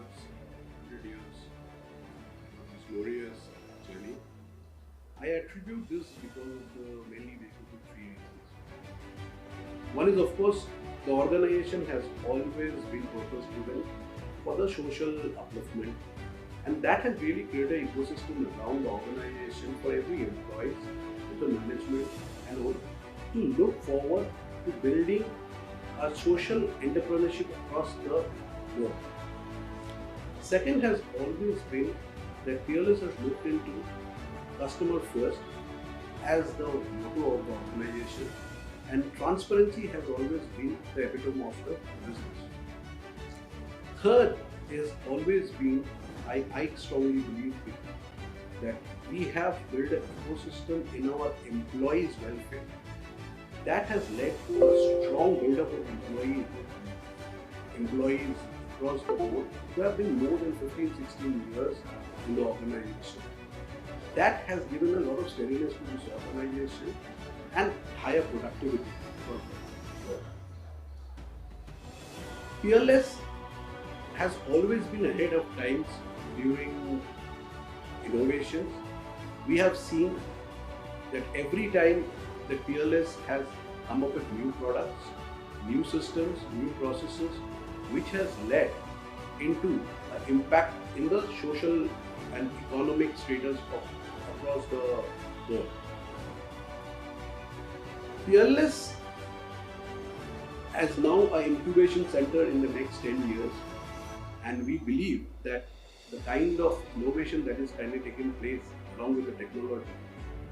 towards 100 years of this glorious journey. I attribute this because of the mainly basically three reasons. One is, of course, the organization has always been purpose driven for the social upliftment, and that has really created an ecosystem around the organization for every employee, with the management, and all to look forward to building a social entrepreneurship across the board. Second has always been that Peerless has looked into customer first as the motto of the organization, and transparency has always been the epitome of the business. Third has always been, I strongly believe that we have built an ecosystem in our employees' welfare. That has led to a strong build-up of employees across the board who have been more than 15-16 years in the organization. That has given a lot of steadiness to this organization and higher productivity for work. Peerless has always been ahead of times during innovations. We have seen that every time that Peerless has come up with new products, new systems, new processes, which has led into an impact in the social and economic status across the board. Peerless as now an incubation center in the next 10 years, and we believe that the kind of innovation that is currently taking place along with the technology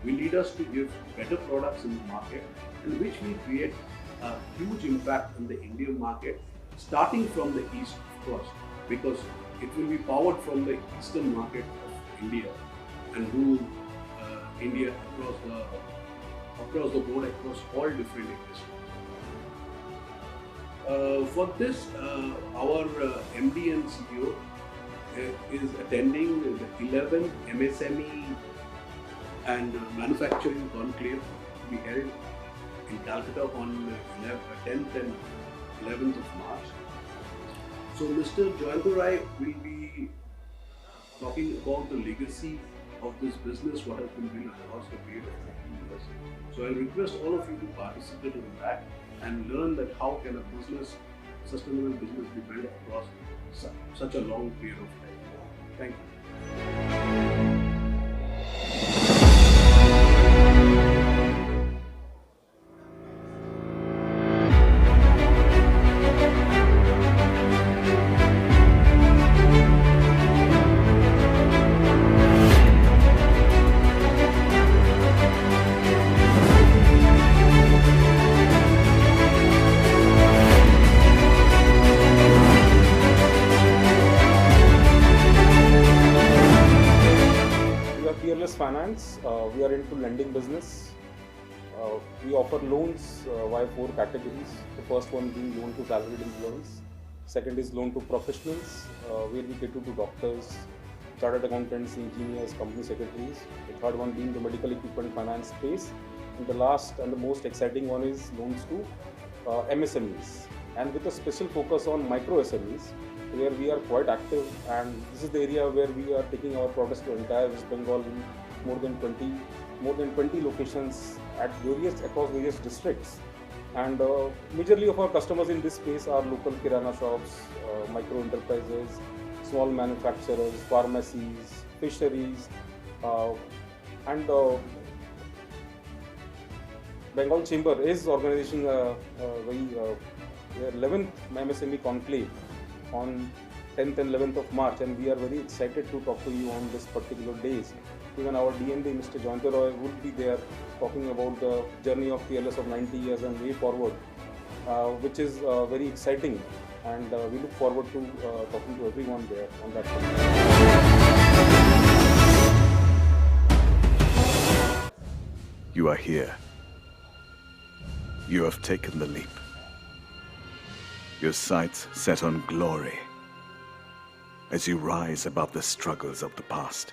will lead us to give better products in the market, and which will create a huge impact in the Indian market, starting from the east, of course, because it will be powered from the eastern market of India and rule India across the board, across all different industries. For this, our MD and CEO is attending the 11th MSME and Manufacturing Conclave to be held in Calcutta on 10th and 11th of March. So Mr. Joyanto Rai will be talking about the legacy of this business, what has been built across the period of 15 years. So I request all of you to participate in that and learn that how can a sustainable business be built across such a long period of time. Thank you. Finance, we are into lending business. We offer loans via 4 categories. The first one being loan to salaried employees. Second is loan to professionals, where we cater to doctors, chartered accountants, engineers, company secretaries. The third one being the medical equipment finance space. And the last and the most exciting one is loans to MSMEs, and with a special focus on micro SMEs, where we are quite active, and this is the area where we are taking our products to entire West Bengal in more than 20 locations across various districts. And majorly of our customers in this space are local kirana shops, micro enterprises, small manufacturers, pharmacies, fisheries, and Bengal Chamber is organizing a very 11th MSME Conclave on 10th and 11th of March, and we are very excited to talk to you on this particular days. Even our DMD, Mr. Joyanto Rai, will be there talking about the journey of Peerless of 90 years and way forward, which is very exciting, and we look forward to talking to everyone there on that topic. You are here. You have taken the leap. Your sights set on glory as you rise above the struggles of the past.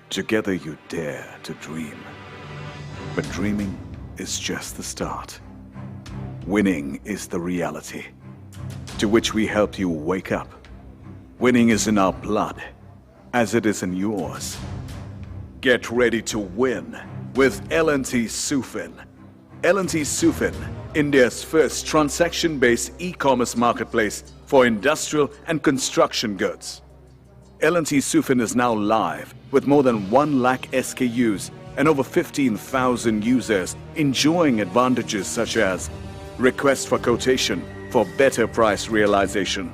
Together you dare to dream, but dreaming is just the start. Winning is the reality, to which we help you wake up Winning is in our blood, as it is in yours. Get ready to win with L&T Sufin. L&T Sufin, India's first transaction-based e-commerce marketplace for industrial and construction goods. L&T Sufin is now live with more than 1 lakh SKUs and over 15,000 users enjoying advantages such as request for quotation for better price realization,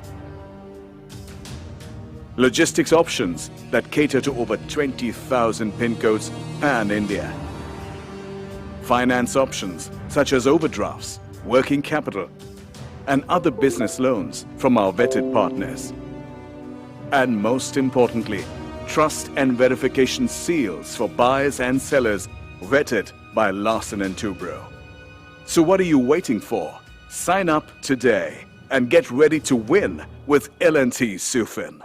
logistics options that cater to over 20,000 pin codes pan-India, finance options such as overdrafts, working capital, and other business loans from our vetted partners. And most importantly, trust and verification seals for buyers and sellers vetted by Larsen & Toubro. So what are you waiting for? Sign up today and get ready to win with L&T Sufin.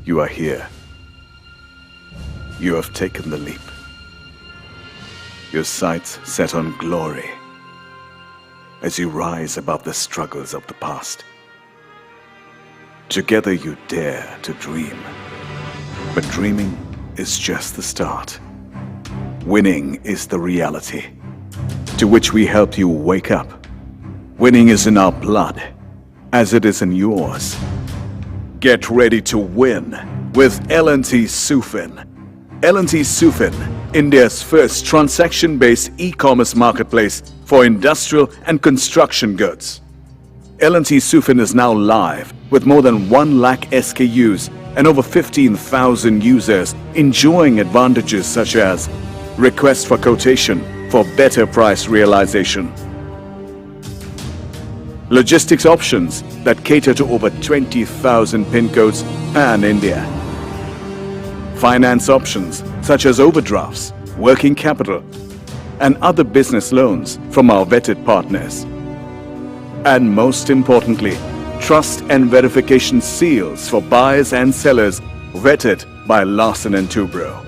You are here. You have taken the leap. Your sights set on glory as you rise above the struggles of the past. Together you dare to dream. But dreaming is just the start. Winning is the reality to which we help you wake up. Winning is in our blood, as it is in yours. Get ready to win with L&T Sufin. L&T Sufin, India's first transaction-based e-commerce marketplace for industrial and construction goods. L&T Sufin is now live with more than 1 lakh SKUs and over 15,000 users enjoying advantages such as request for quotation for better price realization, logistics options that cater to over 20,000 pin codes pan-India, finance options such as overdrafts, working capital, and other business loans from our vetted partners. And most importantly, trust and verification seals for buyers and sellers vetted by Larsen & Toubro.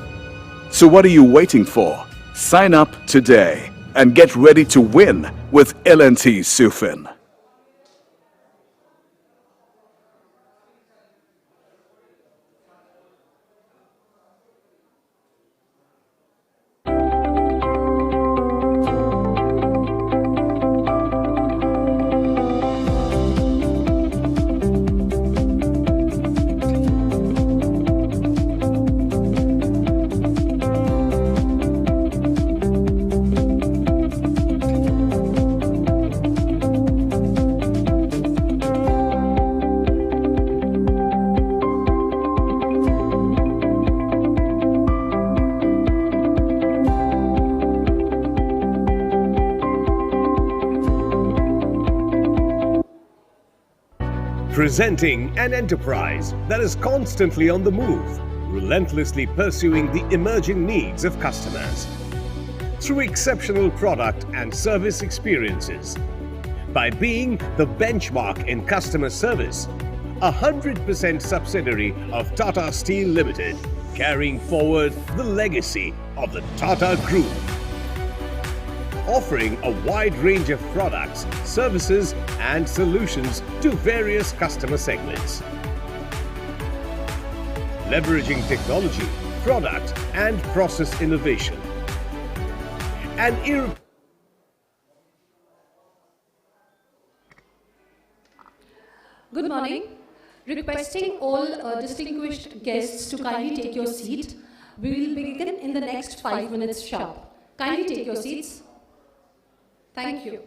So what are you waiting for? Sign up today and get ready to win with L&T Sufin. Presenting an enterprise that is constantly on the move, relentlessly pursuing the emerging needs of customers. Through exceptional product and service experiences. By being the benchmark in customer service, 100% subsidiary of Tata Steel Limited, carrying forward the legacy of the Tata Group. Offering a wide range of products, services and solutions to various customer segments. Leveraging technology, product and process innovation. Good morning. Requesting all distinguished guests to kindly take your seat. We will begin in the next 5 minutes sharp. Kindly take your seats. Thank you.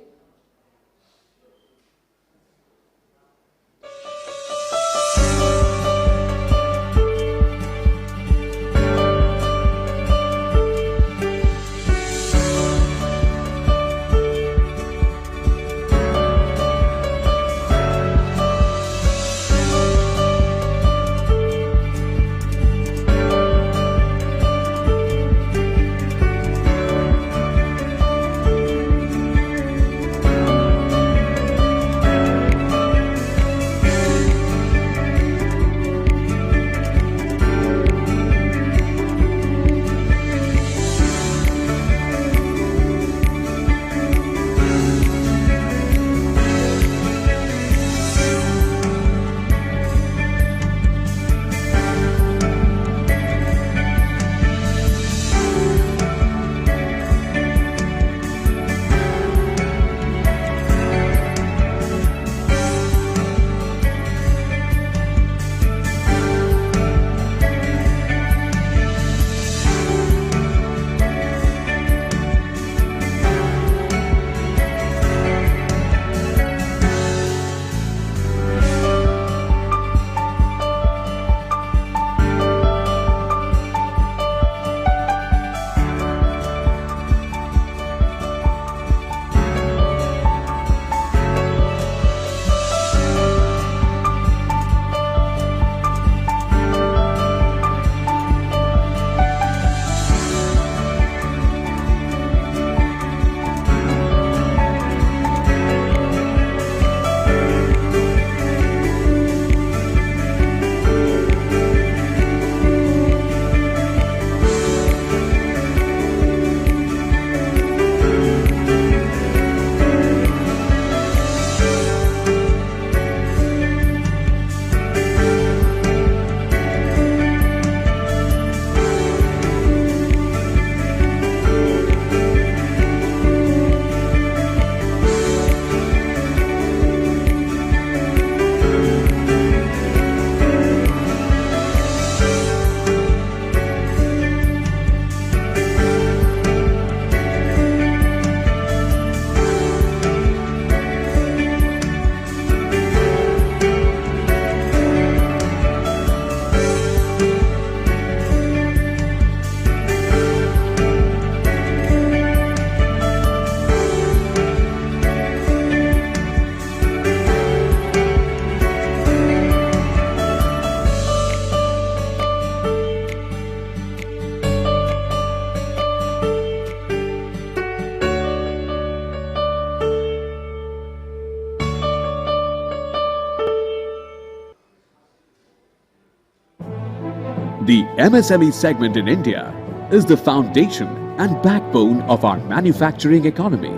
The MSME segment in India is the foundation and backbone of our manufacturing economy,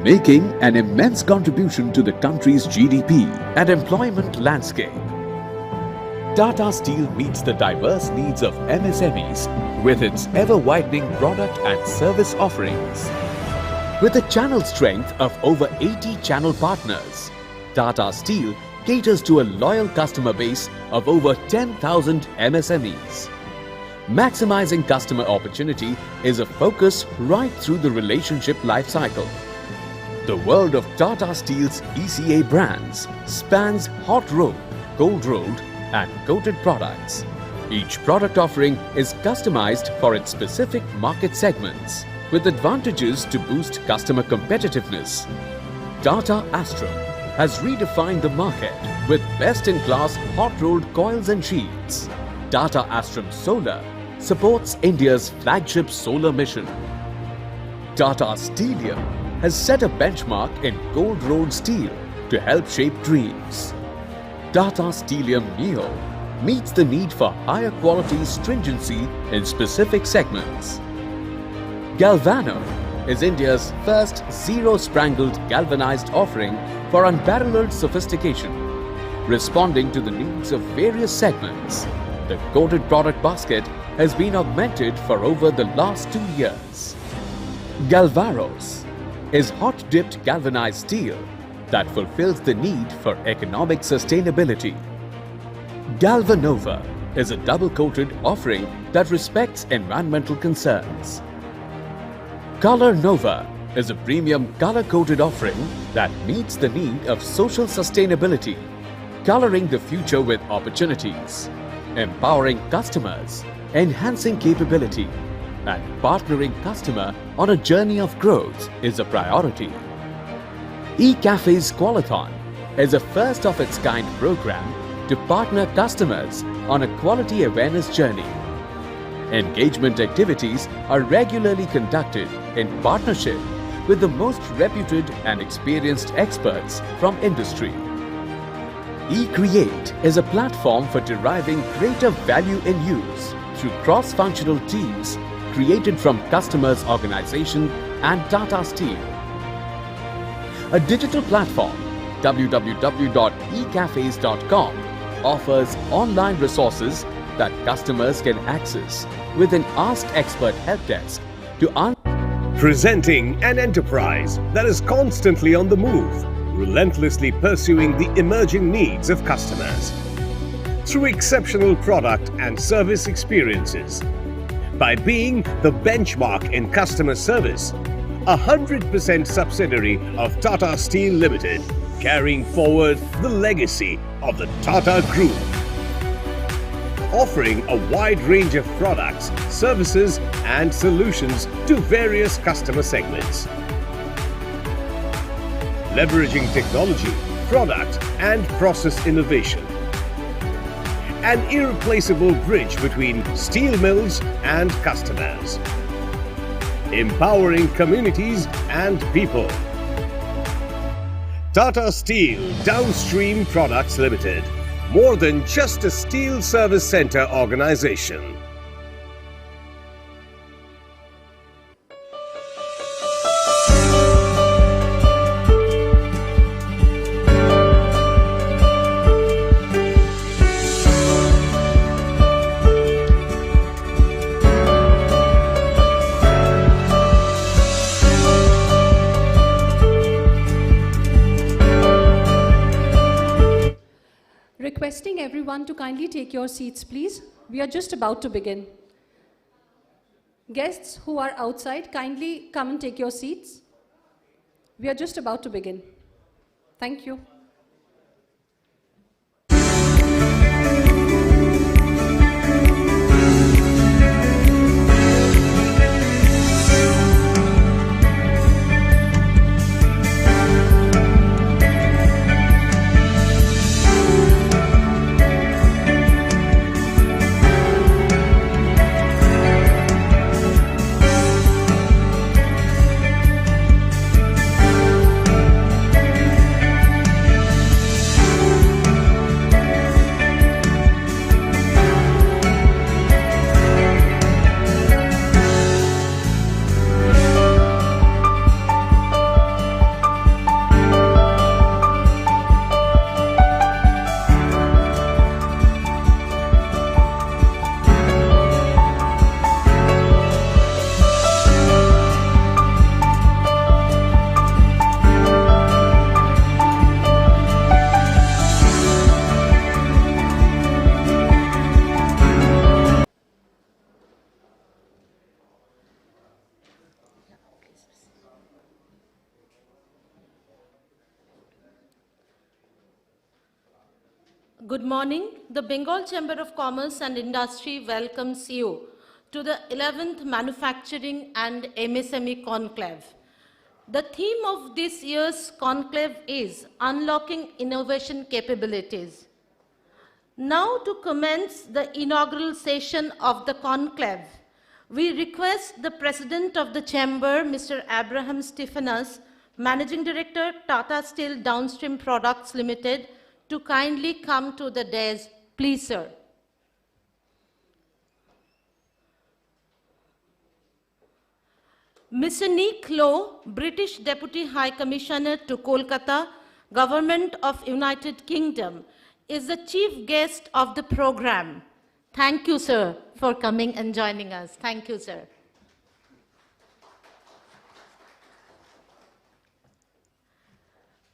making an immense contribution to the country's GDP and employment landscape. Tata Steel meets the diverse needs of MSMEs with its ever-widening product and service offerings. With a channel strength of over 80 channel partners, Tata Steel caters to a loyal customer base of over 10,000 MSMEs. Maximizing customer opportunity is a focus right through the relationship life cycle. The world of Tata Steel's ECA brands spans hot rolled, cold rolled and coated products. Each product offering is customized for its specific market segments with advantages to boost customer competitiveness. Tata Astrum has redefined the market with best-in-class hot-rolled coils and sheets. Tata Astrum Solar supports India's flagship solar mission. Tata Steelium has set a benchmark in cold-rolled steel to help shape dreams. Tata Steelium Neo meets the need for higher quality stringency in specific segments. Galvano is India's first zero-sprangled galvanized offering for unparalleled sophistication. Responding to the needs of various segments, the coated product basket has been augmented for over the last 2 years. Galvaros is hot-dipped galvanized steel that fulfills the need for economic sustainability. Galvanova is a double-coated offering that respects environmental concerns. Color Nova is a premium color-coated offering that meets the need of social sustainability, coloring the future with opportunities, empowering customers, enhancing capability, and partnering customer on a journey of growth is a priority. eCafe's Qualathon is a first-of-its-kind program to partner customers on a quality awareness journey. Engagement activities are regularly conducted in partnership with the most reputed and experienced experts from industry. eCreate is a platform for deriving greater value in use through cross-functional teams created from customers' organization and Tata Steel. A digital platform, www.ecafes.com, offers online resources that customers can access with an Ask Expert help desk to Presenting an enterprise that is constantly on the move, relentlessly pursuing the emerging needs of customers. Through exceptional product and service experiences. By being the benchmark in customer service, 100% subsidiary of Tata Steel Limited, carrying forward the legacy of the Tata Group. Offering a wide range of products, services and solutions to various customer segments. Leveraging technology, product and process innovation. An irreplaceable bridge between steel mills and customers. Empowering communities and people. Tata Steel Downstream Products Limited. More than just a steel service center organization. Requesting everyone to kindly take your seats, please. We are just about to begin. Guests who are outside, kindly come and take your seats. We are just about to begin. Thank you. Good morning. The Bengal Chamber of Commerce and Industry welcomes you to the 11th Manufacturing and MSME Conclave. The theme of this year's conclave is Unlocking Innovation Capabilities. Now to commence the inaugural session of the conclave, we request the President of the Chamber, Mr. Abraham Stephanus, Managing Director, Tata Steel Downstream Products Limited, to kindly come to the dais. Please, sir. Mr. Nick Lowe, British Deputy High Commissioner to Kolkata, Government of United Kingdom, is the chief guest of the program. Thank you, sir, for coming and joining us. Thank you, sir.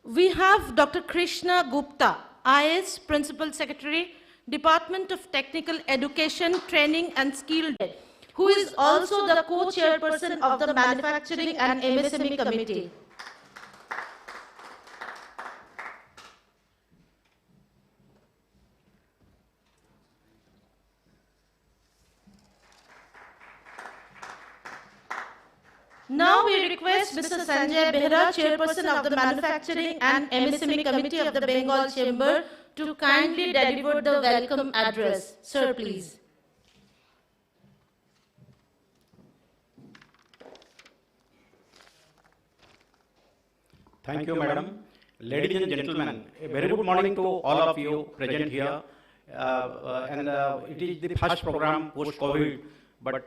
We have Dr. Krishna Gupta, IS Principal Secretary, Department of Technical Education, Training and Skill Development, who is also the co-chairperson of the Manufacturing and MSME Committee. Now we request Mr. Sanjay Behra, Chairperson of the Manufacturing and MSME Committee of the Bengal Chamber, to kindly deliver the welcome address. Sir, please. Thank you, Madam. Ladies and gentlemen, a very good morning to all of you present here. It is the first program post-COVID, but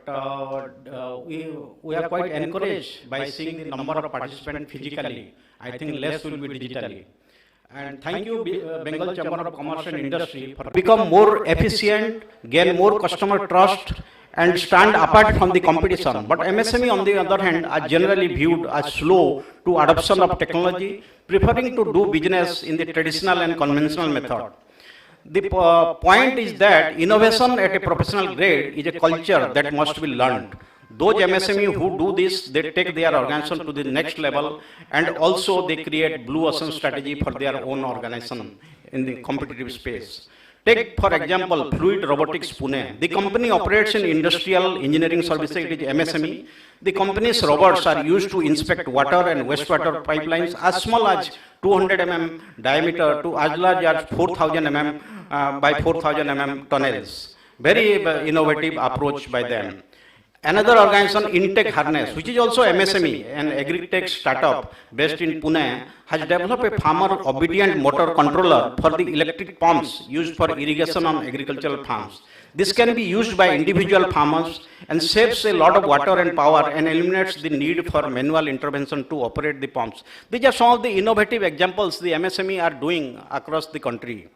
we are quite encouraged by seeing the number of participants physically. I think less will be digitally. And thank you, Bengal Chamber of Commerce and Industry, for become more efficient, gain more customer trust, and stand apart from the competition. But MSME, on the other hand, are generally viewed as slow to adoption of technology, preferring to do business in the traditional and conventional method. The point is that innovation at a professional grade is a culture that must be learned. Those MSME who do this, they take their organization to the next level, and also they create blue ocean strategy for their own organization in the competitive space. Take, for example, Fluid Robotics Pune. The company operates in industrial engineering services, it is MSME. The company's robots are used to inspect water and wastewater pipelines as small as 200 mm diameter to as large as 4000 mm by 4000 mm tunnels. Very innovative approach by them. Another organization, Intech Harness, which is also MSME, an agri-tech startup based in Pune, has developed a farmer-obedient motor controller for the electric pumps used for irrigation on agricultural farms. This can be used by individual farmers and saves a lot of water and power and eliminates the need for manual intervention to operate the pumps. These are some of the innovative examples the MSME are doing across the country.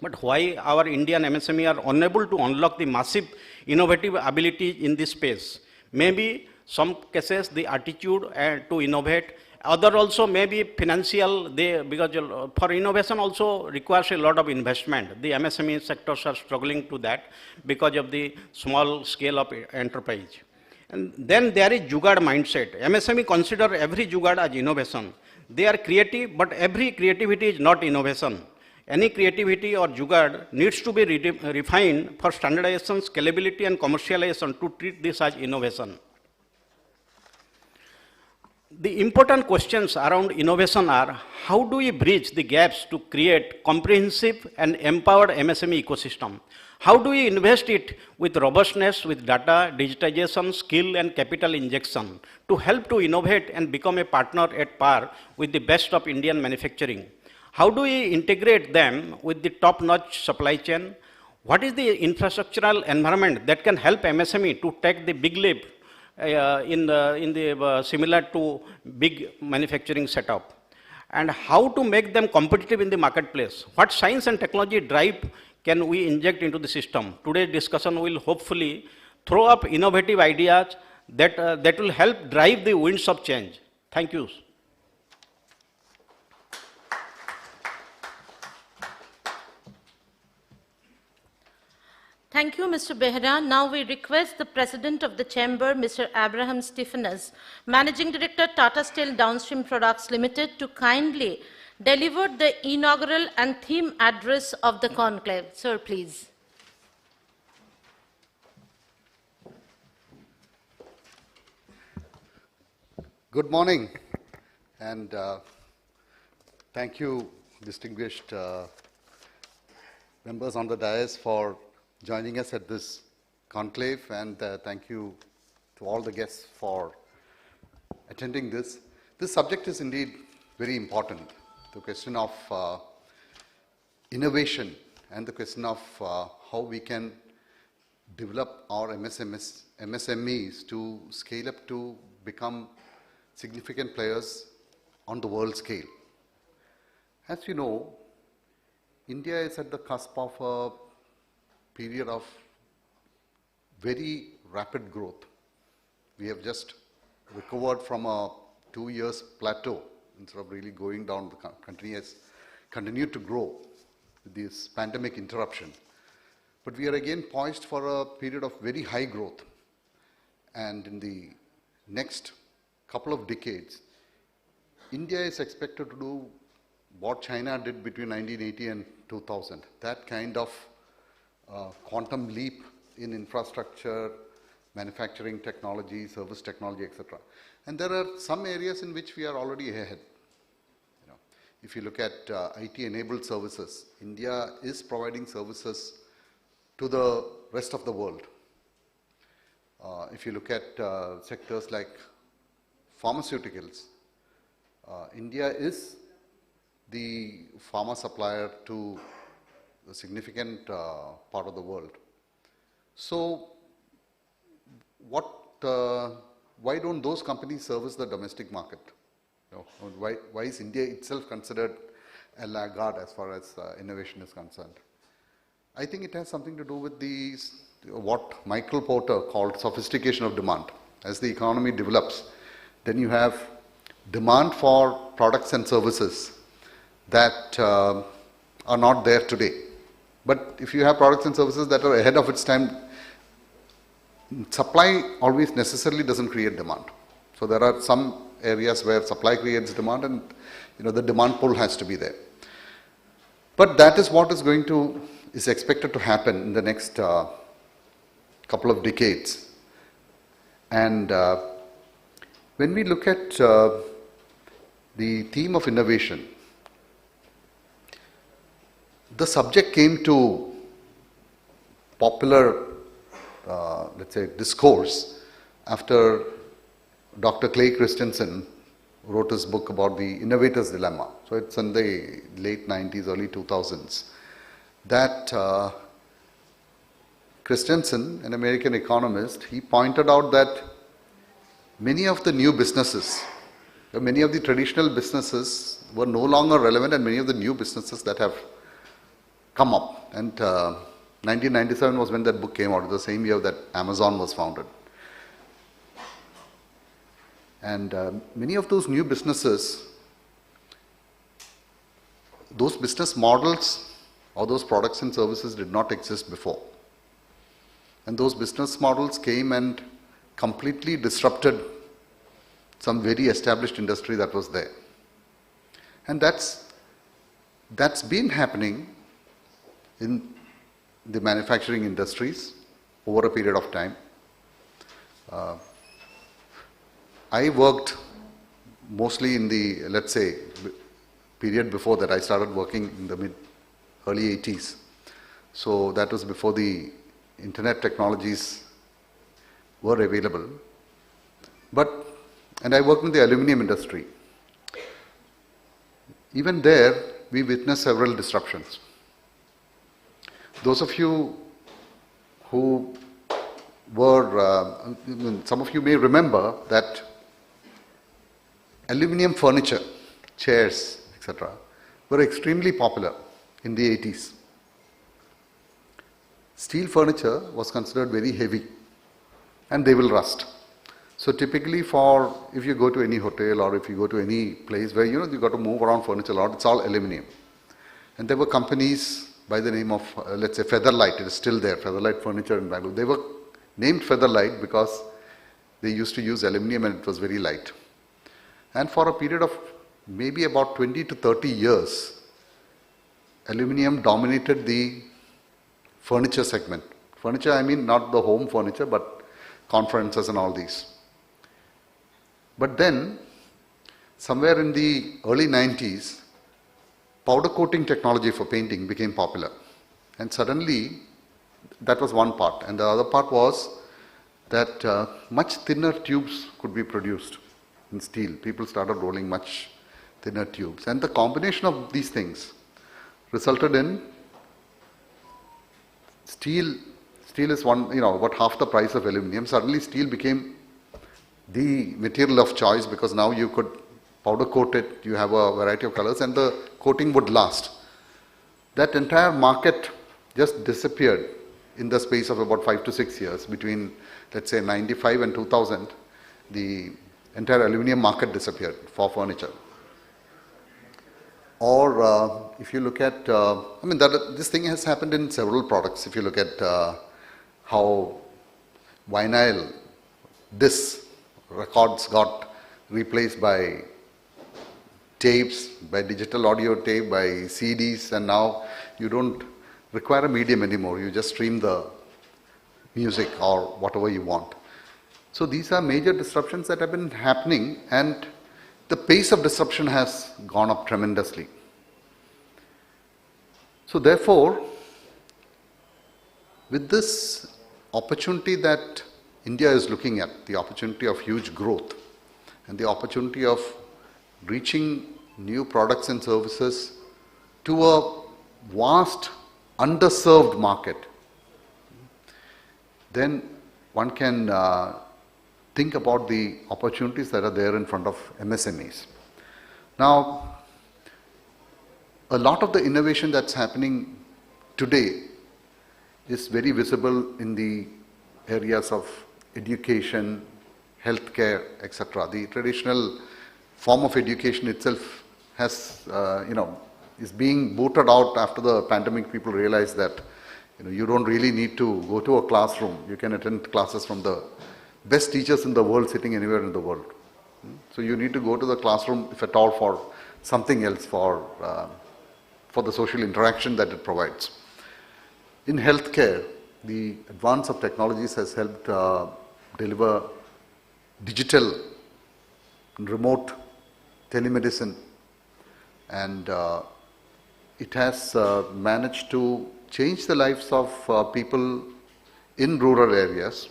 But why our Indian MSME are unable to unlock the massive innovative ability in this space? Maybe some cases the attitude to innovate, other also maybe financial, because for innovation also requires a lot of investment. The MSME sectors are struggling to that because of the small scale of enterprise. And then there is Jugaad mindset. MSME consider every Jugaad as innovation. They are creative, but every creativity is not innovation. Any creativity or jugaad needs to be refined for standardization, scalability and commercialization to treat this as innovation. The important questions around innovation are, how do we bridge the gaps to create comprehensive and empowered MSME ecosystem? How do we invest it with robustness, with data, digitization, skill and capital injection to help to innovate and become a partner at par with the best of Indian manufacturing? How do we integrate them with the top-notch supply chain? What is the infrastructural environment that can help MSME to take the big leap similar to big manufacturing setup? And how to make them competitive in the marketplace? What science and technology drive can we inject into the system? Today's discussion will hopefully throw up innovative ideas that will help drive the winds of change. Thank you. Thank you, Mr. Behra. Now we request the President of the Chamber, Mr. Abraham Stephanus, Managing Director, Tata Steel Downstream Products Limited, to kindly delivered the inaugural and theme address of the conclave. Sir, please. Good morning, and thank you, distinguished members on the dais, for joining us at this conclave, and thank you to all the guests for attending this. This subject is indeed very important, the question of innovation and the question of how we can develop our MSMEs to scale up to become significant players on the world scale. As you know, India is at the cusp of a period of very rapid growth. We have just recovered from a 2 years plateau. Instead of really going down, the country has continued to grow with this pandemic interruption. But we are again poised for a period of very high growth. And in the next couple of decades, India is expected to do what China did between 1980 and 2000. That kind of quantum leap in infrastructure, manufacturing technology, service technology, etc. And there are some areas in which we are already ahead. If you look at IT-enabled services, India is providing services to the rest of the world. If you look at sectors like pharmaceuticals, India is the pharma supplier to a significant part of the world. So, why don't those companies service the domestic market? Why is India itself considered a laggard as far as innovation is concerned? I think it has something to do with what Michael Porter called sophistication of demand. As the economy develops, then you have demand for products and services that are not there today. But if you have products and services that are ahead of its time, supply always necessarily doesn't create demand. So there are some areas where supply creates demand, and the demand pull has to be there. But that is what is expected to happen in the next couple of decades. And when we look at the theme of innovation, the subject came to popular, let's say, discourse after Dr. Clay Christensen wrote his book about the innovator's dilemma. So it's in the late 90s, early 2000s, that Christensen, an American economist, he pointed out that many of the new businesses, many of the traditional businesses were no longer relevant, and many of the new businesses that have come up. And 1997 was when that book came out, the same year that Amazon was founded. And many of those new businesses, those business models or those products and services did not exist before. And those business models came and completely disrupted some very established industry that was there. And that's been happening in the manufacturing industries over a period of time. I worked mostly in the, let's say, period before that. I started working in the early 80s. So that was before the internet technologies were available. And I worked in the aluminum industry. Even there, we witnessed several disruptions. Those of you who were, some of you may remember that aluminum furniture, chairs, etc., were extremely popular in the 80s. Steel furniture was considered very heavy, and they will rust. So typically if you go to any hotel or if you go to any place where you got to move around furniture a lot, it's all aluminum. And there were companies by the name of, let's say, Featherlight. It is still there, Featherlight Furniture in Bengal. They were named Featherlight because they used to use aluminum and it was very light. And for a period of maybe about 20 to 30 years, aluminum dominated the furniture segment. Furniture, I mean not the home furniture, but conferences and all these. But then, somewhere in the early 90s, powder coating technology for painting became popular. And suddenly, that was one part. And the other part was that much thinner tubes could be produced in steel. People started rolling much thinner tubes. And the combination of these things resulted in steel. Steel is about half the price of aluminum. Suddenly steel became the material of choice because now you could powder coat it, you have a variety of colors and the coating would last. That entire market just disappeared in the space of about 5 to 6 years. Between, let's say, 95 and 2000, the entire aluminum market disappeared for furniture. Or if you look at, this thing has happened in several products. If you look at how vinyl discs, records got replaced by tapes, by digital audio tape, by CDs, and now you don't require a medium anymore. You just stream the music or whatever you want. So these are major disruptions that have been happening, and the pace of disruption has gone up tremendously. So therefore, with this opportunity that India is looking at, the opportunity of huge growth and the opportunity of reaching new products and services to a vast underserved market, then one can think about the opportunities that are there in front of MSMEs. Now, a lot of the innovation that's happening today is very visible in the areas of education, healthcare, etc. The traditional form of education itself has, is being booted out after the pandemic. People realize that you don't really need to go to a classroom. You can attend classes from the best teachers in the world sitting anywhere in the world. So you need to go to the classroom, if at all, for something else, for the social interaction that it provides. In healthcare, the advance of technologies has helped deliver digital, remote telemedicine, and it has managed to change the lives of people in rural areas.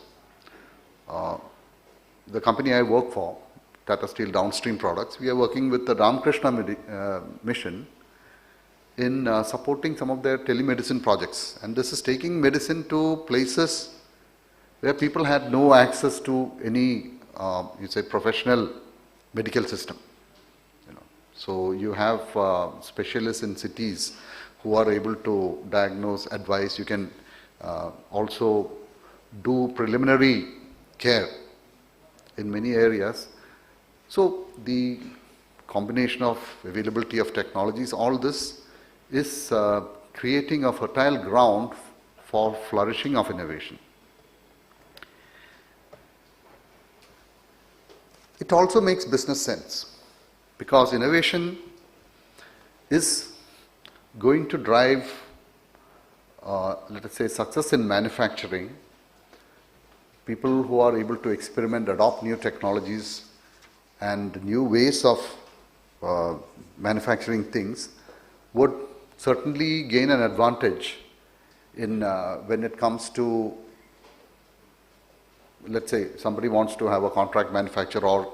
The company I work for, Tata Steel Downstream Products, we are working with the Ramakrishna Mission in supporting some of their telemedicine projects. And this is taking medicine to places where people had no access to any, professional medical system. So you have specialists in cities who are able to diagnose, advise. You can also do preliminary care in many areas. So the combination of availability of technologies, all this is creating a fertile ground for flourishing of innovation. It also makes business sense because innovation is going to drive, let us say, success in manufacturing. People who are able to experiment, adopt new technologies and new ways of manufacturing things would certainly gain an advantage in when it comes to, let's say, somebody wants to have a contract manufacturer, or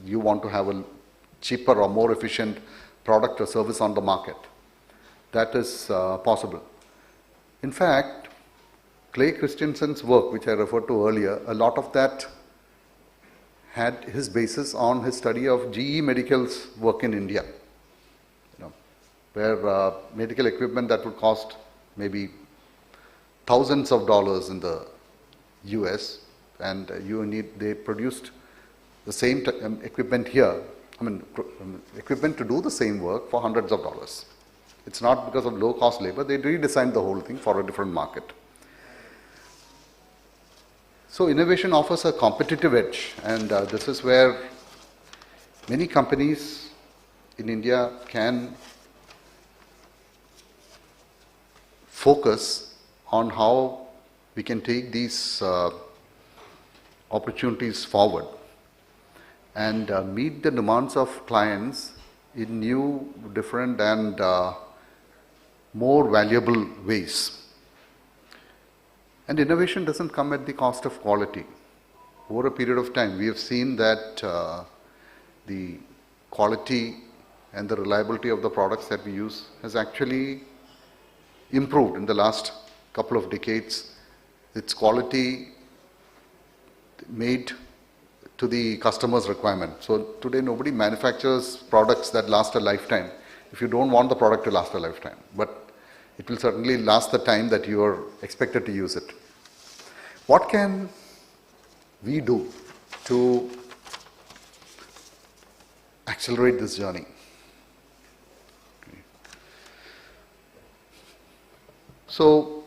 you want to have a cheaper or more efficient product or service on the market. That is possible. In fact, Clay Christensen's work, which I referred to earlier, a lot of that had his basis on his study of GE Medical's work in India, where medical equipment that would cost maybe thousands of dollars in the US, and they produced the same equipment here, equipment to do the same work for hundreds of dollars. It's not because of low cost labor, they redesigned the whole thing for a different market. So innovation offers a competitive edge, and this is where many companies in India can focus on how we can take these opportunities forward and meet the demands of clients in new, different and more valuable ways. And innovation doesn't come at the cost of quality. Over a period of time, we have seen that the quality and the reliability of the products that we use has actually improved in the last couple of decades. Its quality made to the customer's requirement. So today nobody manufactures products that last a lifetime if you don't want the product to last a lifetime. But it will certainly last the time that you are expected to use it. What can we do to accelerate this journey? Okay. So,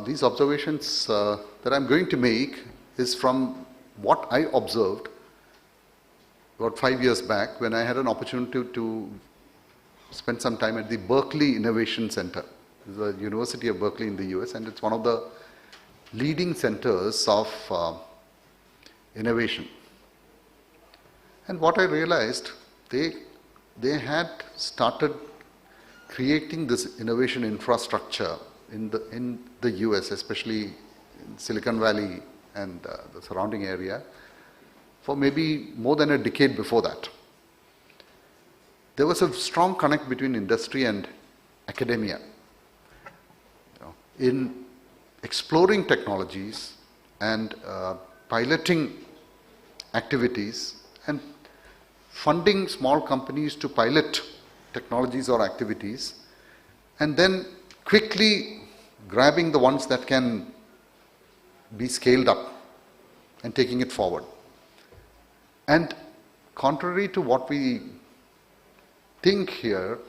these observations that I'm going to make is from what I observed about 5 years back when I had an opportunity to spend some time at the Berkeley Innovation Center. It's the University of Berkeley in the US, and it's one of the leading centers of innovation. And what I realized, they had started creating this innovation infrastructure in the US, especially in Silicon Valley and the surrounding area, for maybe more than a decade before that. There was a strong connect between industry and academia. In exploring technologies and piloting activities and funding small companies to pilot technologies or activities, and then quickly grabbing the ones that can be scaled up and taking it forward. And contrary to what we think here,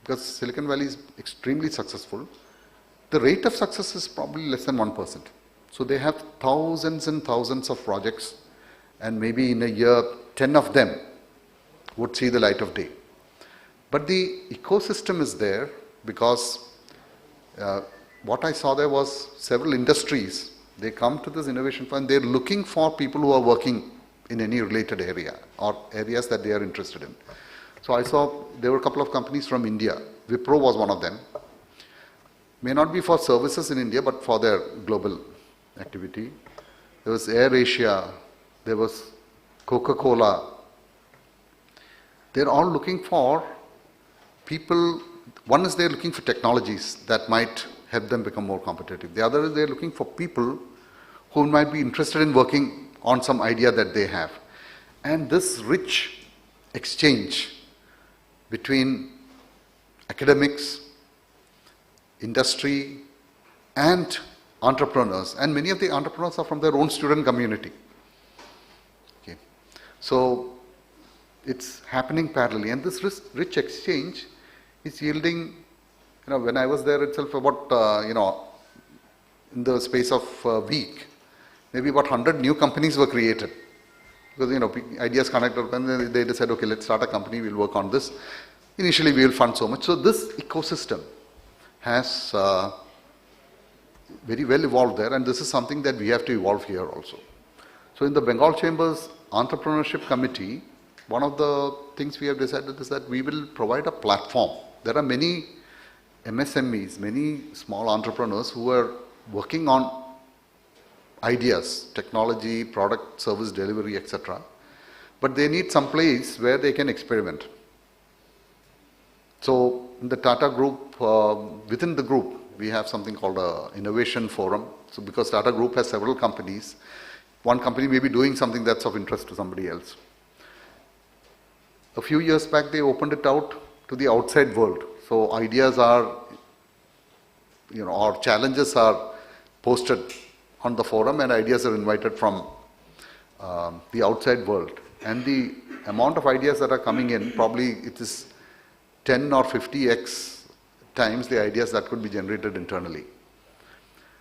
because Silicon Valley is extremely successful, the rate of success is probably less than 1%. So they have thousands and thousands of projects, and maybe in a year, 10 of them would see the light of day. But the ecosystem is there because what I saw there was several industries. They come to this innovation fund, they're looking for people who are working in any related area or areas that they are interested in. So I saw there were a couple of companies from India. Wipro was one of them. May not be for services in India, but for their global activity. There was AirAsia, there was Coca-Cola. They're all looking for people. One is they're looking for technologies that might help them become more competitive. The other is they're looking for people who might be interested in working on some idea that they have. And this rich exchange between academics, industry, and entrepreneurs, and many of the entrepreneurs are from their own student community. Okay. So it's happening parallelly, and this rich exchange is yielding, when I was there itself about, in the space of a week, maybe about 100 new companies were created. Because, ideas connected, and then they decided, okay, let's start a company, we'll work on this. Initially, we will fund so much. So this ecosystem has very well evolved there, and this is something that we have to evolve here also. So in the Bengal Chamber's Entrepreneurship Committee, one of the things we have decided is that we will provide a platform. There are many MSMEs, many small entrepreneurs who are working on ideas, technology, product, service delivery, etc. But they need some place where they can experiment. So in the Tata Group, within the group, we have something called an innovation forum. So because Tata Group has several companies, one company may be doing something that's of interest to somebody else. A few years back, they opened it out to the outside world. So ideas are, or challenges are posted on the forum, and ideas are invited from the outside world. And the amount of ideas that are coming in, probably it is 10 or 50x times the ideas that could be generated internally.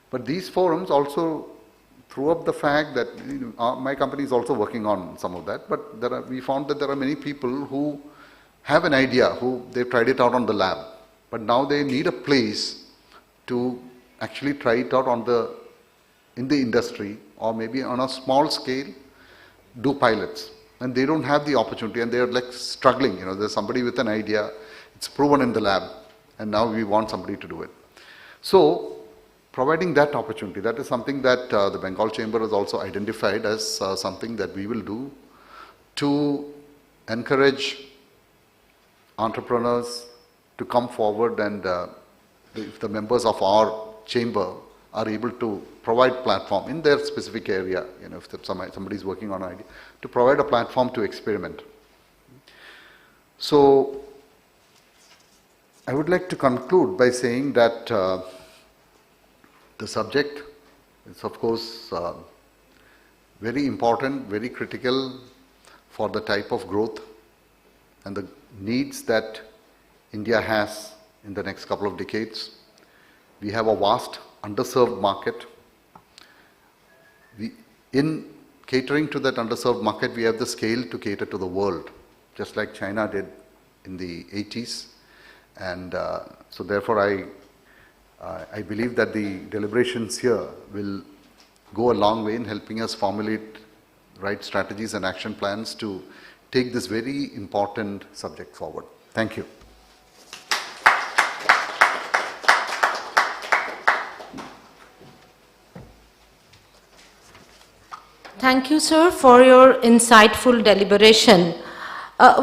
But these forums also threw up the fact that my company is also working on some of that, but we found that there are many people who have an idea, who they've tried it out on the lab, but now they need a place to actually try it out in the industry, or maybe on a small scale, do pilots. And they don't have the opportunity, and they're like struggling. There's somebody with an idea, it's proven in the lab, and now we want somebody to do it. So, providing that opportunity, that is something that the Bengal Chamber has also identified as something that we will do to encourage entrepreneurs to come forward, and if the members of our chamber are able to provide platform in their specific area, if somebody is working on an idea, to provide a platform to experiment. So, I would like to conclude by saying that the subject is, of course, very important, very critical for the type of growth and the needs that India has in the next couple of decades. We have a vast underserved market. In catering to that underserved market, we have the scale to cater to the world, just like China did in the 80s. And so therefore I believe that the deliberations here will go a long way in helping us formulate right strategies and action plans to take this very important subject forward. Thank you. Thank you, sir, for your insightful deliberation.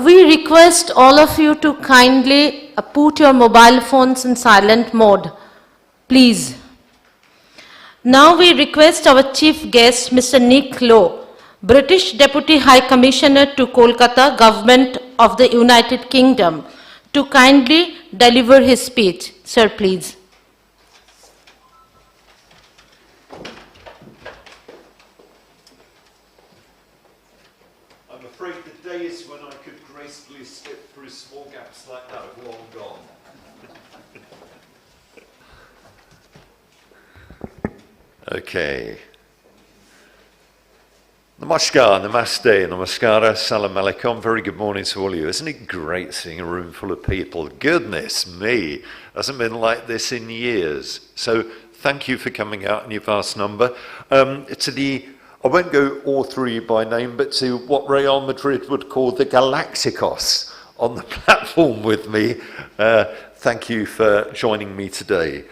We request all of you to kindly put your mobile phones in silent mode, please. Now we request our chief guest, Mr. Nick Lowe, British Deputy High Commissioner to Kolkata, Government of the United Kingdom, to kindly deliver his speech. Sir, please. I'm afraid the days when I could gracefully slip through small gaps like that have long gone. Okay. Namaskar, namaste, namaskara, salam alaikum. Very good morning to all of you. Isn't it great seeing a room full of people? Goodness me, hasn't been like this in years. So thank you for coming out in your vast number. I won't go all three by name, but to what Real Madrid would call the Galacticos on the platform with me, thank you for joining me today.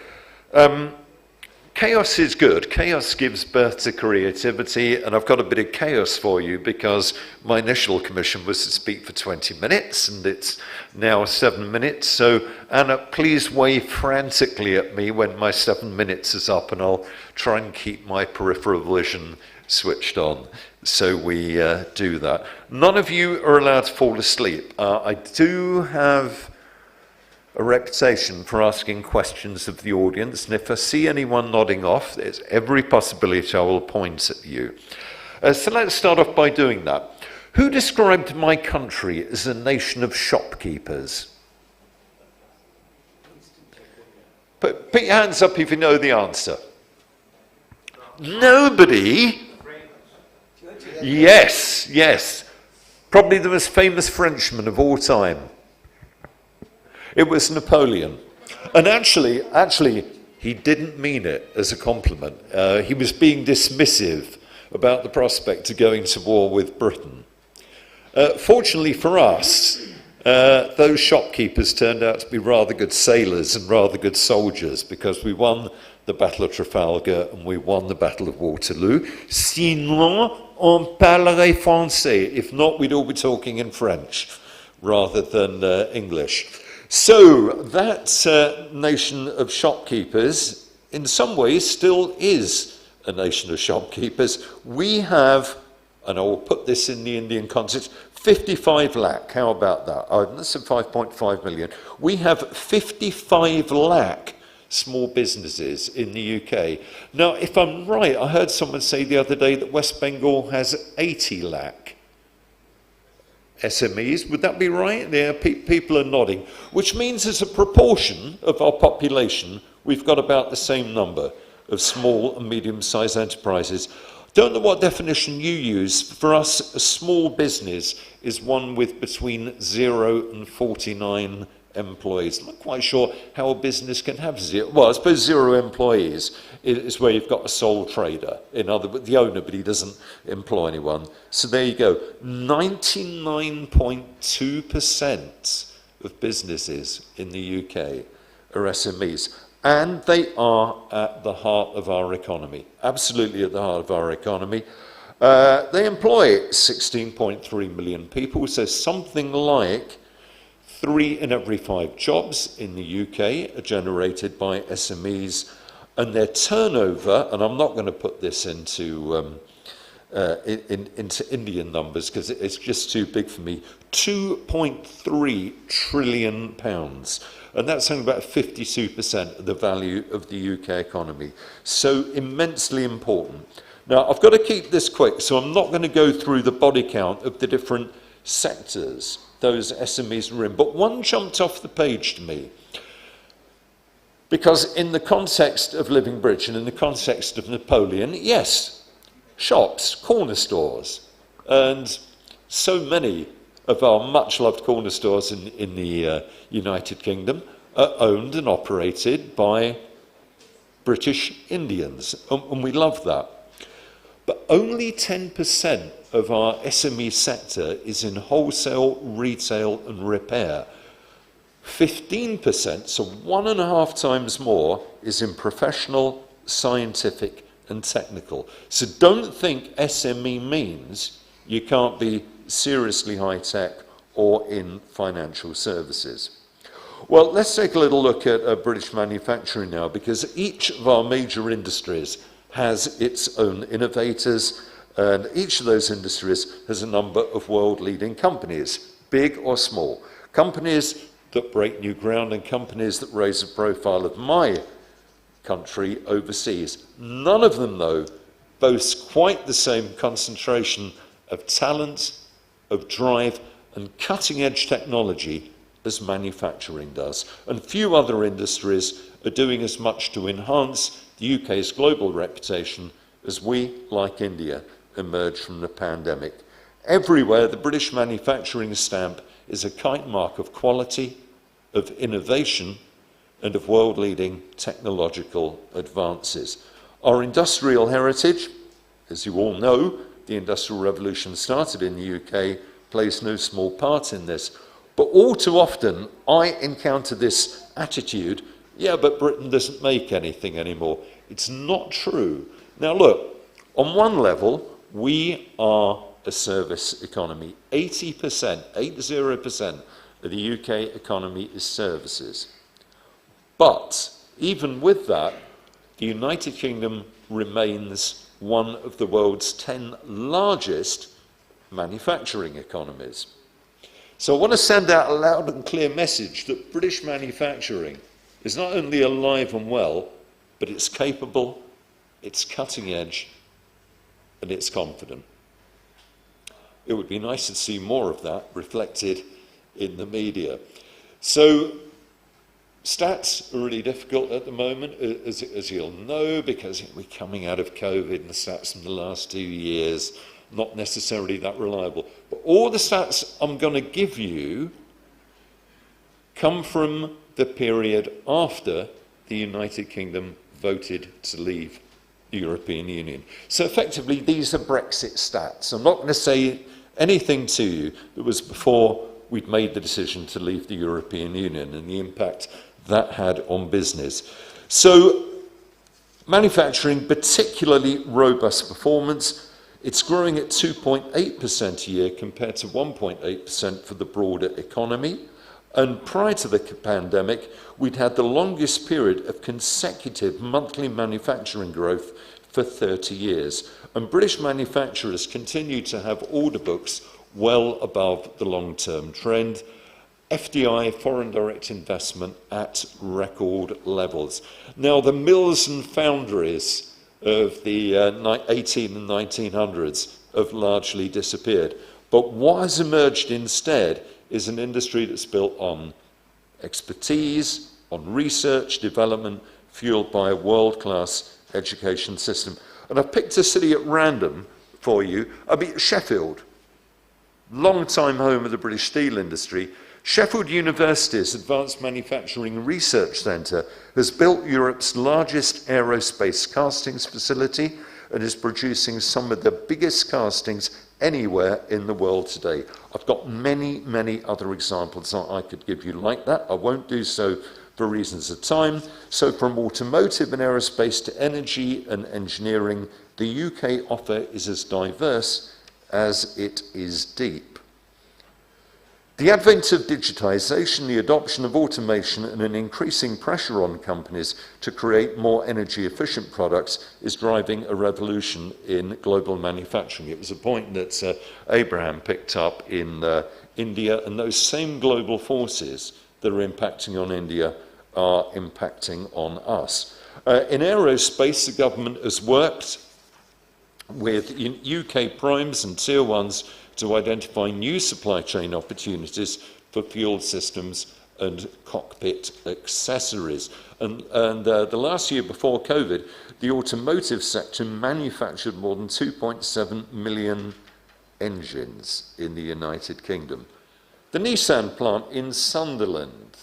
Chaos is good. Chaos gives birth to creativity, and I've got a bit of chaos for you because my initial commission was to speak for 20 minutes, and it's now 7 minutes. So, Anna, please wave frantically at me when my 7 minutes is up, and I'll try and keep my peripheral vision switched on. So we do that. None of you are allowed to fall asleep. I do have a reputation for asking questions of the audience, and if I see anyone nodding off, there's every possibility I will point at you. So let's start off by doing that. Who described my country as a nation of shopkeepers? Put your hands up if you know the answer. Nobody? Yes, yes. Probably the most famous Frenchman of all time. It was Napoleon. And actually, he didn't mean it as a compliment. He was being dismissive about the prospect of going to war with Britain. Fortunately for us, those shopkeepers turned out to be rather good sailors and rather good soldiers, because we won the Battle of Trafalgar and we won the Battle of Waterloo. Sinon, on parlerait français. If not, we'd all be talking in French rather than English. So that nation of shopkeepers, in some ways, still is a nation of shopkeepers. We have, and I will put this in the Indian context, 55 lakh. How about that? That's 5.5 million. We have 55 lakh small businesses in the UK. Now, if I'm right, I heard someone say the other day that West Bengal has 80 lakh. SMEs, would that be right? Yeah, people are nodding, which means as a proportion of our population, we've got about the same number. of small and medium-sized enterprises. Don't know what definition you use. For us, a small business is one with between 0 and 49 employees. I'm not quite sure how a business can have zero. Well, I suppose 0 employees is where you've got a sole trader, in other words, the owner, but he doesn't employ anyone. So there you go. 99.2% of businesses in the UK are SMEs. And they are at the heart of our economy, absolutely at the heart of our economy. They employ 16.3 million people, so something like 3 in every 5 jobs in the UK are generated by SMEs, and their turnover, and I'm not going to put this into Indian numbers because it's just too big for me, £2.3 trillion. And that's only about 52% of the value of the UK economy. So immensely important. Now, I've got to keep this quick, so I'm not going to go through the body count of the different sectors those SMEs are in. But one jumped off the page to me. Because in the context of Living Bridge and in the context of Napoleon, yes, shops, corner stores, and so many of our much-loved corner stores in the United Kingdom are owned and operated by British Indians, and we love that. But only 10% of our SME sector is in wholesale, retail and repair. 15%, so 1.5 times more, is in professional, scientific and technical. So don't think SME means you can't be seriously high-tech or in financial services. Well, let's take a little look at British manufacturing now, because each of our major industries has its own innovators, and each of those industries has a number of world-leading companies, big or small. Companies that break new ground and companies that raise the profile of my country overseas. None of them, though, boast quite the same concentration of talent, of drive and cutting-edge technology as manufacturing does. And few other industries are doing as much to enhance the UK's global reputation as we, like India, emerge from the pandemic. Everywhere, the British manufacturing stamp is a kite mark of quality, of innovation, and of world-leading technological advances. Our industrial heritage, as you all know, the Industrial Revolution started in the UK, plays no small part in this. But all too often, I encounter this attitude, yeah, but Britain doesn't make anything anymore. It's not true. Now look, on one level, we are a service economy. 80% of the UK economy is services. But even with that, the United Kingdom remains one of the world's 10 largest manufacturing economies. So I want to send out a loud and clear message that British manufacturing is not only alive and well, but it's capable, it's cutting edge, and it's confident. It would be nice to see more of that reflected in the media. So stats are really difficult at the moment, as you'll know, because we're coming out of COVID and the stats from the last 2 years, not necessarily that reliable. But all the stats I'm going to give you come from the period after the United Kingdom voted to leave the European Union. So effectively, these are Brexit stats. I'm not going to say anything to you that was before we'd made the decision to leave the European Union and the impact that had on business. So manufacturing, particularly robust performance. It's growing at 2.8% a year compared to 1.8% for the broader economy. And prior to the pandemic, we'd had the longest period of consecutive monthly manufacturing growth for 30 years. And British manufacturers continue to have order books well above the long-term trend. FDI, foreign direct investment, at record levels. Now, the mills and foundries of the 18 and 1900s have largely disappeared. But what has emerged instead is an industry that's built on expertise, on research, development, fueled by a world-class education system. And I've picked a city at random for you. I mean, Sheffield, long-time home of the British steel industry. Sheffield University's Advanced Manufacturing Research Centre has built Europe's largest aerospace castings facility and is producing some of the biggest castings anywhere in the world today. I've got many, many other examples that I could give you like that. I won't do so for reasons of time. So from automotive and aerospace to energy and engineering, the UK offer is as diverse as it is deep. The advent of digitisation, the adoption of automation and an increasing pressure on companies to create more energy efficient products is driving a revolution in global manufacturing. It was a point that Abraham picked up in India, and those same global forces that are impacting on India are impacting on us. In aerospace, the government has worked with UK primes and tier ones to identify new supply chain opportunities for fuel systems and cockpit accessories. And the last year before COVID, the automotive sector manufactured more than 2.7 million engines in the United Kingdom. The Nissan plant in Sunderland,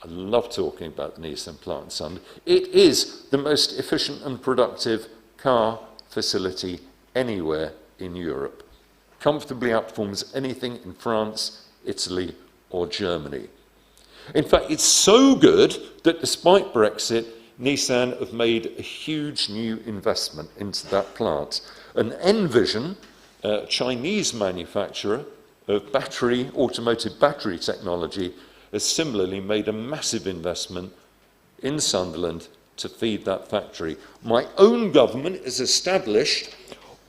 I love talking about the Nissan plant in Sunderland, it is the most efficient and productive car facility anywhere in Europe. Comfortably outperforms anything in France, Italy, or Germany. In fact, it's so good that despite Brexit, Nissan have made a huge new investment into that plant. And Envision, a Chinese manufacturer of automotive battery technology, has similarly made a massive investment in Sunderland to feed that factory. My own government has established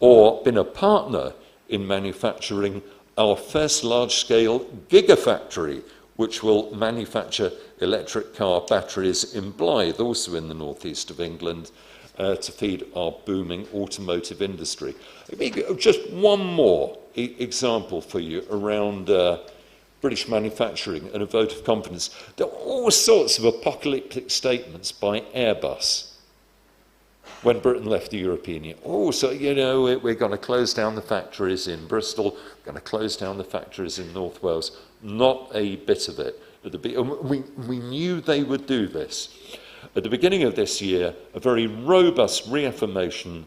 or been a partner in manufacturing our first large-scale gigafactory, which will manufacture electric car batteries in Blyth, also in the northeast of England, to feed our booming automotive industry. Just one more example for you around British manufacturing and a vote of confidence. There are all sorts of apocalyptic statements by Airbus when Britain left the European Union. Oh, so, you know, we're going to close down the factories in Bristol, we're going to close down the factories in North Wales. Not a bit of it. We knew they would do this. At the beginning of this year, a very robust reaffirmation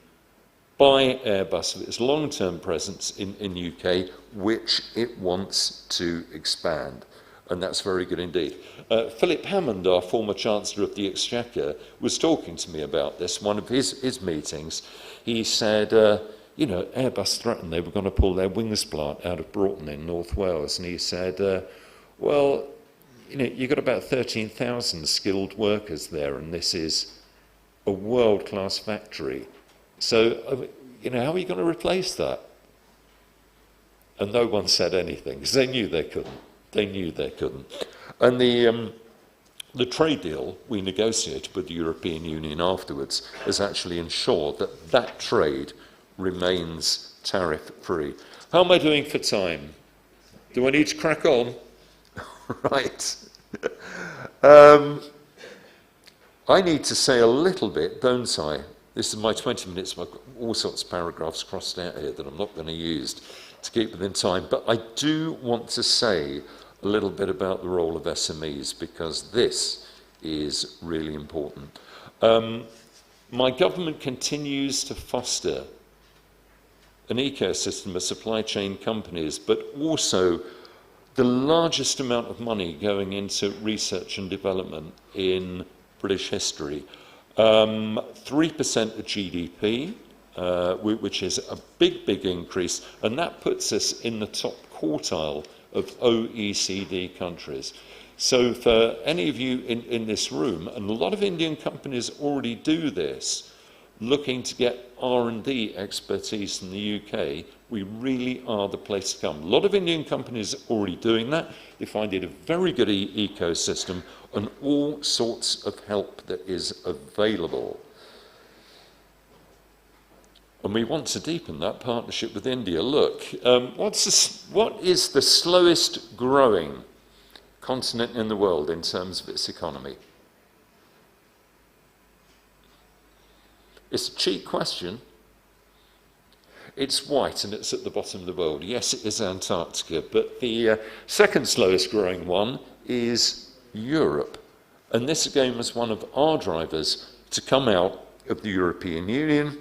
by Airbus of its long-term presence in UK, which it wants to expand. And that's very good indeed. Philip Hammond, our former Chancellor of the Exchequer, was talking to me about this, one of his meetings. He said, you know, Airbus threatened they were going to pull their wings plant out of Broughton in North Wales. And he said, well, you know, you've got about 13,000 skilled workers there, and this is a world-class factory. So, you know, how are you going to replace that? And no one said anything, because they knew they couldn't. They knew they couldn't. And the trade deal we negotiated with the European Union afterwards has actually ensured that that trade remains tariff-free. How am I doing for time? Do I need to crack on? Right. I need to say a little bit, don't I? This is my 20 minutes. I've got all sorts of paragraphs crossed out here that I'm not going to use to keep within time. But I do want to say a little bit about the role of SMEs, because this is really important. My government continues to foster an ecosystem of supply chain companies, but also the largest amount of money going into research and development in British history. 3% of GDP, which is a big, big increase, and that puts us in the top quartile of OECD countries. So for any of you in this room, and a lot of Indian companies already do this, looking to get R&D expertise in the UK, we really are the place to come. A lot of Indian companies are already doing that. They find it a very good ecosystem and all sorts of help that is available. And we want to deepen that partnership with India. Look, what is the slowest growing continent in the world in terms of its economy? It's a cheap question. It's white and it's at the bottom of the world. Yes, it is Antarctica, but the second slowest growing one is Europe. And this again was one of our drivers to come out of the European Union.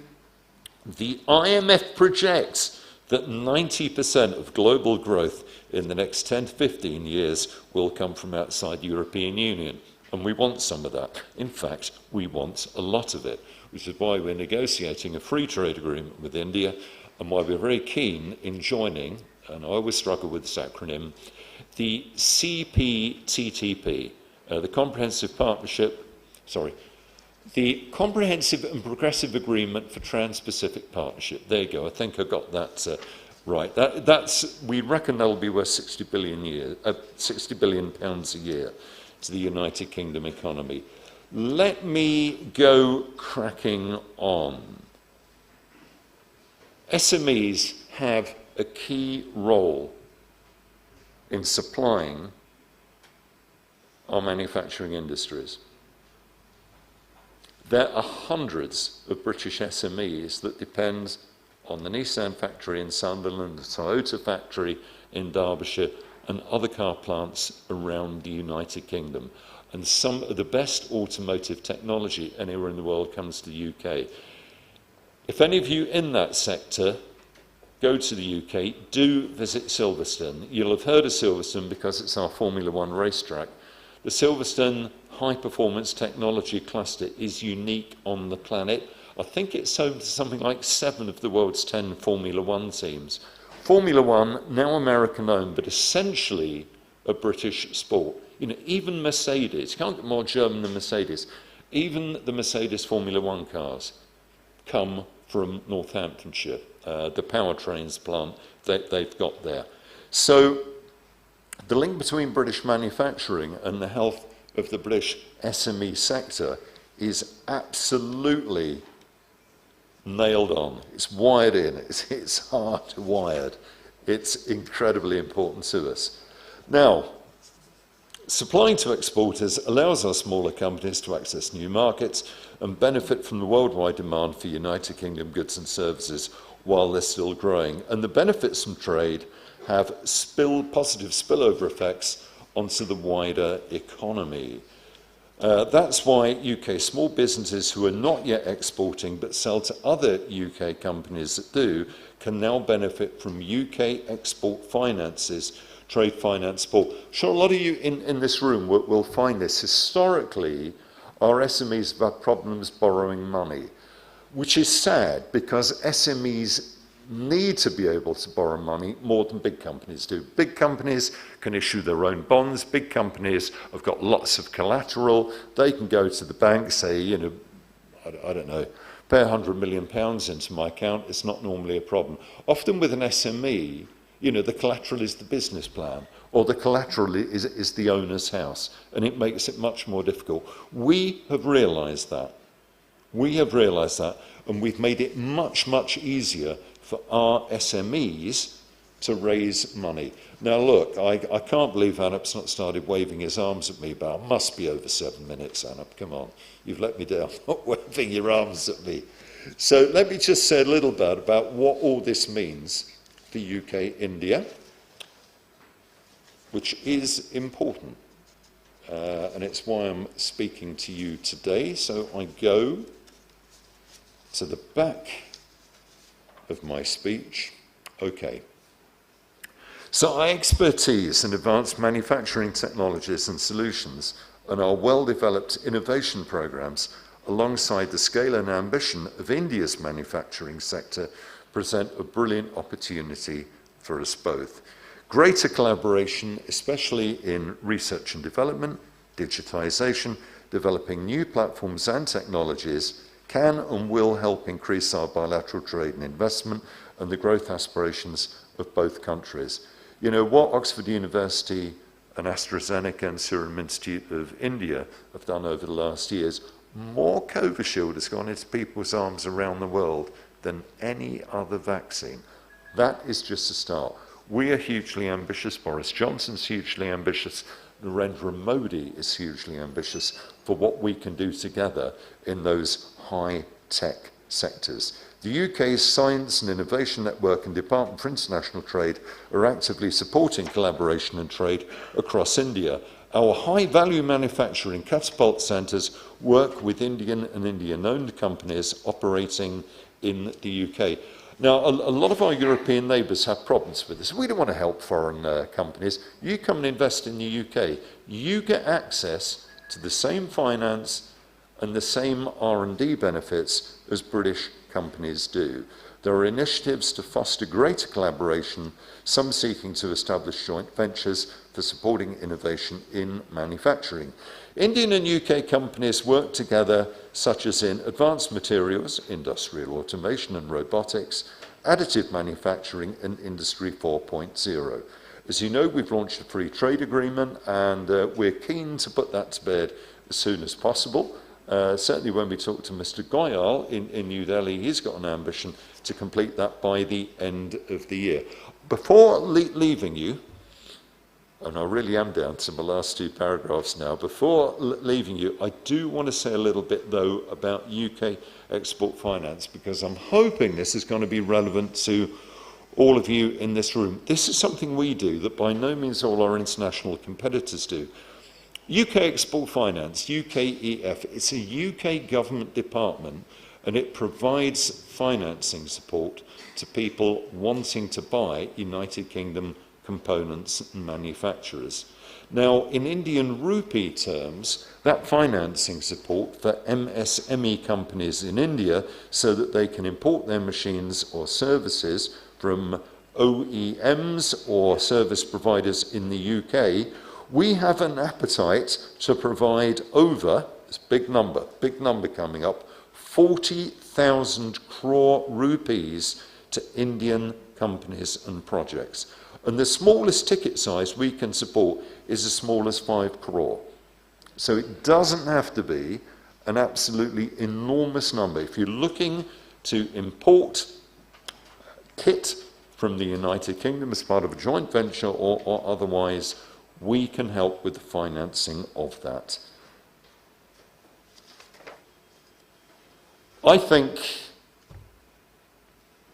The IMF projects that 90% of global growth in the next 10 to 15 years will come from outside the European Union. And we want some of that. In fact, we want a lot of it, which is why we're negotiating a free trade agreement with India and why we're very keen in joining, and I always struggle with this acronym, the CPTPP, the Comprehensive and Progressive Agreement for Trans-Pacific Partnership. There you go, I think I got that right. We reckon that'll be worth £60 billion pounds a year to the United Kingdom economy. Let me go cracking on. SMEs have a key role in supplying our manufacturing industries. There are hundreds of British SMEs that depend on the Nissan factory in Sunderland, the Toyota factory in Derbyshire, and other car plants around the United Kingdom. And some of the best automotive technology anywhere in the world comes to the UK. If any of you in that sector go to the UK, do visit Silverstone. You'll have heard of Silverstone because it's our Formula One racetrack. The Silverstone High Performance Technology Cluster is unique on the planet. I think it's home to something like 7 of the world's 10 Formula One teams. Formula One, now American-owned, but essentially a British sport. You know, even Mercedes, you can't get more German than Mercedes, even the Mercedes Formula One cars come from Northamptonshire, the powertrains plant that they've got there. So the link between British manufacturing and the health of the British SME sector is absolutely nailed on. It's wired in, it's hardwired. It's incredibly important to us. Now, supplying to exporters allows our smaller companies to access new markets and benefit from the worldwide demand for United Kingdom goods and services while they're still growing. And the benefits from trade have positive spillover effects onto the wider economy. That's why UK small businesses who are not yet exporting but sell to other UK companies that do can now benefit from UK export finances, trade finance support. I'm sure a lot of you in this room will find this. Historically, our SMEs have had problems borrowing money, which is sad because SMEs need to be able to borrow money more than big companies do. Big companies can issue their own bonds. Big companies have got lots of collateral. They can go to the bank, say, you know, I don't know, pay £100 million into my account. It's not normally a problem. Often with an SME, you know, the collateral is the business plan, or the collateral is the owner's house, and it makes it much more difficult. We have realised that. We have realised that, and we've made it much, much easier for our SMEs to raise money. Now look, I can't believe Anup's not started waving his arms at me, but it must be over 7 minutes, Anup, come on. You've let me down, not waving your arms at me. So let me just say a little bit about what all this means for UK-India, which is important. And it's why I'm speaking to you today. So I go to the back of my speech. Okay. So our expertise in advanced manufacturing technologies and solutions and our well-developed innovation programs alongside the scale and ambition of India's manufacturing sector present a brilliant opportunity for us both. Greater collaboration, especially in research and development, digitization, developing new platforms and technologies, can and will help increase our bilateral trade and investment and the growth aspirations of both countries. You know, what Oxford University and AstraZeneca and Serum Institute of India have done over the last years, more Covishield has gone into people's arms around the world than any other vaccine. That is just a start. We are hugely ambitious. Boris Johnson's hugely ambitious. Narendra Modi is hugely ambitious for what we can do together in those high-tech sectors. The UK's Science and Innovation Network and Department for International Trade are actively supporting collaboration and trade across India. Our high-value manufacturing catapult centres work with Indian and Indian-owned companies operating in the UK. Now, a lot of our European neighbours have problems with this. We don't want to help foreign companies. You come and invest in the UK. You get access to the same finance and the same R&D benefits as British companies do. There are initiatives to foster greater collaboration, some seeking to establish joint ventures for supporting innovation in manufacturing. Indian and UK companies work together, such as in advanced materials, industrial automation and robotics, additive manufacturing and Industry 4.0. As you know, we've launched a free trade agreement and we're keen to put that to bed as soon as possible. Certainly when we talk to Mr. Goyal in New Delhi, he's got an ambition to complete that by the end of the year. Before leaving you, and I really am down to my last two paragraphs now, before leaving you, I do want to say a little bit, though, about UK export finance, because I'm hoping this is going to be relevant to all of you in this room. This is something we do that by no means all our international competitors do. UK Export Finance, UKEF, it's a UK government department and it provides financing support to people wanting to buy United Kingdom components and manufacturers. Now, in Indian rupee terms, that financing support for MSME companies in India so that they can import their machines or services from OEMs or service providers in the UK, we have an appetite to provide over, this big number coming up, 40,000 crore rupees to Indian companies and projects. And the smallest ticket size we can support is as small as 5 crore. So it doesn't have to be an absolutely enormous number. If you're looking to import kit from the United Kingdom as part of a joint venture or otherwise, we can help with the financing of that. I think,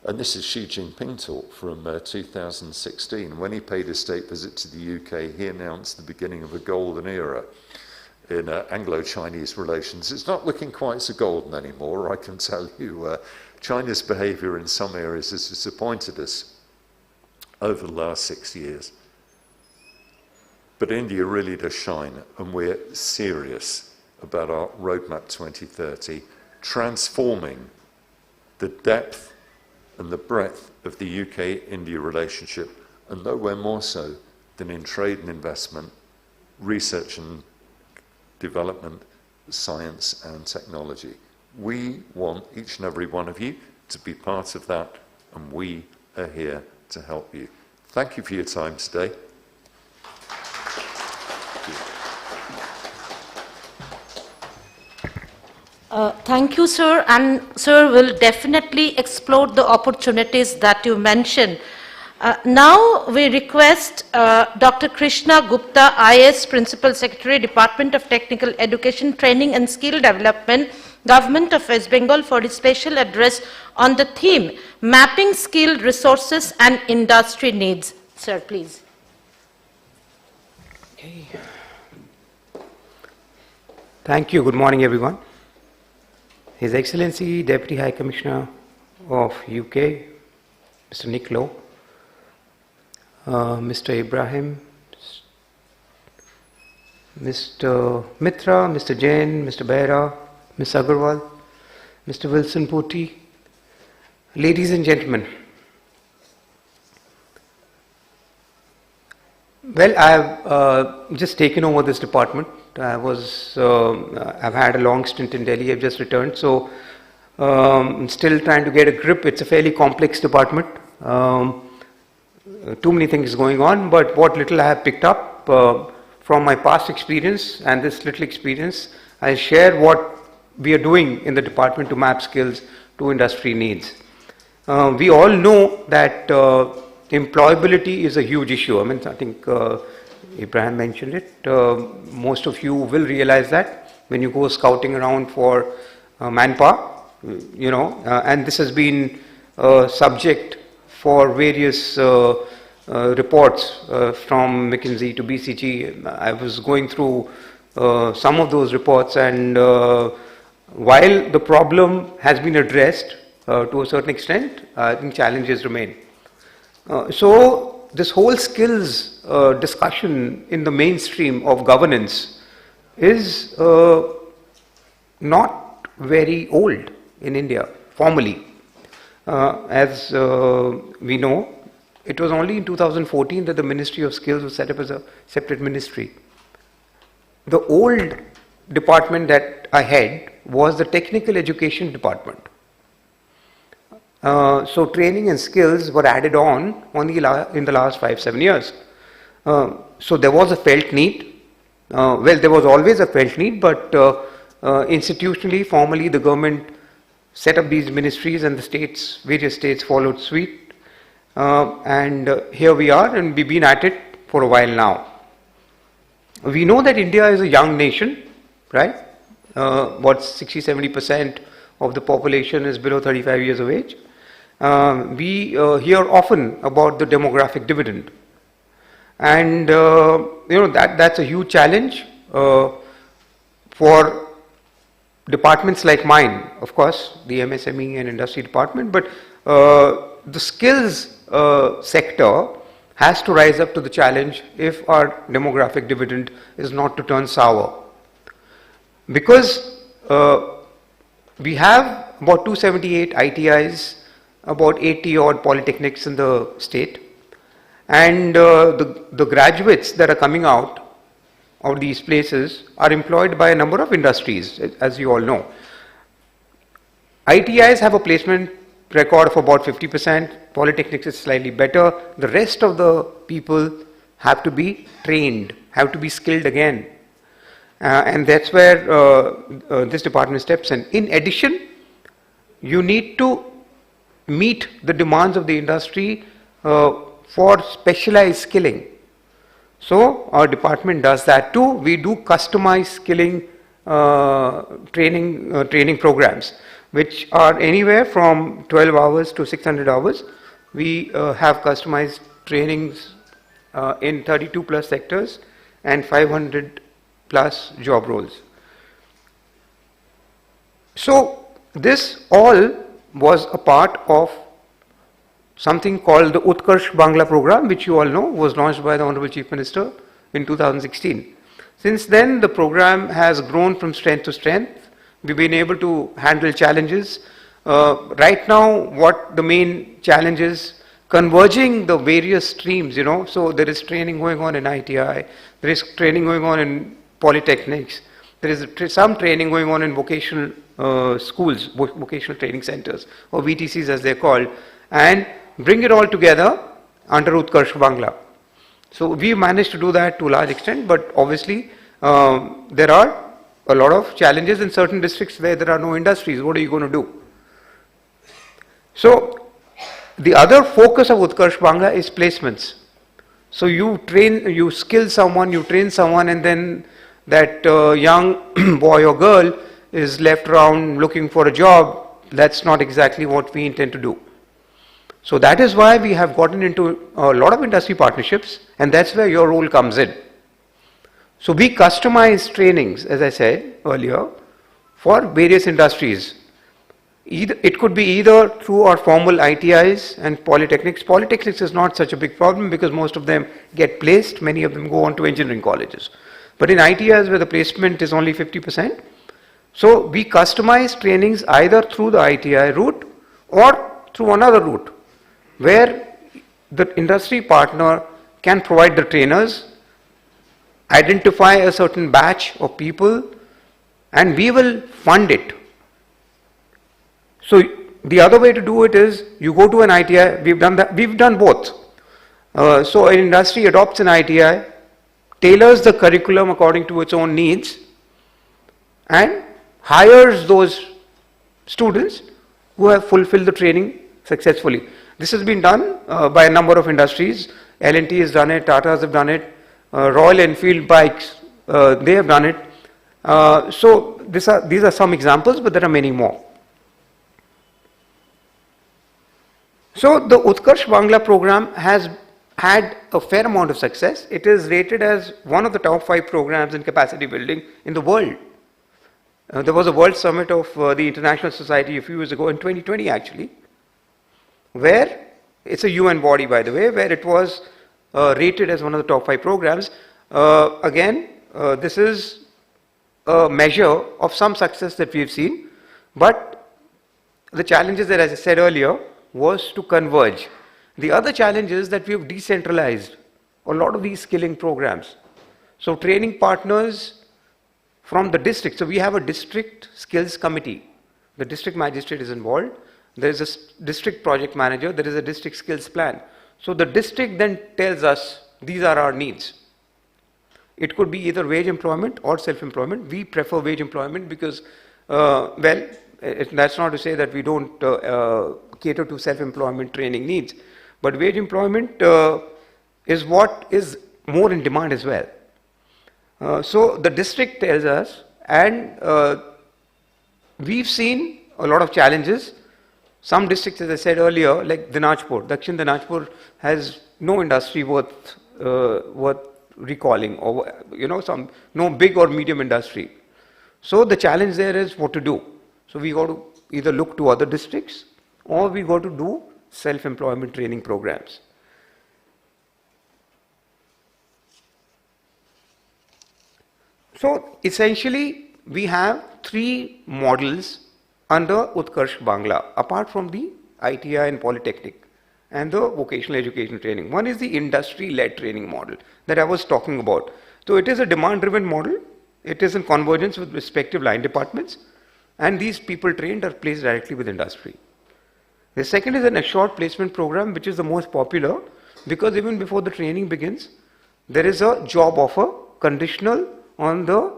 and this is Xi Jinping talk from 2016, when he paid a state visit to the UK, he announced the beginning of a golden era in Anglo-Chinese relations. It's not looking quite so golden anymore, I can tell you. China's behaviour in some areas has disappointed us over the last 6 years. But India really does shine, and we're serious about our Roadmap 2030, transforming the depth and the breadth of the UK-India relationship, and nowhere more so than in trade and investment, research and development, science and technology. We want each and every one of you to be part of that, and we are here to help you. Thank you for your time today. Thank you, sir. And sir will definitely explore the opportunities that you mentioned. Now we request Dr. Krishna Gupta, IAS Principal Secretary, Department of Technical Education, Training and Skill Development, Government of West Bengal, for his special address on the theme, Mapping Skilled Resources and Industry Needs. Sir, please. Okay. Thank you. Good morning, everyone. His Excellency Deputy High Commissioner of UK, Mr. Nick Lowe, Mr. Ibrahim, Mr. Mitra, Mr. Jain, Mr. Behra, Ms. Agarwal, Mr. Wilson Poti, ladies and gentlemen. Well, I have just taken over this department. I've had a long stint in Delhi. I've just returned, so I'm still trying to get a grip. It's a fairly complex department. Too many things going on, but what little I have picked up from my past experience and this little experience, I'll share what we are doing in the department to map skills to industry needs. We all know that employability is a huge issue. I mean, I think Ibrahim mentioned it. Most of you will realize that when you go scouting around for manpower, and this has been subject for various reports from McKinsey to BCG. I was going through some of those reports, and while the problem has been addressed to a certain extent, I think challenges remain. So this whole skills discussion in the mainstream of governance is not very old in India, formally. As we know, it was only in 2014 that the Ministry of Skills was set up as a separate ministry. The old department that I had was the Technical Education Department. So training and skills were added on only in the last 5-7 years. So there was a felt need. Well, there was always a felt need, but institutionally, formally, the government set up these ministries, and the states, various states followed suit. And here we are, and we've been at it for a while now. We know that India is a young nation, right? About 60-70% of the population is below 35 years of age. We hear often about the demographic dividend, and that's a huge challenge for departments like mine, of course, the MSME and industry department, but the skills sector has to rise up to the challenge if our demographic dividend is not to turn sour. Because we have about 278 ITIs, about 80 odd polytechnics in the state, and the graduates that are coming out of these places are employed by a number of industries, as you all know. ITIs have a placement record of about 50%, polytechnics is slightly better. The rest of the people have to be trained, have to be skilled again. And that's where this department steps in. In addition, you need to meet the demands of the industry for specialized skilling. So our department does that too. We do customized skilling training programs, which are anywhere from 12 hours to 600 hours. We have customized trainings in 32 plus sectors and 500 plus job roles. So this all was a part of something called the Utkarsh Bangla program, which you all know was launched by the Honorable Chief Minister in 2016. Since then, the program has grown from strength to strength. We've been able to handle challenges. Right now, what the main challenge is, converging the various streams, so there is training going on in ITI, there is training going on in polytechnics, there is some training going on in vocational schools, vocational training centers, or VTCs as they're called, and bring it all together under Utkarsh Bangla. So we managed to do that to a large extent, but obviously there are a lot of challenges in certain districts where there are no industries. What are you going to do? So the other focus of Utkarsh Bangla is placements. So you skill someone, you train someone, and then that young boy or girl is left around looking for a job. That's not exactly what we intend to do. So that is why we have gotten into a lot of industry partnerships, and that's where your role comes in. So we customize trainings, as I said earlier, for various industries. It could be either through our formal ITIs and polytechnics. Polytechnics is not such a big problem because most of them get placed, many of them go on to engineering colleges. But in ITIs where the placement is only 50%, so we customize trainings either through the ITI route or through another route, where the industry partner can provide the trainers, identify a certain batch of people, and we will fund it. So the other way to do it is you go to an ITI, we've done both. So an industry adopts an ITI, tailors the curriculum according to its own needs, and hires those students who have fulfilled the training successfully. This has been done by a number of industries. L&T has done it, Tatas have done it, Royal Enfield Bikes, they have done it. So these are some examples, but there are many more. So the Utkarsh Bangla program has had a fair amount of success. It is rated as one of the top 5 programs in capacity building in the world. There was a World Summit of the International Society a few years ago in 2020 actually, where it's a UN body by the way, where it was rated as one of the top 5 programs. This is a measure of some success that we've seen, but the challenges that, as I said earlier, was to converge. The other challenge is that we've decentralized a lot of these skilling programs. So training partners from the district, so we have a district skills committee. The district magistrate is involved. There is a district project manager. There is a district skills plan. So the district then tells us these are our needs. It could be either wage employment or self-employment. We prefer wage employment because, that's not to say that we don't cater to self-employment training needs, but wage employment is what is more in demand as well. So the district tells us, and we've seen a lot of challenges. Some districts, as I said earlier, like Dinajpur, Dakshin Dinajpur has no industry worth recalling, or no big or medium industry. So the challenge there is what to do. So we got to either look to other districts or we got to do self-employment training programs. So essentially we have 3 models under Utkarsh Bangla, apart from the ITI and Polytechnic and the vocational education training. One is the industry-led training model that I was talking about. So it is a demand-driven model. It is in convergence with respective line departments, and these people trained are placed directly with industry. The second is an assured placement program, which is the most popular because even before the training begins, there is a job offer conditional on the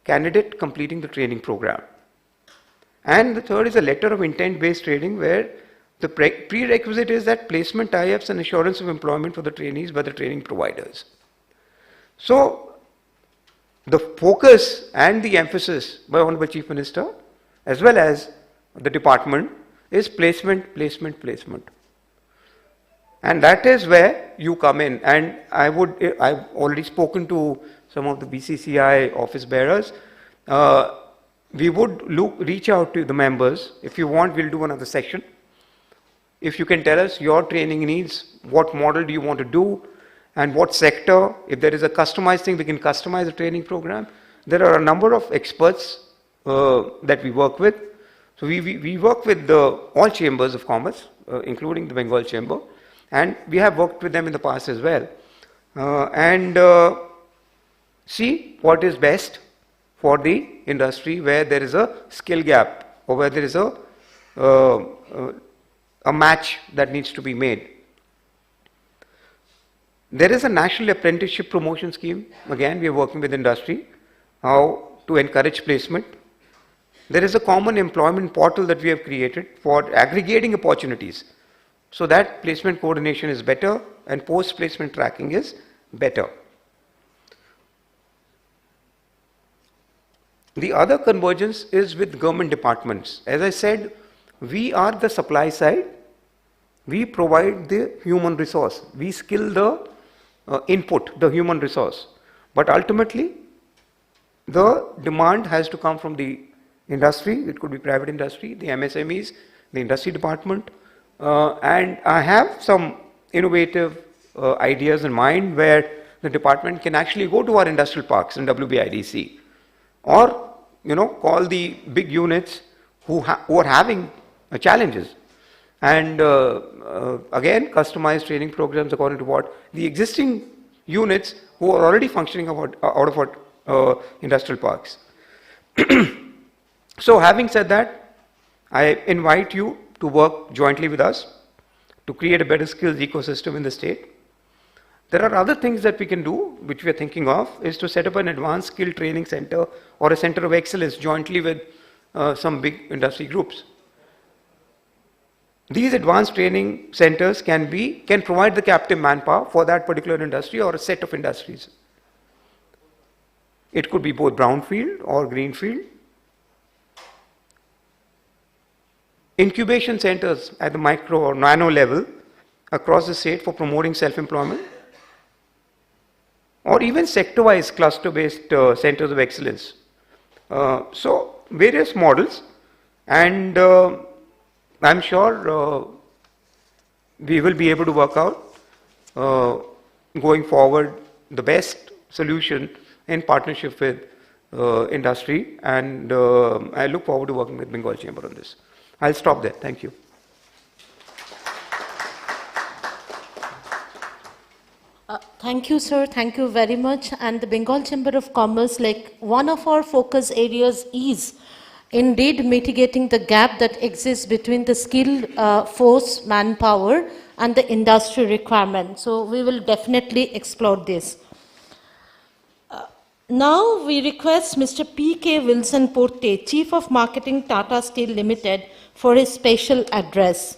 candidate completing the training program. And the third is a letter of intent based training, where the prerequisite is that placement tie-ups and assurance of employment for the trainees by the training providers. So the focus and the emphasis by Honorable Chief Minister as well as the department is placement, placement, placement. And that is where you come in. And I've already spoken to some of the BCCI office bearers. We would reach out to the members. If you want, we'll do another session. If you can tell us your training needs, what model do you want to do, and what sector. If there is a customized thing, we can customize the training program. There are a number of experts that we work with. So we work with all chambers of commerce, including the Bengal chamber, and we have worked with them in the past as well. See what is best for the industry where there is a skill gap or where there is a match that needs to be made. There is a national apprenticeship promotion scheme. Again, we are working with industry, how to encourage placement. There is a common employment portal that we have created for aggregating opportunities so that placement coordination is better and post-placement tracking is better. The other convergence is with government departments. As I said, we are the supply side. We provide the human resource. We skill the input, the human resource. But ultimately, the demand has to come from the industry. It could be private industry, the MSMEs, the industry department. And I have some innovative ideas in mind where the department can actually go to our industrial parks in WBIDC, or call the big units who are having challenges, and again customized training programs according to what the existing units who are already functioning out of our industrial parks. So having said that, I invite you to work jointly with us to create a better skills ecosystem in the state. There are other things that we can do, which we are thinking of, is to set up an advanced skill training center or a center of excellence jointly with some big industry groups. These advanced training centers can provide the captive manpower for that particular industry or a set of industries. It could be both brownfield or greenfield. incubation centers at the micro or nano level across the state for promoting self-employment, or even sector-wise cluster-based centers of excellence. So various models, and I'm sure we will be able to work out going forward the best solution in partnership with industry, and I look forward to working with Bengal Chamber on this. I'll stop there. Thank you. Thank you, sir. Thank you very much. And the Bengal Chamber of Commerce, like one of our focus areas is indeed mitigating the gap that exists between the skilled force manpower and the industry requirement. So we will definitely explore this. Now we request Mr. P.K. Wilson Porte, Chief of Marketing, Tata Steel Limited, for his special address.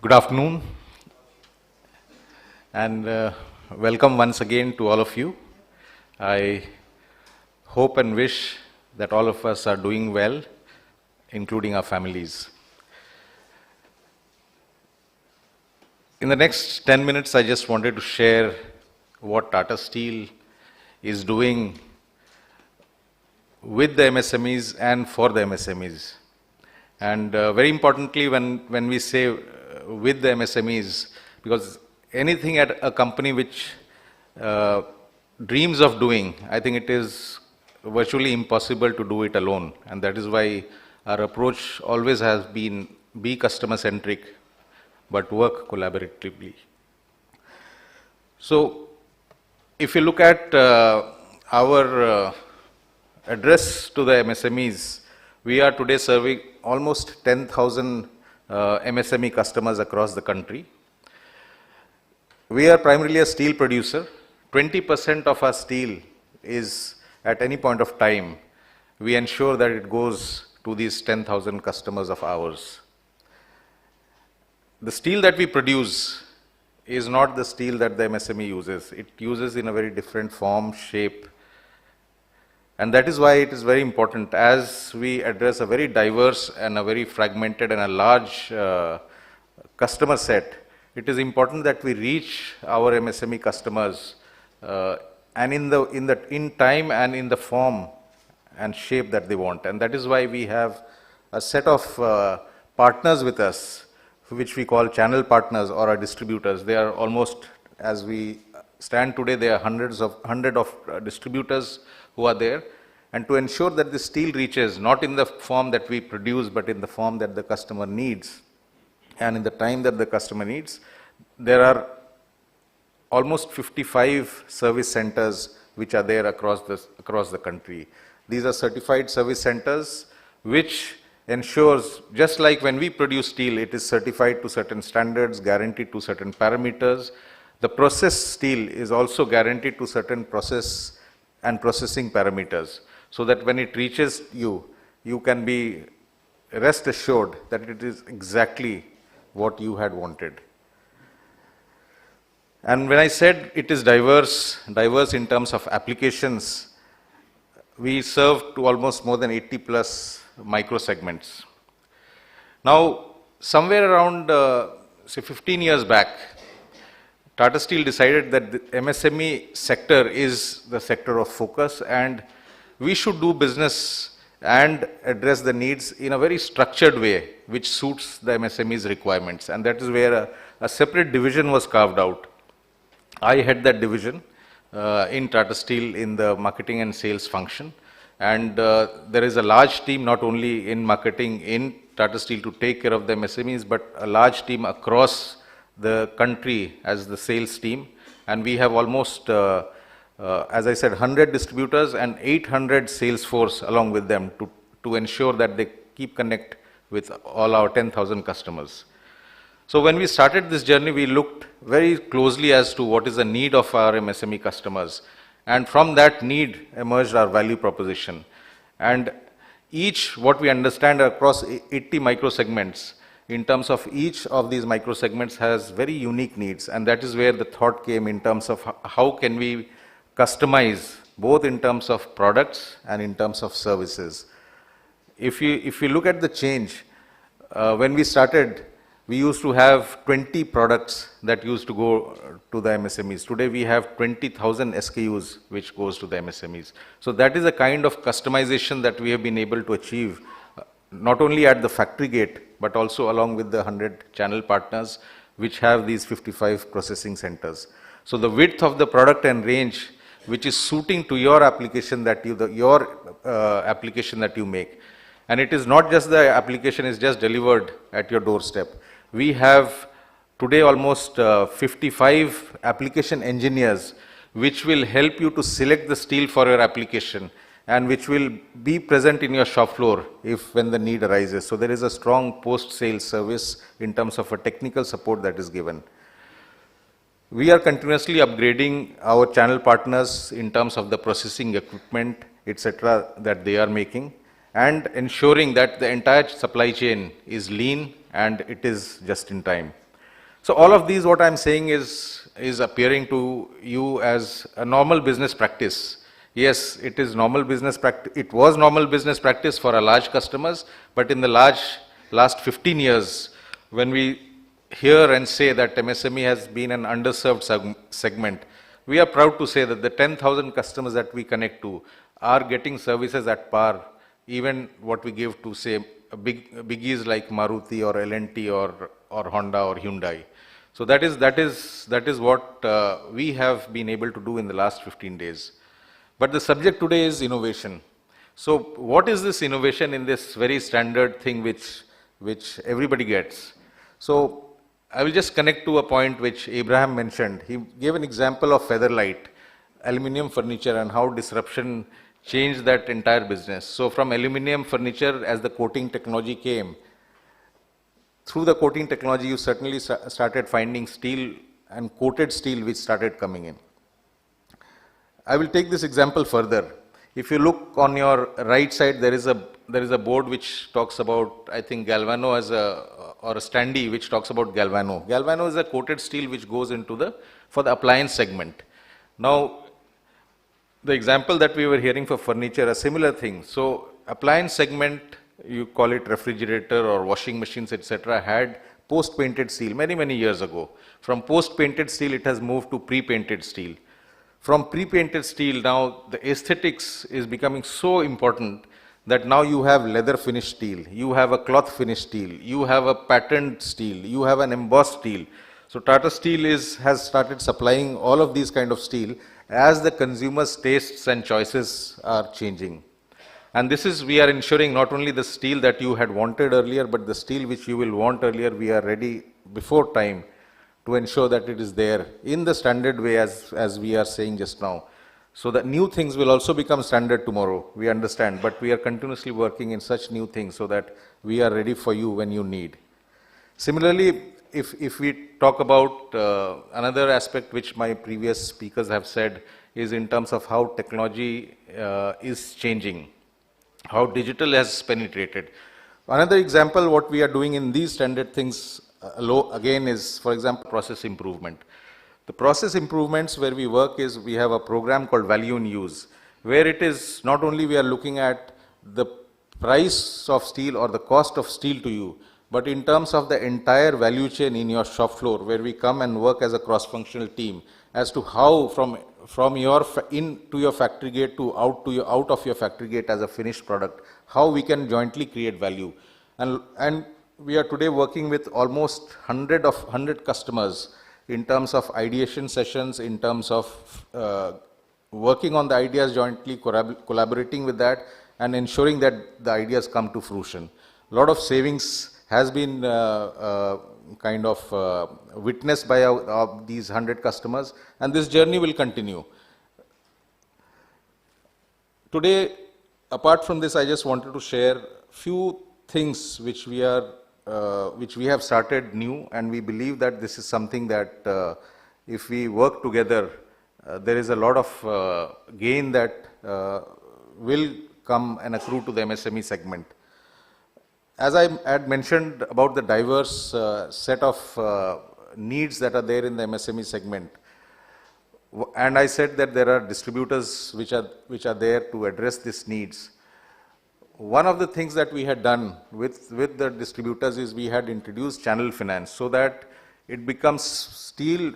Good afternoon, and welcome once again to all of you. I hope and wish that all of us are doing well, including our families. In the next 10 minutes, I just wanted to share what Tata Steel is doing with the MSMEs and for the MSMEs. And very importantly, when we say with the MSMEs, because anything at a company which dreams of doing, I think it is virtually impossible to do it alone. And that is why our approach always has been be customer-centric, but work collaboratively. So, if you look at our address to the MSMEs, we are today serving almost 10,000 MSME customers across the country. We are primarily a steel producer. 20% of our steel is at any point of time, we ensure that it goes to these 10,000 customers of ours. The steel that we produce is not the steel that the MSME uses. It uses in a very different form, shape. And that is why it is very important as we address a very diverse and a very fragmented and a large customer set. It is important that we reach our MSME customers and in time and in the form and shape that they want. And that is why we have a set of partners with us, which we call channel partners or our distributors. They are almost, as we stand today, there are hundreds of distributors who are there, and to ensure that the steel reaches not in the form that we produce, but in the form that the customer needs and in the time that the customer needs. There are almost 55 service centers which are there across the country. These are certified service centers which ensures, just like when we produce steel, it is certified to certain standards, guaranteed to certain parameters. The processed steel is also guaranteed to certain process and processing parameters, so that when it reaches you, you can be rest assured that it is exactly what you had wanted. And when I said it is diverse in terms of applications, we serve to almost more than 80 plus micro segments. Now, somewhere around, say 15 years back, Tata Steel decided that the MSME sector is the sector of focus, and we should do business and address the needs in a very structured way which suits the MSME's requirements. And that is where a separate division was carved out. I had that division in Tata Steel in the marketing and sales function. And there is a large team not only in marketing in Tata Steel to take care of the MSMEs, but a large team across the country as the sales team. And we have almost, as I said, 100 distributors and 800 sales force along with them to ensure that they keep connect with all our 10,000 customers. So when we started this journey, we looked very closely as to what is the need of our MSME customers. And from that need emerged our value proposition. And each, what we understand across 80 micro segments, in terms of each of these micro segments has very unique needs. And that is where the thought came in terms of how can we customize both in terms of products and in terms of services. If you look at the change, when we started, we used to have 20 products that used to go to the MSMEs. Today we have 20,000 SKUs which goes to the MSMEs. So that is a kind of customization that we have been able to achieve, not only at the factory gate, but also along with the 100 channel partners which have these 55 processing centers. So the width of the product and range which is suiting to your application that application that you make. And it is not just the application is just delivered at your doorstep. We have today almost 55 application engineers which will help you to select the steel for your application and which will be present in your shop floor when the need arises. So there is a strong post-sales service in terms of a technical support that is given. We are continuously upgrading our channel partners in terms of the processing equipment, etc., that they are making, and ensuring that the entire supply chain is lean and it is just in time. So all of these, what I'm saying is appearing to you as a normal business practice. Yes, it is normal business practice. It was normal business practice for our large customers, but in the last 15 years, when we hear and say that MSME has been an underserved segment, we are proud to say that the 10,000 customers that we connect to are getting services at par, even what we give to, say, biggies like Maruti or L&T or Honda or Hyundai. So that is what we have been able to do in the last 15 days. But the subject today is innovation. So what is this innovation in this very standard thing which everybody gets? So I will just connect to a point which Abraham mentioned. He gave an example of Featherlight, aluminium furniture, and how disruption changed that entire business. So from aluminium furniture, as the coating technology came, through the coating technology, you certainly started finding steel and coated steel which started coming in. I will take this example further. If you look on your right side, there is a board which talks about, I think, Galvano as or a standee which talks about Galvano. Galvano is a coated steel which goes into for the appliance segment. Now, the example that we were hearing for furniture, a similar thing. So, appliance segment, you call it refrigerator or washing machines, etc., had post-painted steel many years ago. From post-painted steel, it has moved to pre-painted steel. From pre-painted steel, now the aesthetics is becoming so important that now you have leather finished steel, you have a cloth finished steel, you have a patterned steel, you have an embossed steel. So Tata Steel has started supplying all of these kind of steel as the consumer's tastes and choices are changing. And this is, we are ensuring not only the steel that you had wanted earlier, but the steel which you will want earlier, we are ready before time to ensure that it is there in the standard way as we are saying just now. So that new things will also become standard tomorrow, we understand, but we are continuously working in such new things so that we are ready for you when you need. Similarly, if we talk about another aspect which my previous speakers have said is in terms of how technology is changing, how digital has penetrated. Another example, what we are doing in these standard things again is, for example, process improvement. The process improvements where we work is we have a program called Value in Use, where it is not only we are looking at the price of steel or the cost of steel to you, but in terms of the entire value chain in your shop floor, where we come and work as a cross-functional team as to how from your into your factory gate to out of your factory gate as a finished product, how we can jointly create value. And we are today working with almost 100 customers in terms of ideation sessions, in terms of working on the ideas jointly, collaborating with that, and ensuring that the ideas come to fruition. A lot of savings has been kind of witnessed by these 100 customers, and this journey will continue. Today, apart from this, I just wanted to share few things which we have started new, and we believe that this is something that if we work together, there is a lot of gain that will come and accrue to the MSME segment. As I had mentioned about the diverse set of needs that are there in the MSME segment, and I said that there are distributors which are there to address these needs. One of the things that we had done with the distributors is we had introduced channel finance, so that it becomes steel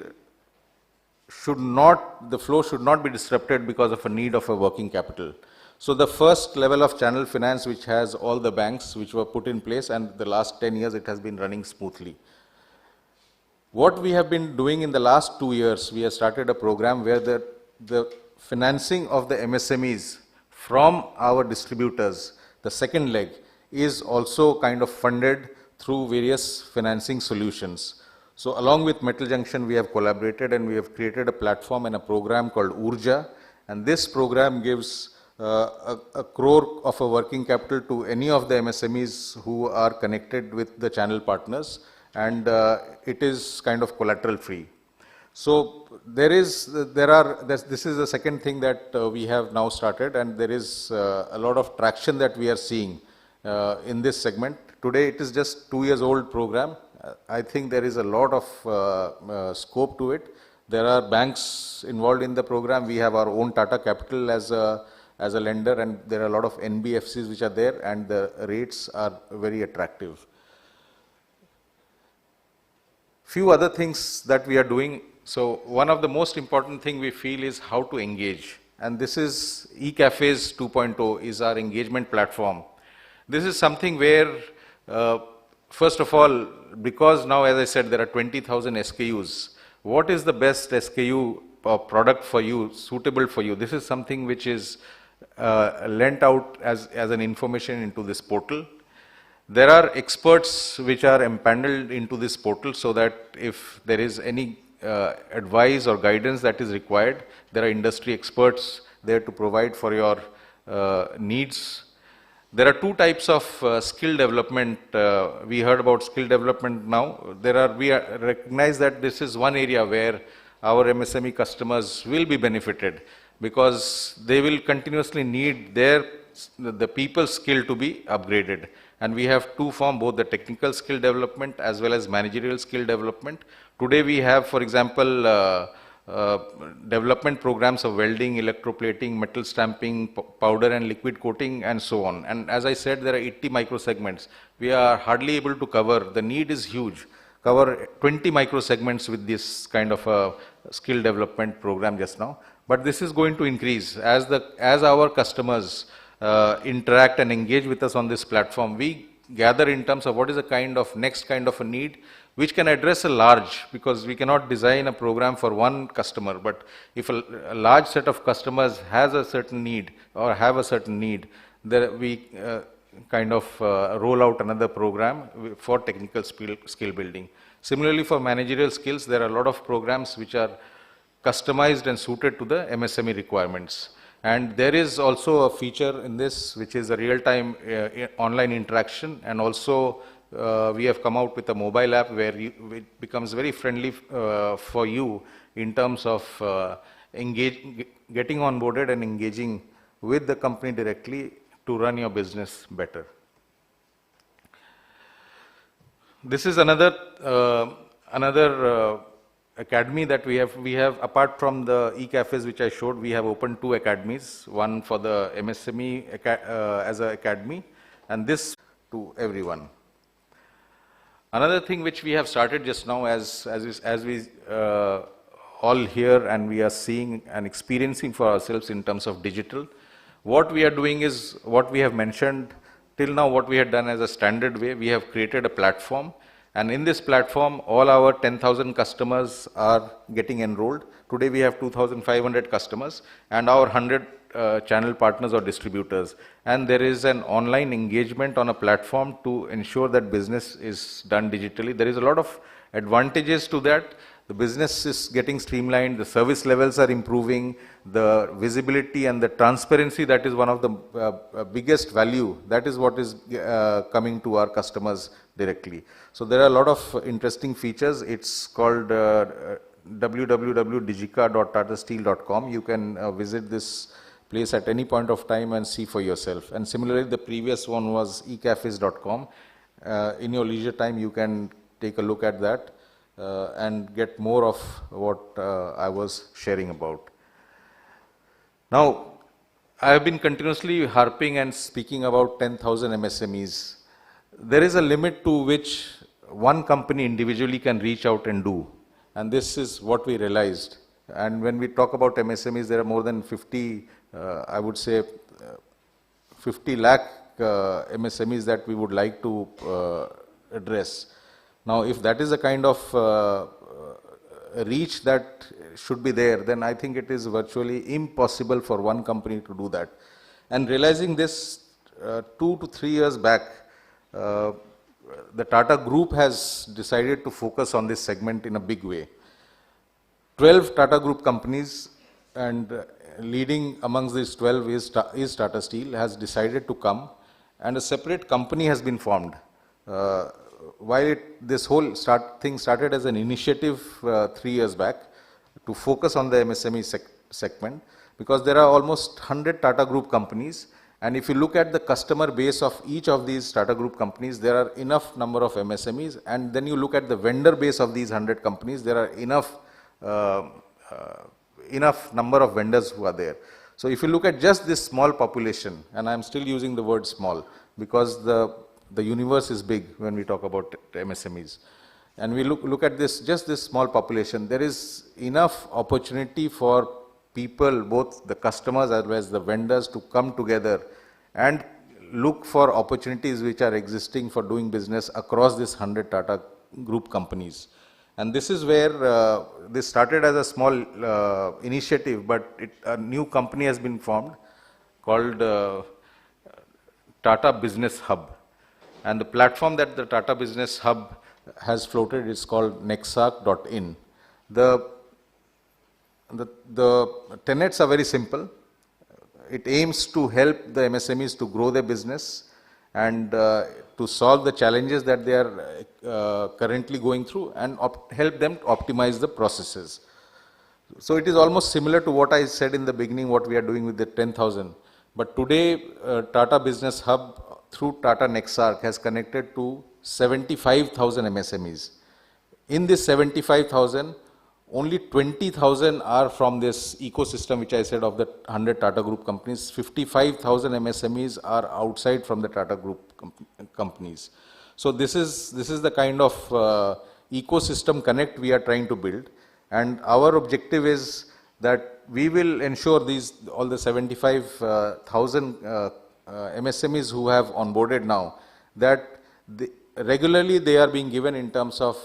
the flow should not be disrupted because of a need of a working capital. So the first level of channel finance, which has all the banks which were put in place, and the last 10 years it has been running smoothly. What we have been doing in the last 2 years, we have started a program where the financing of the MSMEs from our distributors, the second leg, is also kind of funded through various financing solutions. So along with Metal Junction, we have collaborated and we have created a platform and a program called Urja, and this program gives a crore of a working capital to any of the MSMEs who are connected with the channel partners, and it is kind of collateral free. So this is the second thing that we have now started, and there is a lot of traction that we are seeing in this segment. Today it is just 2 years old program. I think there is a lot of scope to it. There are banks involved in the program. We have our own Tata Capital as a lender, and there are a lot of NBFCs which are there, and the rates are very attractive. Few other things that we are doing. So one of the most important thing we feel is how to engage, and this is eCafes 2.0 is our engagement platform. This is something where first of all, because now, as I said, there are 20,000 SKUs, what is the best SKU or product for you, suitable for you? This is something which is lent out as an information into this portal. There are experts which are empaneled into this portal, so that if there is any advice or guidance that is required, there are industry experts there to provide for your needs. There are two types of skill development. We heard about skill development now. We recognize that this is one area where our MSME customers will be benefited, because they will continuously need the people's skill to be upgraded. And we have two forms, both the technical skill development as well as managerial skill development. Today we have, for example, development programs of welding, electroplating, metal stamping, powder and liquid coating, and so on. And as I said, there are 80 micro segments. We are hardly able to cover. The need is huge. Cover 20 micro segments with this kind of a skill development program just now. But this is going to increase as our customers interact and engage with us on this platform. We gather in terms of what is the next kind of a need which can address a large, because we cannot design a program for one customer, but if a large set of customers has a certain need or have a certain need, there we kind of roll out another program for technical skill building. Similarly, for managerial skills, there are a lot of programs which are customized and suited to the MSME requirements. And there is also a feature in this which is a real-time online interaction, and also we have come out with a mobile app where it becomes very friendly for you in terms of getting onboarded and engaging with the company directly to run your business better. This is another academy that we have. Apart from the e-cafes which I showed, we have opened 2 academies, one for the MSME as an academy, and this to everyone. Another thing which we have started just now, as we all hear and we are seeing and experiencing for ourselves in terms of digital, what we are doing is what we have mentioned till now. What we had done as a standard way, we have created a platform, and in this platform all our 10,000 customers are getting enrolled. Today we have 2,500 customers and our 100 channel partners or distributors, and there is an online engagement on a platform to ensure that business is done digitally. There is a lot of advantages to that. The business is getting streamlined, the service levels are improving, the visibility and the transparency, that is one of the biggest value, that is what is coming to our customers directly. So there are a lot of interesting features. It's called www.digica.tatasteel.com. You can visit this place at any point of time and see for yourself. And similarly, the previous one was ecafes.com. In your leisure time, you can take a look at that and get more of what I was sharing about. Now, I have been continuously harping and speaking about 10,000 MSMEs. There is a limit to which one company individually can reach out and do. And this is what we realized. And when we talk about MSMEs, there are more than 50, I would say 50 lakh MSMEs that we would like to address. Now, if that is a kind of reach that should be there, then I think it is virtually impossible for one company to do that. And realizing this 2 to 3 years back, the Tata Group has decided to focus on this segment in a big way. 12 Tata Group companies, and leading amongst these 12 is Tata Steel, has decided to come, and a separate company has been formed. While this whole thing started as an initiative 3 years back to focus on the MSME segment, because there are almost 100 Tata Group companies, and if you look at the customer base of each of these Tata Group companies, there are enough number of MSMEs, and then you look at the vendor base of these 100 companies, there are enough number of vendors who are there. So if you look at just this small population, and I am still using the word small because the universe is big when we talk about MSMEs, and we look at this, just this small population, there is enough opportunity for people, both the customers as well as the vendors, to come together and look for opportunities which are existing for doing business across this 100 Tata Group companies. And this is where this started as a small initiative, but a new company has been formed called Tata Business Hub. And the platform that the Tata Business Hub has floated is called nexark.in. The tenets are very simple. It aims to help the MSMEs to grow their business and to solve the challenges that they are currently going through, and help them to optimize the processes. So it is almost similar to what I said in the beginning, what we are doing with the 10,000. But today, Tata Business Hub through Tata Nexark has connected to 75,000 MSMEs. In this 75,000, only 20,000 are from this ecosystem which I said of the 100 Tata Group companies. 55,000 MSMEs are outside from the Tata Group companies. So this is the kind of ecosystem connect we are trying to build, and our objective is that we will ensure all the 75,000 MSMEs who have onboarded now, that regularly they are being given in terms of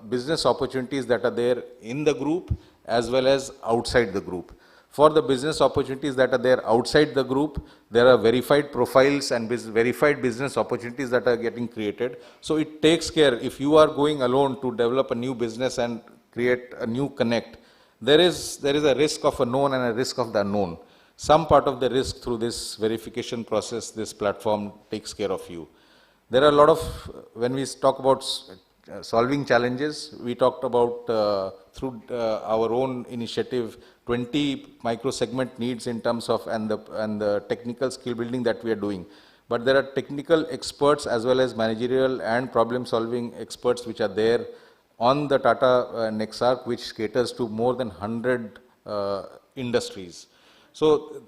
business opportunities that are there in the group as well as outside the group. For the business opportunities that are there outside the group, there are verified profiles and verified business opportunities that are getting created. So it takes care, if you are going alone to develop a new business and create a new connect, there is a risk of a known and a risk of the unknown. Some part of the risk through this verification process, this platform takes care of you. There are a lot of, when we talk about solving challenges, we talked about through our own initiative, 20 micro segment needs in terms of, and the technical skill building that we are doing. But there are technical experts as well as managerial and problem solving experts which are there on the Tata Nexark, which caters to more than 100 industries. So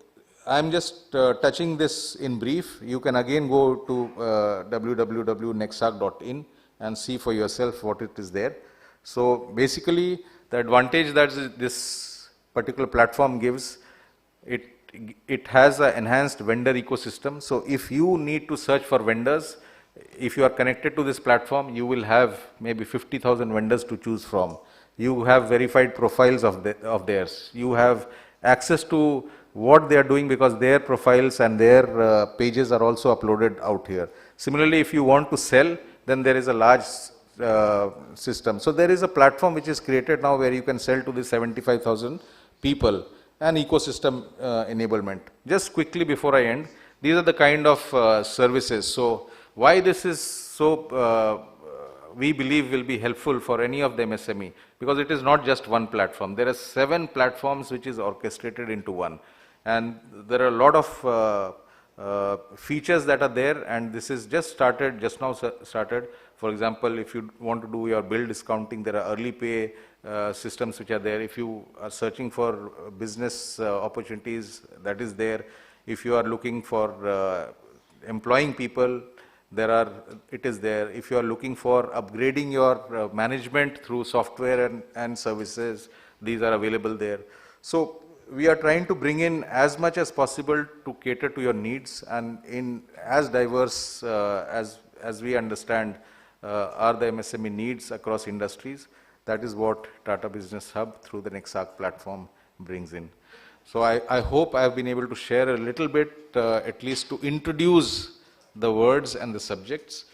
I am just touching this in brief. You can again go to www.nexark.in and see for yourself what it is there. So basically, the advantage that this particular platform gives, it has an enhanced vendor ecosystem. So if you need to search for vendors, if you are connected to this platform, you will have maybe 50,000 vendors to choose from. You have verified profiles of theirs. You have access to what they are doing because their profiles and their pages are also uploaded out here. Similarly, if you want to sell, then there is a large system. So there is a platform which is created now where you can sell to the 75,000 people and ecosystem enablement. Just quickly before I end, these are the kind of services. So why this is so we believe will be helpful for any of the MSME, because it is not just one platform. There are 7 platforms which is orchestrated into one, and there are a lot of features that are there, and this is just now started. For example, if you want to do your bill discounting, there are early pay systems which are there. If you are searching for business opportunities, that is there. If you are looking for employing people, it is there. If you are looking for upgrading your management through software and services, these are available there. So we are trying to bring in as much as possible to cater to your needs, and in as diverse as we understand are the MSME needs across industries. That is what Tata Business Hub through the Nexark platform brings in. So I hope I have been able to share a little bit, at least to introduce the words and the subjects.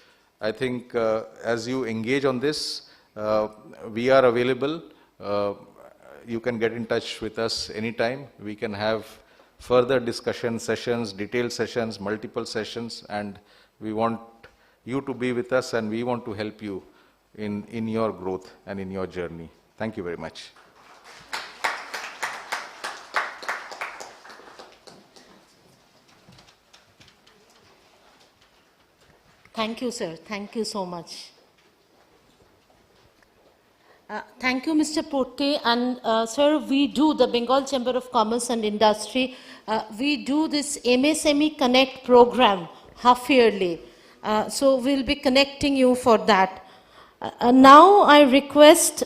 I think as you engage on this, we are available. You can get in touch with us anytime. We can have further discussion sessions, detailed sessions, multiple sessions, and we want you to be with us, and we want to help you in your growth and in your journey. Thank you very much. Thank you, sir. Thank you so much. Thank you, Mr. Potte. And sir, we do, the Bengal Chamber of Commerce and Industry, we do this MSME Connect program half-yearly. So we'll be connecting you for that. Now I request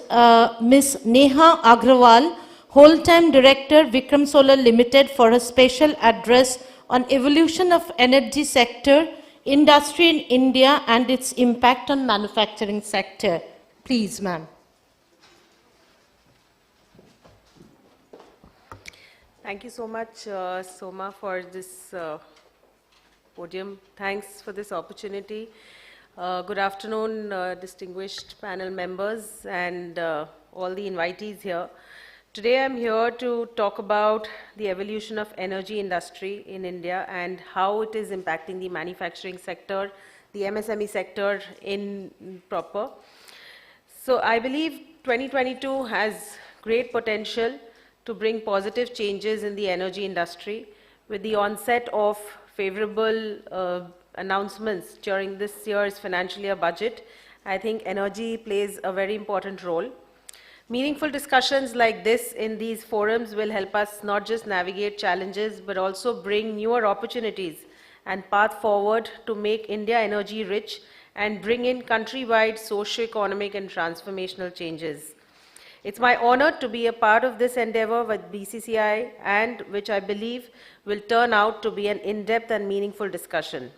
Ms. Neha Agrawal, Whole-Time Director, Vikram Solar Limited, for a special address on evolution of energy sector, industry in India and its impact on manufacturing sector. Please, ma'am. Thank you so much, Soma, for this podium. Thanks for this opportunity. Good afternoon, distinguished panel members and all the invitees here. Today I'm here to talk about the evolution of energy industry in India and how it is impacting the manufacturing sector, the MSME sector in proper. So I believe 2022 has great potential to bring positive changes in the energy industry with the onset of favorable announcements during this year's financial year budget. I think energy plays a very important role. Meaningful discussions like this in these forums will help us not just navigate challenges, but also bring newer opportunities and path forward to make India energy rich and bring in countrywide socio-economic and transformational changes. It's my honor to be a part of this endeavor with BCCI, and which I believe will turn out to be an in-depth and meaningful discussion.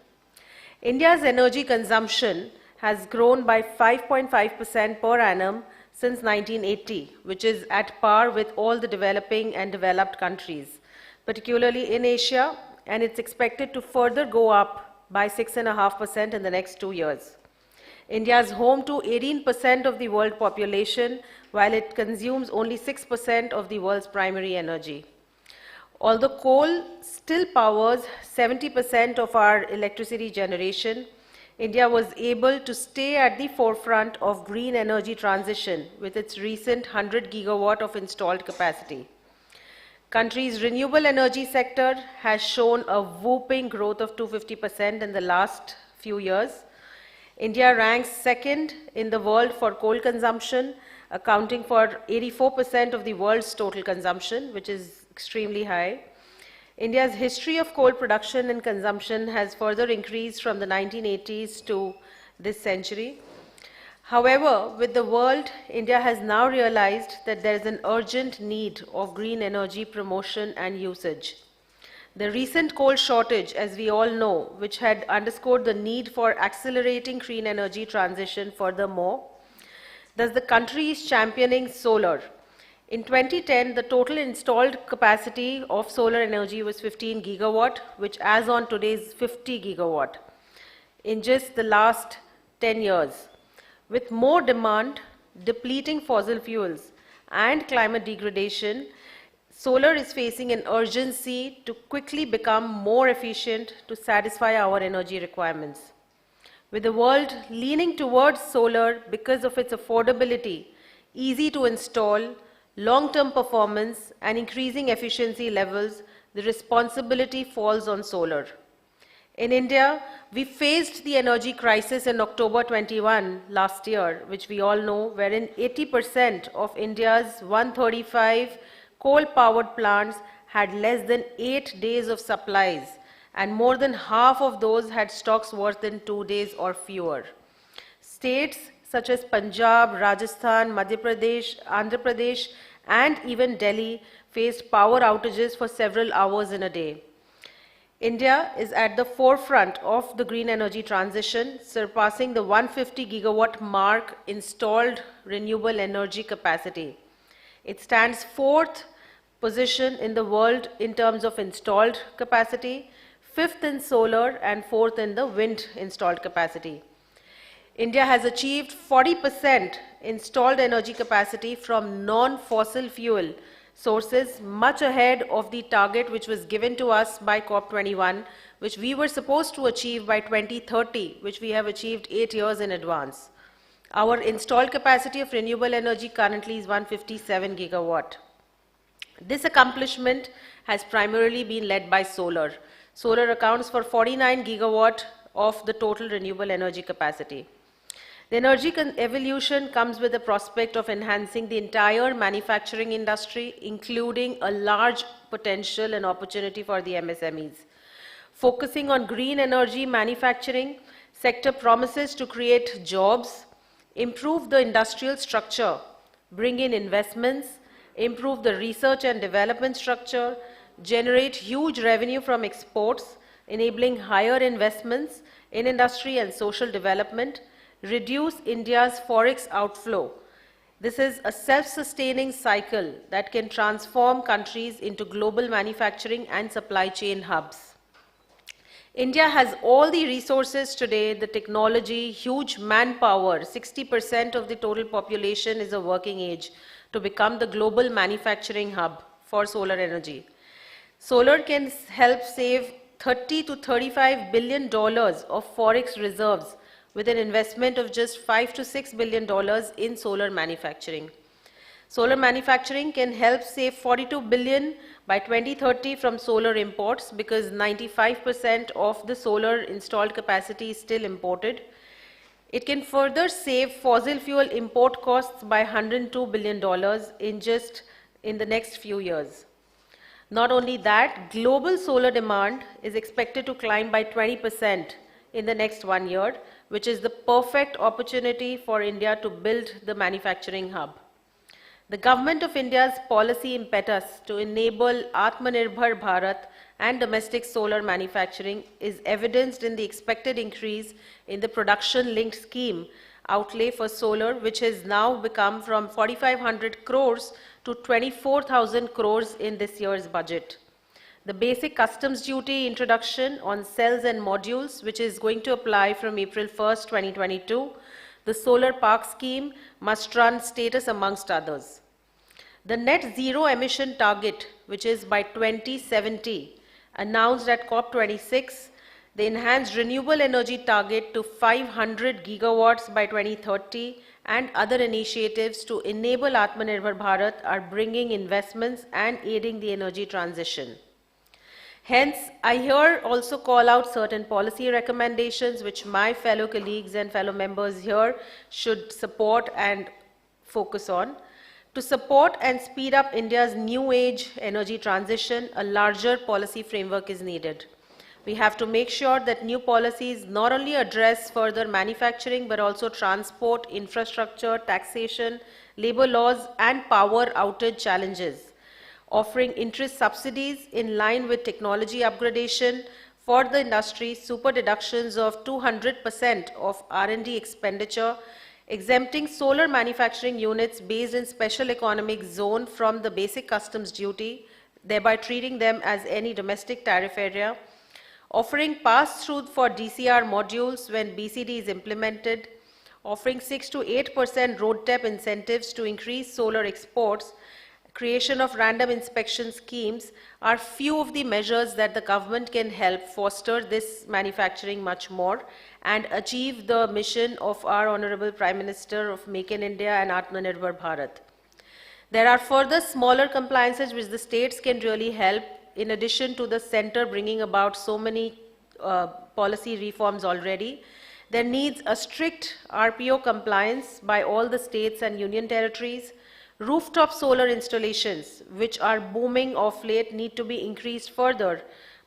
India's energy consumption has grown by 5.5% per annum since 1980, which is at par with all the developing and developed countries, particularly in Asia, and it's expected to further go up by 6.5% in the next 2 years. India is home to 18% of the world population, while it consumes only 6% of the world's primary energy. Although coal still powers 70% of our electricity generation, India was able to stay at the forefront of green energy transition with its recent 100 gigawatt of installed capacity. Country's renewable energy sector has shown a whooping growth of 250% in the last few years. India ranks second in the world for coal consumption, accounting for 84% of the world's total consumption, which is extremely high. India's history of coal production and consumption has further increased from the 1980s to this century. However, with the world, India has now realized that there is an urgent need of green energy promotion and usage. The recent coal shortage, as we all know, which had underscored the need for accelerating green energy transition furthermore. Thus, the country is championing solar. In 2010, the total installed capacity of solar energy was 15 gigawatt, which as on today is 50 gigawatt in just the last 10 years. With more demand, depleting fossil fuels, and climate degradation, solar is facing an urgency to quickly become more efficient to satisfy our energy requirements. With the world leaning towards solar because of its affordability, easy to install, long-term performance, and increasing efficiency levels, the responsibility falls on solar. In India, we faced the energy crisis in October 21 last year, which we all know, wherein 80% of India's 135 coal-powered plants had less than 8 days of supplies, and more than half of those had stocks worse than 2 days or fewer. States such as Punjab, Rajasthan, Madhya Pradesh, Andhra Pradesh, and even Delhi faced power outages for several hours in a day. India is at the forefront of the green energy transition, surpassing the 150 gigawatt mark installed renewable energy capacity. It stands fourth position in the world in terms of installed capacity, fifth in solar, and fourth in the wind installed capacity. India has achieved 40% installed energy capacity from non-fossil fuel sources, much ahead of the target which was given to us by COP21, which we were supposed to achieve by 2030, which we have achieved 8 years in advance. Our installed capacity of renewable energy currently is 157 gigawatt. This accomplishment has primarily been led by solar. Solar accounts for 49 gigawatt of the total renewable energy capacity. The energy evolution comes with the prospect of enhancing the entire manufacturing industry, including a large potential and opportunity for the MSMEs. Focusing on green energy manufacturing, sector promises to create jobs, improve the industrial structure, bring in investments, improve the research and development structure, generate huge revenue from exports, enabling higher investments in industry and social development, reduce India's forex outflow. This is a self-sustaining cycle that can transform countries into global manufacturing and supply chain hubs. India has all the resources today, the technology, huge manpower, 60% of the total population is a working age, to become the global manufacturing hub for solar energy. Solar can help save $30 to $35 billion of forex reserves with an investment of just $5 to $6 billion in solar manufacturing. Solar manufacturing can help save $42 billion by 2030 from solar imports, because 95% of the solar installed capacity is still imported. It can further save fossil fuel import costs by $102 billion in the next few years. Not only that, global solar demand is expected to climb by 20% in the next 1 year, which is the perfect opportunity for India to build the manufacturing hub. The Government of India's policy impetus to enable Atmanirbhar Bharat and domestic solar manufacturing is evidenced in the expected increase in the production-linked scheme outlay for solar, which has now become from 4,500 crores to 24,000 crores in this year's budget. The basic customs duty introduction on cells and modules, which is going to apply from April 1st, 2022, the solar park scheme, must run status, amongst others. The net zero emission target, which is by 2070, announced at COP26, the enhanced renewable energy target to 500 gigawatts by 2030, and other initiatives to enable Atmanirbhar Bharat are bringing investments and aiding the energy transition. Hence, I here also call out certain policy recommendations which my fellow colleagues and fellow members here should support and focus on. To support and speed up India's new age energy transition, a larger policy framework is needed. We have to make sure that new policies not only address further manufacturing but also transport, infrastructure, taxation, labor laws, and power outage challenges, offering interest subsidies in line with technology upgradation for the industry, super deductions of 200% of R&D expenditure, exempting solar manufacturing units based in special economic zone from the basic customs duty, thereby treating them as any domestic tariff area, offering pass-through for DCR modules when BCD is implemented, offering 6 to 8% road tax incentives to increase solar exports, creation of random inspection schemes are few of the measures that the government can help foster this manufacturing much more and achieve the mission of our Honorable Prime Minister of Make in India and Atmanirbhar Bharat. There are further smaller compliances which the states can really help, in addition to the center bringing about so many policy reforms already. There needs a strict RPO compliance by all the states and union territories. Rooftop solar installations, which are booming of late, need to be increased further.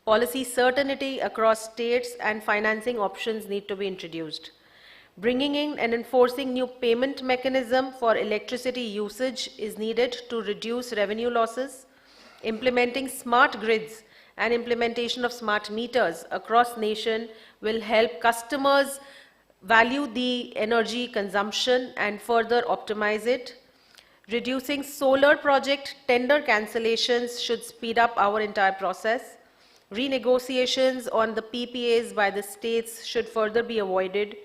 Policy certainty across states and financing options need to be introduced. Bringing in and enforcing new payment mechanism for electricity usage is needed to reduce revenue losses. Implementing smart grids and implementation of smart meters across nation will help customers value the energy consumption and further optimize it. Reducing solar project tender cancellations should speed up our entire process. Renegotiations on the PPAs by the states should further be avoided.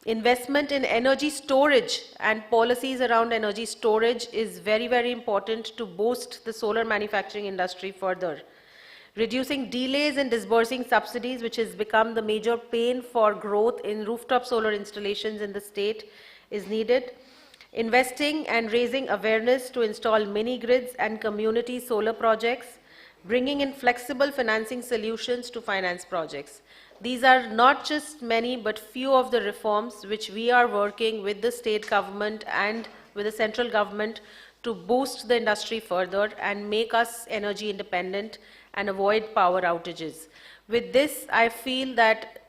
Investment in energy storage and policies around energy storage is very, very important to boost the solar manufacturing industry further. Reducing delays in disbursing subsidies, which has become the major pain for growth in rooftop solar installations in the state, is needed. Investing and raising awareness to install mini grids and community solar projects, bringing in flexible financing solutions to finance projects. These are not just many, but few of the reforms which we are working with the state government and with the central government to boost the industry further and make us energy independent and avoid power outages. With this, I feel that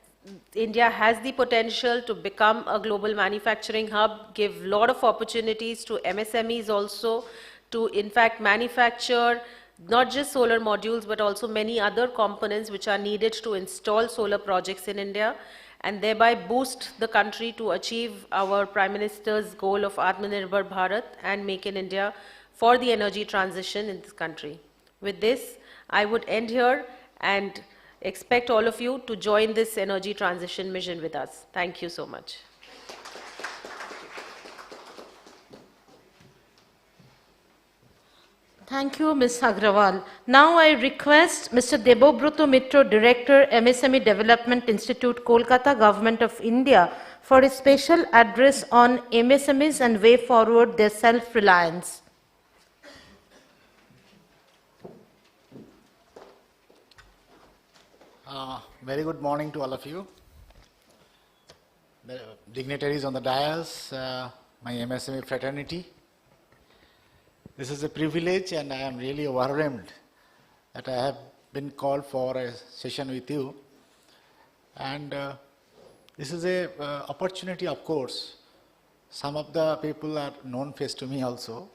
India has the potential to become a global manufacturing hub, give a lot of opportunities to MSMEs also to in fact manufacture not just solar modules but also many other components which are needed to install solar projects in India and thereby boost the country to achieve our Prime Minister's goal of Atmanirbhar Bharat and Make in India for the energy transition in this country. With this, I would end here and expect all of you to join this energy transition mission with us. Thank you so much. Thank you, Ms. Agrawal. Now I request Mr. Debobruto Mitro, Director, MSME Development Institute, Kolkata, Government of India, for a special address on MSMEs and way forward their self-reliance. Very good morning to all of you. The dignitaries on the dais, my MSME fraternity. This is a privilege and I am really overwhelmed that I have been called for a session with you. And this is an opportunity, of course. Some of the people are known face to me also.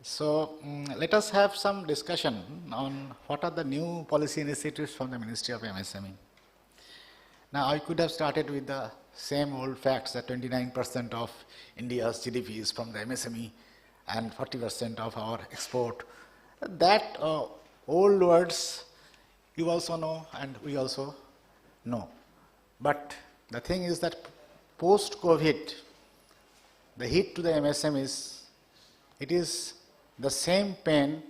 So let us have some discussion on what are the new policy initiatives from the Ministry of MSME. Now I could have started with the same old facts that 29% of India's GDP is from the MSME and 40% of our export. That old words you also know and we also know. But the thing is that post-COVID, the hit to the MSMEs, it is the same pain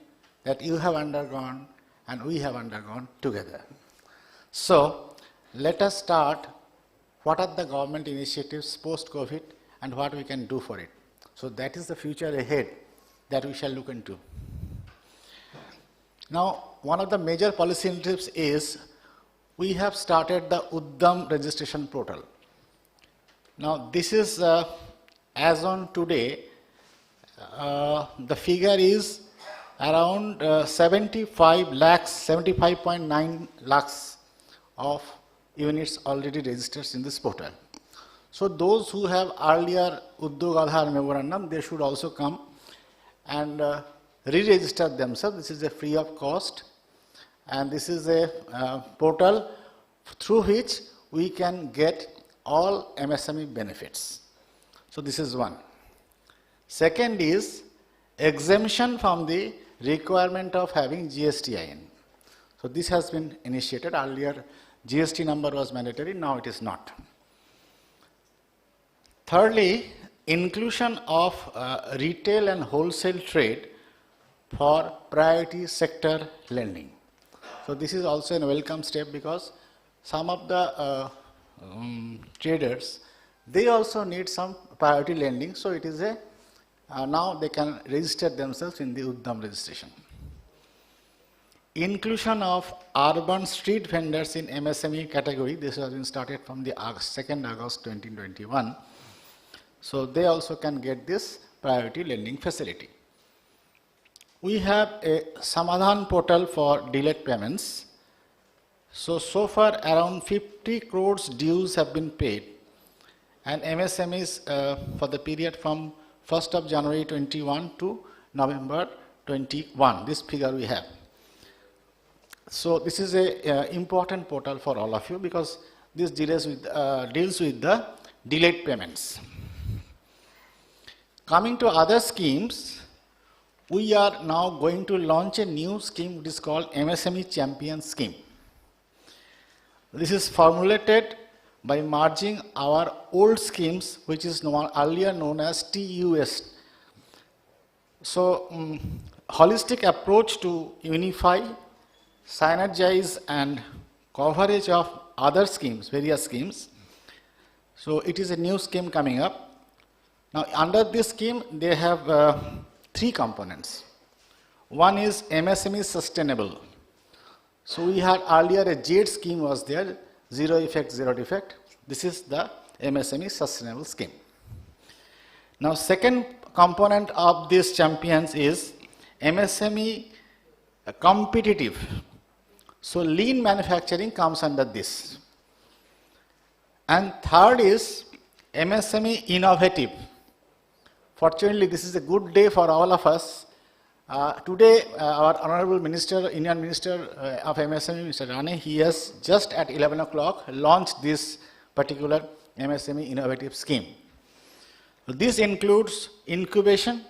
that you have undergone and we have undergone together. So let us start what are the government initiatives post-COVID and what we can do for it. So that is the future ahead that we shall look into. Now, one of the major policy initiatives is we have started the Uddam registration portal. Now, this is as on today, the figure is around 75.9 lakhs of units already registered in this portal. So those who have earlier Udyog Aadhar memorandum, they should also come and re-register themselves. This is a free of cost and this is a portal through which we can get all MSME benefits. So this is one. Second is exemption from the requirement of having GSTIN. So this has been initiated. Earlier GST number was mandatory, now it is not. Thirdly, inclusion of retail and wholesale trade for priority sector lending. So this is also a welcome step because some of the traders, they also need some priority lending. So it is a, now they can register themselves in the Uddam registration. Inclusion of urban street vendors in MSME category. This has been started from the 2nd August 2021. So they also can get this priority lending facility. We have a Samadhan portal for delayed payments. So far around 50 crores dues have been paid, and MSMEs for the period from 1st of January 21 to November 21. This figure we have. So this is a important portal for all of you because this deals with the delayed payments. Coming to other schemes, we are now going to launch a new scheme which is called MSME Champion Scheme. This is formulated by merging our old schemes, which is earlier known as TUS. So, holistic approach to unify, synergize and coverage of other schemes, various schemes. So, it is a new scheme coming up. Now, under this scheme, they have 3 components. One is MSME Sustainable. So, we had earlier a JADE scheme was there, zero effect, zero defect. This is the MSME Sustainable scheme. Now, second component of these champions is MSME Competitive. So, lean manufacturing comes under this. And third is MSME Innovative. Fortunately, this is a good day for all of us. Today, our Honorable Minister, Indian Minister of MSME, Mr. Rane, he has just at 11 o'clock launched this particular MSME Innovative Scheme. This includes incubation,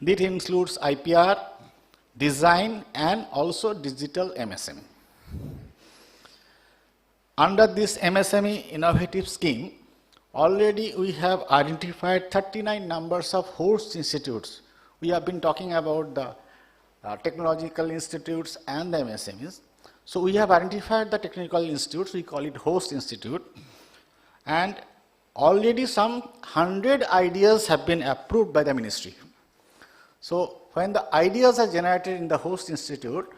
this includes IPR, design and also digital MSME. Under this MSME Innovative Scheme, already we have identified 39 numbers of host institutes. We have been talking about the technological institutes and the MSMEs. So we have identified the technical institutes, we call it host institute, and already some 100 ideas have been approved by the ministry. So when the ideas are generated in the host institute,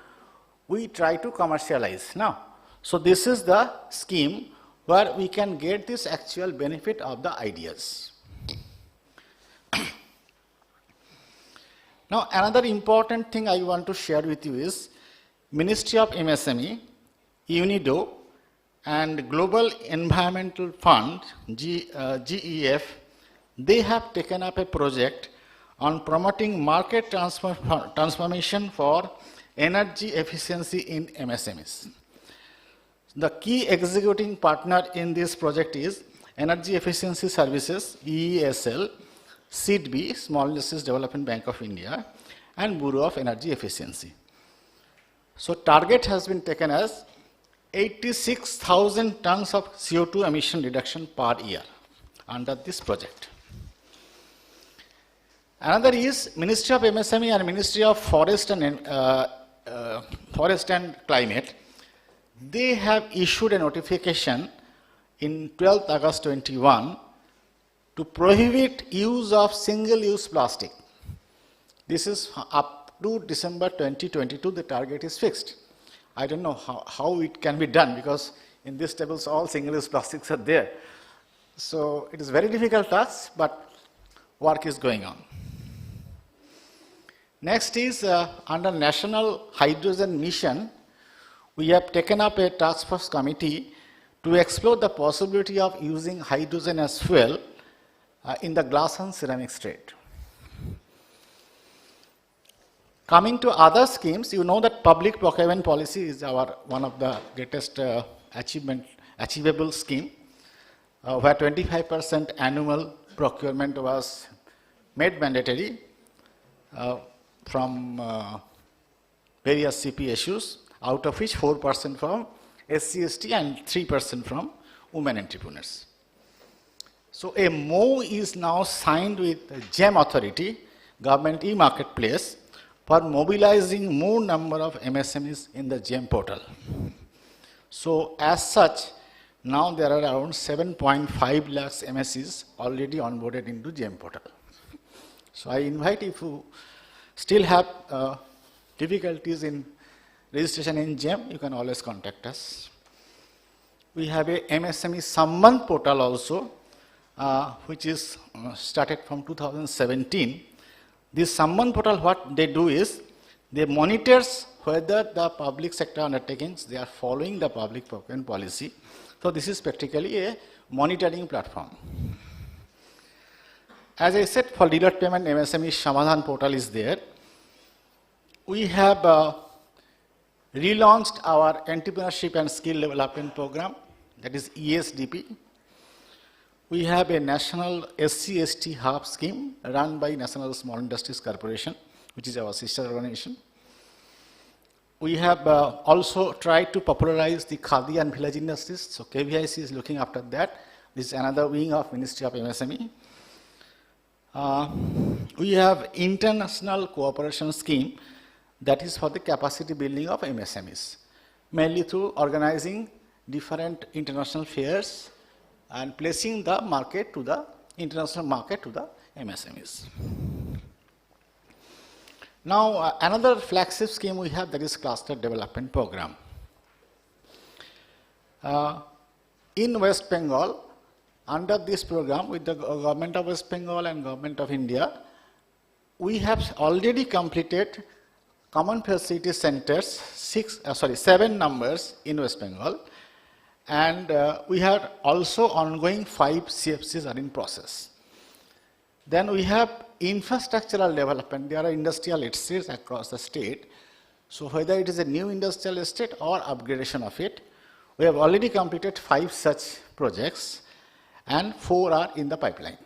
we try to commercialize now. So this is the scheme where we can get this actual benefit of the ideas. Now, another important thing I want to share with you is Ministry of MSME, UNIDO, and Global Environmental Fund, GEF, they have taken up a project on promoting market transformation for energy efficiency in MSMEs. The key executing partner in this project is Energy Efficiency Services, EESL, SIDB, Small Industries Development Bank of India, and Bureau of Energy Efficiency. So target has been taken as 86,000 tons of CO2 emission reduction per year under this project. Another is Ministry of MSME and Ministry of Forest and Climate. They have issued a notification in 12th August 21 to prohibit use of single-use plastic. This is up to December 2022, the target is fixed. I don't know how it can be done because in these tables all single-use plastics are there. So it is very difficult task, but work is going on. Next is under National Hydrogen Mission, we have taken up a task force committee to explore the possibility of using hydrogen as fuel in the glass and ceramics trade. Coming to other schemes, you know that public procurement policy is one of the greatest achievable scheme, where 25% annual procurement was made mandatory from various CPSUs, out of which 4% from SC/ST and 3% from women entrepreneurs. So a MOU is now signed with GEM Authority, Government e-Marketplace, for mobilizing more number of MSMEs in the GEM portal. So as such, now there are around 7.5 lakhs MSEs already onboarded into GEM portal. So I invite, if you still have difficulties in registration in GEM, you can always contact us. We have a MSME Samman portal also, which is started from 2017. This Samman portal, what they do is, they monitors whether the public sector undertakings, they are following the public procurement policy. So this is practically a monitoring platform. As I said, for dealer payment, MSME Samadhan portal is there. We have relaunched our entrepreneurship and skill development program, that is ESDP. We have a national SC/ST hub scheme run by National Small Industries Corporation, which is our sister organization. We have also tried to popularize the Khadi and village industries, so KVIC is looking after that. This is another wing of Ministry of MSME. We have international cooperation scheme that is for the capacity building of MSMEs, mainly through organizing different international fairs and placing the market to the international market to the MSMEs. Now, another flagship scheme we have, that is Cluster Development Program. In West Bengal, under this program, with the Government of West Bengal and Government of India, we have already completed common facility centers, 7 numbers in West Bengal, and we have also ongoing 5 CFCs are in process. Then we have infrastructural development. There are industrial estates across the state. So whether it is a new industrial estate or upgradation of it, we have already completed 5 such projects and 4 are in the pipeline.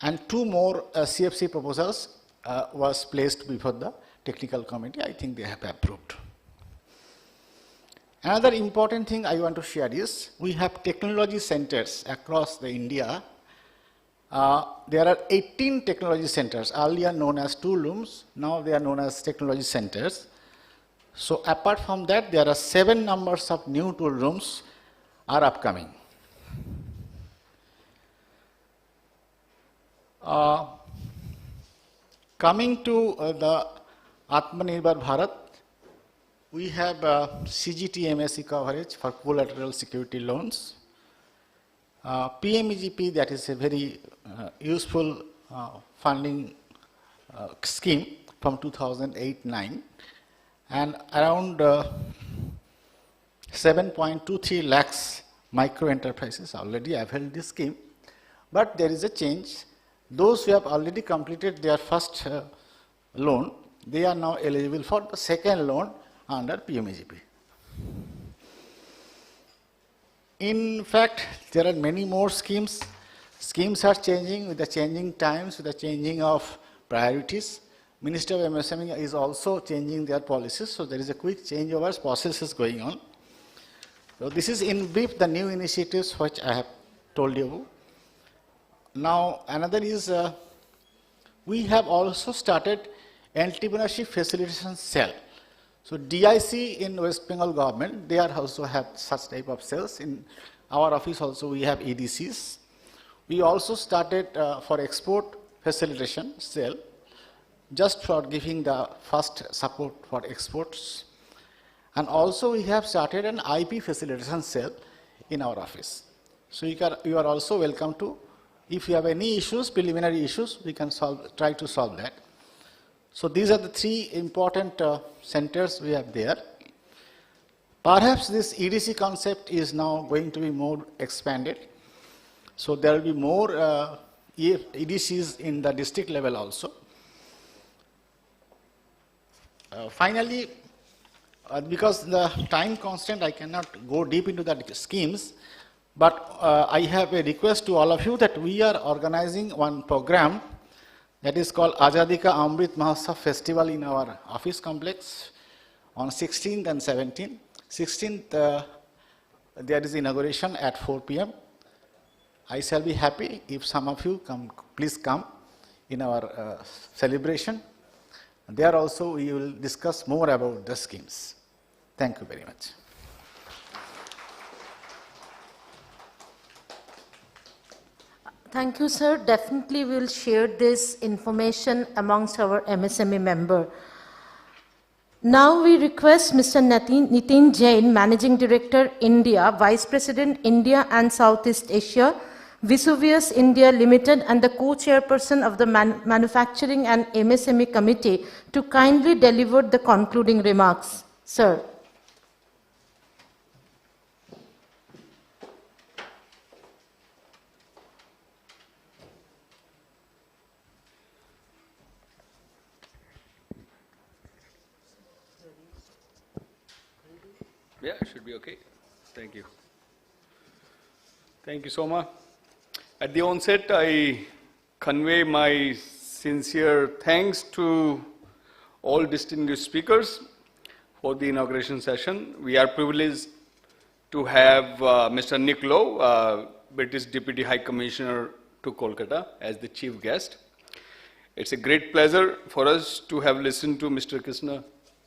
And 2 more CFC proposals was placed before the technical committee. I think they have approved. Another important thing I want to share is, we have technology centers across the India. There are 18 technology centers, earlier known as tool rooms, now they are known as technology centers. So apart from that, there are 7 numbers of new tool rooms are upcoming. Coming to the Atmanirbhar Bharat, we have CGT MSE coverage for collateral security loans. PMEGP, that is a very useful funding scheme from 2008-9, and around 7.23 lakhs micro enterprises already availed this scheme. But there is a change. Those who have already completed their first loan, they are now eligible for the second loan under PMEGP. In fact, there are many more schemes. Schemes are changing with the changing times, with the changing of priorities. Ministry of MSME is also changing their policies, so there is a quick changeover process going on. So this is in brief the new initiatives which I have told you. Now another is, we have also started entrepreneurship facilitation cell. So DIC in West Bengal government, they are also have such type of cells. In our office also we have EDCs. We also started for export facilitation cell, just for giving the first support for exports. And also we have started an IP facilitation cell in our office. So you are also welcome to, if you have any issues, preliminary issues, we can try to solve that. So these are the 3 important centers we have there. Perhaps this EDC concept is now going to be more expanded. So there will be more EDCs in the district level also. Finally, because the time constraint, I cannot go deep into the schemes, but I have a request to all of you that we are organizing one program that is called Azadi Ka Amrit Mahotsav Festival in our office complex on 16th and 17th. 16th, there is inauguration at 4 p.m. I shall be happy if some of you come, please come in our celebration. There also we will discuss more about the schemes. Thank you very much. Thank you, sir. Definitely we will share this information amongst our MSME member. Now we request Mr. Nitin Jain, Managing Director, India, Vice President, India and Southeast Asia, Vesuvius India Limited, and the co-chairperson of the Manufacturing and MSME Committee to kindly deliver the concluding remarks. Sir. Yeah, it should be okay. Thank you. Thank you, Soma. At the onset, I convey my sincere thanks to all distinguished speakers for the inauguration session. We are privileged to have Mr. Nick Lowe, British Deputy High Commissioner to Kolkata, as the chief guest. It's a great pleasure for us to have listened to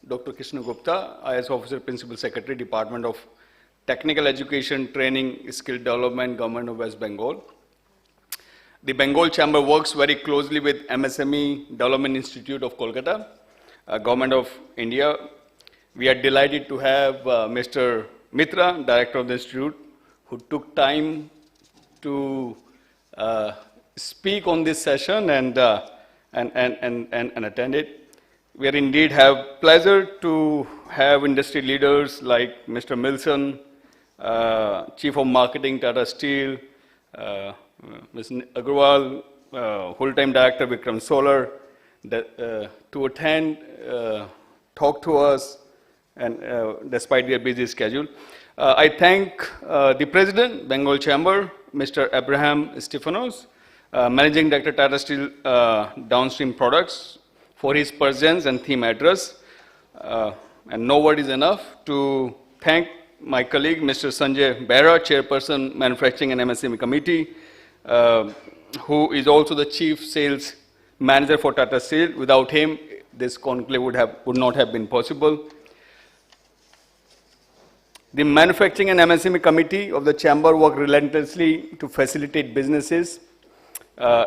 Dr. Krishna Gupta, IS Officer, Principal Secretary, Department of Technical Education, Training, Skill Development, Government of West Bengal. The Bengal Chamber works very closely with MSME Development Institute of Kolkata, Government of India. We are delighted to have Mr. Mitra, Director of the Institute, who took time to speak on this session and attend it. We are indeed have pleasure to have industry leaders like Mr. Milson, Chief of Marketing, Tata Steel, Ms. Agarwal, Full-Time Director, Vikram Solar, to attend, talk to us, and despite their busy schedule. I thank the President, Bengal Chamber, Mr. Abraham Stefanos, Managing Director, Tata Steel Downstream Products, for his presence and theme address. And no word is enough to thank my colleague, Mr. Sanjay Behra, Chairperson, Manufacturing and MSME Committee, who is also the Chief Sales Manager for Tata Steel. Without him, this conclave would not have been possible. The Manufacturing and MSME Committee of the Chamber work relentlessly to facilitate businesses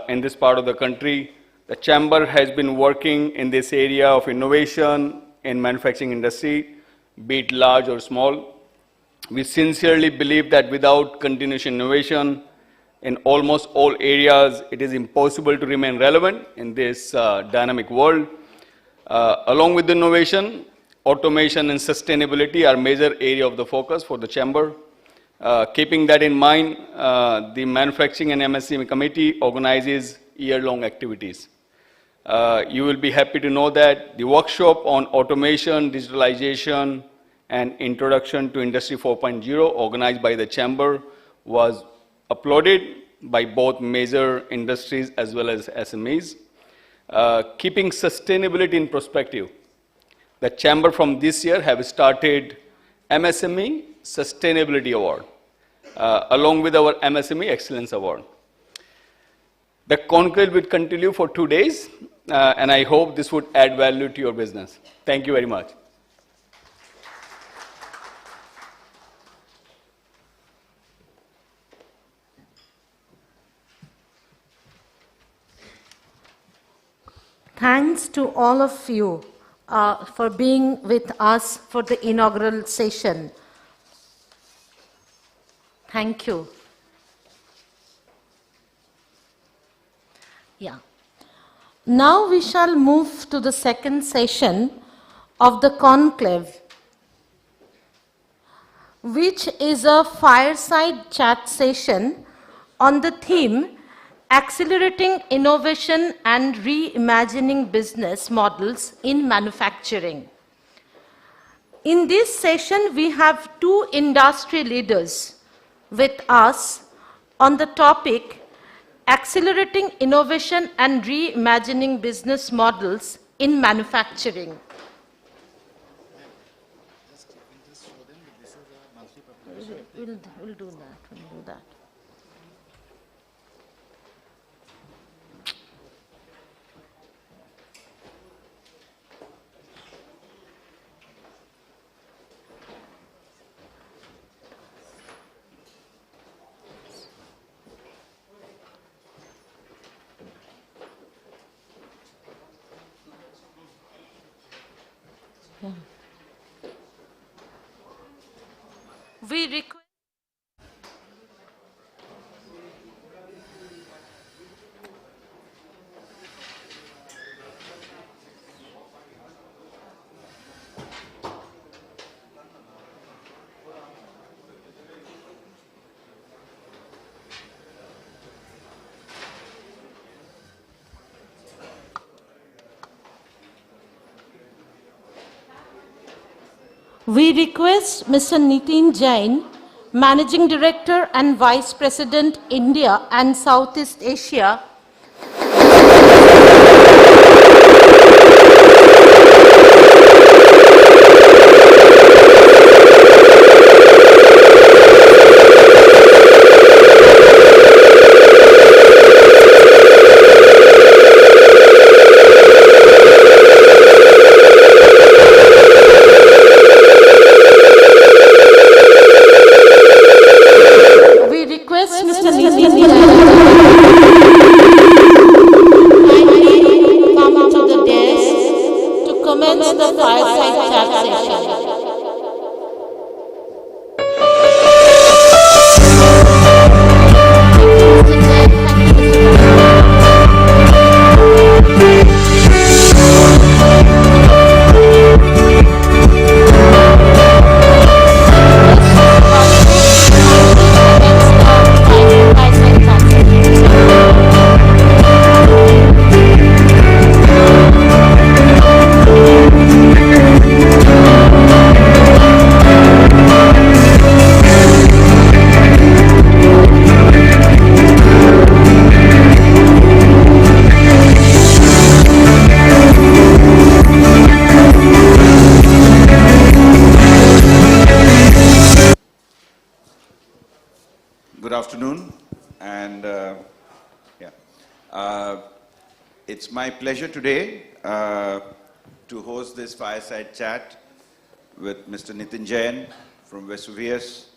in this part of the country. The Chamber has been working in this area of innovation in manufacturing industry, be it large or small. We sincerely believe that without continuous innovation in almost all areas, it is impossible to remain relevant in this dynamic world. Along with innovation, automation and sustainability are major area of the focus for the Chamber. Keeping that in mind, the Manufacturing and MSME Committee organizes year-long activities. You will be happy to know that the workshop on automation, digitalization, and introduction to Industry 4.0 organized by the Chamber was applauded by both major industries as well as SMEs. Keeping sustainability in perspective, the Chamber from this year have started MSME Sustainability Award, along with our MSME Excellence Award. The conclave will continue for 2 days, and I hope this would add value to your business. Thank you very much. Thanks to all of you for being with us for the inaugural session. Thank you. Yeah. Now we shall move to the second session of the conclave, which is a fireside chat session on the theme Accelerating Innovation and Reimagining Business Models in Manufacturing. In this session, we have two industry leaders with us on the topic Accelerating Innovation and Reimagining Business Models in Manufacturing. We'll do that. Yeah. We request Mr. Nitin Jain, Managing Director and Vice President, India and Southeast Asia. We request Mr. Nitin Jain kindly come to the desk to commence the fireside chat session. Good afternoon, and it's my pleasure today to host this fireside chat with Mr. Nitin Jain from Vesuvius,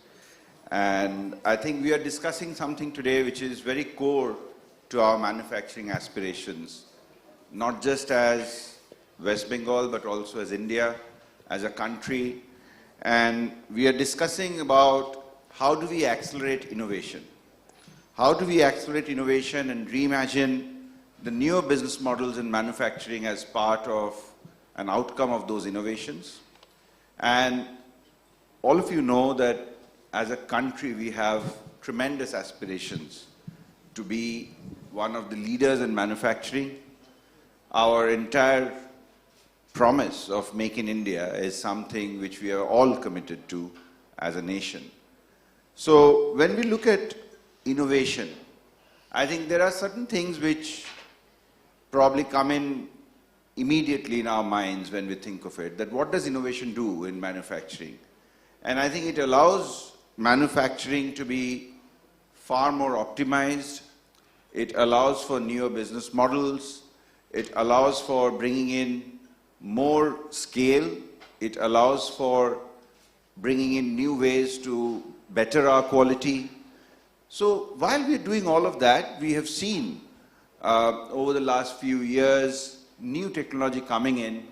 and I think we are discussing something today which is very core to our manufacturing aspirations, not just as West Bengal but also as India, as a country, and we are discussing about how do we accelerate innovation? How do we accelerate innovation and reimagine the newer business models in manufacturing as part of an outcome of those innovations? And all of you know that as a country we have tremendous aspirations to be one of the leaders in manufacturing. Our entire promise of Make in India is something which we are all committed to as a nation. So when we look at innovation, I think there are certain things which probably come in immediately in our minds when we think of it, that what does innovation do in manufacturing? And I think it allows manufacturing to be far more optimized. It allows for newer business models. It allows for bringing in more scale. It allows for bringing in new ways to better our quality. So while we're doing all of that, we have seen over the last few years new technology coming in,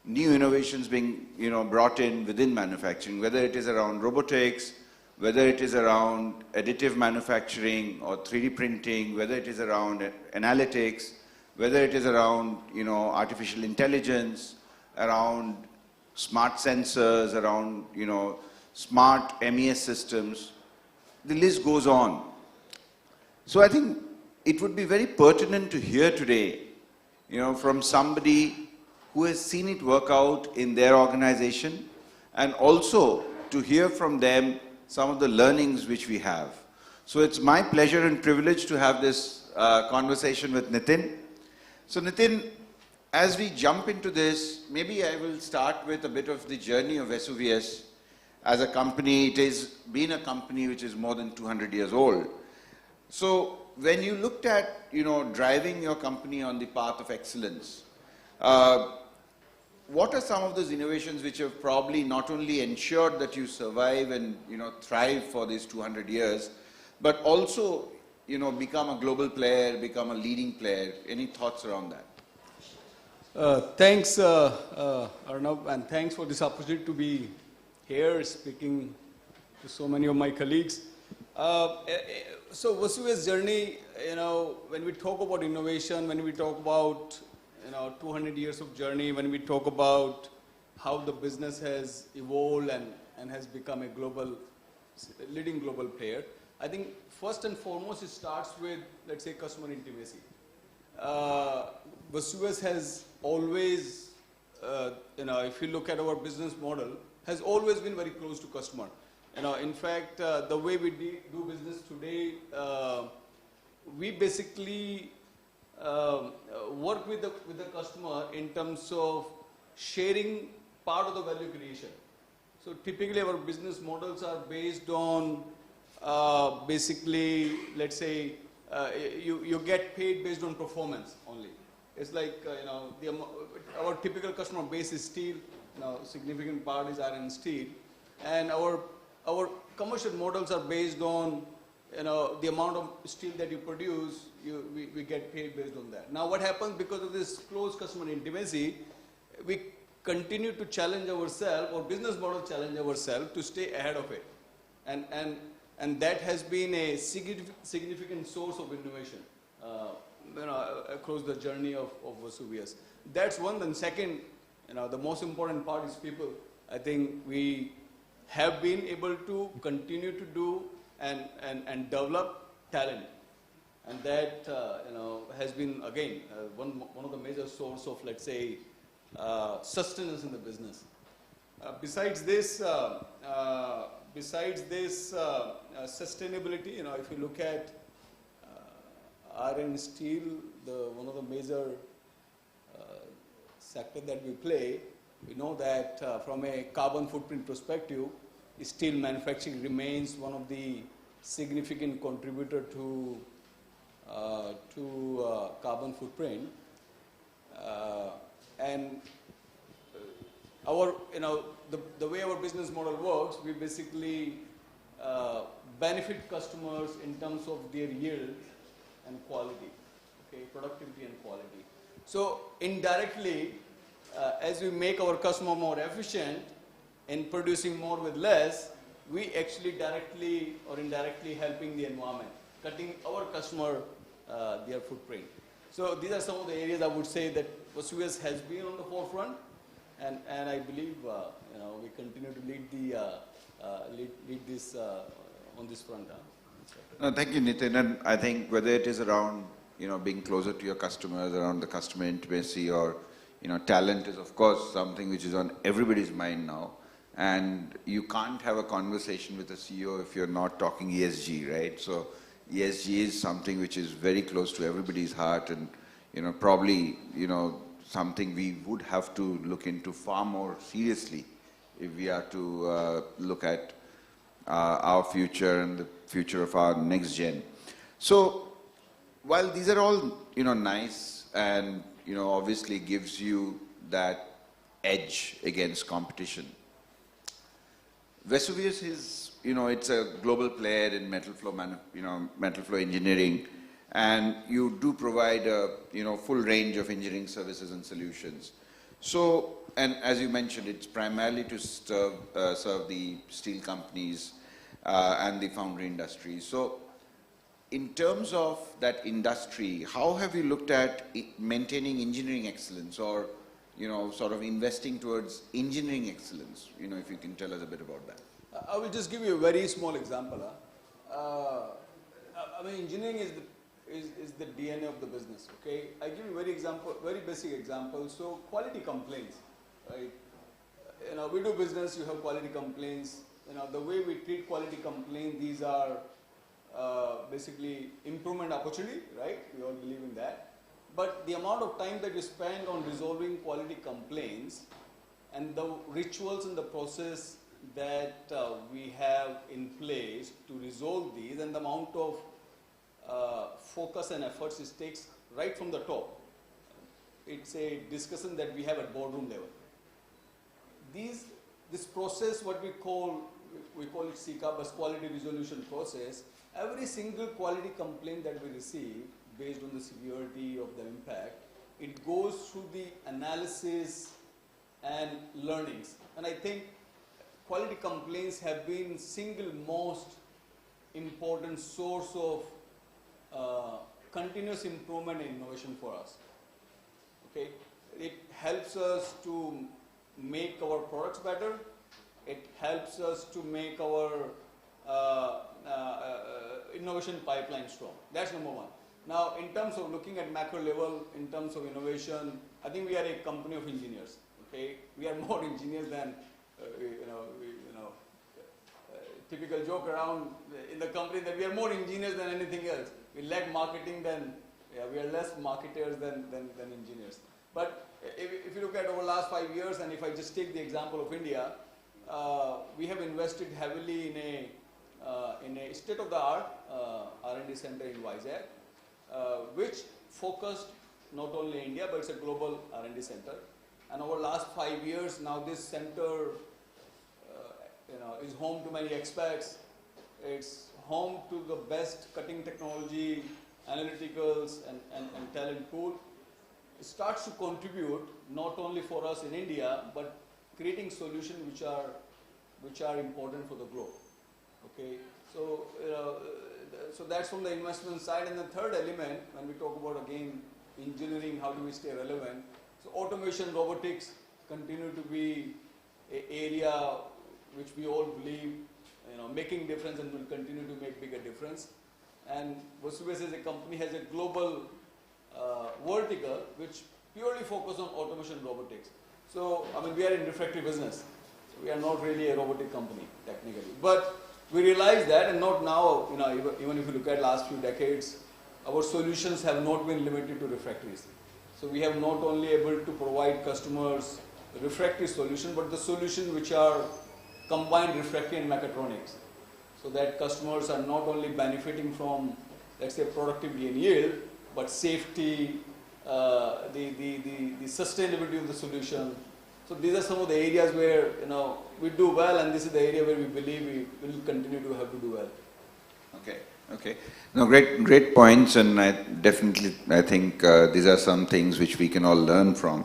new innovations being brought in within manufacturing, whether it is around robotics, whether it is around additive manufacturing or 3D printing, whether it is around analytics, whether it is around artificial intelligence, around smart sensors, around smart MES systems, the list goes on. So I think it would be very pertinent to hear today, from somebody who has seen it work out in their organization, and also to hear from them some of the learnings which we have. So it's my pleasure and privilege to have this conversation with Nitin. So Nitin, as we jump into this, maybe I will start with a bit of the journey of Vesuvius. As a company, it has been a company which is more than 200 years old. So when you looked at, driving your company on the path of excellence, what are some of those innovations which have probably not only ensured that you survive and, thrive for these 200 years, but also, become a global player, become a leading player? Any thoughts around that? Thanks, Arnav, and thanks for this opportunity to be here speaking to so many of my colleagues. So Vasu's journey, when we talk about innovation, when we talk about 200 years of journey, when we talk about how the business has evolved and has become a leading global player, I think first and foremost it starts with, let's say, customer intimacy. Vesuvius has always, if you look at our business model, has always been very close to customer. In fact, the way we do business today, we basically work with the customer in terms of sharing part of the value creation. So typically our business models are based on basically, let's say, you get paid based on performance only. It's like, our typical customer base is steel, significant part is iron and steel, and our commercial models are based on, the amount of steel that you produce, we get paid based on that. Now what happens because of this close customer intimacy, we continue to challenge ourselves, or business model challenge ourselves to stay ahead of it. And that has been a significant source of innovation across the journey of Vesuvius. That's one. Then second, the most important part is people. I think we have been able to continue to do and develop talent. And that has been, again, one of the major source of, let's say, sustenance in the business. Besides this sustainability, if you look at iron and steel, one of the major sector that we play, we know that from a carbon footprint perspective, steel manufacturing remains one of the significant contributor to carbon footprint. And our, the way our business model works, we basically benefit customers in terms of their yield and quality, okay, productivity and quality. So indirectly, as we make our customer more efficient in producing more with less, we actually directly or indirectly helping the environment, cutting our customer their footprint. So these are some of the areas I would say that Vesuvius has been on the forefront, and I believe we continue to lead this on this front. No, thank you, Nitin. And I think whether it is around being closer to your customers, around the customer intimacy, or talent is of course something which is on everybody's mind now. And you can't have a conversation with a CEO if you're not talking ESG, right? So ESG is something which is very close to everybody's heart, and probably something we would have to look into far more seriously if we are to look at our future and the future of our next gen. So while these are all nice and obviously gives you that edge against competition, Vesuvius is it's a global player in metal flow metal flow engineering, and you do provide a full range of engineering services and solutions. So, and as you mentioned, it's primarily to serve the steel companies and the foundry industry. So in terms of that industry, how have you looked at maintaining engineering excellence, or sort of investing towards engineering excellence? If you can tell us a bit about that. I will just give you a very small example. I mean, engineering is the DNA of the business. Okay, I give you very basic example. So quality complaints, right? We do business. You have quality complaints. The way we treat quality complaints, these are basically improvement opportunity, right? We all believe in that. But the amount of time that you spend on resolving quality complaints and the rituals and the process that we have in place to resolve these, and the amount of focus and efforts it takes right from the top. It's a discussion that we have at boardroom level. This process, what we call it CCAP as quality resolution process. Every single quality complaint that we receive, based on the severity of the impact, it goes through the analysis and learnings. And I think quality complaints have been single most important source of continuous improvement and innovation for us. Okay, it helps us to make our products better. It helps us to make our innovation pipeline strong. That's number one. Now, in terms of looking at macro level, in terms of innovation, I think we are a company of engineers. Okay, we are more engineers than typical joke around in the company that we are more engineers than anything else. We lack marketing than, we are less marketers than engineers. But if you look at over the last 5 years, and if I just take the example of India, we have invested heavily in a state-of-the-art R&D center in Vizag, which focused not only India, but it's a global R&D center. And over the last 5 years, now this center is home to many experts. It's home to the best cutting technology, analyticals, and talent pool. It starts to contribute not only for us in India, but creating solutions which are important for the globe. Okay, so so that's from the investment side. And the third element, when we talk about again engineering, how do we stay relevant? So automation, robotics continue to be an area which we all believe, making difference and will continue to make bigger difference. And Vesuvius as a company has a global vertical which purely focuses on automation robotics. So, I mean, we are in refractory business. So we are not really a robotic company, technically. But we realize that, and not now, even if you look at last few decades, our solutions have not been limited to refractories. So we have not only able to provide customers refractory solution, but the solution which are combined refractory and mechatronics. So that customers are not only benefiting from, let's say, productivity and yield, but safety, the sustainability of the solution. So these are some of the areas where we do well, and this is the area where we believe we will continue to have to do well. Okay. Okay. No, great points, and I think these are some things which we can all learn from.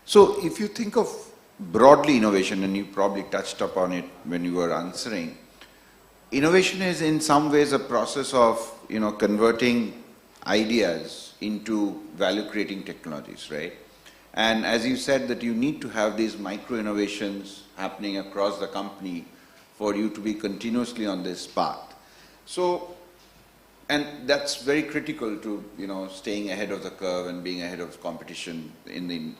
So if you think of broadly innovation, and you probably touched upon it when you were answering, innovation is in some ways a process of converting ideas into value creating technologies, right? And as you said that you need to have these micro innovations happening across the company for you to be continuously on this path. So, and that's very critical to staying ahead of the curve and being ahead of competition in the.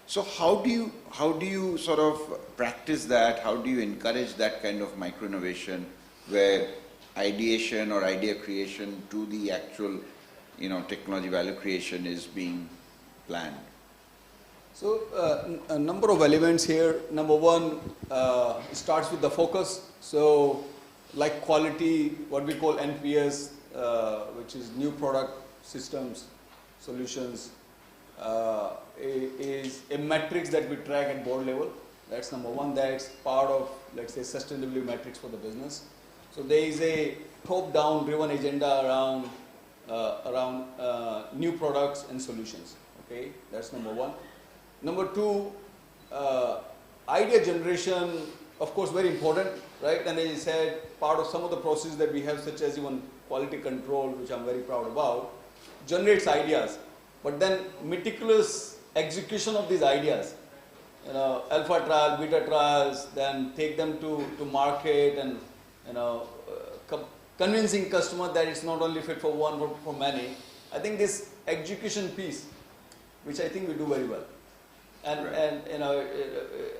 So how do you sort of practice that? How do you encourage that kind of micro innovation where ideation or idea creation to the actual technology value creation is being planned? So a number of elements here. Number one, starts with the focus. So like quality, what we call NPS, which is new product systems, solutions, is a metrics that we track at board level. That's number one. That's part of, let's say, sustainability metrics for the business. So there is a top-down driven agenda around new products and solutions. Okay, that's number one. Number two, idea generation, of course, very important, right? And as I said, part of some of the processes that we have, such as even quality control, which I'm very proud about, generates ideas. But then meticulous execution of these ideas, alpha trial, beta trials, then take them to market, and convincing customer that it's not only fit for one but for many. I think this execution piece, which I think we do very well. And, right. And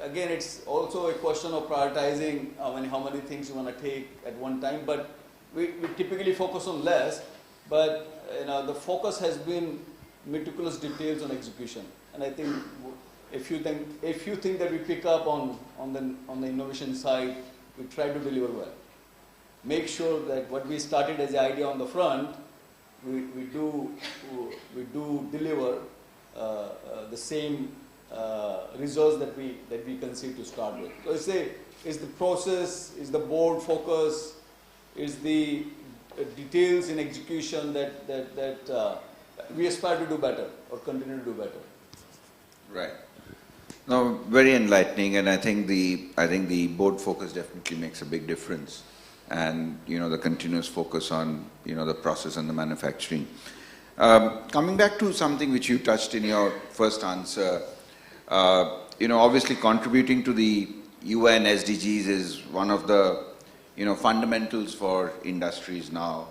again, it's also a question of prioritizing how many things you want to take at one time. But we typically focus on less. But the focus has been meticulous details on execution. And I think if you think that we pick up on the innovation side, we try to deliver well. Make sure that what we started as the idea on the front, we do deliver the same results that we conceive to start with. So I say, is the process, is the board focus, is the details in execution that we aspire to do better or continue to do better. Right. No, very enlightening, and I think the board focus definitely makes a big difference, and the continuous focus on the process and the manufacturing. Coming back to something which you touched in your first answer, obviously contributing to the UN SDGs is one of the fundamentals for industries now,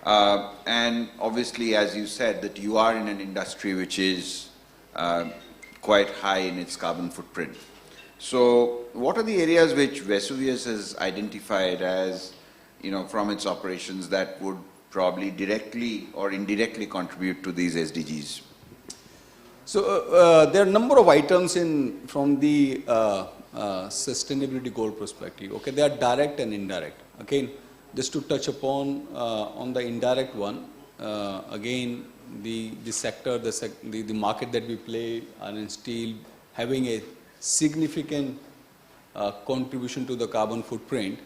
and obviously, as you said, that you are in an industry which is quite high in its carbon footprint. So what are the areas which Vesuvius has identified as, from its operations that would probably directly or indirectly contribute to these SDGs? So there are a number of items from the sustainability goal perspective. Okay, they are direct and indirect. Okay, just to touch upon on the indirect one, again, the sector, the market that we play, iron and steel, having a significant contribution to the carbon footprint.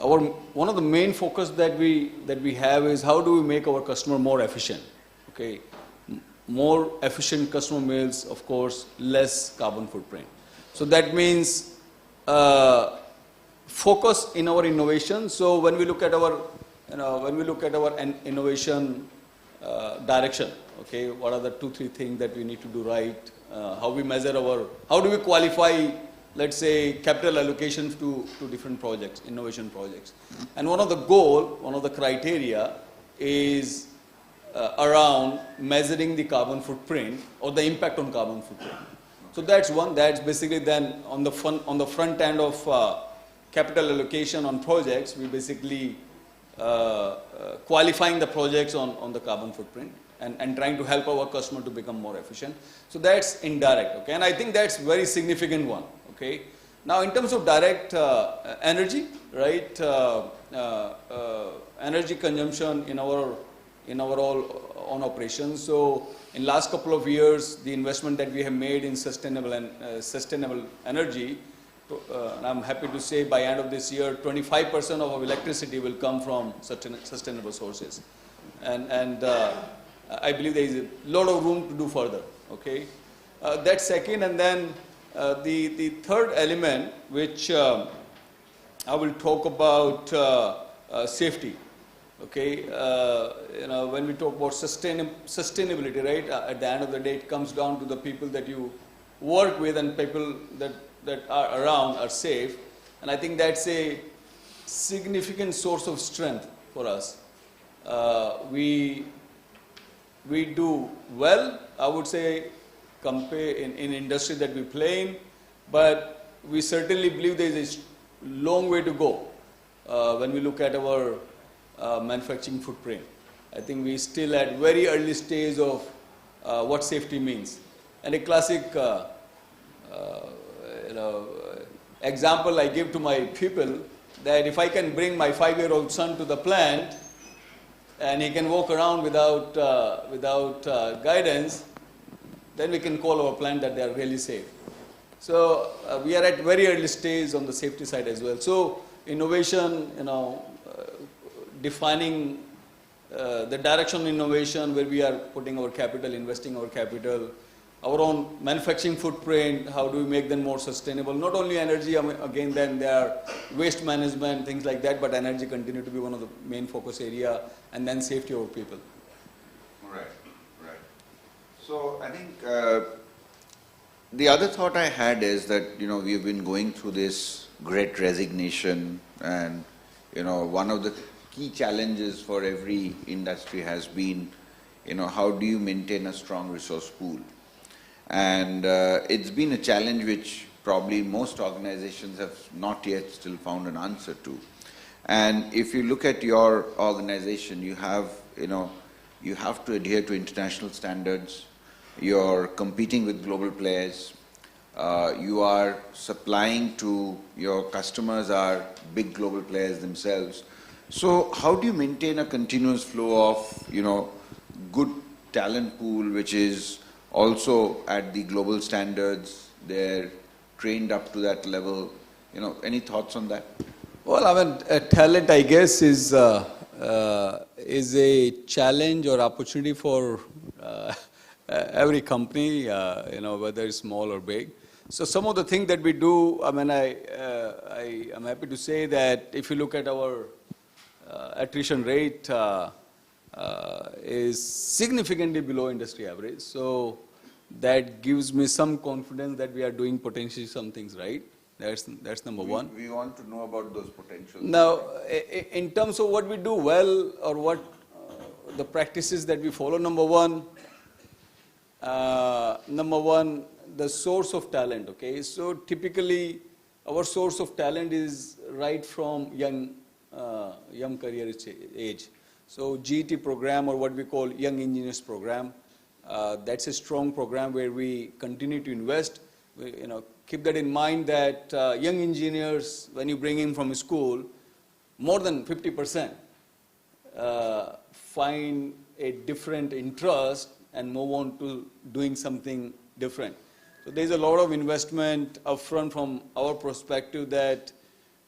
One of the main focus that we have is how do we make our customer more efficient. Okay, more efficient customer means, of course, less carbon footprint. So that means focus in our innovation. So when we look at our innovation direction, okay, what are the 2-3 things that we need to do right? How we measure how do we qualify, let's say, capital allocations to different projects, innovation projects. And one of the criteria is around measuring the carbon footprint or the impact on carbon footprint. So that's one. That's basically then on the front end of capital allocation on projects, we basically qualifying the projects on the carbon footprint and trying to help our customer to become more efficient. So that's indirect, okay, and I think that's very significant one, okay. Now in terms of direct energy, right, energy consumption in our all on operations. So in last couple of years, the investment that we have made in sustainable energy, and I'm happy to say by end of this year, 25% of our electricity will come from sustainable sources. And I believe there is a lot of room to do further, okay. That's second, and then the third element, which I will talk about safety, okay. When we talk about sustainability, right, at the end of the day, it comes down to the people that you work with and people that are around are safe, and I think that's a significant source of strength for us. We do well, I would say, compare in industry that we play in, but we certainly believe there is a long way to go when we look at our manufacturing footprint. I think we still at very early stage of what safety means. And a classic example I give to my people, that if I can bring my 5-year-old son to the plant and he can walk around without guidance, then we can call our plant that they are really safe. So we are at very early stage on the safety side as well. So innovation, defining the direction of innovation, where we are putting our capital, investing our capital, our own manufacturing footprint, how do we make them more sustainable? Not only energy, again, then there are waste management, things like that, but energy continue to be one of the main focus area, and then safety of people. Right. So I think the other thought I had is that, we've been going through this great resignation, and, one of the key challenges for every industry has been, how do you maintain a strong resource pool? And it's been a challenge which probably most organizations have not yet still found an answer to. And if you look at your organization, you have to adhere to international standards. You're competing with global players. You are supplying to your customers are big global players themselves. So how do you maintain a continuous flow of, good talent pool, which is also at the global standards, they're trained up to that level? Any thoughts on that? Well, talent, I guess, is is a challenge or opportunity for every company, whether it's small or big. So some of the things that we do, I mean, I am happy to say that if you look at our attrition rate is significantly below industry average. So that gives me some confidence that we are doing potentially some things right. That's number one. We want to know about those potentials. Now, in terms of what we do well or what the practices that we follow, number one, the source of talent, okay? So typically, our source of talent is right from young career age. So GET program, or what we call Young Engineers program, that's a strong program where we continue to invest. Keep that in mind that young engineers, when you bring in from school, more than 50% find a different interest and move on to doing something different. So there's a lot of investment upfront from our perspective that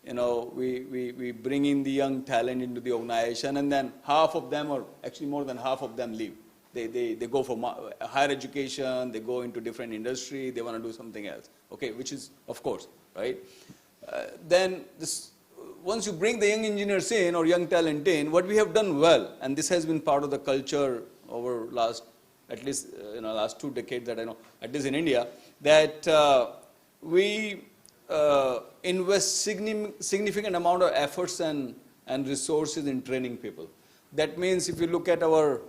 we bring in the young talent into the organization, and then half of them, or actually more than half of them, leave. They go for higher education, they go into different industry, they want to do something else, okay, which is, of course, right? Then once you bring the young engineers in or young talent in, what we have done well, and this has been part of the culture over at least last 2 decades that I know, at least in India, that we invest significant amount of efforts and resources in training people. That means if you look at our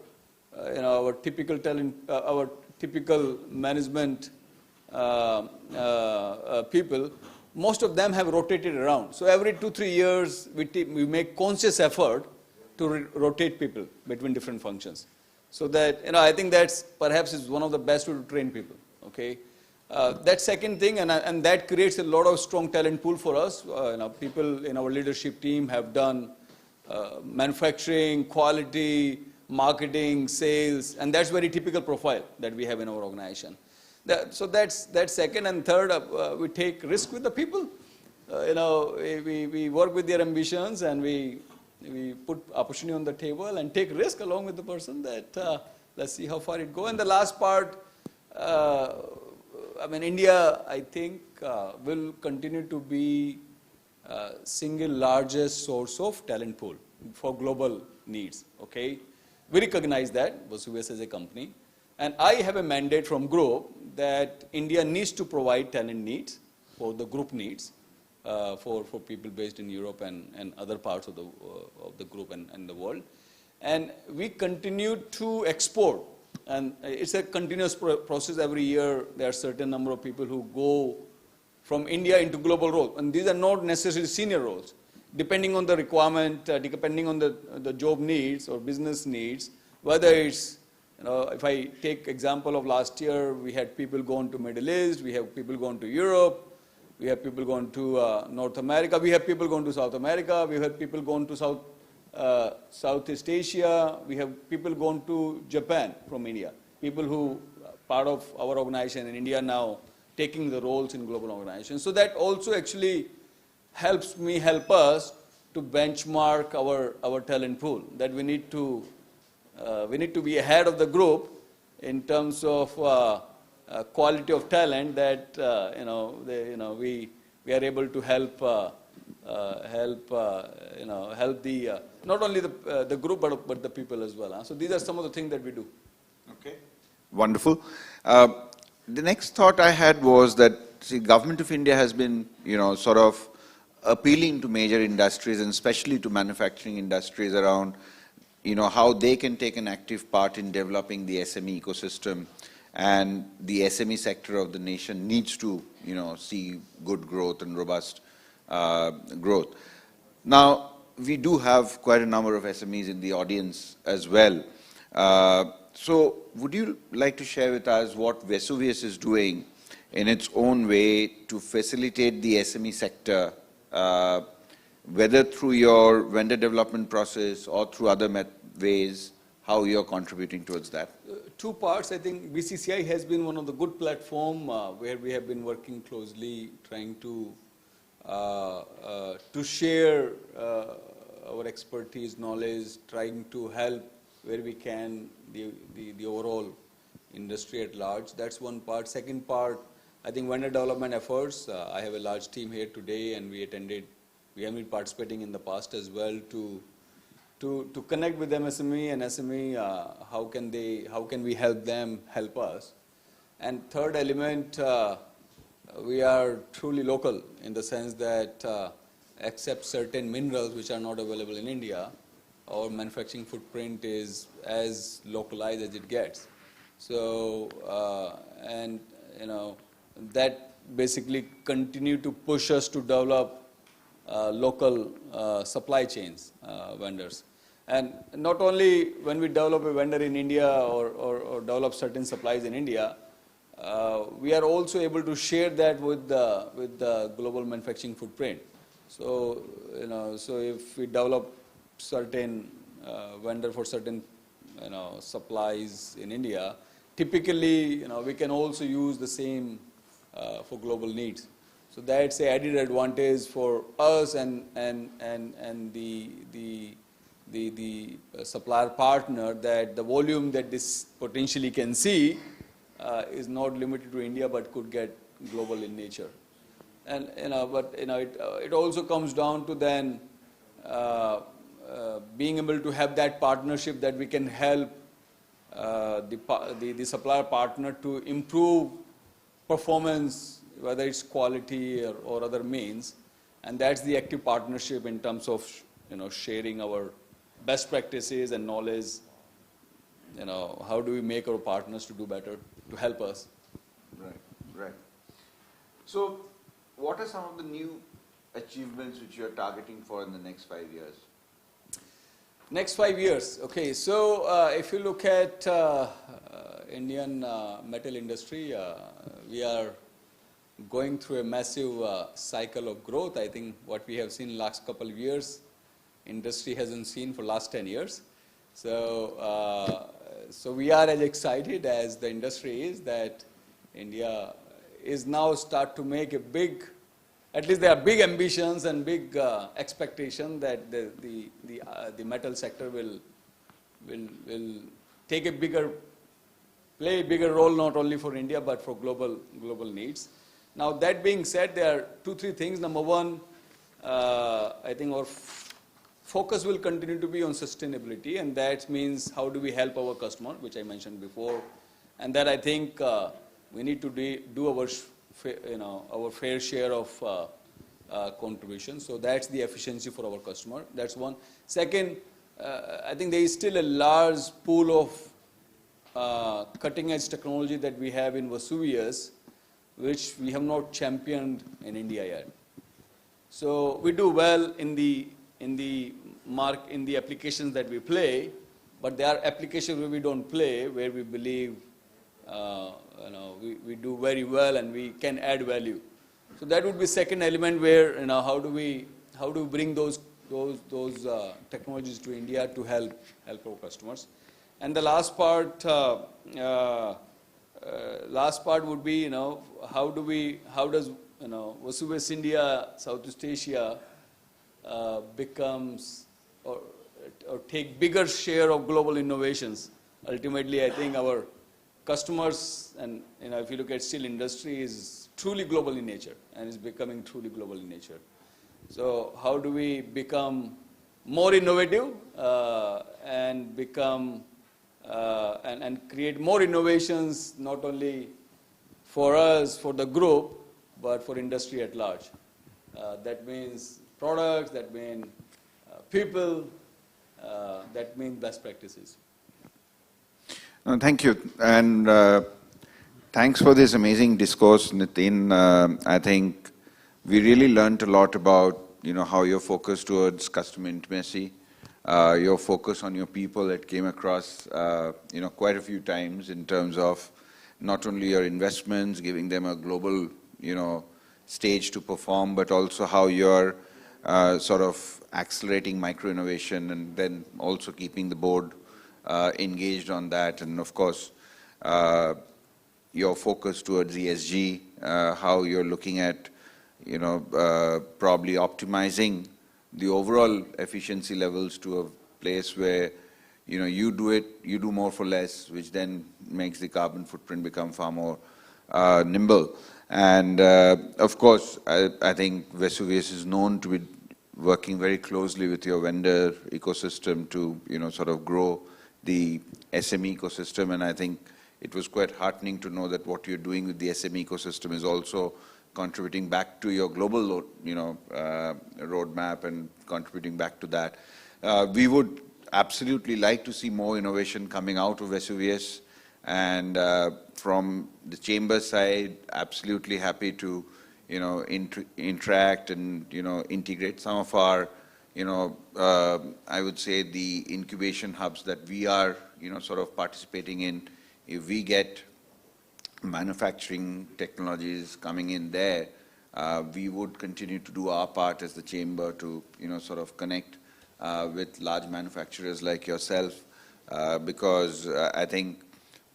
typical talent, our typical management people, most of them have rotated around. So every 2-3 years, we make conscious effort to rotate people between different functions. So that, I think that's perhaps is one of the best way to train people, okay? That second thing, and that creates a lot of strong talent pool for us. People in our leadership team have done manufacturing, quality, marketing, sales, and that's very typical profile that we have in our organization. So that's second. And third, we take risk with the people. We work with their ambitions, and we put opportunity on the table and take risk along with the person that let's see how far it goes. And the last part, India, I think, will continue to be single largest source of talent pool for global needs, okay? We recognize that, Vesuvius as a company, and I have a mandate from group that India needs to provide talent needs for the group needs for people based in Europe and other parts of the group and the world. And we continue to export, and it's a continuous process. Every year there are a certain number of people who go from India into global roles, and these are not necessarily senior roles. Depending on the requirement, depending on the job needs or business needs, whether it's, if I take example of last year, we had people going to Middle East, we have people going to Europe, we have people going to North America, we have people going to South America, we have people going to Southeast Asia, we have people going to Japan from India, people who are part of our organization in India now taking the roles in global organizations. So that also actually help us to benchmark our talent pool, that we need to be ahead of the group in terms of quality of talent, that we are able to help the not only the group but the people as well. So these are some of the things that we do. Okay, wonderful. The next thought I had was that the Government of India has been sort of appealing to major industries, and especially to manufacturing industries, around how they can take an active part in developing the SME ecosystem, and the SME sector of the nation needs to see good growth and robust growth. Now, we do have quite a number of SMEs in the audience as well. So would you like to share with us what Vesuvius is doing in its own way to facilitate the SME sector, whether through your vendor development process or through other ways, how you're contributing towards that? 2 parts. I think BCCI has been one of the good platform where we have been working closely, trying to share our expertise, knowledge, trying to help where we can the overall industry at large. That's one part. Second part, I think vendor development efforts. I have a large team here today, and we have been participating in the past as well to connect with MSME and SME. How can we help them help us? And third element, we are truly local in the sense that except certain minerals which are not available in India, our manufacturing footprint is as localized as it gets. So, and that basically continue to push us to develop local supply chains, vendors. And not only when we develop a vendor in India or develop certain supplies in India, we are also able to share that with the global manufacturing footprint. So, so if we develop certain vendor for certain, supplies in India, typically, we can also use the same for global needs. So that's an added advantage for us and the supplier partner, that the volume that this potentially can see is not limited to India but could get global in nature. And it also comes down to then being able to have that partnership that we can help the supplier partner to improve performance, whether it's quality or other means, and that's the active partnership in terms of sharing our best practices and knowledge. How do we make our partners to do better, to help us? Right. So, what are some of the new achievements which you are targeting for in the next 5 years? Next 5 years. Okay, so if you look at Indian metal industry, we are going through a massive cycle of growth. I think what we have seen last couple of years, industry hasn't seen for last 10 years. So, so we are as excited as the industry is that India is now start to make a big, at least there are big ambitions and big expectation that the metal sector will take a play a bigger role not only for India but for global needs. Now that being said, there are 2-3 things. Number one, I think our focus will continue to be on sustainability, and that means how do we help our customer, which I mentioned before, and that I think we need to do our fair share of contribution. So that's the efficiency for our customer. That's one. Second, I think there is still a large pool of cutting-edge technology that we have in Vesuvius, which we have not championed in India yet. So we do well in the applications that we play, but there are applications where we don't play, where we believe we do very well and we can add value. So that would be second element where how do we bring those technologies to India to help our customers. And the last part would be how does Vesuvius India, Southeast Asia becomes or take bigger share of global innovations. Ultimately, I think our customers and if you look at steel industry is truly global in nature and is becoming truly global in nature. So how do we become more innovative and become and create more innovations not only for us, for the group, but for industry at large. That means products, that means people, that means best practices. Thank you, and thanks for this amazing discourse, Nitin. I think we really learned a lot about how you're focused towards customer intimacy, your focus on your people. It came across quite a few times in terms of not only your investments, giving them a global stage to perform, but also how you're sort of accelerating micro innovation and then also keeping the board engaged on that, and of course your focus towards ESG, how you're looking at probably optimizing the overall efficiency levels to a place where, you do it, you do more for less, which then makes the carbon footprint become far more nimble. And of course, I think Vesuvius is known to be working very closely with your vendor ecosystem to, sort of grow the SME ecosystem. And I think it was quite heartening to know that what you're doing with the SME ecosystem is also contributing back to your global, roadmap and contributing back to that. We would absolutely like to see more innovation coming out of Vesuvius. And from the chamber side, absolutely happy to, interact and, integrate some of our, I would say the incubation hubs that we are, sort of participating in. If we get manufacturing technologies coming in there, we would continue to do our part as the chamber to, sort of connect with large manufacturers like yourself, because I think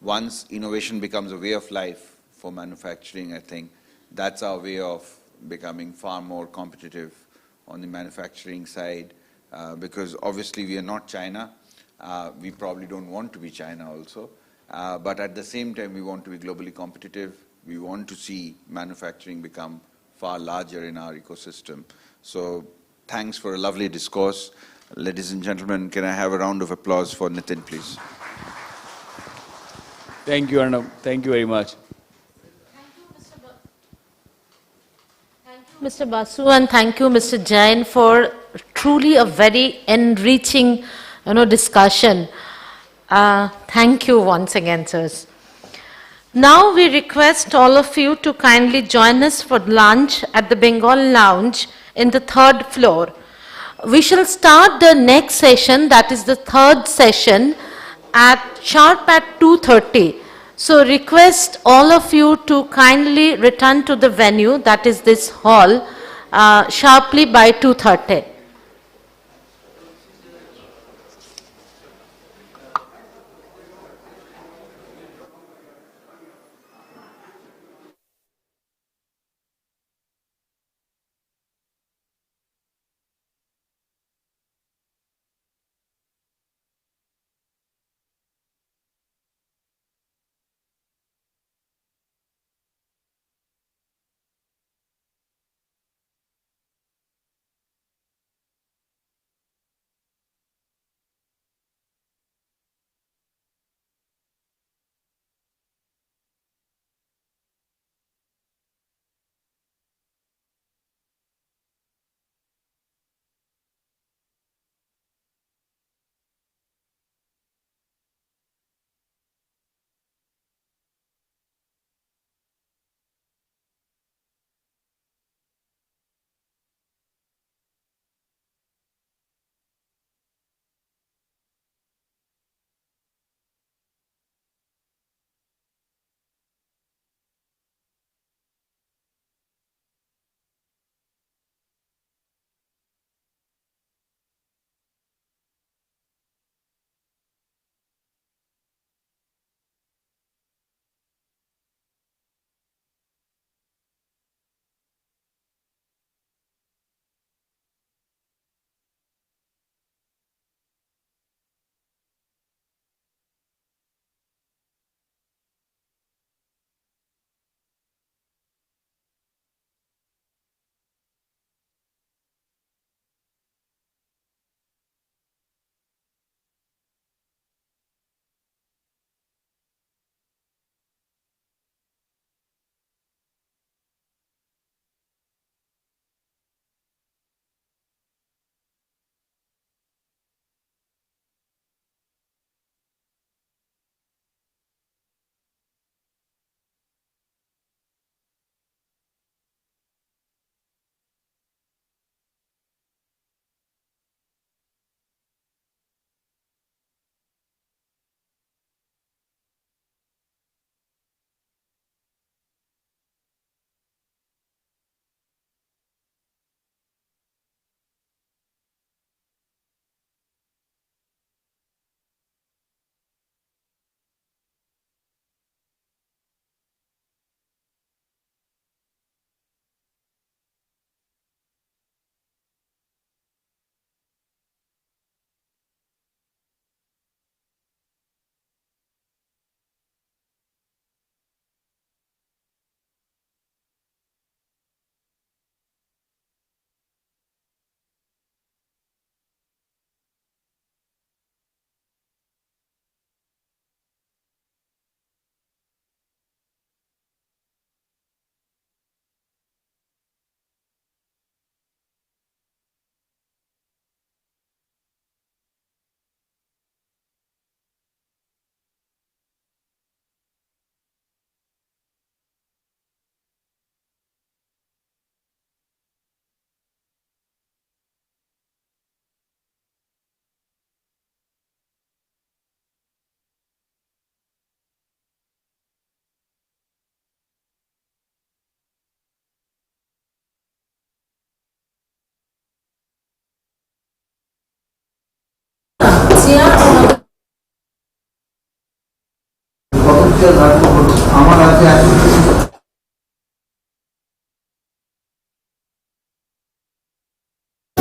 once innovation becomes a way of life for manufacturing, I think that's our way of becoming far more competitive on the manufacturing side, because obviously we are not China. We probably don't want to be China also. But at the same time, we want to be globally competitive. We want to see manufacturing become far larger in our ecosystem. So thanks for a lovely discourse. Ladies and gentlemen, can I have a round of applause for Nitin, please? Thank you, Arnab. Thank you very much. Mr. Basu, and thank you, Mr. Jain, for truly a very enriching, discussion. Thank you once again, sirs. Now we request all of you to kindly join us for lunch at the Bengal Lounge in the 3rd floor. We shall start the next session, that is the 3rd session, sharp at 2:30. So request all of you to kindly return to the venue, that is this hall, sharply by 2:30.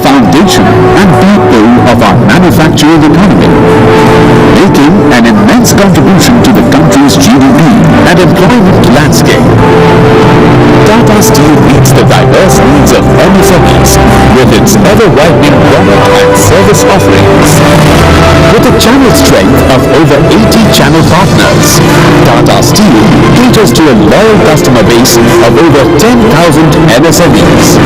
foundation and backbone of our manufacturing economy, making an immense contribution to the country's GDP and employment landscape. Tata Steel meets the diverse needs of MSMEs with its ever-widening product and service offerings. With a channel strength of over 80 channel partners, Tata Steel caters to a loyal customer base of over 10,000 MSMEs.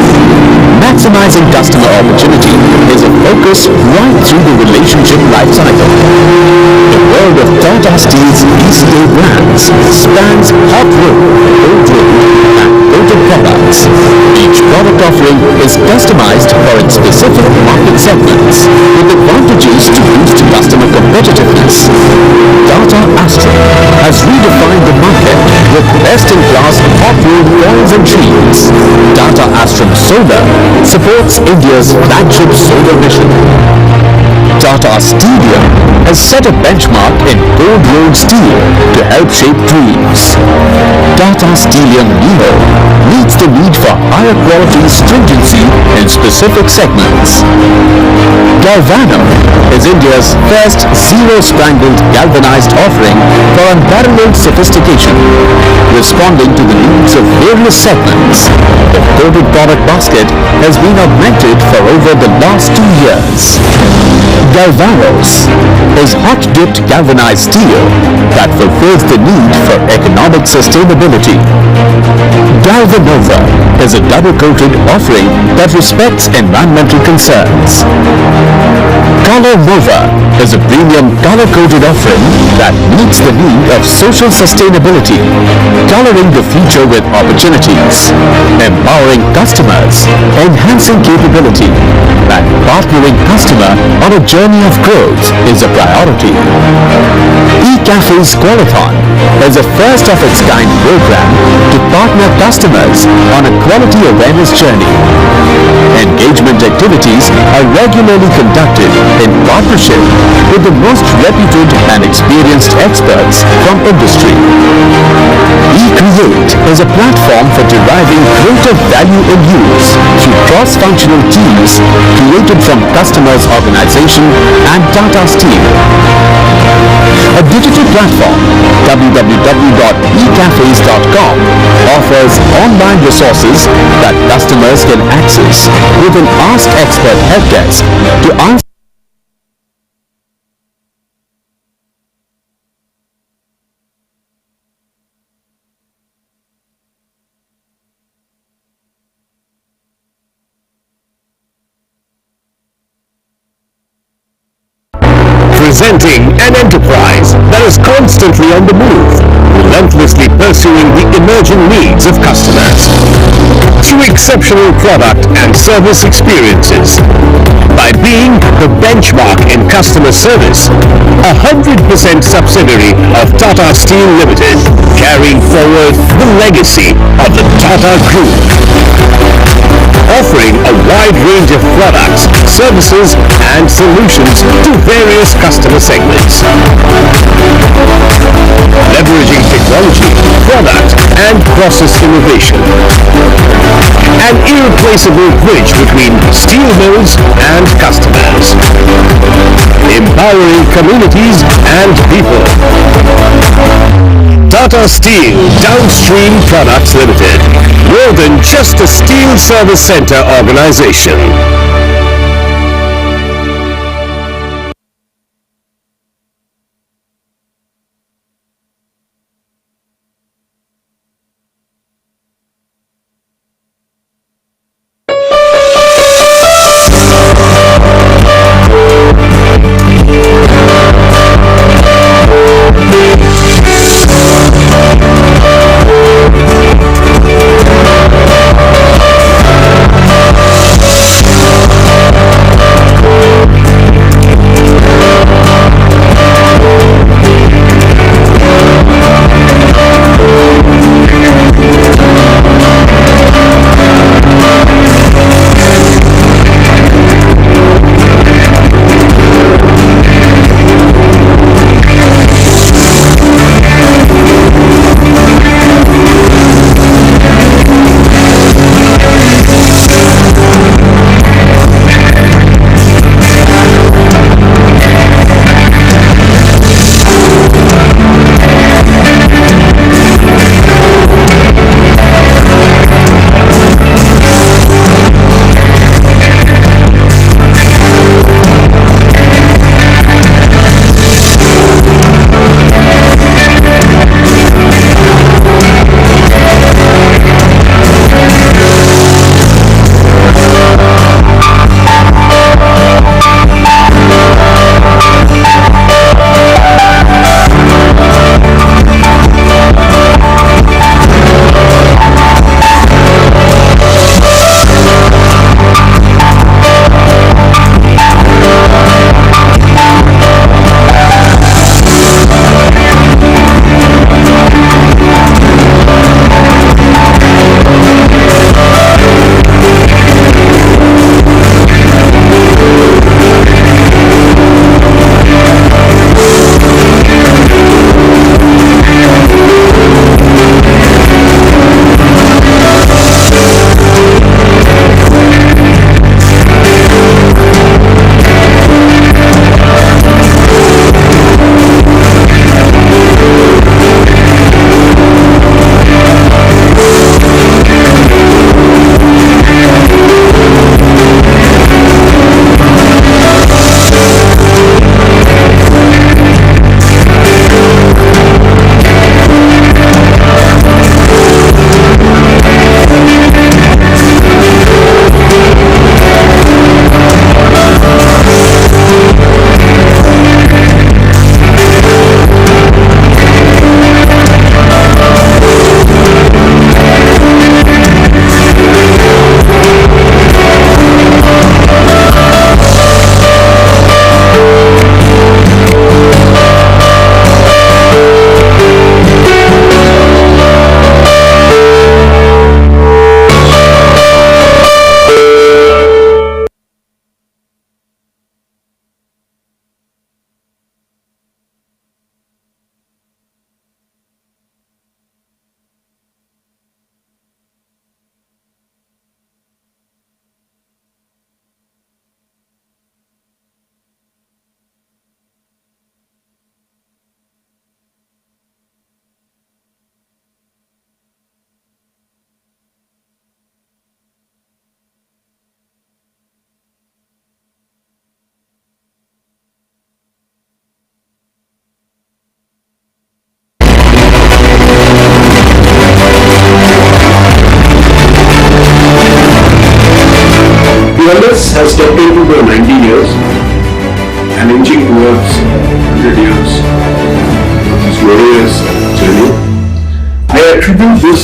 Maximizing customer opportunity is a focus right through the relationship lifecycle. The world of Tata Steel's East Day brands spans hot rolled, cold rolled, and coated products. Each product offering is customized for its specific market segments with advantages to boost customer competitiveness. Tata Astra has redefined the market with best-in-class hot rolled coils and sheets. Tata Astra Solar supports India's flagship solar mission. Tata Stelium has set a benchmark in cold rolled steel to help shape dreams. Tata Stelium Neo meets the need for higher quality stringency in specific segments. Galvano is India's first zero-strangled galvanized offering for unparalleled sophistication, responding to the needs of various segments. The coated product basket has been augmented for over the last 2 years. Galvanos is hot-dipped galvanized steel that fulfills the need for economic sustainability. Galvanova is a double-coated offering that respects environmental concerns. Color Nova is a premium color-coded offering that meets the need of social sustainability, coloring the future with opportunities, empowering customers, enhancing capability, and partnering customer on a journey of growth is a priority. eCafe's Qualathon is a first-of-its-kind program to partner customers on a quality awareness journey. Engagement activities are regularly conducted in partnership with the most reputed and experienced experts from industry. eCreate is a platform for deriving greater value in use through cross-functional teams created from customers' organization and Tata Steel. A digital platform, www.ecafes.com, offers online resources that customers can access with an Ask Expert help desk to answer presenting an enterprise that is constantly on the move, relentlessly pursuing the emerging needs of customers through exceptional product and service experiences. By being the benchmark in customer service, 100% subsidiary of Tata Steel Limited, carrying forward the legacy of the Tata Group. Offering a wide range of products, services and solutions to various customer segments. Leveraging technology, product and process innovation. An irreplaceable bridge between steel mills and customers. Empowering communities and people. Tata Steel Downstream Products Limited. More than just a steel service center organization.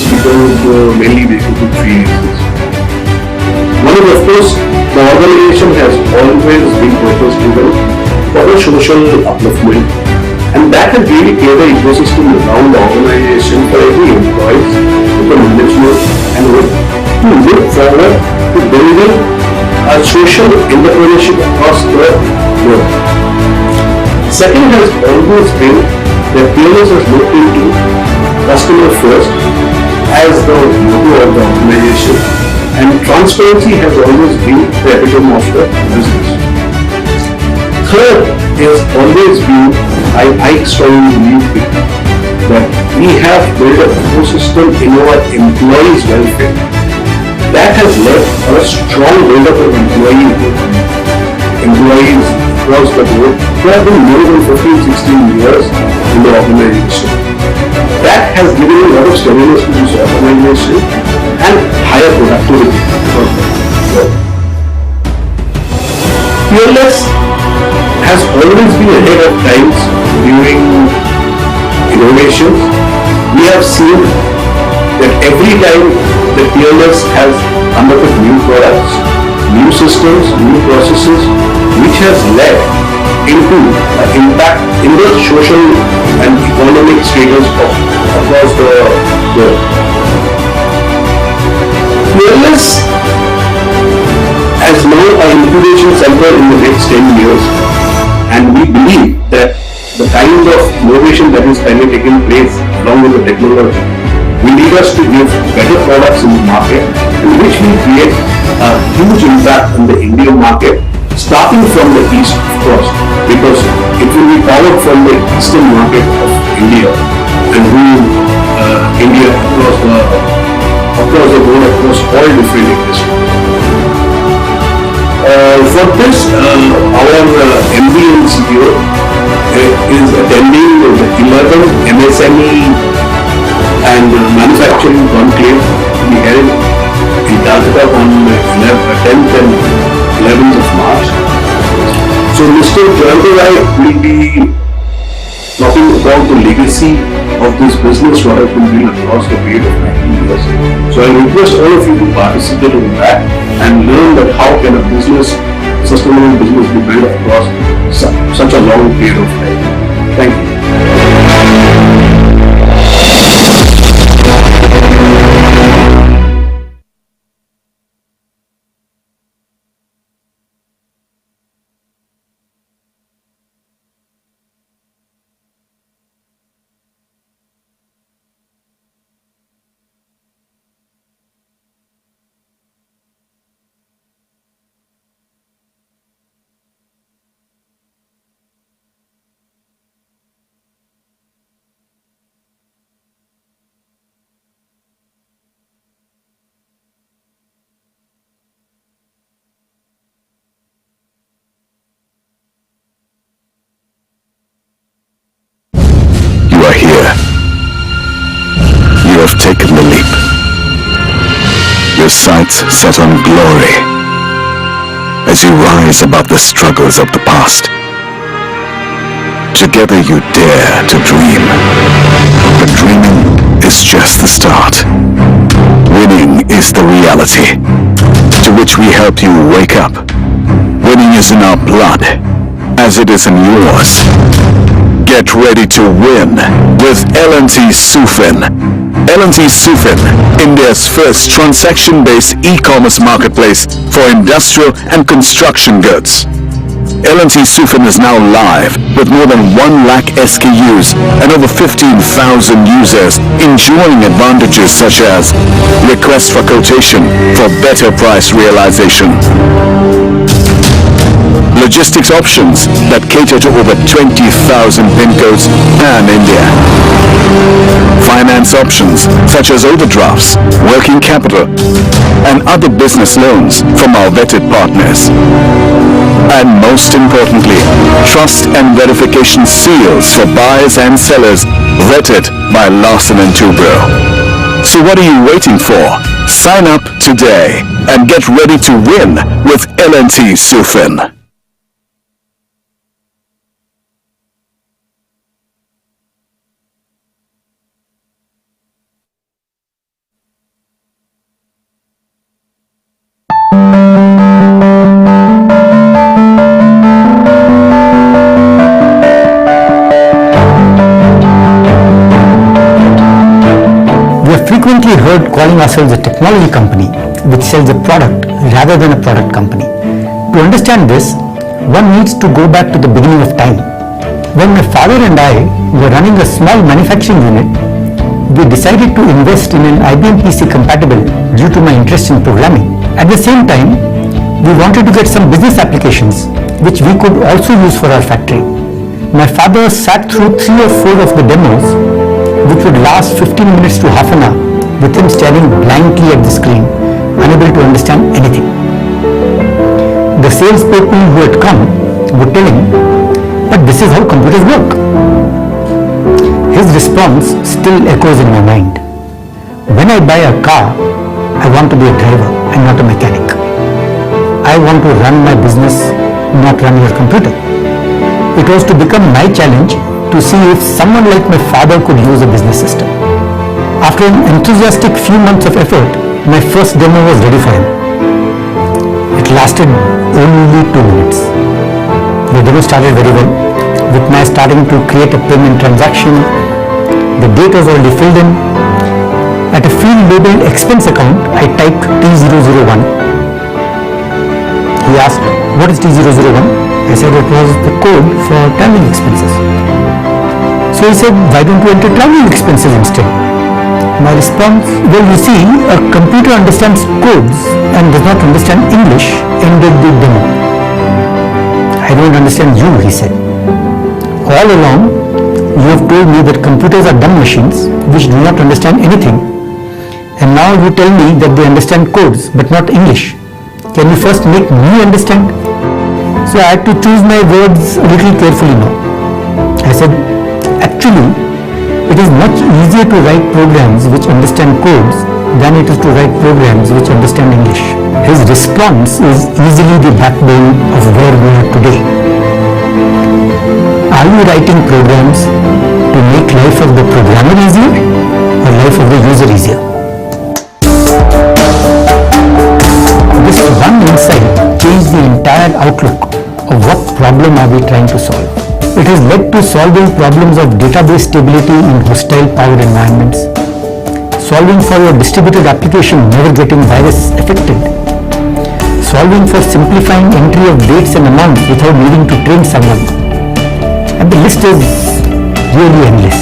because mainly they could be three reasons. One is, of course, the organization has always been purpose-driven for the social upliftment, and that has really created an ecosystem around the organization for every employee, with the management, and to look forward to building a social entrepreneurship across the world. Second has always been that PLS has looked into customer first as the motto of the organization, and transparency has always been the epitome of the business. Third has always been, I strongly believe that we have built an ecosystem in our employees' welfare. That has led to a strong build-up of employees across the board who have been more than 15-16 years in the organization. That has given a lot of steadiness to this organization and higher productivity for work. PLS has always been ahead of times during innovations. We have seen that every time the PLS has undertook new products, new systems, new processes, which has led into an impact in the social and economic status across the world. PLS as now an incubation center in the next 10 years, and we believe that the kind of innovation that is currently taking place along with the technology will lead us to give better products in the market, in which will create a huge impact on the Indian market, starting from the east, of course, because it will be powered from the eastern market of India and rule India across the board, across all different industries. For this, our MD and CEO is attending the 11th MSME and Manufacturing Conclave to be held in Calcutta on 10th and 11th of March. So Mr. Jayantirai will be talking about the legacy of this business, what has been built across the period of 19 years. So I request all of you to participate in that and learn that how can a business, sustainable business, be built across such a long period of time. Thank you. You are here. You have taken the leap. Your sights set on glory as you rise above the struggles of the past. Together you dare to dream. But dreaming is just the start. Winning is the reality, to which we help you wake up. Winning is in our blood, as it is in yours. Get ready to win with L&T Sufin. L&T Sufin, India's first transaction-based e-commerce marketplace for industrial and construction goods. L&T Sufin is now live with more than 1 lakh SKUs and over 15,000 users enjoying advantages such as request for quotation for better price realization, logistics options that cater to over 20,000 PIN codes pan-India, finance options such as overdrafts, working capital, and other business loans from our vetted partners. And most importantly, trust and verification seals for buyers and sellers vetted by Larsen & Toubro. So what are you waiting for? Sign up today and get ready to win with L&T Sufin. calling ourselves a technology company which sells a product rather than a product company. To understand this, one needs to go back to the beginning of time. When my father and I were running a small manufacturing unit, we decided to invest in an IBM PC compatible due to my interest in programming. At the same time, we wanted to get some business applications which we could also use for our factory. My father sat through 3 or 4 of the demos, which would last 15 minutes to half an hour, with him staring blankly at the screen, unable to understand anything. The salespeople who had come would tell him, "But this is how computers work." His response still echoes in my mind. When I buy a car, I want to be a driver and not a mechanic. I want to run my business, not run your computer. It was to become my challenge to see if someone like my father could use a business system. After an enthusiastic few months of effort, my first demo was ready for him. It lasted only 2 minutes. The demo started very well, with my starting to create a payment transaction. The date was already filled in. At a field labeled expense account, I typed T001. He asked, "What is T001? I said it was the code for traveling expenses. So he said, "Why don't you enter traveling expenses instead?" My response, "Well, you see, a computer understands codes and does not understand English," ended the demo. "I don't understand you," he said. "All along, you have told me that computers are dumb machines which do not understand anything, and now you tell me that they understand codes but not English. Can you first make me understand?" So I had to choose my words a little carefully now. I said, "Actually, it is much easier to write programs which understand codes than it is to write programs which understand English." His response is easily the backbone of where we are today. Are you writing programs to make life of the programmer easier or life of the user easier? This one insight changed the entire outlook of what problem are we trying to solve. It has led to solving problems of database stability in hostile powered environments, solving for your distributed application never getting virus affected, solving for simplifying entry of dates and amounts without needing to train someone. And the list is really endless.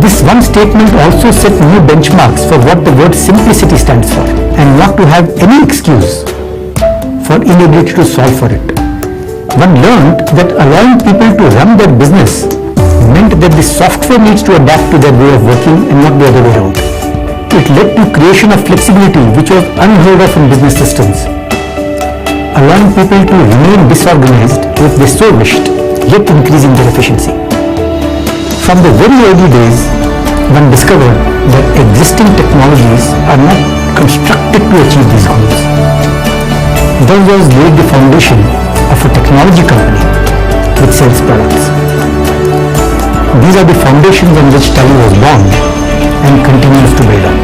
This one statement also set new benchmarks for what the word simplicity stands for, and not to have any excuse for inability to solve for it. One learned that allowing people to run their business meant that the software needs to adapt to their way of working and not the other way around. It led to creation of flexibility which was unheard of in business systems, allowing people to remain disorganized if they so wished, yet increasing their efficiency. From the very early days, one discovered that existing technologies are not constructed to achieve these goals. Thus was laid the foundation of a technology company which sells products. These are the foundations on which Tally was born and continues to build on.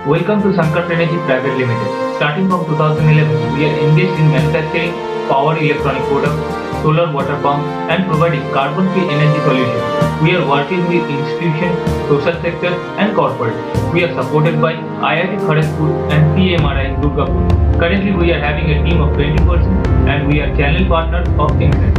Welcome to Sankar Energy Private Limited. Starting from 2011, we are engaged in manufacturing power electronic products, solar water pumps, and providing carbon-free energy solutions. We are working with institutions, social sector, and corporate. We are supported by IIT Kharagpur and CMRI Durgapur. Currently, we are having a team of 20 persons, and we are channel partners of Infinite.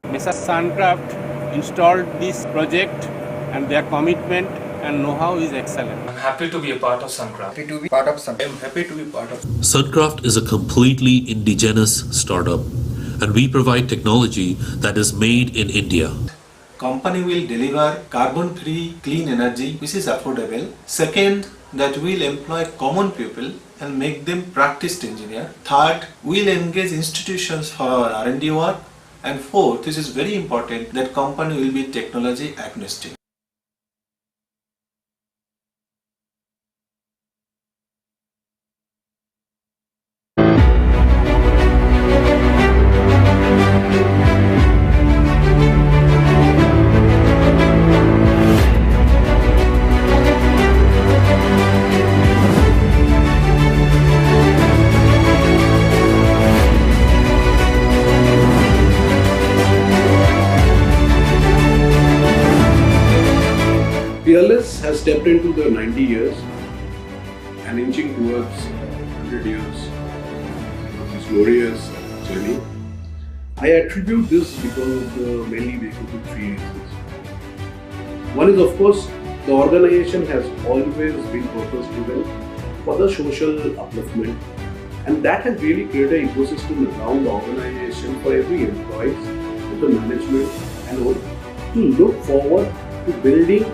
Mrs. Suncraft installed this project, and their commitment and know-how is excellent. I'm happy to be a part of Suncraft. I'm happy to be part of Suncraft is a completely indigenous startup, and we provide technology that is made in India. Company will deliver carbon-free clean energy which is affordable. Second, that will employ common people and make them practiced engineer. Third, we'll engage institutions for our R&D work. And fourth, this is very important, that company will be technology agnostic. Peerless has stepped into the 90 years and inching towards 100 years of this glorious journey. I attribute this because of the mainly basically three reasons. One is, of course, the organization has always been purpose driven for the social upliftment, and that has really created an ecosystem around the organization for every employee, with the management and all, to look forward to building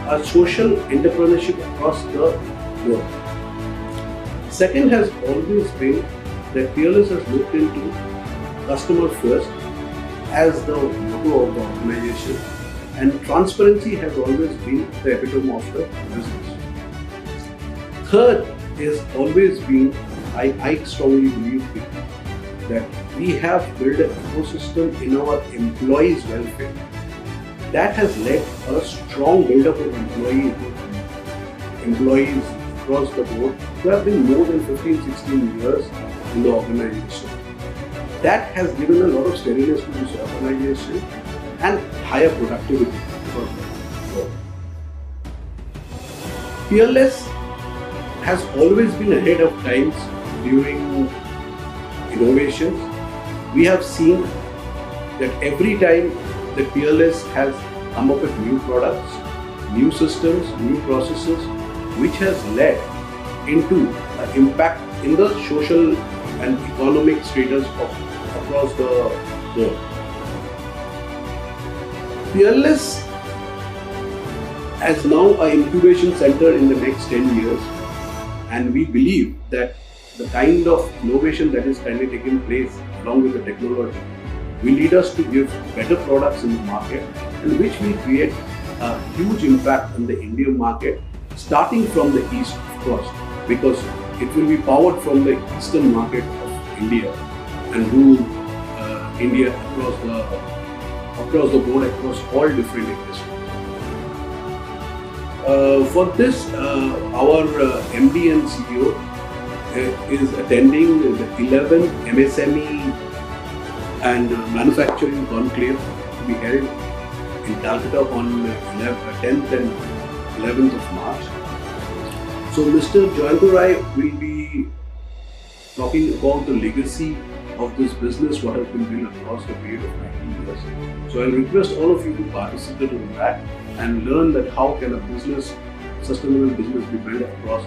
a social entrepreneurship across the world. Second has always been that Peerless has looked into customer first as the motto of the organization, and transparency has always been the epitome of the business. Third is always been, I strongly believe that we have built an ecosystem in our employees' welfare. That has led a strong build-up of employees across the board who have been more than 15-16 years in the organization. That has given a lot of steadiness to this organization and higher productivity for work. Peerless has always been ahead of times during innovations. We have seen that every time that Peerless has come up with new products, new systems, new processes, which has led into an impact in the social and economic status across the world. Peerless as now an incubation center in the next 10 years, and we believe that the kind of innovation that is currently taking place along with the technology will lead us to give better products in the market, and which will create a huge impact on the Indian market, starting from the east, of course, because it will be powered from the eastern market of India and rule India across the board, across all different industries. For this, our MD and CEO is attending the 11th MSME and Manufacturing Conclave to be held in Calcutta on 10th and 11th of March. So Mr. Joyanturai will be talking about the legacy of this business, what has been built across the period of 90 years. So I'll request all of you to participate in that and learn that how can a business, sustainable business be built across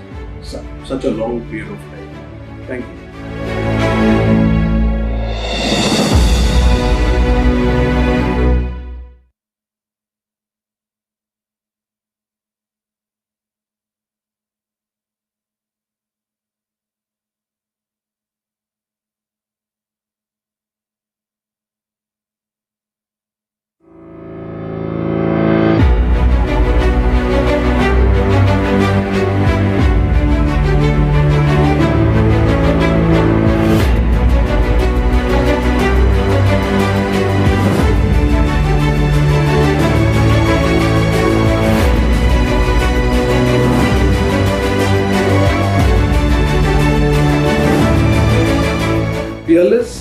such a long period of time. Thank you.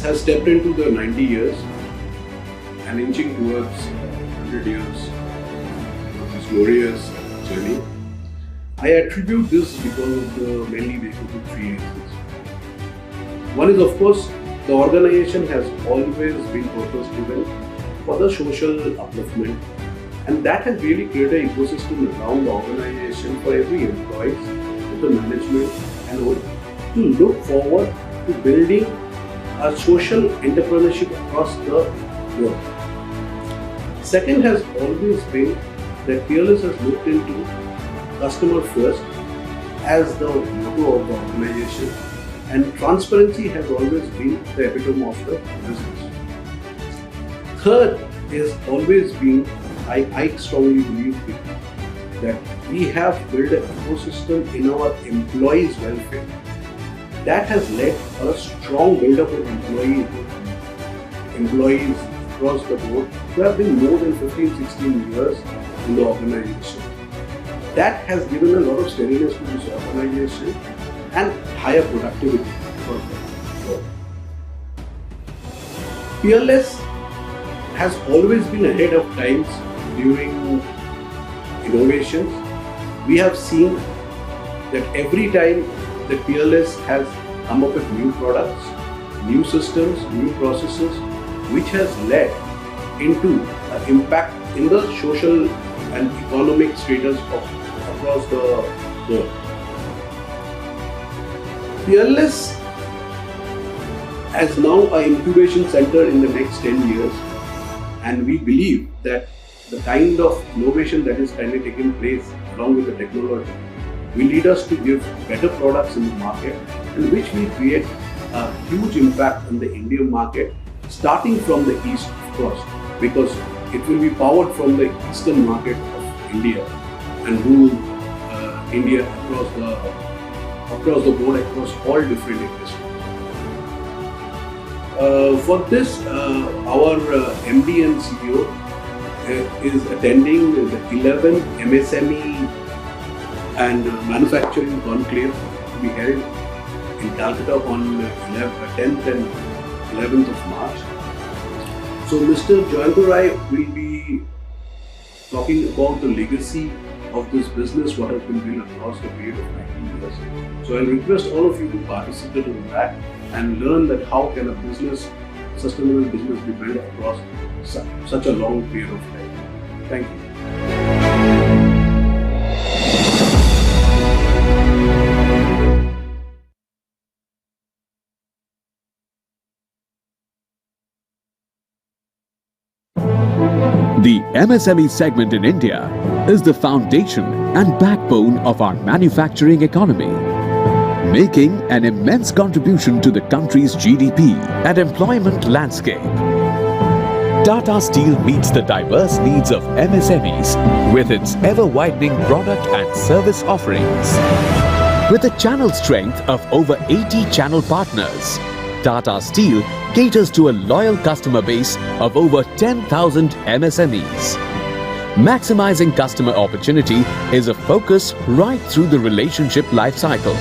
has stepped into the 90 years and inching towards 100 years of this glorious journey. I attribute this because of the mainly because of three reasons. One is, of course, the organization has always been purpose-driven for the social upliftment, and that has really created an ecosystem around the organization for every employee, with the management and all, to look forward to building a social entrepreneurship across the world. Second has always been that Peerless has looked into customer first as the motto of the organization, and transparency has always been the epitome of the business. Third has always been, I strongly believe that we have built an ecosystem in our employees' welfare that has led a strong build-up of employees across the board who have been more than 15-16 years in the organization. That has given a lot of steadiness to this organization and higher productivity for them. Peerless has always been ahead of times during innovations. We have seen that every time that Peerless has come up with new products, new systems, new processes, which has led into an impact in the social and economic status across the world. Peerless as now an incubation center in the next 10 years, and we believe that the kind of innovation that is currently taking place along with the technology will lead us to give better products in the market, and which will create a huge impact on the Indian market, starting from the east, of course, because it will be powered from the eastern market of India and rule India across the board, across all different industries. For this, our MD and CEO is attending the 11th MSME and Manufacturing Conclave to be held in Calcutta on 10th and 11th of March. So Mr. Jayanto Rai will be talking about the legacy of this business, what has been built across the period of 19 years. So I'll request all of you to participate in that and learn that how can a business, sustainable business be built across such a long period of time. Thank you. The MSME segment in India is the foundation and backbone of our manufacturing economy, making an immense contribution to the country's GDP and employment landscape. Tata Steel meets the diverse needs of MSMEs with its ever-widening product and service offerings. With a channel strength of over 80 channel partners, Tata Steel caters to a loyal customer base of over 10,000 MSMEs. Maximizing customer opportunity is a focus right through the relationship life cycle.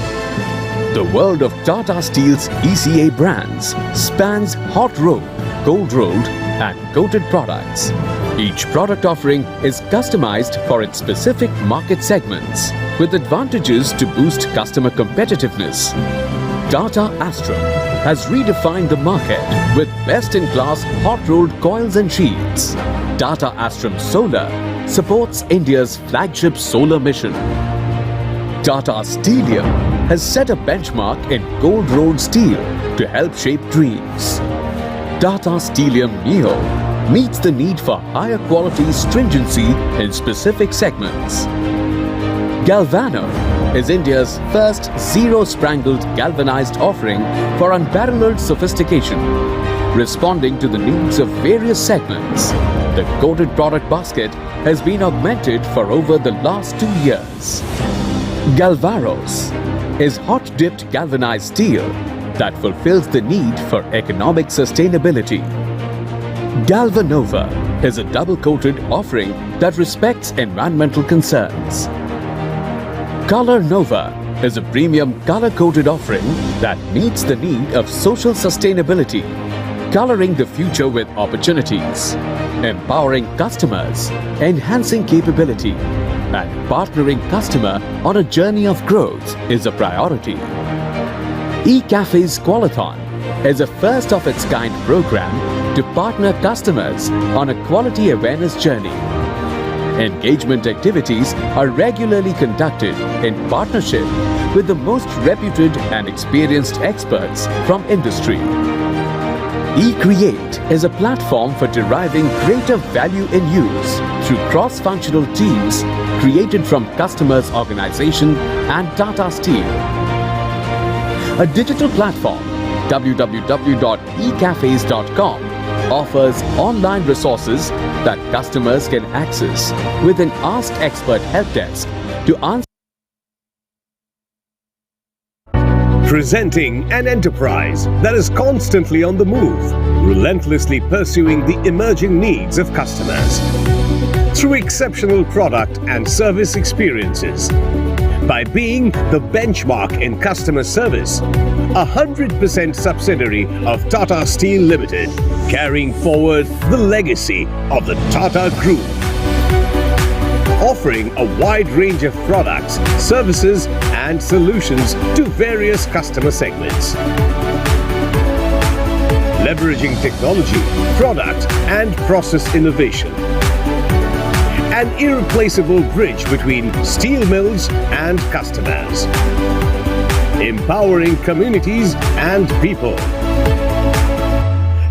The world of Tata Steel's ECA brands spans hot rolled, cold rolled and coated products. Each product offering is customized for its specific market segments with advantages to boost customer competitiveness. Tata Astrum has redefined the market with best-in-class hot-rolled coils and sheets. Tata Astrum Solar supports India's flagship solar mission. Tata Steelium has set a benchmark in cold-rolled steel to help shape dreams. Tata Steelium Neo meets the need for higher quality stringency in specific segments. Galvano is India's first zero-sprangled galvanized offering for unparalleled sophistication. Responding to the needs of various segments, the coated product basket has been augmented for over the last 2 years. Galvaros is hot-dipped galvanized steel that fulfills the need for economic sustainability. Galvanova is a double-coated offering that respects environmental concerns. Color Nova is a premium color-coated offering that meets the need of social sustainability coloring the future with opportunities, empowering customers, enhancing capability, and partnering customer on a journey of growth is a priority. eCafe's Qualathon is a first of its kind program to partner customers on a quality awareness journey. Engagement activities are regularly conducted in partnership with the most reputed and experienced experts from industry. eCreate is a platform for deriving greater value in use through cross-functional teams created from customers' organization and Tata Steel. A digital platform, www.ecafes.com, offers online resources that customers can access with an Ask Expert help desk to answer. Presenting an enterprise that is constantly on the move, relentlessly pursuing the emerging needs of customers through exceptional product and service experiences. By being the benchmark in customer service, 100% subsidiary of Tata Steel Limited, carrying forward the legacy of the Tata Group. Offering a wide range of products, services and solutions to various customer segments. Leveraging technology, product and process innovation. An irreplaceable bridge between steel mills and customers. Empowering communities and people.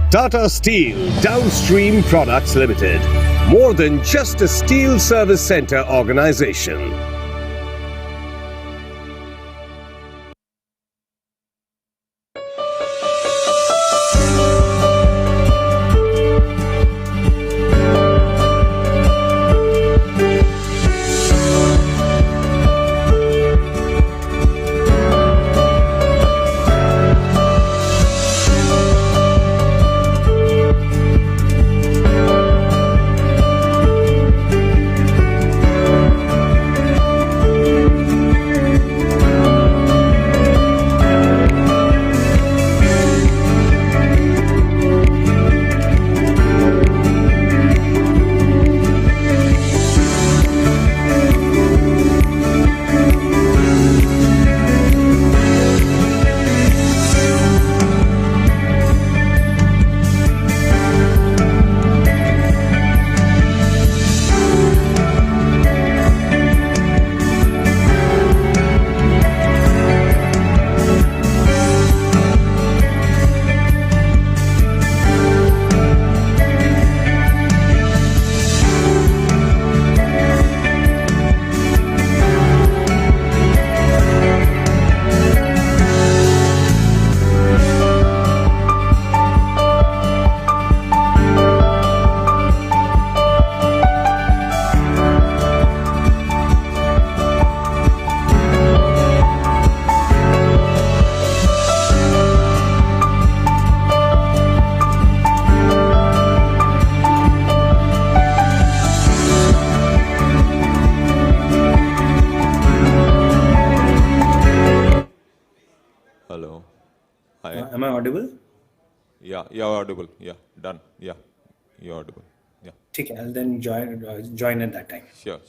Tata Steel Downstream Products Limited. More than just a steel service center organization. Am I audible? Yeah, you're audible. Yeah, done. Yeah, you're audible. Yeah. Okay, I'll then join at that time. Sure.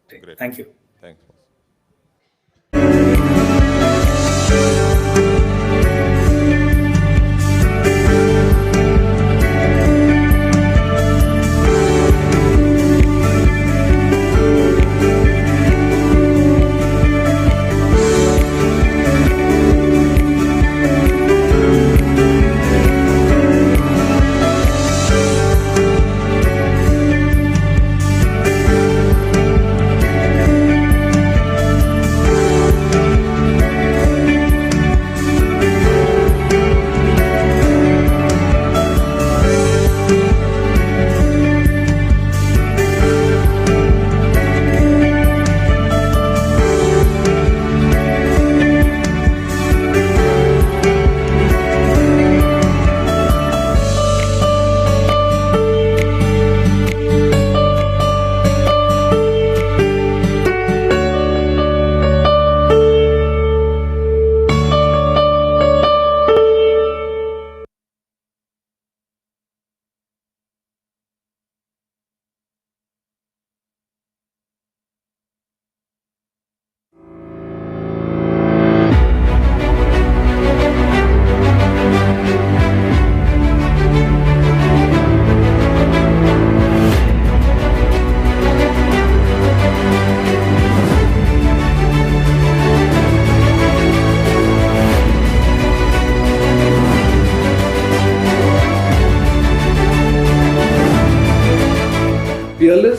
Great. Thank you. Thanks.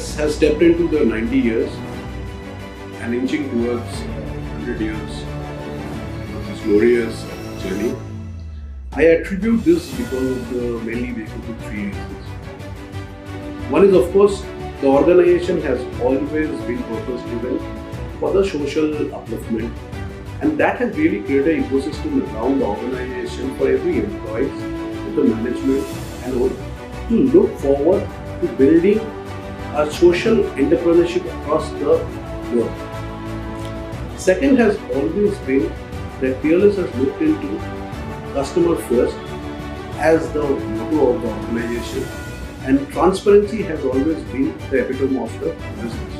Peerless has stepped into the 90 years and inching towards 100 years of this glorious journey. I attribute this because of the mainly basically three reasons. One is, of course, the organization has always been purpose-driven for the social upliftment, and that has really created an ecosystem around the organization for every employee, with the management and all, to look forward to building a social entrepreneurship across the world. Second has always been that Peerless has looked into customer first as the motto of the organization, and transparency has always been the epitome of the business.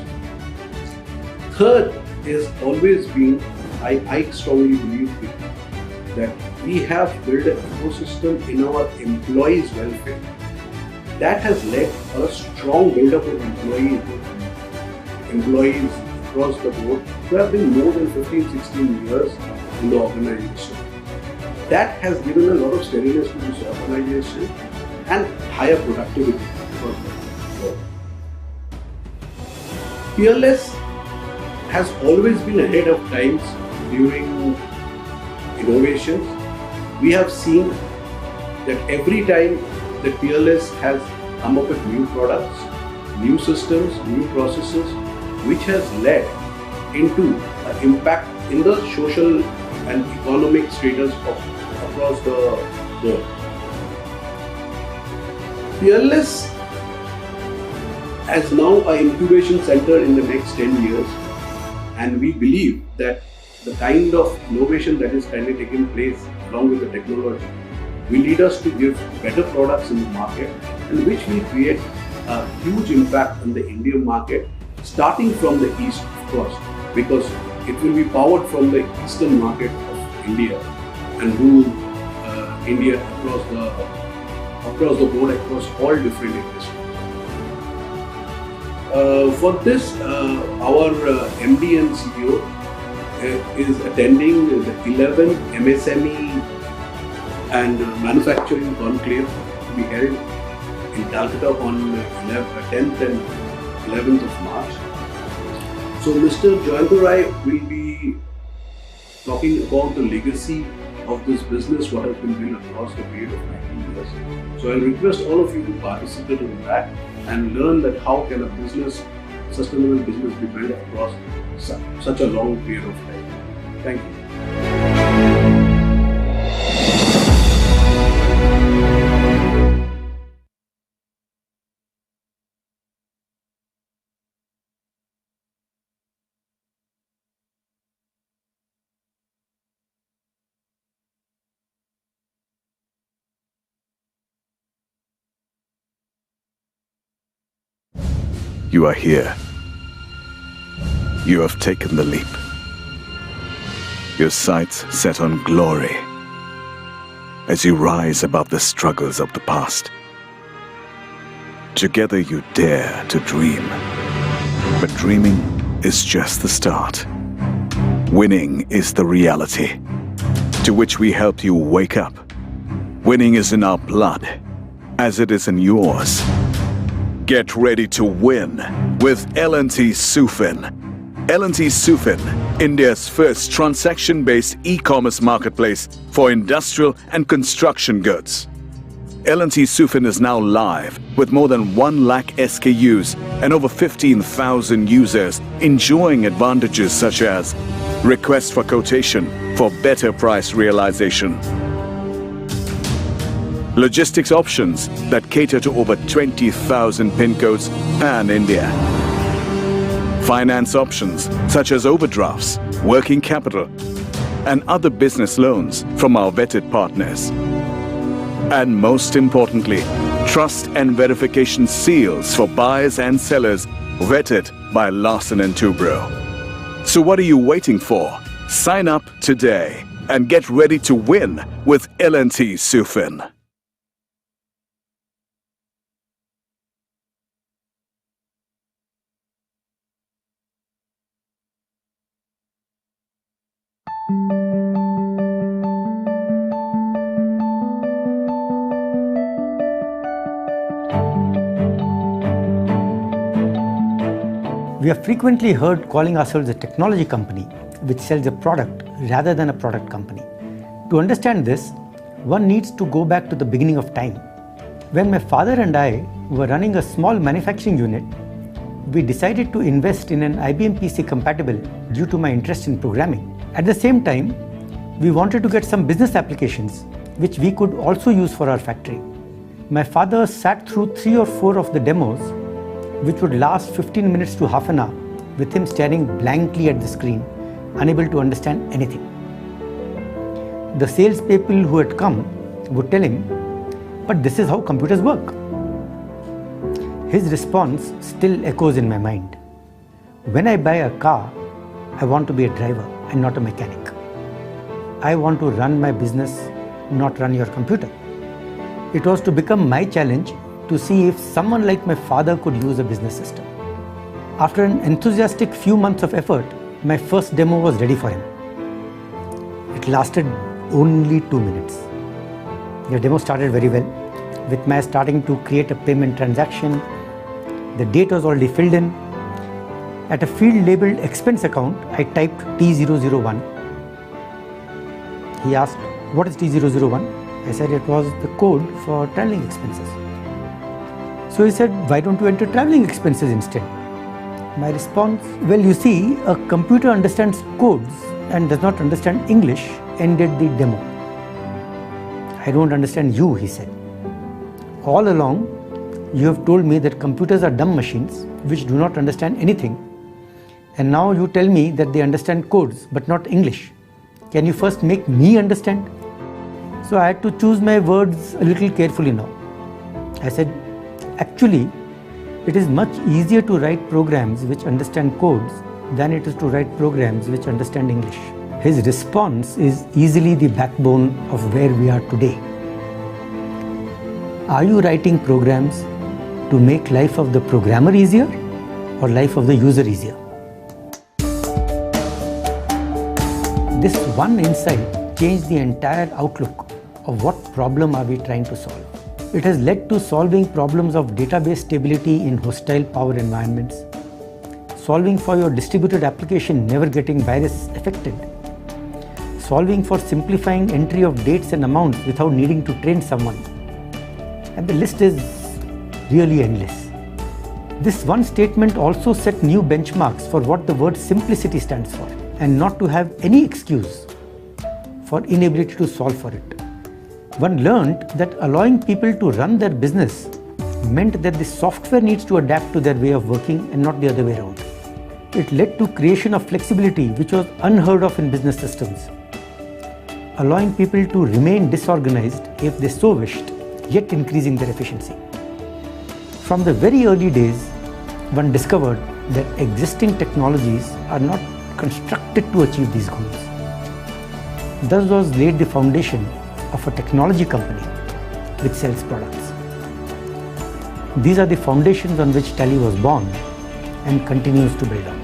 Third is always been, I strongly believe that we have built an ecosystem in our employees' welfare. That has led a strong build-up of employees across the board who have been more than 15-16 years in the organization. That has given a lot of steadiness to this organization and higher productivity across the board. Peerless has always been ahead of times during innovations. We have seen that every time that Peerless has come up with new products, new systems, new processes, which has led into an impact in the social and economic status across the world. Peerless as now an incubation center in the next 10 years, and we believe that the kind of innovation that is currently taking place along with the technology will lead us to give better products in the market, and which will create a huge impact on the Indian market, starting from the east, of course, because it will be powered from the eastern market of India and rule India across the board, across all different industries. For this, our MD and CEO is attending the 11th MSME and Manufacturing Conclave to be held in Calcutta on 10th and 11th of March. So Mr. Joyanta Rai will be talking about the legacy of this business, what has been built across the period of 19 years. So I request all of you to participate in that and learn that how can a business, sustainable business, be built across such a long period of time. Thank you. You are here. You have taken the leap. Your sights set on glory as you rise above the struggles of the past. Together you dare to dream. But dreaming is just the start. Winning is the reality, to which we help you wake up. Winning is in our blood, as it is in yours. Get ready to win with L&T Sufin. L&T Sufin, India's first transaction-based e-commerce marketplace for industrial and construction goods. L&T Sufin is now live with more than 1 lakh SKUs and over 15,000 users enjoying advantages such as request for quotation for better price realization, logistics options that cater to over 20,000 PIN codes pan-India, finance options such as overdrafts, working capital, and other business loans from our vetted partners. And most importantly, trust and verification seals for buyers and sellers vetted by Larsen & Toubro. So what are you waiting for? Sign up today and get ready to win with L&T Sufin. We are frequently heard calling ourselves a technology company which sells a product rather than a product company. To understand this, one needs to go back to the beginning of time. When my father and I were running a small manufacturing unit, we decided to invest in an IBM PC compatible due to my interest in programming. At the same time, we wanted to get some business applications which we could also use for our factory. My father sat through 3 or 4 of the demos, which would last 15 minutes to half an hour, with him staring blankly at the screen, unable to understand anything. The salespeople who had come would tell him, "But this is how computers work." His response still echoes in my mind. When I buy a car, I want to be a driver and not a mechanic. I want to run my business, not run your computer. It was to become my challenge to see if someone like my father could use a business system. After an enthusiastic few months of effort, my first demo was ready for him. It lasted only 2 minutes. The demo started very well, with my starting to create a payment transaction. The date was already filled in. At a field labeled expense account, I typed T001. He asked, "What is T001? I said it was the code for traveling expenses. So he said, "Why don't you enter traveling expenses instead?" My response, "Well, you see, a computer understands codes and does not understand English," ended the demo. "I don't understand you," he said. "All along, you have told me that computers are dumb machines which do not understand anything. And now you tell me that they understand codes but not English. Can you first make me understand?" So I had to choose my words a little carefully now. I said, "Actually, it is much easier to write programs which understand codes than it is to write programs which understand English." His response is easily the backbone of where we are today. Are you writing programs to make life of the programmer easier or life of the user easier? This one insight changed the entire outlook of what problem are we trying to solve. It has led to solving problems of database stability in hostile power environments, solving for your distributed application never getting virus affected, solving for simplifying entry of dates and amounts without needing to train someone. And the list is really endless. This one statement also set new benchmarks for what the word simplicity stands for, and not to have any excuse for inability to solve for it. One learned that allowing people to run their business meant that the software needs to adapt to their way of working and not the other way around. It led to creation of flexibility which was unheard of in business systems, allowing people to remain disorganized if they so wished, yet increasing their efficiency. From the very early days, one discovered that existing technologies are not constructed to achieve these goals. Thus was laid the foundation of a technology company which sells products. These are the foundations on which Tally was born and continues to build on.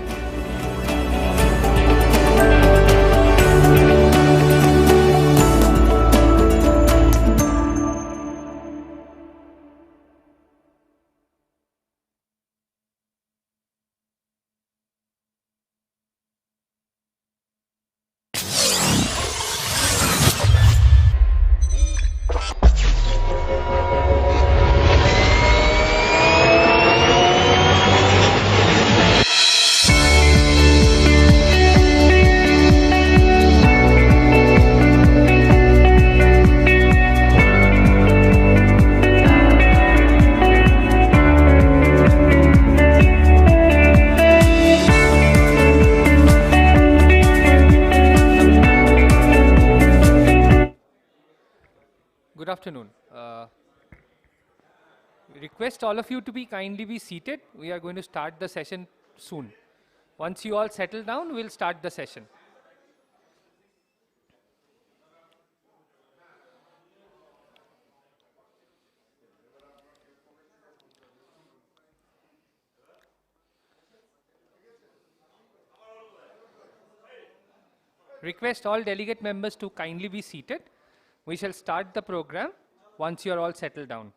Good afternoon. Request all of you to kindly be seated. We are going to start the session soon. Once you all settle down, we'll start the session. Request all delegate members to kindly be seated. We shall start the program once you are all settled down.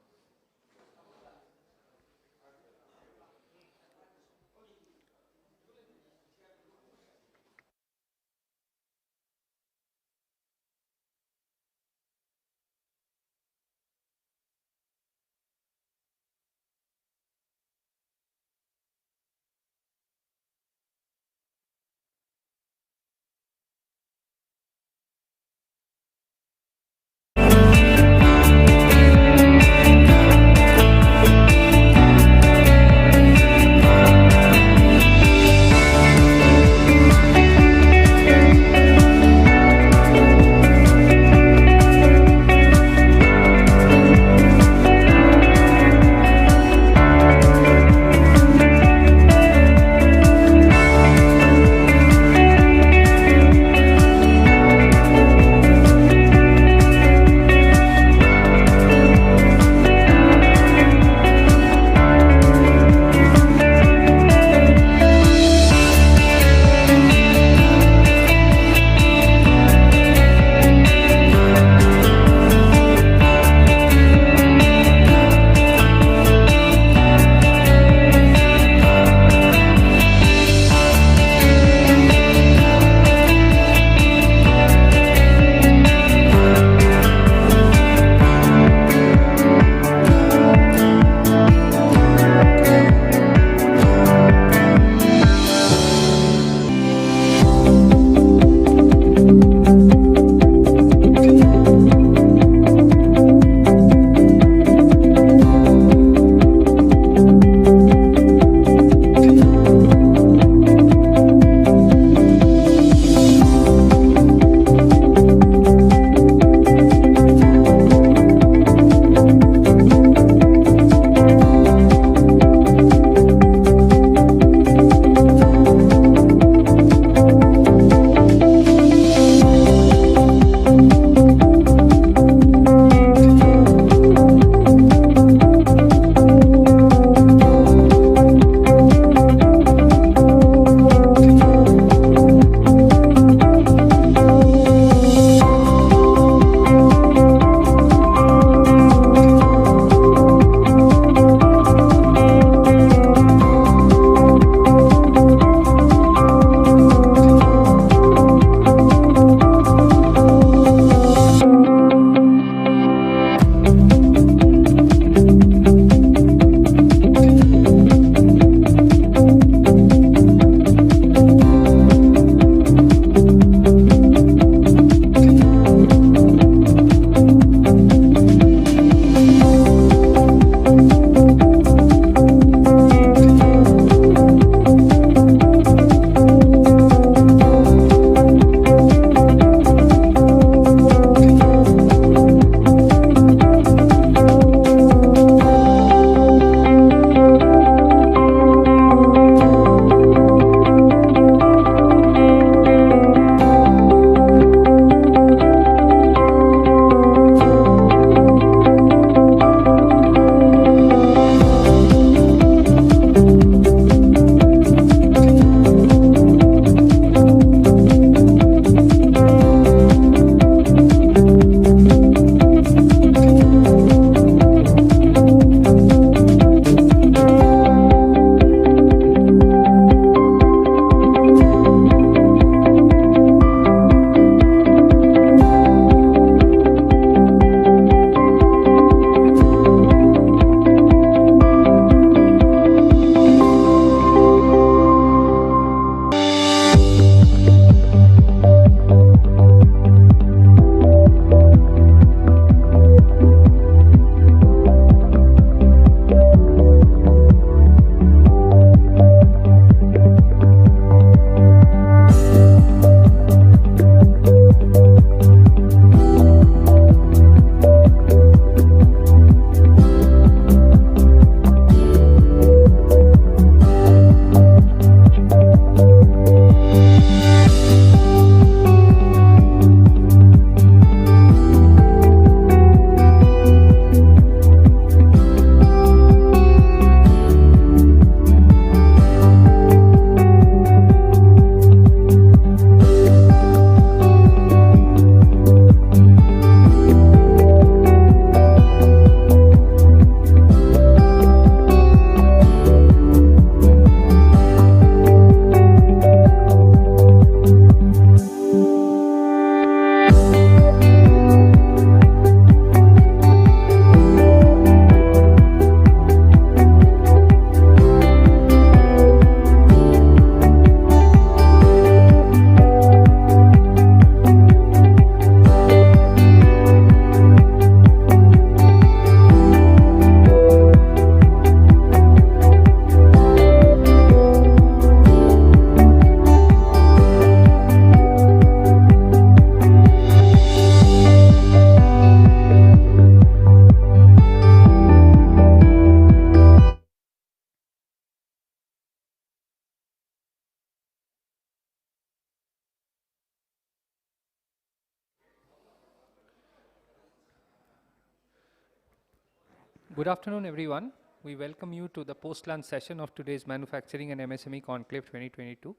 Good afternoon, everyone. We welcome you to the post-lunch session of today's Manufacturing and MSME Conclave 2022,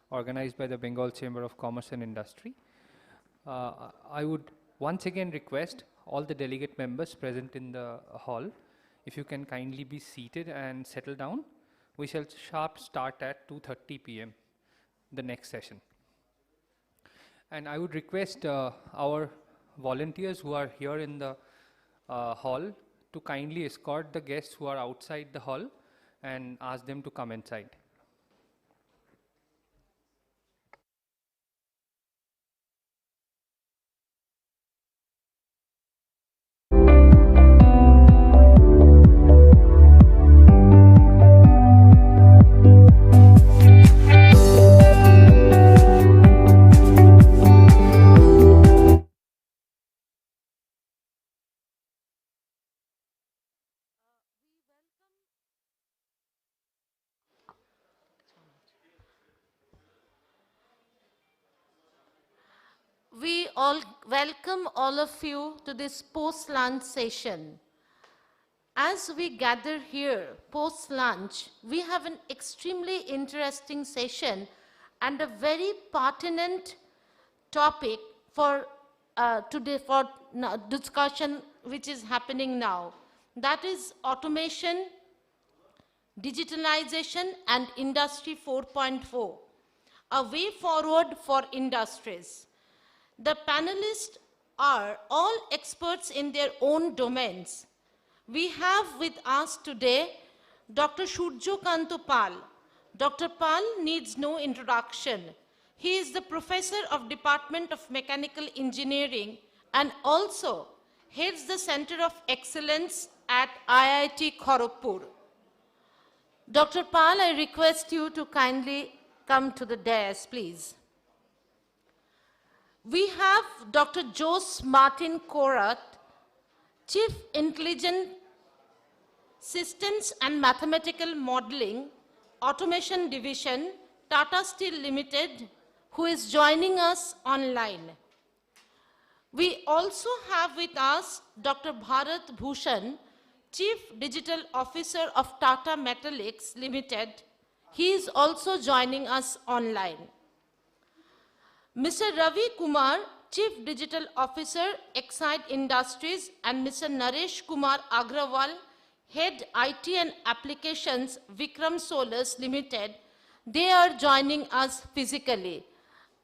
organized by the Bengal Chamber of Commerce and Industry. I would once again request all the delegate members present in the hall, if you can kindly be seated and settle down. We shall sharp start at 2:30 p.m. the next session. And I would request our volunteers who are here in the hall to kindly escort the guests who are outside the hall and ask them to come inside. We all welcome all of you to this post-lunch session. As we gather here post-lunch, we have an extremely interesting session and a very pertinent topic for today for discussion which is happening now. That is automation, digitalization and Industry 4.0, a way forward for industries. The panelists are all experts in their own domains. We have with us today Dr. Surjokanto Pal. Dr. Pal needs no introduction. He is the professor of Department of Mechanical Engineering and also heads the Center of Excellence at IIT Kharagpur. Dr. Pal, I request you to kindly come to the dais, please. We have Dr. Jose Martin Korat, Chief Intelligent Systems and Mathematical Modeling, Automation Division, Tata Steel Limited, who is joining us online. We also have with us Dr. Bharat Bhushan, Chief Digital Officer of Tata Metallics Limited. He is also joining us online. Mr. Ravi Kumar, Chief Digital Officer, Exide Industries, and Mr. Naresh Kumar Agrawal, Head IT and Applications, Vikram Solars Limited. They are joining us physically.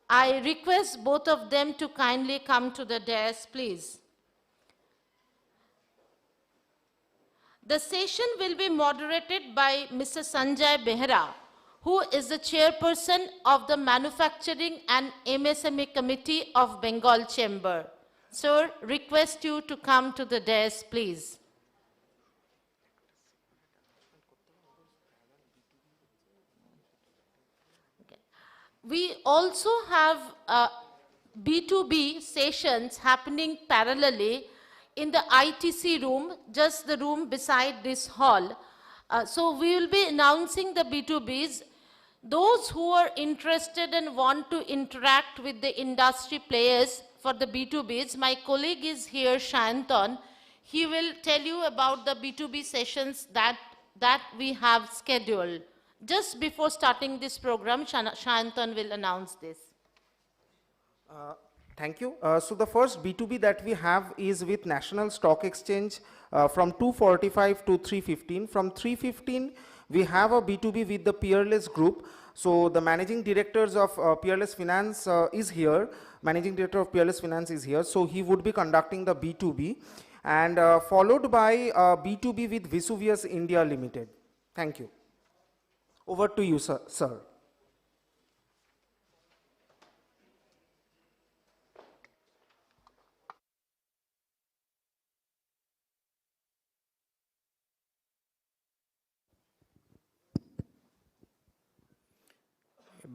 I request both of them to kindly come to the dais, please. The session will be moderated by Mr. Sanjay Behra, who is the chairperson of the Manufacturing and MSME Committee of Bengal Chamber. Sir, request you to come to the dais, please. Okay. We also have B2B sessions happening parallelly in the ITC room, just the room beside this hall. So we will be announcing the B2Bs. Those who are interested and want to interact with the industry players for the B2Bs, my colleague is here, Shayantan. He will tell you about the B2B sessions that we have scheduled. Just before starting this program, Shayantan will announce this. Thank you. So the first B2B that we have is with National Stock Exchange from 2:45 to 3:15. From 3:15, we have a B2B with the Peerless Group. So the Managing Directors of Peerless Finance is here. Managing Director of Peerless Finance is here. So he would be conducting the B2B. And followed by B2B with Vesuvius India Limited. Thank you. Over to you, sir.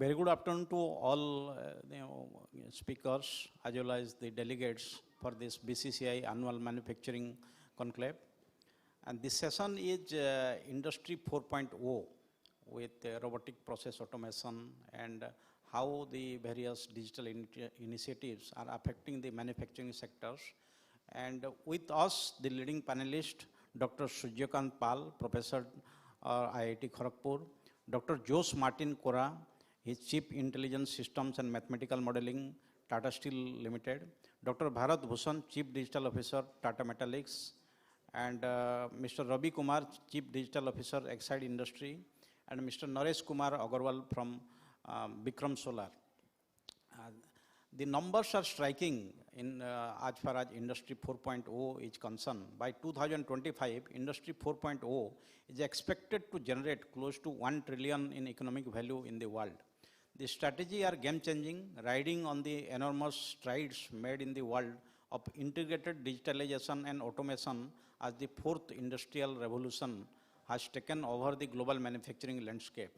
Very good afternoon to all speakers as well as the delegates for this BCCI Annual Manufacturing Conclave. And this session is Industry 4.0 with robotic process automation and how the various digital initiatives are affecting the manufacturing sectors. And with us, the leading panelist, Dr. Suryakant Pal, Professor IIT Kharagpur, Dr. Jose Martin Cora, his Chief Intelligence Systems and Mathematical Modeling, Tata Steel Limited, Dr. Bharat Bhushan, Chief Digital Officer, Tata Metallics, and Mr. Ravi Kumar, Chief Digital Officer, Exide Industry, and Mr. Naresh Kumar Agarwal from Bikram Solar. The numbers are striking in as far as Industry 4.0 is concerned. By 2025, Industry 4.0 is expected to generate close to 1 trillion in economic value in the world. The strategy are game-changing, riding on the enormous strides made in the world of integrated digitalization and automation as the fourth industrial revolution has taken over the global manufacturing landscape.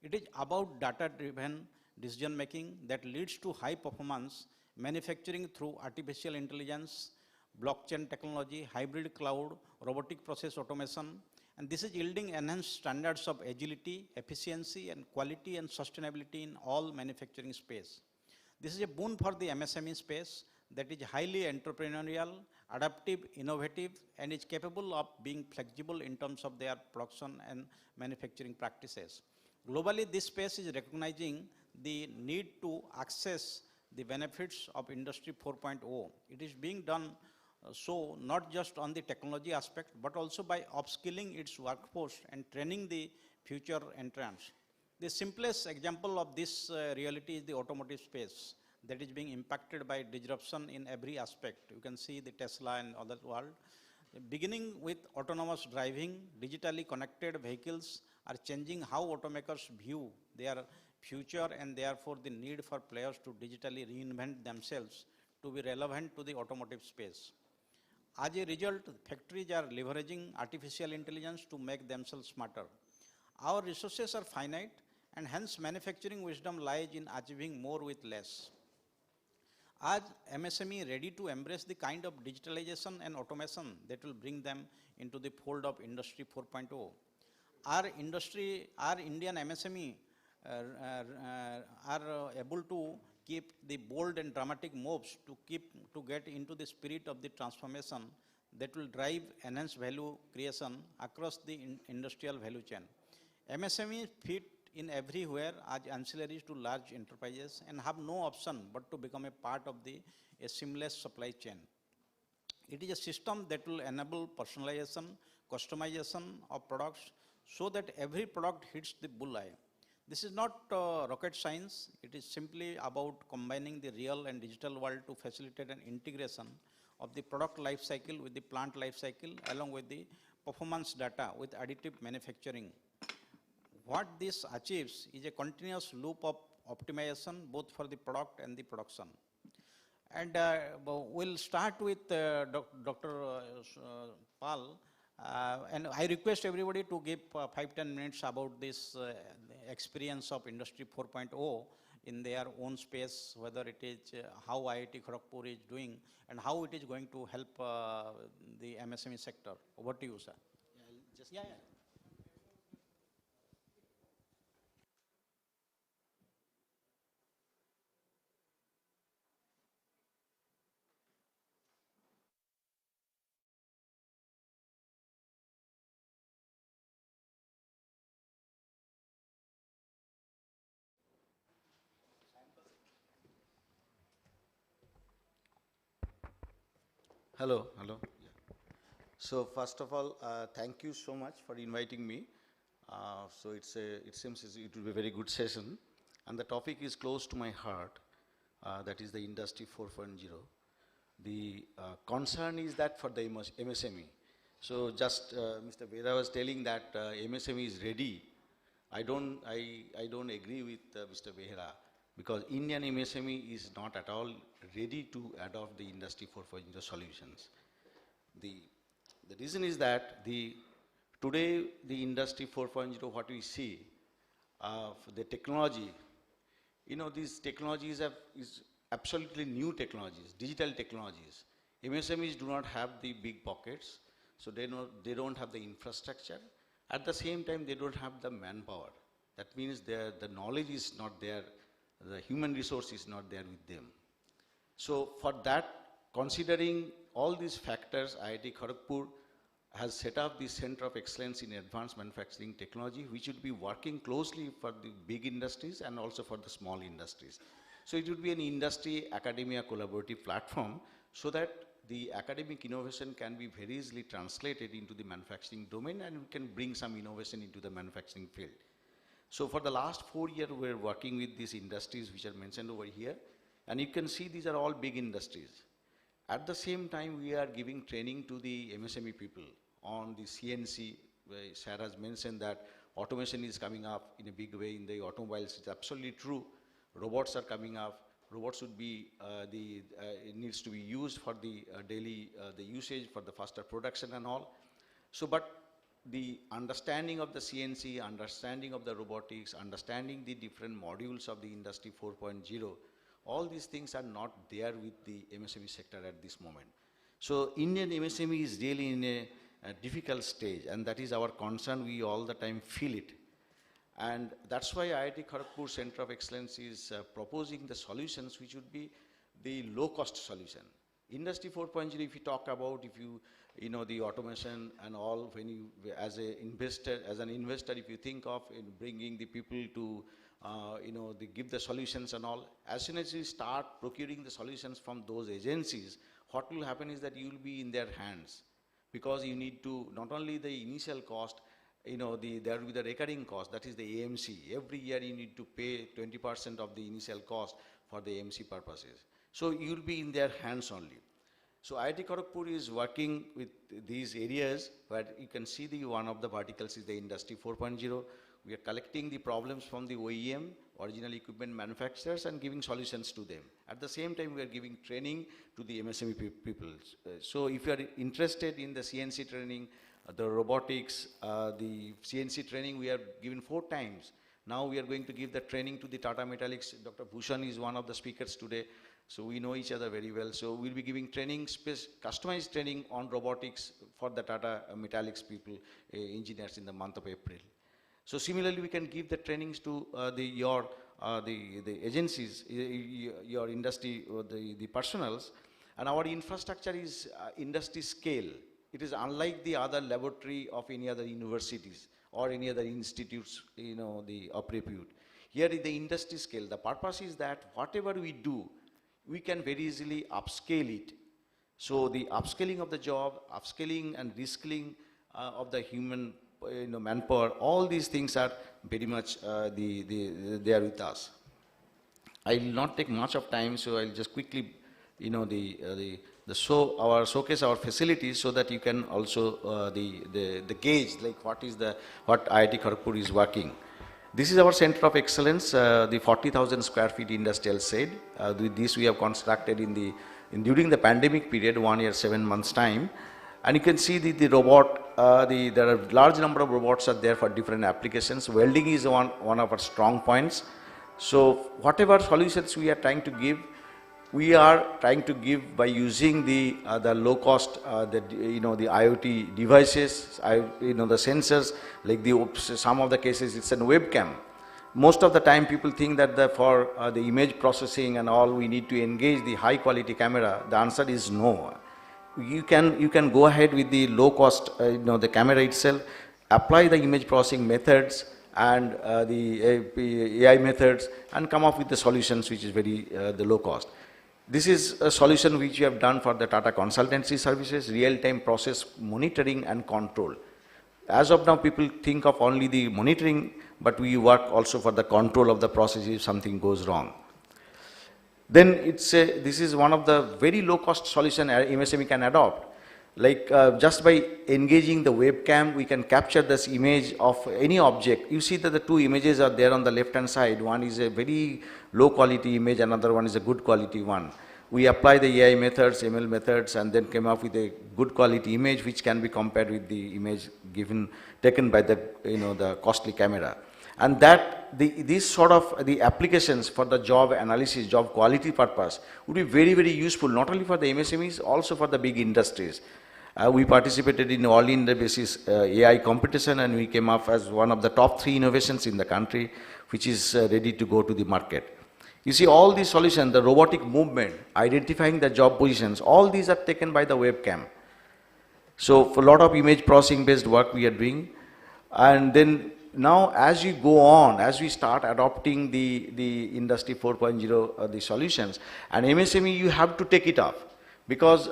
It is about data-driven decision-making that leads to high-performance manufacturing through artificial intelligence, blockchain technology, hybrid cloud, robotic process automation, and this is yielding enhanced standards of agility, efficiency, and quality and sustainability in all manufacturing space. This is a boon for the MSME space that is highly entrepreneurial, adaptive, innovative, and is capable of being flexible in terms of their production and manufacturing practices. Globally, this space is recognizing the need to access the benefits of Industry 4.0. It is being done so not just on the technology aspect, but also by upskilling its workforce and training the future entrants. The simplest example of this reality is the automotive space that is being impacted by disruption in every aspect. You can see the Tesla and other world. Beginning with autonomous driving, digitally connected vehicles are changing how automakers view their future, and therefore the need for players to digitally reinvent themselves to be relevant to the automotive space. As a result, factories are leveraging artificial intelligence to make themselves smarter. Our resources are finite, and hence manufacturing wisdom lies in achieving more with less. As MSME ready to embrace the kind of digitalization and automation that will bring them into the fold of Industry 4.0. Our Indian MSME are able to keep the bold and dramatic moves to get into the spirit of the transformation that will drive enhanced value creation across the industrial value chain. MSMEs fit in everywhere as ancillaries to large enterprises and have no option but to become a part of a seamless supply chain. It is a system that will enable personalization, customization of products so that every product hits the bullseye. This is not rocket science. It is simply about combining the real and digital world to facilitate an integration of the product life cycle with the plant life cycle along with the performance data with additive manufacturing. What this achieves is a continuous loop of optimization both for the product and the production. And we'll start with Dr. Pal. And I request everybody to give 5-10 minutes about this experience of Industry 4.0 in their own space, whether it is how IIT Kharagpur is doing and how it is going to help the MSME sector. Over to you, sir. Yeah. Hello. Yeah. So first of all, thank you so much for inviting me. So it seems it will be a very good session, and the topic is close to my heart. That is the Industry 4.0. The concern is that for the MSME. So just Mr. Behra was telling that MSME is ready. I don't agree with Mr. Behra, because Indian MSME is not at all ready to adopt the Industry 4.0 solutions. The reason is that today the Industry 4.0, what we see, the technology, these technologies is absolutely new technologies, digital technologies. MSMEs do not have the big pockets, so they don't have the infrastructure. At the same time, they don't have the manpower. That means the knowledge is not there, the human resource is not there with them. So for that, considering all these factors, IIT Kharagpur has set up the Center of Excellence in Advanced Manufacturing Technology, which would be working closely for the big industries and also for the small industries. So it would be an industry academia collaborative platform so that the academic innovation can be very easily translated into the manufacturing domain, and we can bring some innovation into the manufacturing field. So for the last 4 years, we're working with these industries which are mentioned over here, and you can see these are all big industries. At the same time, we are giving training to the MSME people on the CNC. Sarah has mentioned that automation is coming up in a big way in the automobiles. It's absolutely true. Robots are coming up. Robots would be, it needs to be used for the daily the usage for the faster production and all. So, but the understanding of the CNC, understanding of the robotics, understanding the different modules of the Industry 4.0, all these things are not there with the MSME sector at this moment. So Indian MSME is really in a difficult stage, and that is our concern. We all the time feel it. And that's why IIT Kharagpur Center of Excellence is proposing the solutions which would be the low-cost solution. Industry 4.0, if you talk about, if you know, the automation and all, when you, as an investor, if you think of bringing the people to, you know, they give the solutions and all, as soon as you start procuring the solutions from those agencies, what will happen is that you will be in their hands, because you need to, not only the initial cost, you know, there will be the recurring cost, that is the AMC. Every year you need to pay 20% of the initial cost for the AMC purposes. So you will be in their hands only. So IIT Kharagpur is working with these areas where you can see the one of the verticals is the Industry 4.0. We are collecting the problems from the OEM, original equipment manufacturers, and giving solutions to them. At the same time, we are giving training to the MSME people. So if you are interested in the CNC training, the robotics, the CNC training, we have given 4 times. Now we are going to give the training to the Tata Metallics. Dr. Bhushan is one of the speakers today. So we know each other very well. So we'll be giving training, customized training on robotics for the Tata Metallics people, engineers in the month of April. So similarly, we can give the trainings to the agencies, your industry, the personals, and our infrastructure is industry scale. It is unlike the other laboratory of any other universities or any other institutes, you know, of repute. Here is the industry scale. The purpose is that whatever we do, we can very easily upscale it. So the upscaling of the job, upscaling and reskilling of the human, you know, manpower, all these things are very much there with us. I will not take much of time, so I'll just quickly, you know, showcase our facilities so that you can also the gauge, like what IIT Kharagpur is working. This is our Center of Excellence, the 40,000 square feet industrial shed. With this we have constructed during the pandemic period, 1 year, 7 months time. And you can see the robot, there are large number of robots are there for different applications. Welding is one of our strong points. So whatever solutions we are trying to give, we are trying to give by using the low cost, the IoT devices, the sensors, like some of the cases it's a webcam. Most of the time people think that for the image processing and all, we need to engage the high quality camera. The answer is no. You can go ahead with the low cost, the camera itself, apply the image processing methods and the AI methods, and come up with the solutions which is very the low cost. This is a solution which we have done for the Tata Consultancy Services, real-time process monitoring and control. As of now, people think of only the monitoring, but we work also for the control of the process if something goes wrong. Then this is one of the very low-cost solution MSME can adopt. Like just by engaging the webcam, we can capture this image of any object. You see that the 2 images are there on the left-hand side. One is a very low-quality image, another one is a good quality one. We apply the AI methods, ML methods, and then came up with a good quality image which can be compared with the image taken by the costly camera. And that these sort of the applications for the job analysis, job quality purpose would be very, very useful, not only for the MSMEs, also for the big industries. We participated in all India basis AI competition, and we came up as one of the top 3 innovations in the country, which is ready to go to the market. You see, all these solutions, the robotic movement, identifying the job positions, all these are taken by the webcam. So for a lot of image processing based work we are doing. And then now as you go on, as we start adopting the Industry 4.0, the solutions, and MSME, you have to take it up. Because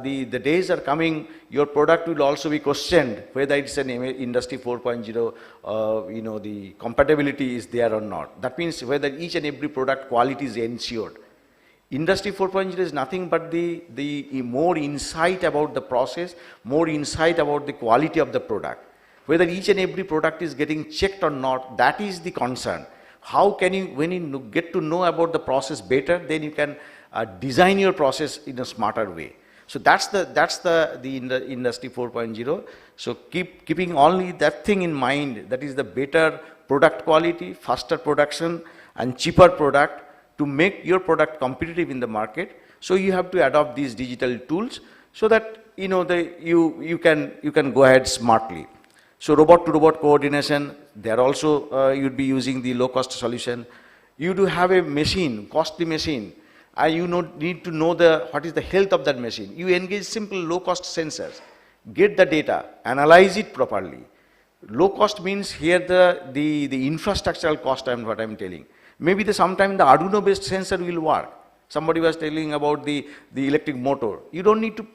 the days are coming, your product will also be questioned whether it's an Industry 4.0, the compatibility is there or not. That means whether each and every product quality is ensured. Industry 4.0 is nothing but the more insight about the process, more insight about the quality of the product. Whether each and every product is getting checked or not, that is the concern. How can you, when you get to know about the process better, then you can design your process in a smarter way. So that's the Industry 4.0. So keeping only that thing in mind, that is the better product quality, faster production and cheaper product to make your product competitive in the market. So you have to adopt these digital tools so that you can go ahead smartly. So robot to robot coordination, there also you'd be using the low cost solution. You do have a machine, costly machine, and you need to know what is the health of that machine. You engage simple low-cost sensors, get the data, analyze it properly. Low cost means here the infrastructural cost, what I'm telling. Maybe sometime the Arduino-based sensor will work. Somebody was telling about the electric motor. You don't need to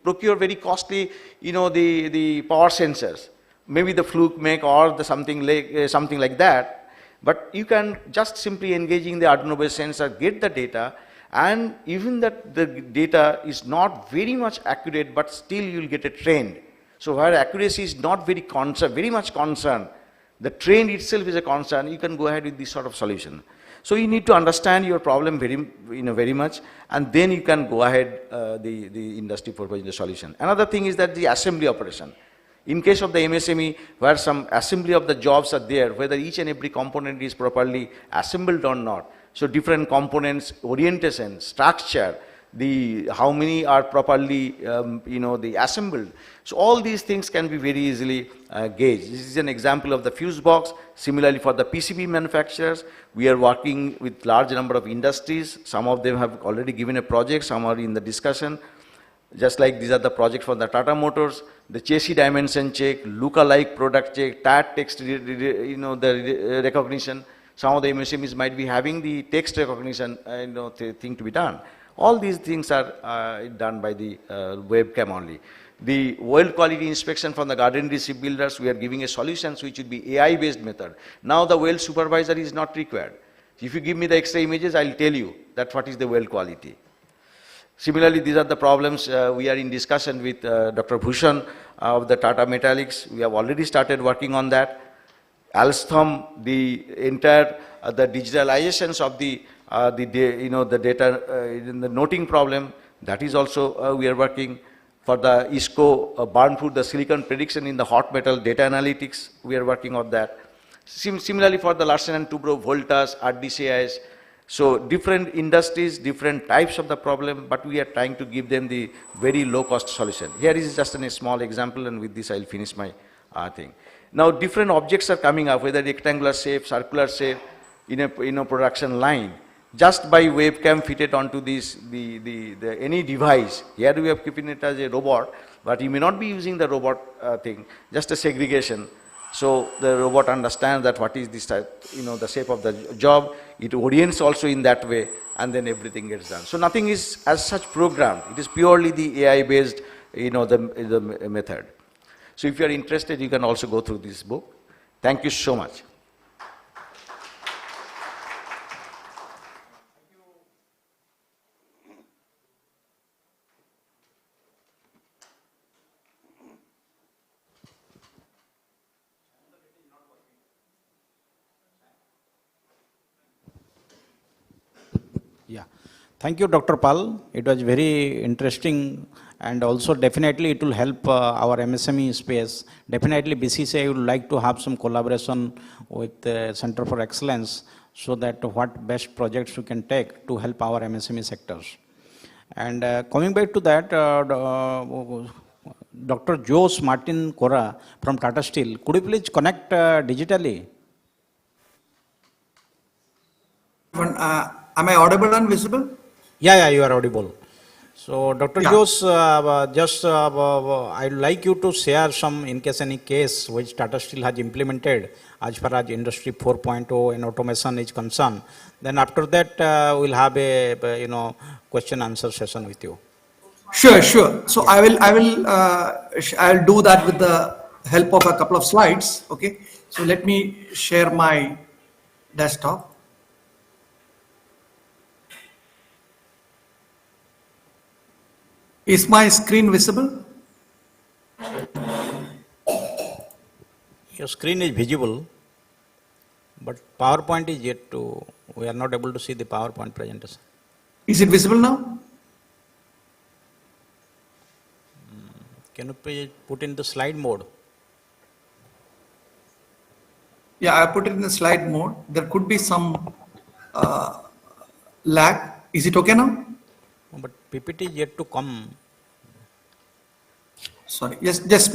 procure very costly, the power sensors. Maybe the Fluke make or something like that. But you can just simply engaging the Arduino-based sensor, get the data. And even that the data is not very much accurate, but still you will get a trend. So where accuracy is not very much concerned, the trend itself is a concern, you can go ahead with this sort of solution. So you need to understand your problem very much, and then you can go ahead the Industry 4.0 solution. Another thing is that the assembly operation. In case of the MSME, where some assembly of the jobs are there, whether each and every component is properly assembled or not. So different components, orientation, structure, how many are properly, assembled. So all these things can be very easily gauged. This is an example of the fuse box. Similarly, for the PCB manufacturers, we are working with large number of industries. Some of them have already given a project, some are in the discussion. Just like these are the projects for the Tata Motors, the chassis dimension check, look-alike product check, tag text, the recognition. Some of the MSMEs might be having the text recognition thing to be done. All these things are done by the webcam only. The oil quality inspection from the garden shipbuilders, we are giving a solution which would be AI-based method. Now the well supervisor is not required. If you give me the X-ray images, I'll tell you that what is the well quality. Similarly, these are the problems we are in discussion with Dr. Bhushan of the Tata Metallics. We have already started working on that. Alstom, the entire the digitalizations of the data in the noting problem, that is also we are working. For the ISCO burn-proof, the silicon prediction in the hot metal data analytics, we are working on that. Similarly, for the Larsen & Toubro, Voltas, RDCIS, so different industries, different types of the problem, but we are trying to give them the very low-cost solution. Here is just a small example, and with this I'll finish my thing. Now, different objects are coming up, whether rectangular shape, circular shape, in a production line. Just by webcam fitted onto this, any device. Here we have given it as a robot, but you may not be using the robot thing, just a segregation. So the robot understands that what is this type, the shape of the job. It orients also in that way, and then everything gets done. So nothing is as such programmed. It is purely the AI-based, the method. So if you are interested, you can also go through this book. Thank you so much. Yeah, thank you, Dr. Pal. It was very interesting, and also definitely it will help our MSME space. Definitely BCCI would like to have some collaboration with the Center for Excellence, so that what best projects we can take to help our MSME sectors. And coming back to that, Dr. Jose Martin Cora from Tata Steel, could you please connect digitally? Am I audible and visible? Yeah, you are audible. So, Dr. Yeah. Jose, I'd like you to share some, in case any case which Tata Steel has implemented as far as Industry 4.0 and automation is concerned. Then after that, we'll have a question answer session with you. Sure, sure. So I'll do that with the help of a couple of slides. Okay. So let me share my desktop. Is my screen visible? Your screen is visible, but PowerPoint is yet to, we are not able to see the PowerPoint presentation. Is it visible now? Can you please put in the slide mode? Yeah, I put it in the slide mode. There could be some lag. Is it okay now? But PPT is yet to come. Sorry, just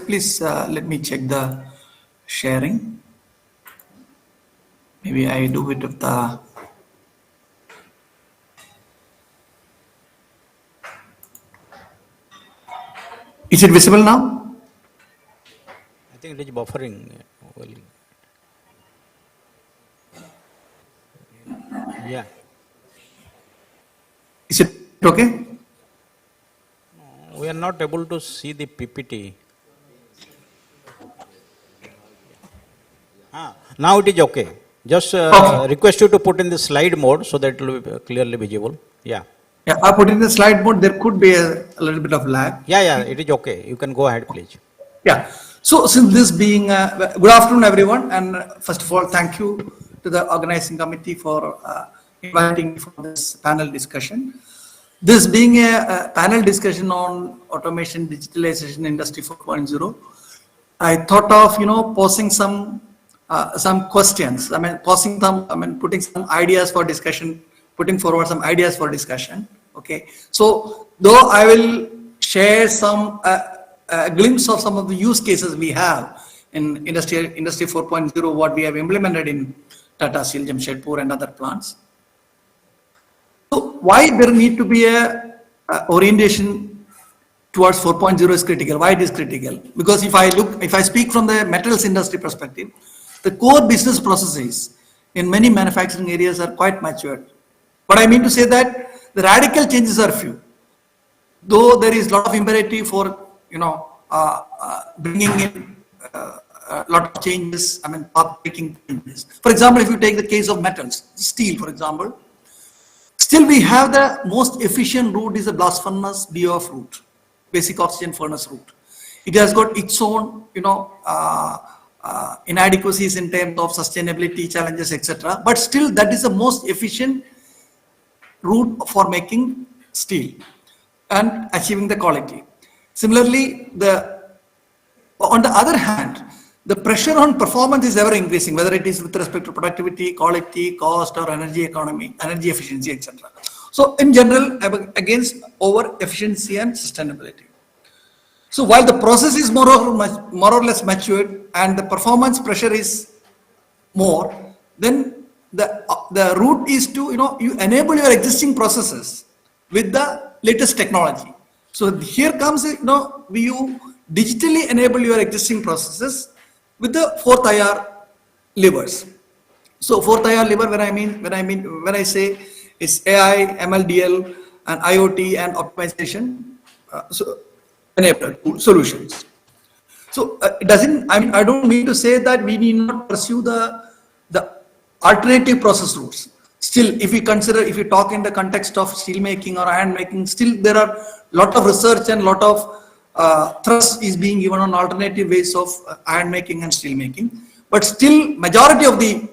please let me check the sharing. Maybe I do it with the. Is it visible now? I think it is buffering. Well, yeah. Is it okay? We are not able to see the PPT. Now it is okay. Just request you to put in the slide mode so that it will be clearly visible. Yeah. Yeah, I put in the slide mode. There could be a little bit of lag. Yeah, it is okay. You can go ahead, please. Yeah. So since this being, good afternoon, everyone. And first of all, thank you to the organizing committee for inviting me for this panel discussion. This being a panel discussion on automation, digitalization, industry 4.0, I thought of, posing some questions. Putting some ideas for discussion, putting forward some ideas for discussion. Okay. So though I will share some a glimpse of some of the use cases we have in industry 4.0, what we have implemented in Tata Steel, Jamshedpur and other plants. So why there need to be a orientation towards 4.0 is critical. Why it is critical? Because if I speak from the metals industry perspective, the core business processes in many manufacturing areas are quite matured. What I mean to say that the radical changes are few. Though there is a lot of imperative for bringing in a lot of changes, path-breaking changes. For example, if you take the case of metals, steel, for example, still we have the most efficient route is the blast furnace BOF route, basic oxygen furnace route. It has got its own, inadequacies in terms of sustainability challenges, etc. But still, that is the most efficient route for making steel and achieving the quality. Similarly, on the other hand, the pressure on performance is ever increasing, whether it is with respect to productivity, quality, cost, or energy economy, energy efficiency, etc. So in general, I'm against over efficiency and sustainability. So while the process is more or less matured and the performance pressure is more, then the route is to you enable your existing processes with the latest technology. So here comes you digitally enable your existing processes with the 4th IR levers. So 4th IR lever, when I say it's AI, MLDL, and IoT and optimization, enabled solutions. So I don't mean to say that we need not pursue the alternative process routes. Still, if you talk in the context of steel making or iron making, still there are lot of research and lot of thrust is being given on alternative ways of iron making and steel making. But still, majority of the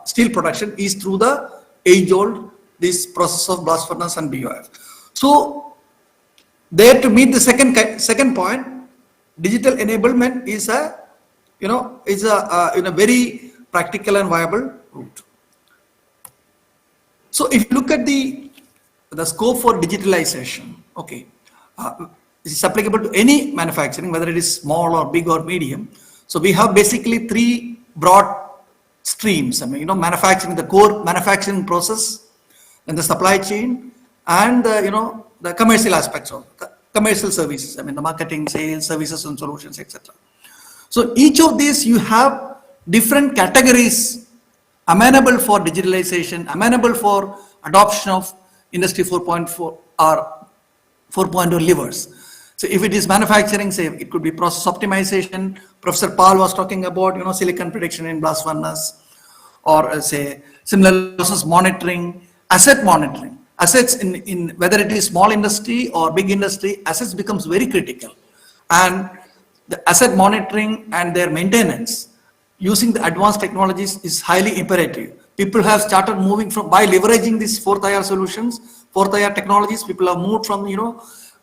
steel production is through the age-old this process of blast furnace and BOF. So, there to meet the second point, digital enablement is a very practical and viable route. So if you look at the scope for digitalization, okay, this is applicable to any manufacturing, whether it is small or big or medium. So we have basically 3 broad streams. Manufacturing, the core manufacturing process, and the supply chain, and the commercial aspects of commercial services. I mean, the marketing, sales, services and solutions, etc. So each of these you have different categories amenable for digitalization, amenable for adoption of Industry 4.4 or 4.0 levers. So if it is manufacturing, say it could be process optimization. Professor Paul was talking about, silicon prediction in blast furnace, or say similar process monitoring, asset monitoring. Assets in whether it is small industry or big industry, assets becomes very critical, and the asset monitoring and their maintenance using the advanced technologies is highly imperative. People have started moving from, by leveraging these fourth IR solutions, fourth IR technologies, people have moved from,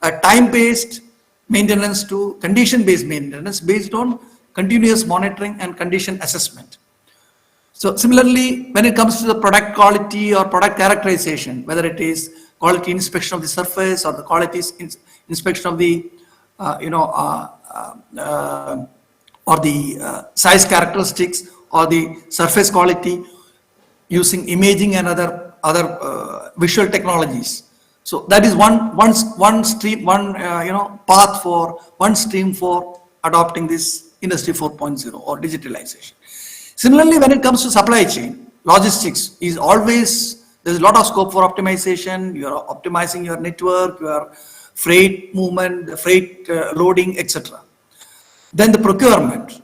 a time-based maintenance to condition-based maintenance based on continuous monitoring and condition assessment. So similarly, when it comes to the product quality or product characterization, whether it is quality inspection of the surface or the quality inspection of the, or the size characteristics or the surface quality using imaging and other visual technologies. So that is one stream, path for one stream for adopting this Industry 4.0 or digitalization. Similarly, when it comes to supply chain, logistics is always, there's a lot of scope for optimization. You are optimizing your network, your freight movement, the freight loading, etc. Then the procurement.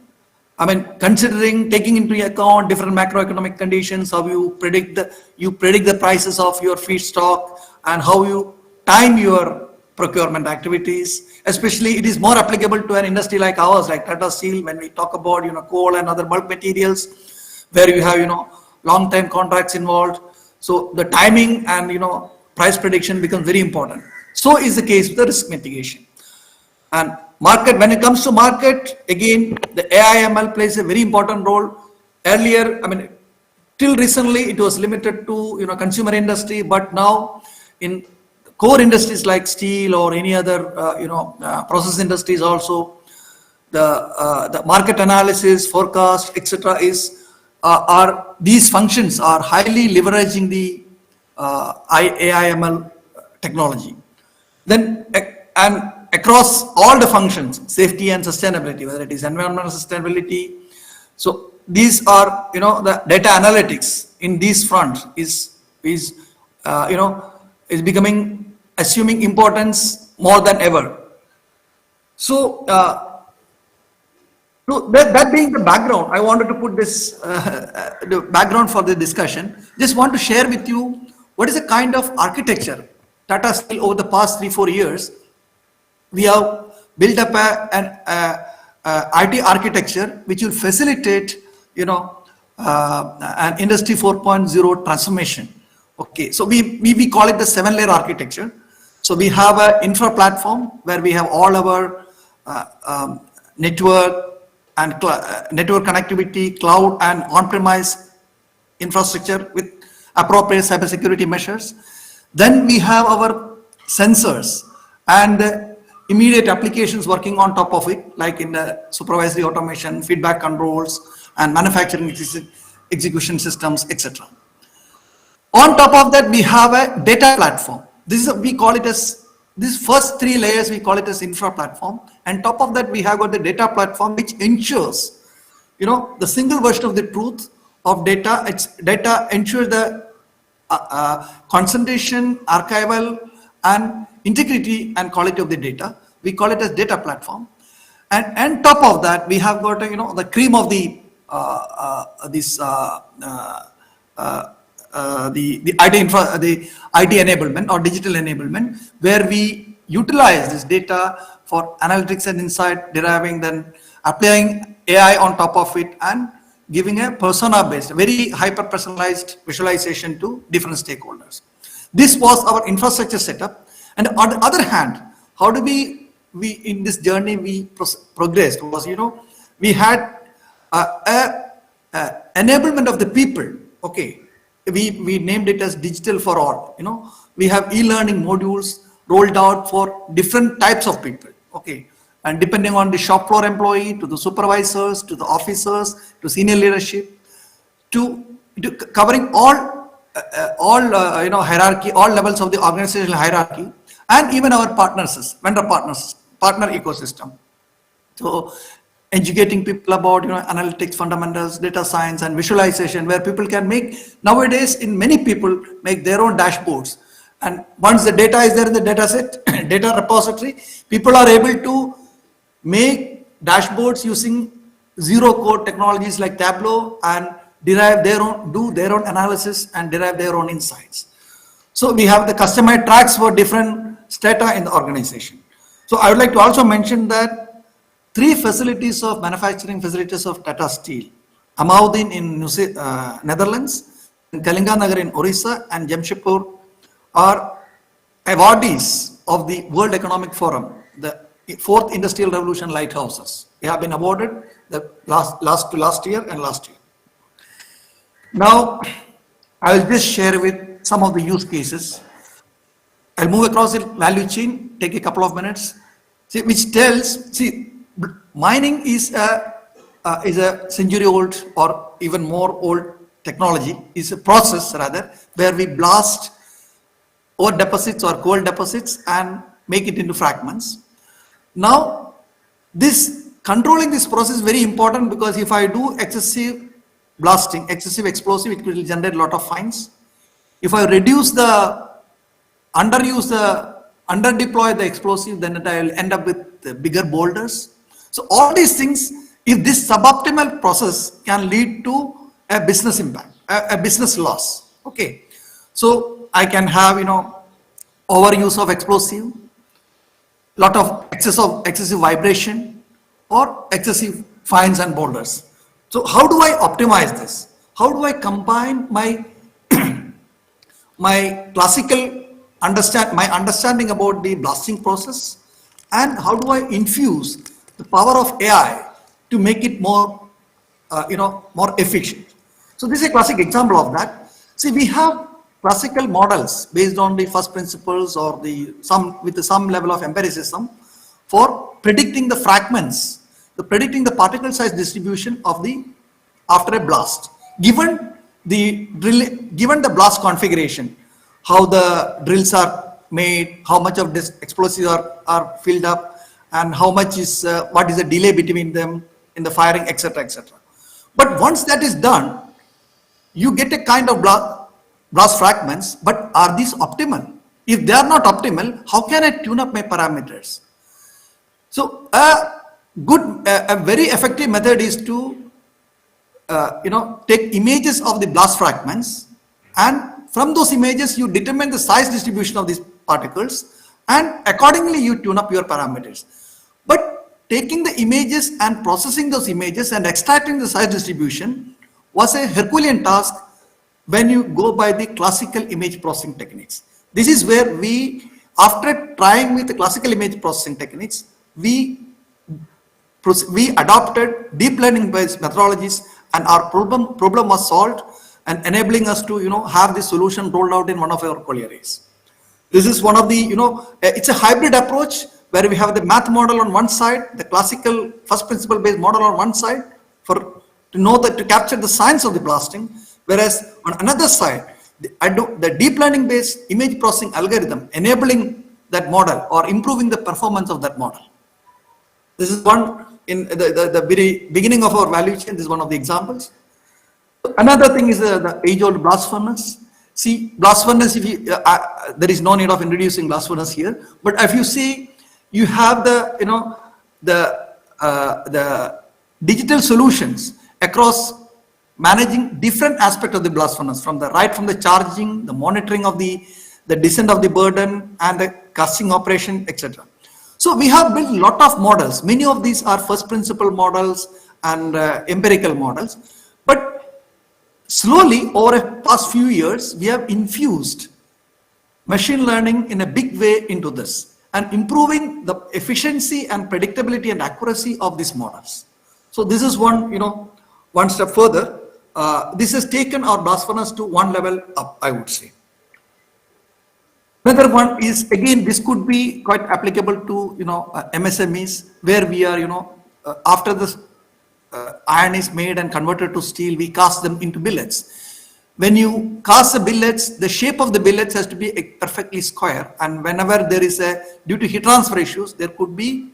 I mean, considering, taking into account different macroeconomic conditions, how you predict the prices of your feedstock and how you time your procurement activities. Especially, it is more applicable to an industry like ours, like Tata Steel, when we talk about coal and other bulk materials, where you have long-term contracts involved. So the timing and price prediction becomes very important. So is the case with the risk mitigation. And market, when it comes to market, again, the AI/ML plays a very important role. Earlier, I mean, till recently, it was limited to consumer industry, but now in core industries like steel or any other process industries also, the market analysis, forecast, etc. These functions are highly leveraging the AI/ML technology. Then and across all the functions, safety and sustainability, whether it is environmental sustainability. So these are, the data analytics in these fronts is becoming, assuming importance more than ever. So that being the background, I wanted to put this, the background for the discussion. Just want to share with you what is the kind of architecture Tata Steel over the past 3-4 years. We have built up an IT architecture which will facilitate, an Industry 4.0 transformation. Okay, so we call it the 7-layer architecture. So we have an infra platform where we have all our network and network connectivity, cloud and on-premise infrastructure with appropriate cybersecurity measures. Then we have our sensors and immediate applications working on top of it, like in the supervisory automation, feedback controls, and manufacturing execution systems, etc. On top of that, we have a data platform. We call it as, these first 3 layers, we call it as infra platform. And top of that, we have got the data platform, which ensures, the single version of the truth of data. Data ensures the concentration, archival, and integrity and quality of the data. We call it as data platform. And top of that, we have got the cream of the IT enablement or digital enablement, where we utilize this data for analytics and insight, deriving, then applying AI on top of it, and giving a persona-based, very hyper-personalized visualization to different stakeholders. This was our infrastructure setup. And on the other hand, how do we in this journey we progressed was, we had enablement of the people. Okay, we named it as digital for all. We have e-learning modules rolled out for different types of people. Okay, and depending on the shop floor employee, to the supervisors, to the officers, to senior leadership, to covering all hierarchy, all levels of the organizational hierarchy, and even our partners, vendor partners, partner ecosystem. So educating people about analytics fundamentals, data science, and visualization, where people can make, nowadays in many people make their own dashboards, and once the data is there in the data set, data repository, people are able to make dashboards using zero code technologies like Tableau and derive their own, do their own analysis and derive their own insights. So we have the customized tracks for different strata in the organization. So I would like to also mention that 3 facilities of manufacturing facilities of Tata Steel, Amaudin in Netherlands, Kalinganagar in Orissa, and Jamshedpur are awardees of the World Economic Forum, the 4th Industrial Revolution Lighthouses. They have been awarded the last year and last year. Now, I will just share with some of the use cases. I'll move across the value chain, take a couple of minutes, which tells, mining is a century old or even more old technology, is a process rather, where we blast ore deposits or coal deposits and make it into fragments. Now, controlling this process is very important, because if I do excessive blasting, excessive explosive, it will generate a lot of fines. If I reduce underdeploy the explosive, then I will end up with bigger boulders. So all these things, if this suboptimal process can lead to a business impact, a business loss. Okay, so I can have overuse of explosive, lot of excessive vibration, or excessive fines and boulders. So how do I optimize this? How do I combine my classical understanding about the blasting process, and how do I infuse the power of AI to make it more more efficient? So this is a classic example of that. See, we have classical models based on the first principles or with some level of empiricism for predicting the fragments, predicting the particle size distribution of after a blast, given the blast configuration, how the drills are made, how much of this explosives are filled up, and how much is what is the delay between them in the firing, etc., etc. But once that is done, you get a kind of blast fragments, but are these optimal? If they are not optimal, how can I tune up my parameters? So a very effective method is to take images of the blast fragments, and from those images you determine the size distribution of these particles, and accordingly you tune up your parameters. But taking the images and processing those images and extracting the size distribution was a Herculean task when you go by the classical image processing techniques. This is where after trying with the classical image processing techniques, we adopted deep learning based methodologies, and our problem was solved, and enabling us to have this solution rolled out in one of our collieries. This is one of the it's a hybrid approach where we have the math model on one side, the classical first principle based model on one side to capture the science of the blasting, whereas on another side the deep learning based image processing algorithm enabling that model or improving the performance of that model. This is one in the very beginning of our value chain. This is one of the examples. Another thing is the age-old blast furnace. See, blast furnace, there is no need of introducing blast furnace here, but if you see, you have the digital solutions across managing different aspects of the blast furnace, from the charging, the monitoring of the descent of the burden, and the casting operation, etc. So we have built a lot of models. Many of these are first principle models and empirical models. But slowly, over the past few years, we have infused machine learning in a big way into this, and improving the efficiency and predictability and accuracy of these models. So this is one step further. This has taken our blast furnace to one level up, I would say. Another one is, again, this could be quite applicable to MSMEs, where we are after the iron is made and converted to steel, we cast them into billets. when you cast the billets, the shape of the billets has to be perfectly square. And whenever there is due to heat transfer issues, there could be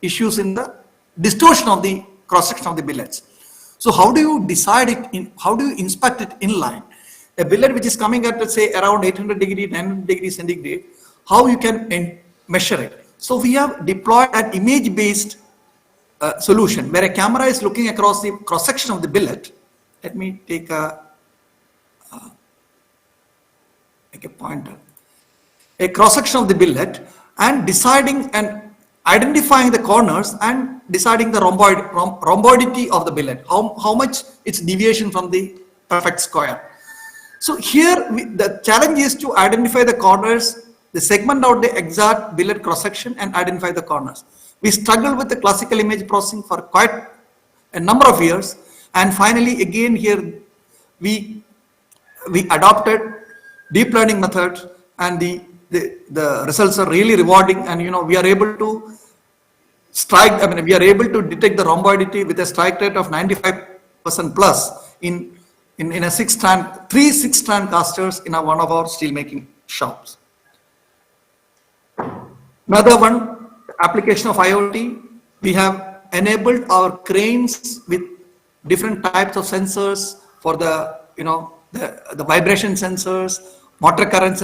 issues in the distortion of the cross-section of the billets. So how do you decide it, how do you inspect it in line? A billet which is coming at, let's say, around 800 degree, 900 degrees centigrade, how you can measure it? So we have deployed an image-based solution where a camera is looking across the cross-section of the billet. Let me take a pointer. A cross-section of the billet and deciding and identifying the corners and deciding the rhomboidity of the billet, how much its deviation from the perfect square. So here the challenge is to identify the corners, the segment out the exact billet cross-section and identify the corners. We struggled with the classical image processing for quite a number of years, and finally again here we adopted deep learning methods, and the results are really rewarding, and we are able to we are able to detect the rhomboidity with a strike rate of 95% plus in a 3 6-strand casters in one of our steel making shops. Another one, application of IoT. We have enabled our cranes with different types of sensors for the vibration sensors, motor current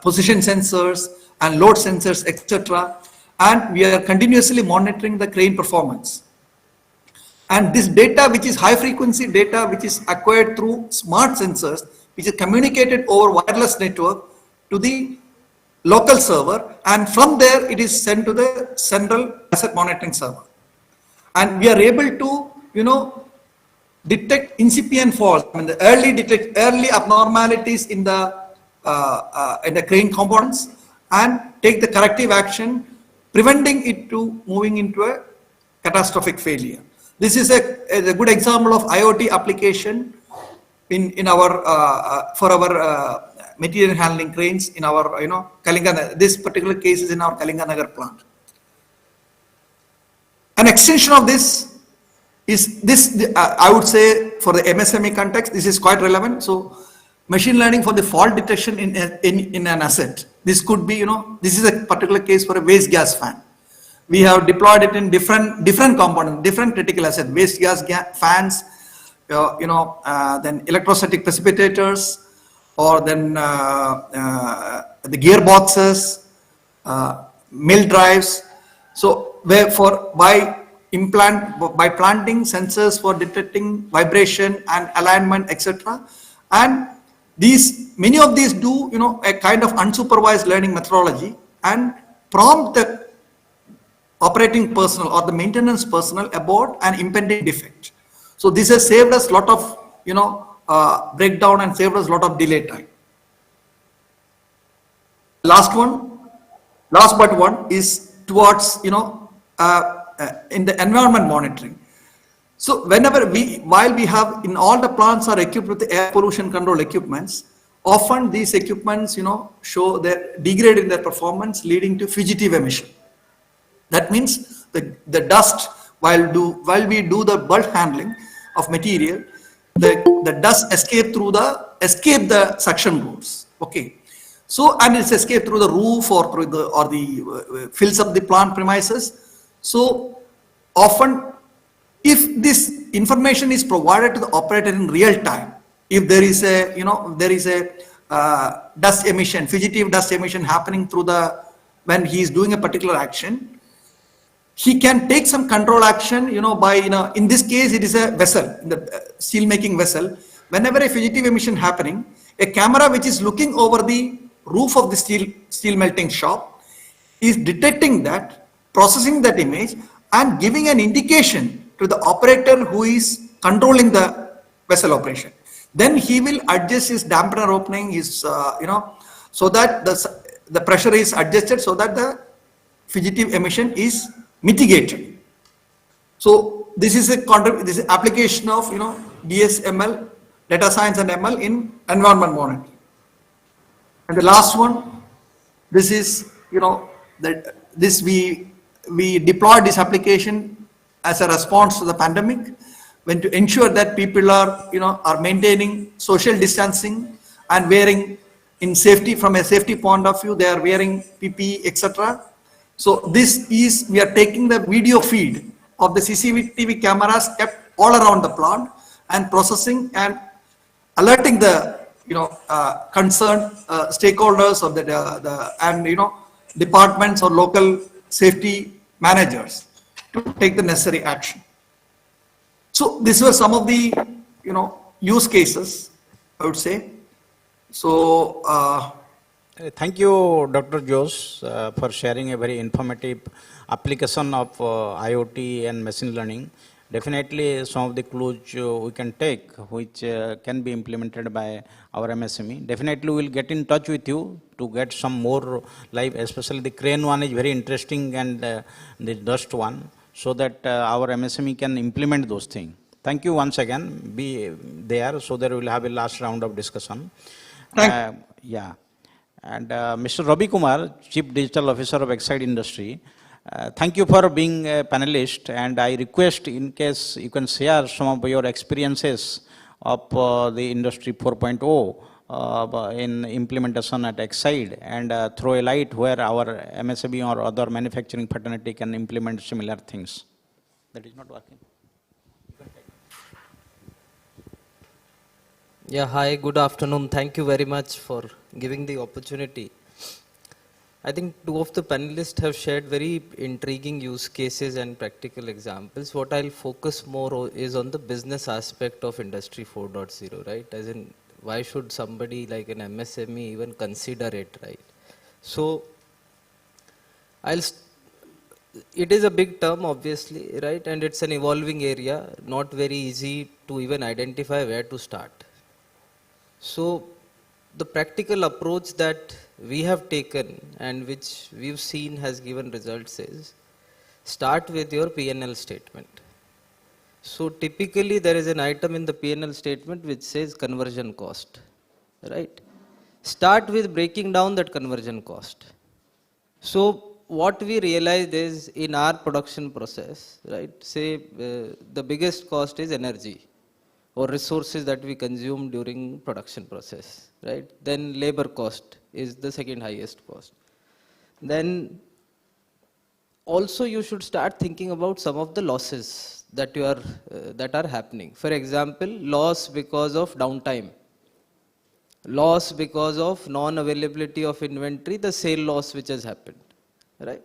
position sensors and load sensors, etc. And we are continuously monitoring the crane performance. And this data, which is high frequency data, which is acquired through smart sensors, which is communicated over wireless network to the local server, and from there it is sent to the central asset monitoring server. And we are able to, detect incipient faults, detect early abnormalities in the crane components and take the corrective action, preventing it to moving into a catastrophic failure. This is a good example of IoT application in our for our material handling cranes in our Kalinganagar. This particular case is in our Kalinganagar plant. An extension of this is this, I would say, for the MSME context, this is quite relevant. So machine learning for the fault detection in an asset. This could be, this is a particular case for a waste gas fan. We have deployed it in different components, different critical assets, waste gas fans, then electrostatic precipitators, or then the gearboxes, mill drives. So by planting sensors for detecting vibration and alignment, etc. And many of these do a kind of unsupervised learning methodology and prompt the operating personnel or the maintenance personnel about an impending defect. So this has saved us a lot of breakdown and saved us a lot of delay time. Last but one is towards in the environment monitoring. So while we have in all the plants are equipped with air pollution control equipments, often these equipments show their degrade in their performance, leading to fugitive emission. That means the dust, while we do the bulk handling of material, the dust escape the suction rooms. Okay, so and it's escaped through the roof or through the fills up the plant premises. So often, if this information is provided to the operator in real time, if there is a dust emission, fugitive dust emission happening through when he is doing a particular action, he can take some control action, in this case it is a vessel, the steel making vessel. Whenever a fugitive emission happening, a camera which is looking over the roof of the steel melting shop is detecting that, processing that image and giving an indication to the operator who is controlling the vessel operation. Then he will adjust his dampener opening, so that the pressure is adjusted so that the fugitive emission is mitigated. So this is this is application of DSML, data science and ML in environment monitoring. And the last one, this is we deployed this application as a response to the pandemic, when to ensure that people are, are maintaining social distancing and wearing in safety, from a safety point of view, they are wearing PPE, etc. So this is, we are taking the video feed of the CCTV cameras kept all around the plant and processing and alerting the, concerned stakeholders of the departments or local safety managers to take the necessary action. So these were some of the, use cases, I would say. So, thank you, Dr. Jose, for sharing a very informative application of IoT and machine learning. Definitely some of the clues we can take, which can be implemented by our MSME. Definitely we'll get in touch with you to get some more live, especially the crane one is very interesting, and the dust one, so that our MSME can implement those things. Thank you once again. Be there so that we'll have a last round of discussion. Yeah. And Mr. Ravi Kumar, Chief Digital Officer of Exide Industry, thank you for being a panelist, and I request, in case you can share some of your experiences of the Industry 4.0 in implementation at Exide, and throw a light where our MSME or other manufacturing fraternity can implement similar things. That is not working. Yeah, hi, good afternoon. Thank you very much for giving the opportunity. I think two of the panelists have shared very intriguing use cases and practical examples. What I'll focus more is on the business aspect of Industry 4.0, right? As in, why should somebody like an MSME even consider it, right? So, it is a big term, obviously, right? And it's an evolving area, not very easy to even identify where to start. So, the practical approach that we have taken and which we've seen has given results is, start with your P&L statement. So, typically there is an item in the P&L statement which says conversion cost, right? Start with breaking down that conversion cost. So, what we realized is, in our production process, right, say the biggest cost is energy or resources that we consume during production process, right? Then labor cost is the second highest cost. Then also you should start thinking about some of the losses that that are happening. For example, loss because of downtime, loss because of non-availability of inventory, the sale loss which has happened, right?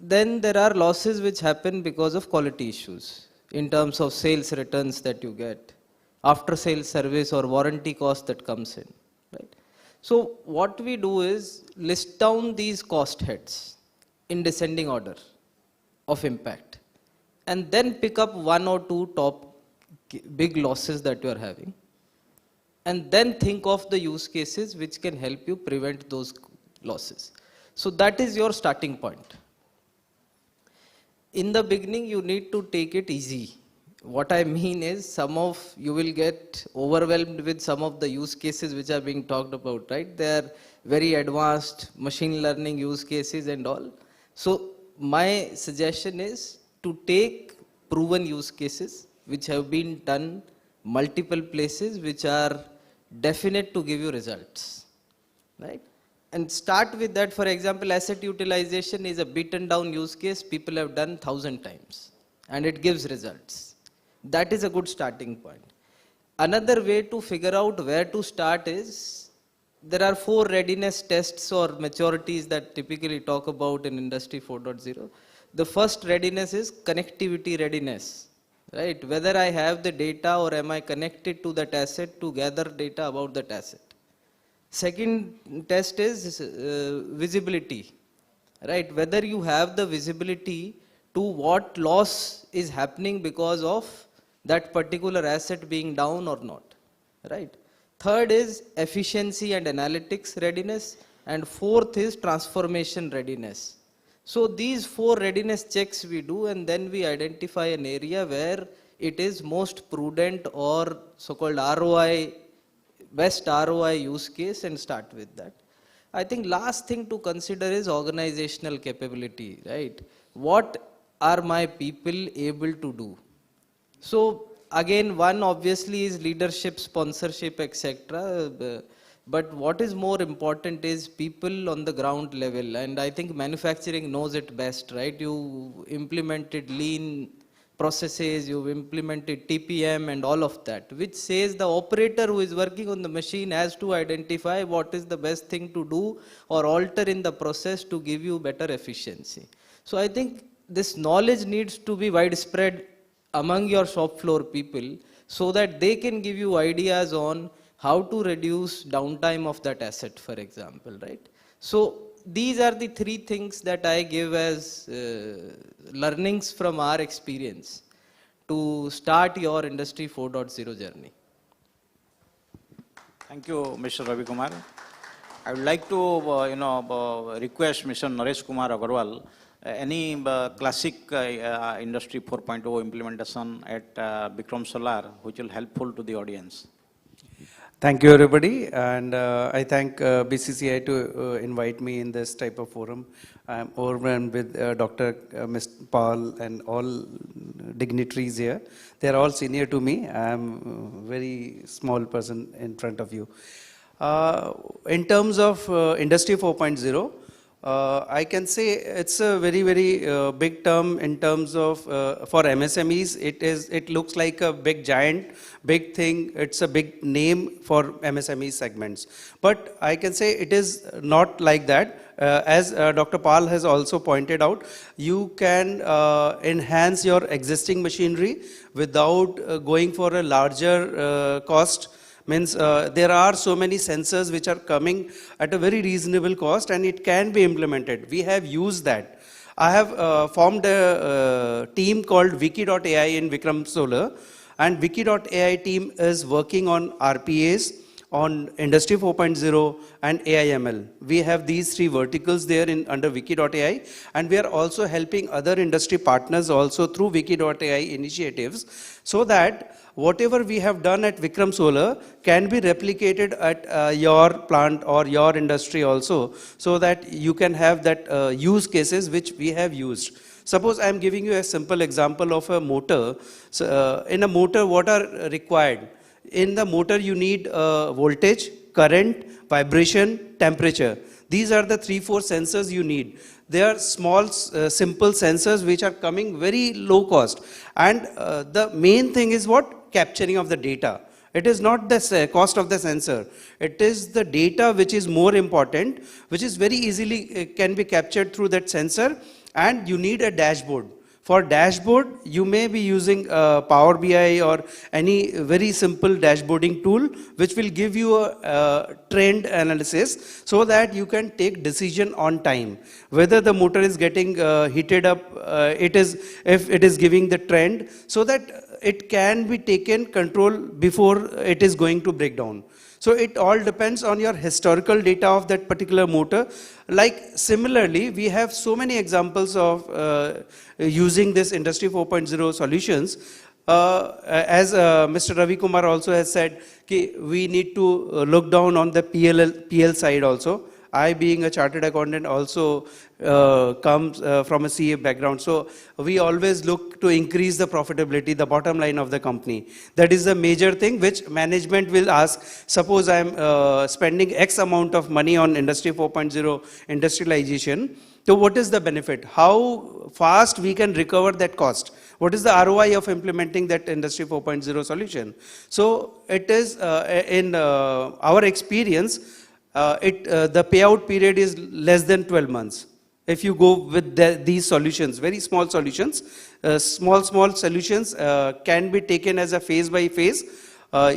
Then there are losses which happen because of quality issues, in terms of sales returns that you get, after sales service or warranty cost that comes in, right? So what we do is list down these cost heads in descending order of impact, and then pick up one or two top big losses that you are having, and then think of the use cases which can help you prevent those losses. So that is your starting point. In the beginning, you need to take it easy. What I mean is, you will get overwhelmed with some of the use cases which are being talked about, right? They are very advanced machine learning use cases and all. So my suggestion is to take proven use cases which have been done multiple places, which are definite to give you results, right? And start with that. For example, asset utilization is a beaten down use case people have done 1,000 times and it gives results. That is a good starting point. Another way to figure out where to start is, there are 4 readiness tests or maturities that typically talk about in Industry 4.0. The first readiness is connectivity readiness, right? Whether I have the data or am I connected to that asset to gather data about that asset. Second test is visibility, right? Whether you have the visibility to what loss is happening because of that particular asset being down or not, right? Third is efficiency and analytics readiness, and fourth is transformation readiness. So these 4 readiness checks we do, and then we identify an area where it is most prudent or so-called ROI, best ROI use case, and start with that. I think last thing to consider is organizational capability, right? What are my people able to do? So again, one obviously is leadership, sponsorship, etc. But what is more important is people on the ground level, and I think manufacturing knows it best, right? You implemented lean processes, you've implemented TPM and all of that, which says the operator who is working on the machine has to identify what is the best thing to do or alter in the process to give you better efficiency. So I think this knowledge needs to be widespread among your shop floor people so that they can give you ideas on how to reduce downtime of that asset, for example, right? So these are the three things that I give as learnings from our experience to start your Industry 4.0 journey. Thank you, Mr. Ravi Kumar. I would like to, request Mr. Naresh Kumar Agarwal, any classic Industry 4.0 implementation at Bikram Solar, which will helpful to the audience. Thank you, everybody, and I thank BCCI to invite me in this type of forum. I'm overwhelmed with Dr. Mr. Paul and all dignitaries here. They are all senior to me. I'm a very small person in front of you. In terms of Industry 4.0, I can say it's a very, very big term in terms of for MSMEs. It looks like a big giant, big thing. It's a big name for MSME segments. But I can say it is not like that. As Dr. Pal has also pointed out, you can enhance your existing machinery without going for a larger cost. Means there are so many sensors which are coming at a very reasonable cost and it can be implemented. We have used that. I have formed a team called Wiki.ai in Vikram Solar, and Wiki.ai team is working on RPAs, on Industry 4.0 and AIML. We have these three verticals there under Wiki.ai, and we are also helping other industry partners also through Wiki.ai initiatives so that whatever we have done at Vikram Solar can be replicated at your plant or your industry also, so that you can have that use cases which we have used. Suppose I am giving you a simple example of a motor. So, in a motor, what are required? In the motor, you need voltage, current, vibration, temperature. These are the 3-4 sensors you need. They are small, simple sensors which are coming very low cost. And the main thing is what? Capturing of the data. It is not the cost of the sensor. It is the data which is more important, which is very easily can be captured through that sensor, and you need a dashboard. For dashboard, you may be using Power BI or any very simple dashboarding tool, which will give you a trend analysis so that you can take decision on time. Whether the motor is getting heated up, if it is giving the trend, so that it can be taken control before it is going to break down. So it all depends on your historical data of that particular motor. Like similarly, we have so many examples of using this Industry 4.0 solutions. As Mr. Ravi Kumar also has said, we need to look down on the PL side also. I, being a chartered accountant, also comes from a CA background. So we always look to increase the profitability, the bottom line of the company. That is the major thing which management will ask. Suppose I am spending X amount of money on Industry 4.0 industrialization. So what is the benefit? How fast we can recover that cost? What is the ROI of implementing that Industry 4.0 solution? So it is in our experience, the payout period is less than 12 months. If you go with these solutions, very small solutions, small solutions can be taken as a phase by phase.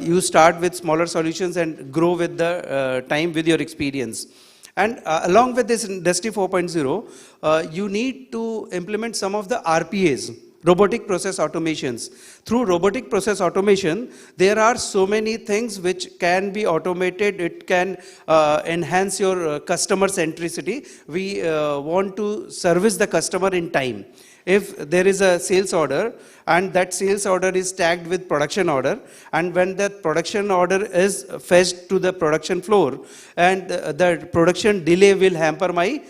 You start with smaller solutions and grow with the time with your experience. And along with this Industry 4.0, you need to implement some of the RPAs. Robotic process automations. Through robotic process automation, there are so many things which can be automated. It can enhance your customer centricity. We want to service the customer in time. If there is a sales order and that sales order is tagged with production order, and when that production order is fetched to the production floor, and the production delay will hamper my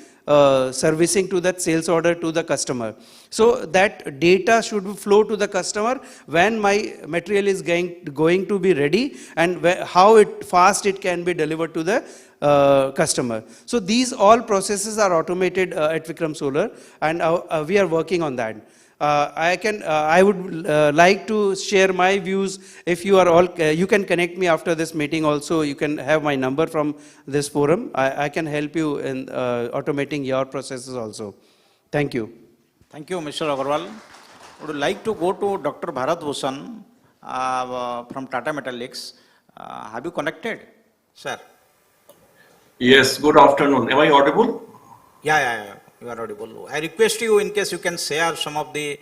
servicing to that sales order to the customer. So that data should flow to the customer when my material is going to be ready, and how fast it can be delivered to the customer. So these all processes are automated at Vikram Solar, and we are working on that. I would like to share my views. If you are all, you can connect me after this meeting also. You can have my number from this forum. I can help you in automating your processes also. Thank you. Thank you, Mr. Agarwal. I would like to go to Dr. Bharat Bhushan from Tata Metallics. Have you connected, sir? Yes, good afternoon. Am I audible? Yeah, you are audible. I request you, in case you can share some of the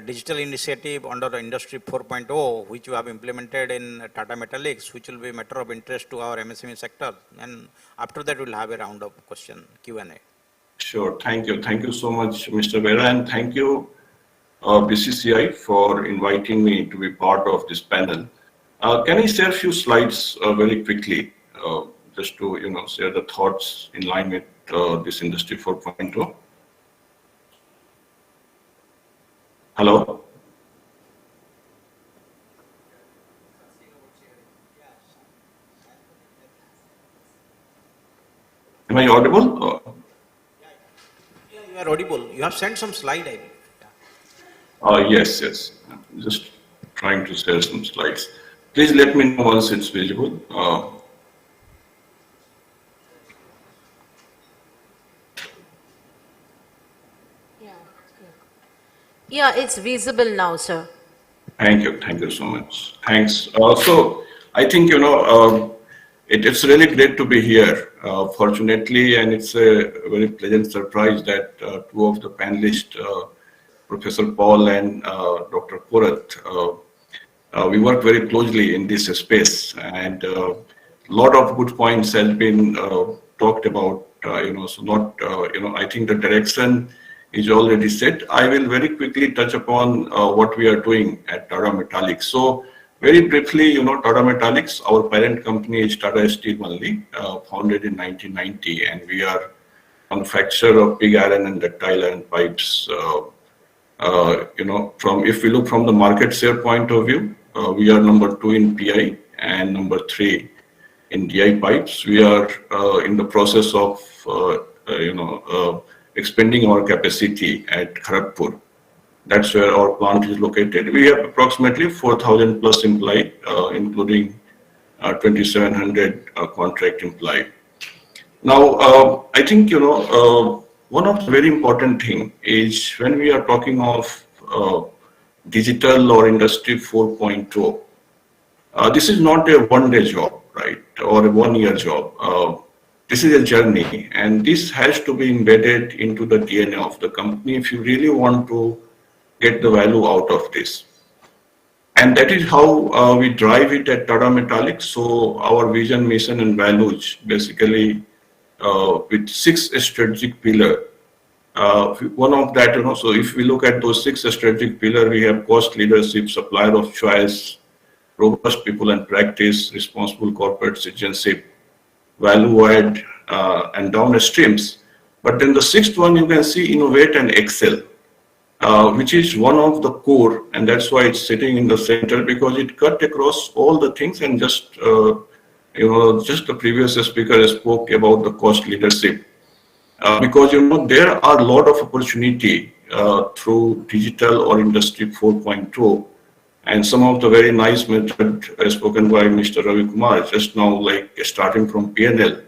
digital initiative under the Industry 4.0, which you have implemented in Tata Metallics, which will be a matter of interest to our MSME sector. And after that, we'll have a round of question Q&A. Sure, thank you. Thank you so much, Mr. Vera, and thank you, BCCI, for inviting me to be part of this panel. Can I share a few slides very quickly, just to share the thoughts in line with this Industry 4.0? Hello? Am I audible? Yeah, you are audible. You have sent some slide, I think. Yes. Just trying to share some slides. Please let me know once it's visible. Yeah, it's visible now, sir. Thank you so much. Thanks. So I think, it's really great to be here, fortunately, and it's a very pleasant surprise that two of the panelists, Professor Paul and Dr. Purath, we work very closely in this space, and a lot of good points have been talked about, so not, I think the direction is already set. I will very quickly touch upon what we are doing at Tata Metallics. So very briefly, Tata Metallics, our parent company is Tata Steel only, founded in 1990, and we are manufacturer of pig iron and ductile iron pipes. If we look from the market share point of view, we are number 2 in PI and number 3 in DI pipes. We are in the process of, expanding our capacity at Kharagpur. That's where our plant is located. We have approximately 4,000 plus employees, including 2,700 contract employees. Now, I think, one of the very important thing is when we are talking of digital or Industry 4.0, this is not a one-day job, right, or a one-year job. This is a journey, and this has to be embedded into the DNA of the company if you really want to get the value out of this. And that is how we drive it at Tata Metallics. So our vision, mission, and values, basically with 6 strategic pillars. One of that, so if we look at those 6 strategic pillars, we have cost leadership, supplier of choice, robust people and practice, responsible corporate citizenship, value add, and downstreams. But then the 6th one, you can see innovate and excel, which is one of the core, and that's why it's sitting in the center, because it cut across all the things. And just, just the previous speaker spoke about the cost leadership, because, there are a lot of opportunity through digital or Industry 4.0. And some of the very nice method spoken by Mr. Ravi Kumar just now, like starting from PNL,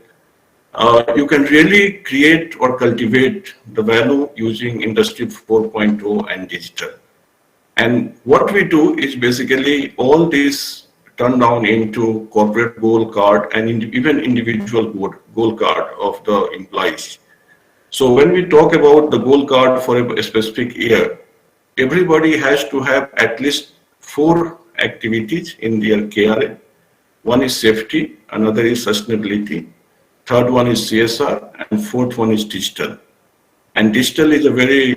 you can really create or cultivate the value using Industry 4.0 and digital. And what we do is basically all this turned down into corporate goal card and even individual goal card of the employees. So when we talk about the goal card for a specific year, everybody has to have at least 4 activities in their KRA. One is safety, another is sustainability, third one is CSR, and fourth one is digital. And digital is a very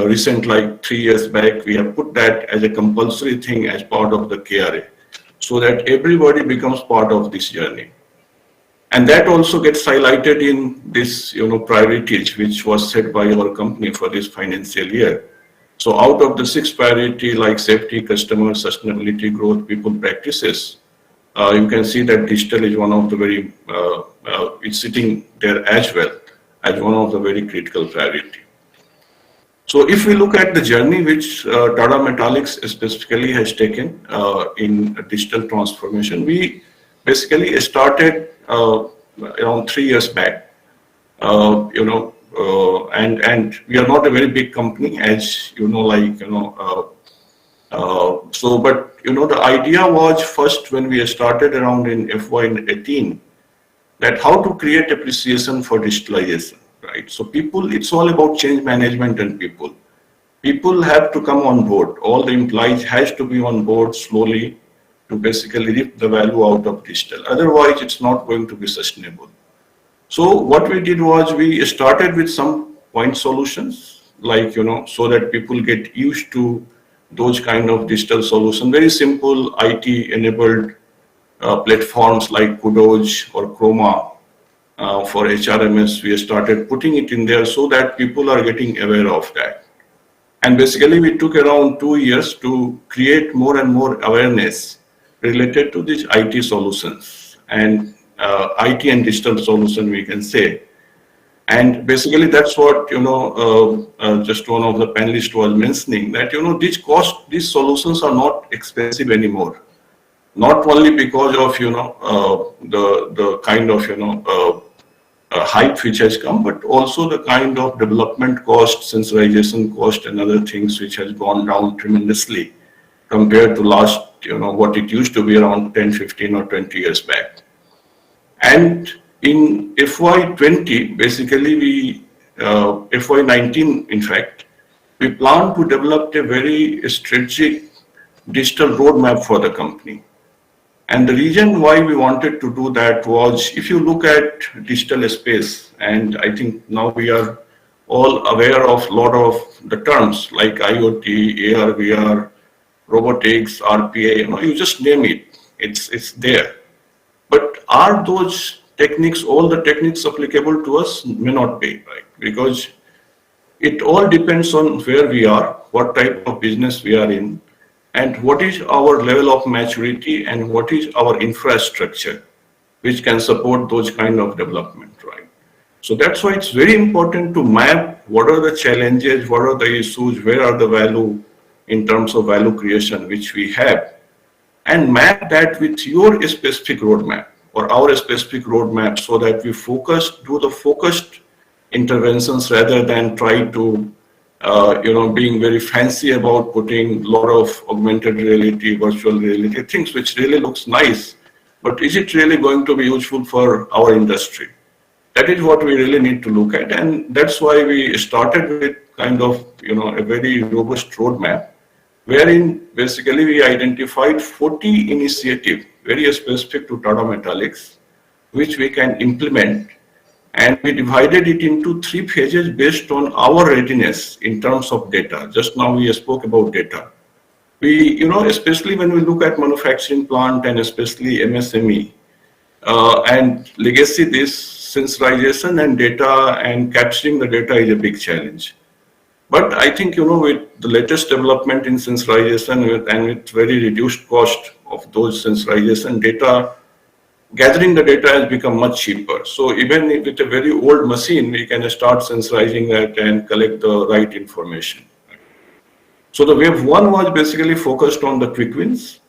recent, like 3 years back, we have put that as a compulsory thing as part of the KRA, so that everybody becomes part of this journey. And that also gets highlighted in this, priorities which was set by our company for this financial year. So out of the 6 priority like safety, customer, sustainability, growth, people practices, you can see that digital is one of the very, it's sitting there as well as one of the very critical priority. So if we look at the journey which Tata Metallics specifically has taken in digital transformation, we basically started around 3 years back, and we are not a very big company, as but the idea was first when we started around in FY18, that how to create appreciation for digitalization, right? So people, it's all about change management and people. People have to come on board. All the employees has to be on board slowly to basically reap the value out of digital. Otherwise, it's not going to be sustainable. So what we did was we started with some point solutions, like, so that people get used to those kind of digital solutions, very simple IT enabled platforms like Kudos or Chroma for HRMS. We started putting it in there so that people are getting aware of that. And basically we took around 2 years to create more and more awareness related to these IT solutions and IT and digital solution, we can say. And basically that's what, just one of the panelists was mentioning, that, these solutions are not expensive anymore. Not only because of, the kind of, hype which has come, but also the kind of development cost, sensorization cost and other things which has gone down tremendously compared to last, what it used to be around 10, 15 or 20 years back. And in FY20, basically we, FY19 in fact, we plan to develop a very strategic digital roadmap for the company. And the reason why we wanted to do that was, if you look at digital space, and I think now we are all aware of a lot of the terms like IoT, AR, VR, robotics, RPA, you just name it, it's there. But are those techniques, all the techniques applicable to us? May not be, right? Because it all depends on where we are, what type of business we are in, and what is our level of maturity and what is our infrastructure which can support those kind of development, right? So that's why it's very important to map what are the challenges, what are the issues, where are the value in terms of value creation which we have, and map that with your specific roadmap or our specific roadmap, so that we do the focused interventions rather than try to being very fancy about putting a lot of augmented reality, virtual reality, things which really looks nice, but is it really going to be useful for our industry? That is what we really need to look at, and that's why we started with kind of, a very robust roadmap, wherein basically we identified 40 initiatives, very specific to Tata Metallics, which we can implement. And we divided it into 3 phases based on our readiness in terms of data. Just now we spoke about data. We, especially when we look at manufacturing plant and especially MSME and legacy, this sensorization and data and capturing the data is a big challenge. But I think, with the latest development in sensorization and with very reduced cost of those sensorization data, gathering the data has become much cheaper. So even with a very old machine, we can start sensorizing that and collect the right information. So the wave 1 was basically focused on the quick wins,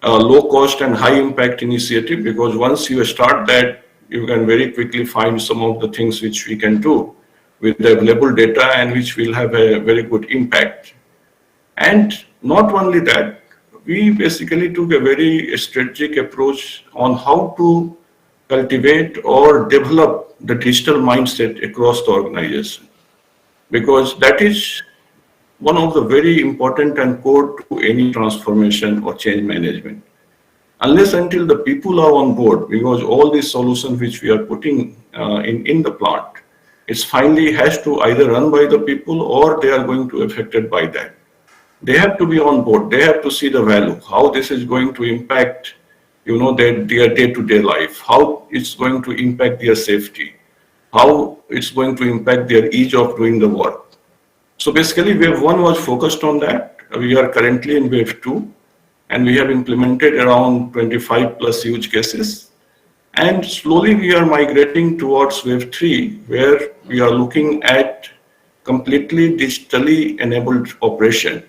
low cost and high impact initiative, because once you start that, you can very quickly find some of the things which we can do with the available data and which will have a very good impact. And not only that, we basically took a very strategic approach on how to cultivate or develop the digital mindset across the organization, because that is one of the very important and core to any transformation or change management. Unless until the people are on board, because all these solutions which we are putting in the plant, it's finally has to either run by the people or they are going to be affected by that. They have to be on board. They have to see the value, how this is going to impact their day-to-day life, how it's going to impact their safety, how it's going to impact their ease of doing the work. So basically, wave 1 was focused on that. We are currently in wave 2, and we have implemented around 25 plus use cases. And slowly we are migrating towards wave 3, where we are looking at completely digitally enabled operation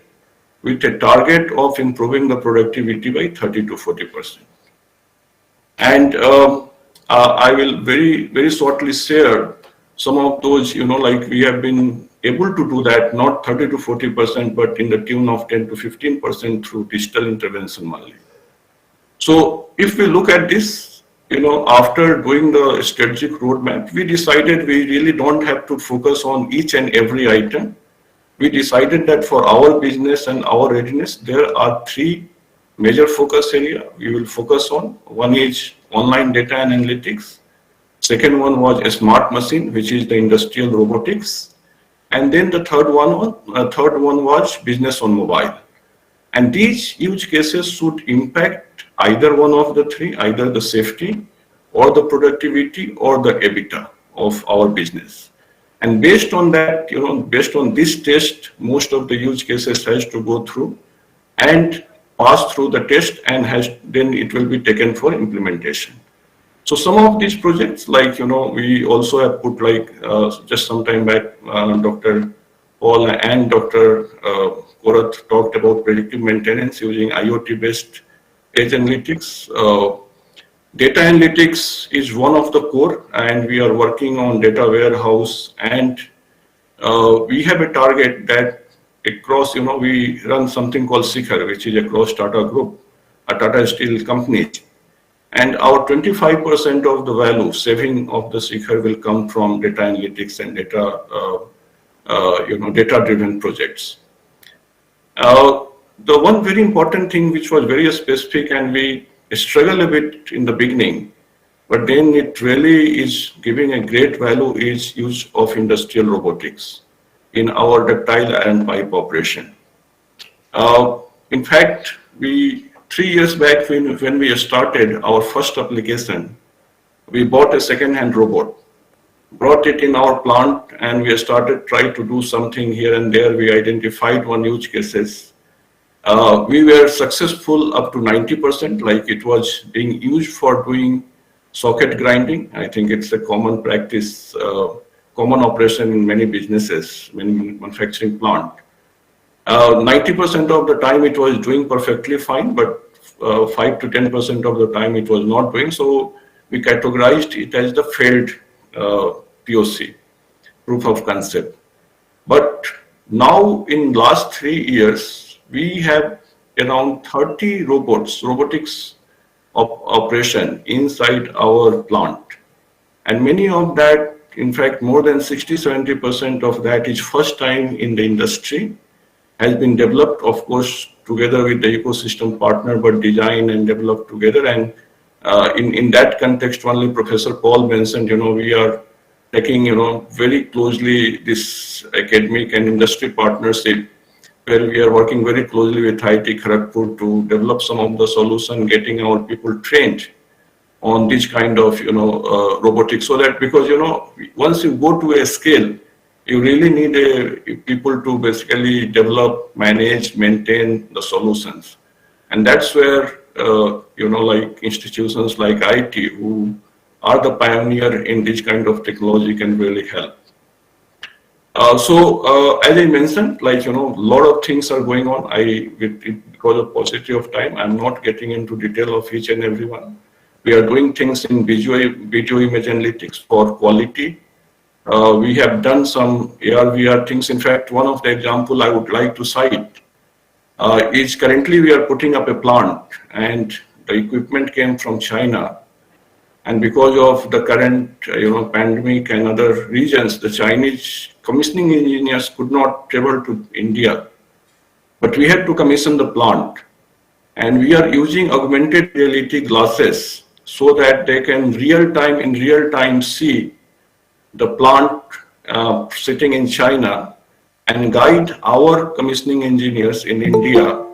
with a target of improving the productivity by 30 to 40%. And I will very shortly share some of those, like we have been able to do that, not 30 to 40%, but in the tune of 10 to 15% through digital intervention only. So if we look at this, after doing the strategic roadmap, we decided we really don't have to focus on each and every item. We decided that for our business and our readiness, there are 3 major focus areas we will focus on. One is online data and analytics. Second one was a smart machine, which is the industrial robotics. And then the third one was business on mobile. And these use cases should impact either one of the 3, either the safety or the productivity or the EBITDA of our business. And based on that, based on this test, most of the use cases has to go through and pass through the test, and then it will be taken for implementation. So some of these projects, like, we also have put, like, just some time back, Dr. Paul and Dr. Korath talked about predictive maintenance using IoT-based edge analytics. Data analytics is one of the core, and we are working on data warehouse, and we have a target that across, we run something called Shikhar, which is across Tata Group, a Tata Steel company. And our 25% of the value saving of the Shikhar will come from data analytics and data-driven projects. The one very important thing which was very specific, and we struggle a bit in the beginning, but then it really is giving a great value, is use of industrial robotics in our ductile iron pipe operation. In fact, 3 years back when we started our first application, we bought a second-hand robot, brought it in our plant, and we started trying to do something here and there. We identified one use cases. We were successful up to 90%, like it was being used for doing socket grinding. I think it's a common practice, common operation in many businesses, many manufacturing plant. 90% of the time it was doing perfectly fine, but 5 to 10% of the time it was not doing. So we categorized it as the failed POC, proof of concept. But now in last 3 years, we have around 30 robotics operation inside our plant. And many of that, in fact, more than 60-70% of that is first time in the industry, has been developed, of course, together with the ecosystem partner, but designed and developed together. And in that context, only Professor Paul mentioned, we are taking, very closely this academic and industry partnership, where we are working very closely with IIT Kharagpur to develop some of the solution, getting our people trained on this kind of, robotics, so that, because, once you go to a scale, you really need people to basically develop, manage, maintain the solutions. And that's where, like institutions like IT, who are the pioneer in this kind of technology, can really help. So as I mentioned, like, a lot of things are going on. Because of paucity of time, I'm not getting into detail of each and every one. We are doing things in video image analytics for quality. We have done some AR/VR things. In fact, one of the example I would like to cite is currently we are putting up a plant, and the equipment came from China. And because of the current, pandemic and other reasons, the Chinese commissioning engineers could not travel to India. But we had to commission the plant. And we are using augmented reality glasses so that they can in real time see the plant sitting in China and guide our commissioning engineers in India,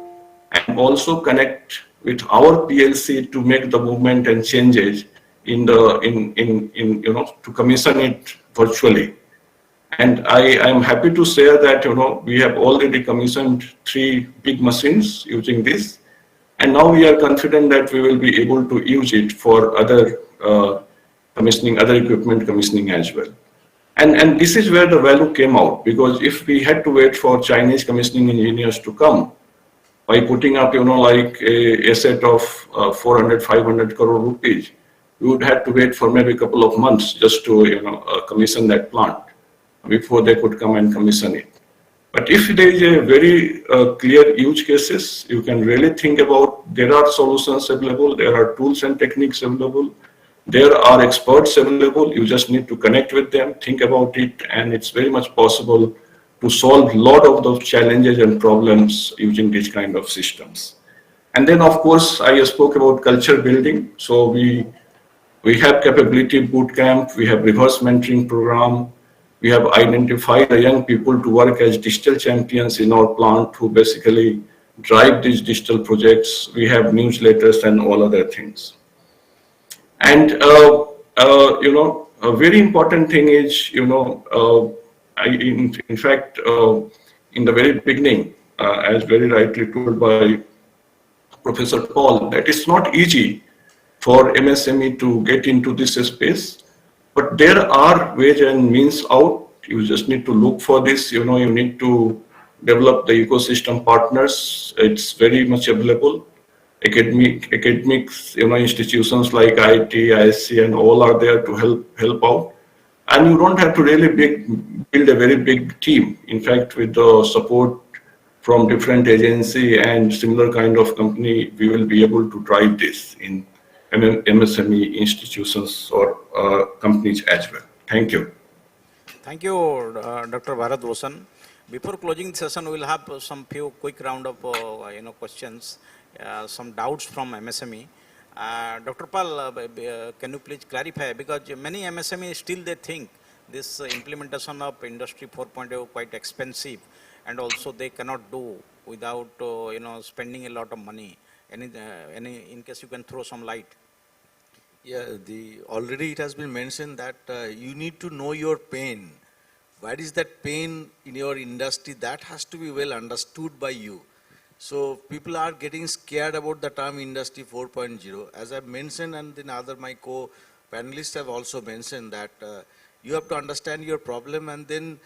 and also connect with our PLC to make the movement and changes in the to commission it virtually. And I am happy to say that we have already commissioned 3 big machines using this, and now we are confident that we will be able to use it for other commissioning, other equipment commissioning as well. And this is where the value came out, because if we had to wait for Chinese commissioning engineers to come, by putting up, like a asset of 400, 500 crore rupees, we would have to wait for maybe a couple of months just to, commission that plant before they could come and commission it. But if there is a very clear use cases, you can really think about, there are solutions available, there are tools and techniques available, there are experts available, you just need to connect with them, think about it, and it's very much possible to solve a lot of those challenges and problems using these kind of systems. And then, of course, I spoke about culture building. So we have capability bootcamp, we have reverse mentoring program, we have identified the young people to work as digital champions in our plant who basically drive these digital projects. We have newsletters and all other things. And, a very important thing is, in fact, in the very beginning, as very rightly told by Professor Paul, that it's not easy for MSME to get into this space, but there are ways and means out. You just need to look for this, you need to develop the ecosystem partners. It's very much available. Academics, institutions like IT, ISC, and all are there to help out. And you don't have to really build a very big team. In fact, with the support from different agency and similar kind of company, we will be able to drive this in MSME institutions or companies as well. Thank you. Thank you, Dr. Bharat Roshan. Before closing the session, we will have some few quick round of questions, some doubts from MSME. Dr. Pal, can you please clarify, because many MSME still they think this implementation of Industry 4.0 quite expensive, and also they cannot do without spending a lot of money. In case you can throw some light. Yeah, already it has been mentioned that you need to know your pain. What is that pain in your industry? That has to be well understood by you. So people are getting scared about the term Industry 4.0. As I've mentioned, and then my co-panelists have also mentioned that you have to understand your problem, and then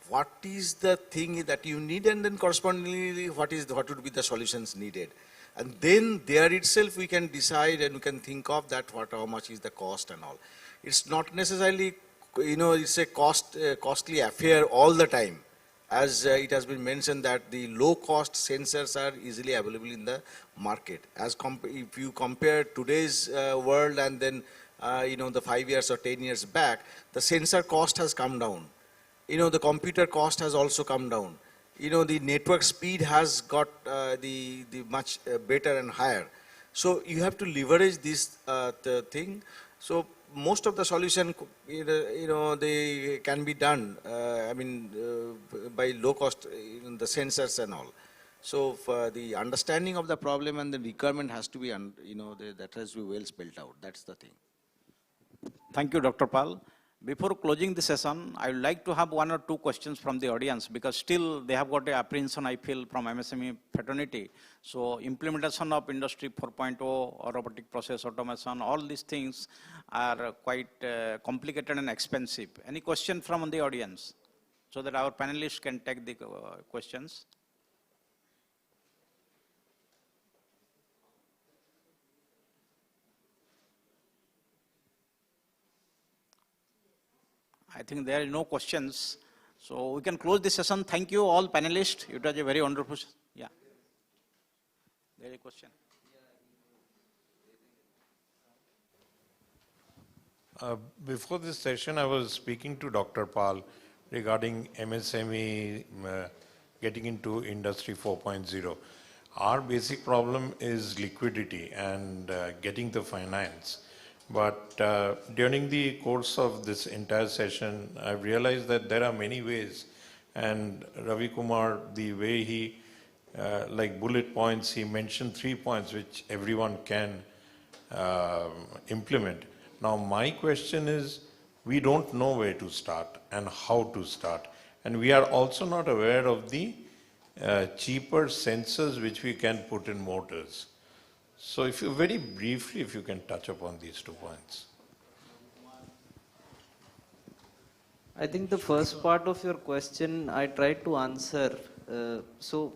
what is the thing that you need, and then correspondingly what would be the solutions needed. And then there itself we can decide and we can think of that how much is the cost and all. It's not necessarily, it's a costly affair all the time. As it has been mentioned that the low-cost sensors are easily available in the market. If you compare today's world and then, the 5 years or 10 years back, the sensor cost has come down. The computer cost has also come down. The network speed has got the much better and higher. So you have to leverage this thing. So most of the solution, they can be done, by low cost, the sensors and all. So for the understanding of the problem and the requirement has to be, that has to be well spelled out. That's the thing. Thank you, Dr. Pal. Before closing the session, I would like to have 1 or 2 questions from the audience, because still they have got a apprehension, I feel, from MSME fraternity. So implementation of Industry 4.0 or robotic process automation, all these things are quite complicated and expensive. Any question from the audience, so that our panelists can take the questions? I think there are no questions. So we can close this session. Thank you all panelists. It was a very wonderful. Yeah. There is a question. Before this session, I was speaking to Dr. Pal regarding MSME getting into Industry 4.0. Our basic problem is liquidity and getting the finance. But during the course of this entire session, I've realized that there are many ways, and Ravi Kumar, the way he like bullet points. He mentioned 3 points which everyone can implement. Now my question is, we don't know where to start and how to start. And we are also not aware of the cheaper sensors which we can put in motors. So if you very briefly, if you can touch upon these 2 points. I think the first part of your question I tried to answer. So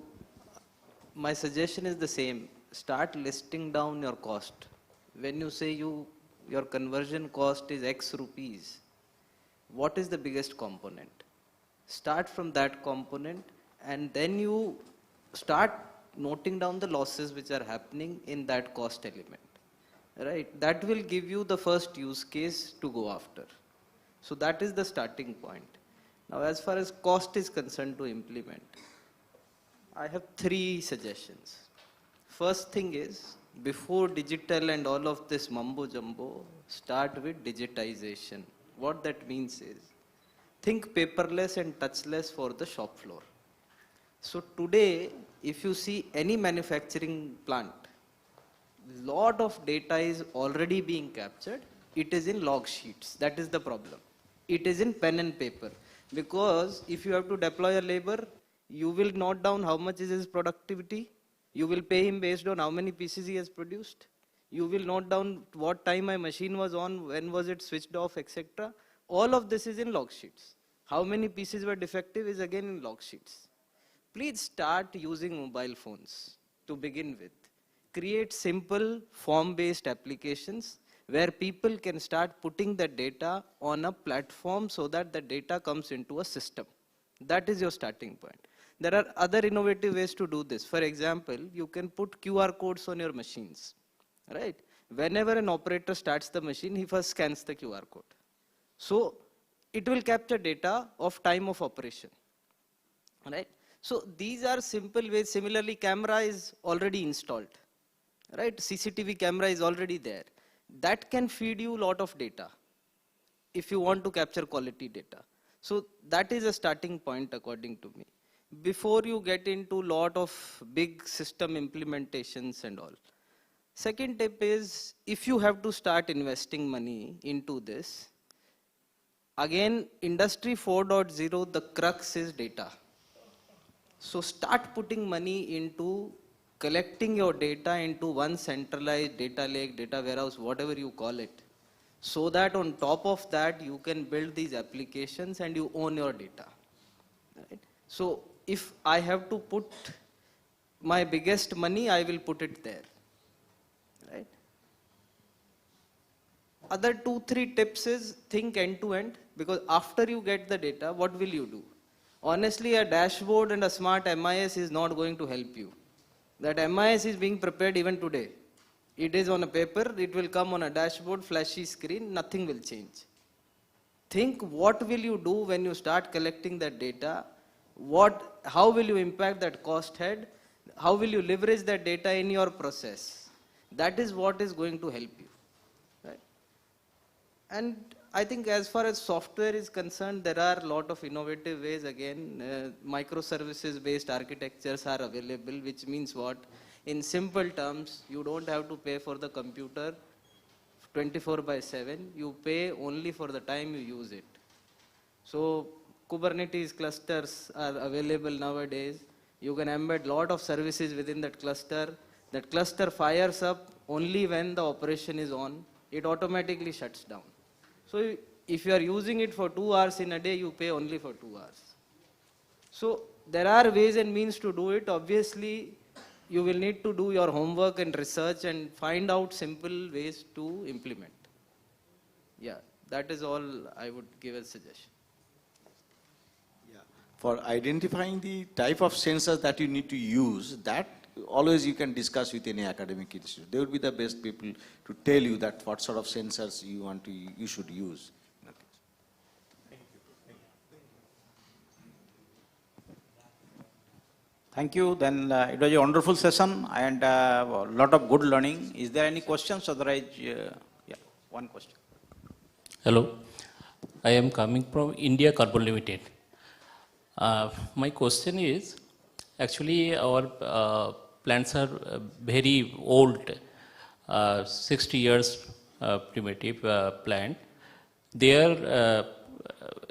my suggestion is the same. Start listing down your cost. When you say your conversion cost is X rupees, what is the biggest component? Start from that component, and then you start noting down the losses which are happening in that cost element. Right? That will give you the first use case to go after. So that is the starting point. Now as far as cost is concerned to implement, I have 3 suggestions. First thing is, before digital and all of this mumbo jumbo, start with digitization. What that means is, think paperless and touchless for the shop floor. So today, if you see any manufacturing plant, lot of data is already being captured. It is in log sheets. That is the problem. It is in pen and paper. Because if you have to deploy a labor, you will note down how much is his productivity. You will pay him based on how many pieces he has produced. You will note down what time my machine was on, when was it switched off, etc. All of this is in log sheets. How many pieces were defective is again in log sheets. Please start using mobile phones to begin with. Create simple form-based applications where people can start putting the data on a platform so that the data comes into a system. That is your starting point. There are other innovative ways to do this. For example, you can put QR codes on your machines, right? Whenever an operator starts the machine, he first scans the QR code. So it will capture data of time of operation, right? So these are simple ways. Similarly, camera is already installed, right? CCTV camera is already there. That can feed you a lot of data if you want to capture quality data. So that is a starting point according to me, before you get into lot of big system implementations and all. Second tip is, if you have to start investing money into this, again, Industry 4.0, the crux is data. So start putting money into collecting your data into one centralized data lake, data warehouse, whatever you call it, so that on top of that you can build these applications and you own your data. Right? So if I have to put my biggest money, I will put it there. Right? Other 2-3 tips is, think end to end, because after you get the data, what will you do? Honestly, a dashboard and a smart MIS is not going to help you. That MIS is being prepared even today. It is on a paper, it will come on a dashboard, flashy screen, nothing will change. Think what will you do when you start collecting that data? How will you impact that cost head? How will you leverage that data in your process? That is what is going to help you. Right? And I think as far as software is concerned, there are a lot of innovative ways. Again, microservices based architectures are available, which means what? In simple terms, you don't have to pay for the computer 24/7. You pay only for the time you use it. So Kubernetes clusters are available nowadays. You can embed lot of services within that cluster. That cluster fires up only when the operation is on. It automatically shuts down. So if you are using it for 2 hours in a day, you pay only for 2 hours. So there are ways and means to do it. Obviously, you will need to do your homework and research and find out simple ways to implement. Yeah, that is all I would give as a suggestion. Yeah. For identifying the type of sensors that you need to use, that always you can discuss with any academic institute. They would be the best people to tell you that what sort of sensors you should use. Thank you. Then it was a wonderful session and a lot of good learning. Is there any questions? Otherwise, yeah, one question. Hello, I am coming from India Carbon Limited. My question is, Actually, our plants are very old, 60 years primitive plant. There,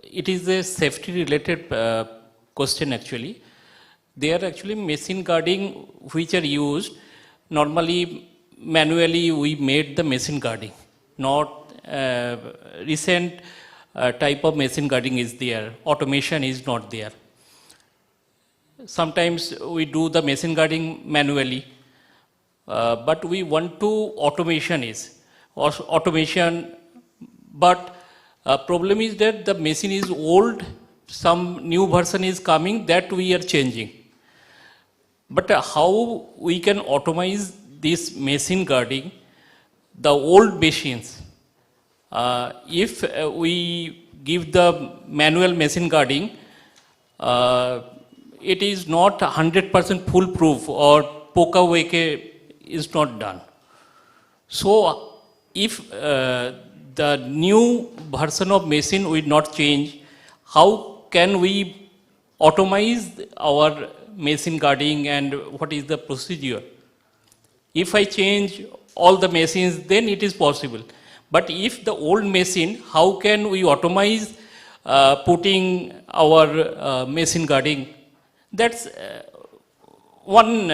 it is a safety related question actually. They are actually machine guarding which are used. Normally, manually we made the machine guarding, not recent type of machine guarding is there. Automation is not there. Sometimes we do the machine guarding manually, but we want to automation, but problem is that the machine is old, some new version is coming that we are changing. But how we can automate this machine guarding, the old machines, if we give the manual machine guarding, it is not 100% foolproof or poka weke is not done. So if the new version of machine will not change, how can we automate our machine guarding and what is the procedure? If I change all the machines, then it is possible. But if the old machine, how can we automate putting our machine guarding? That's one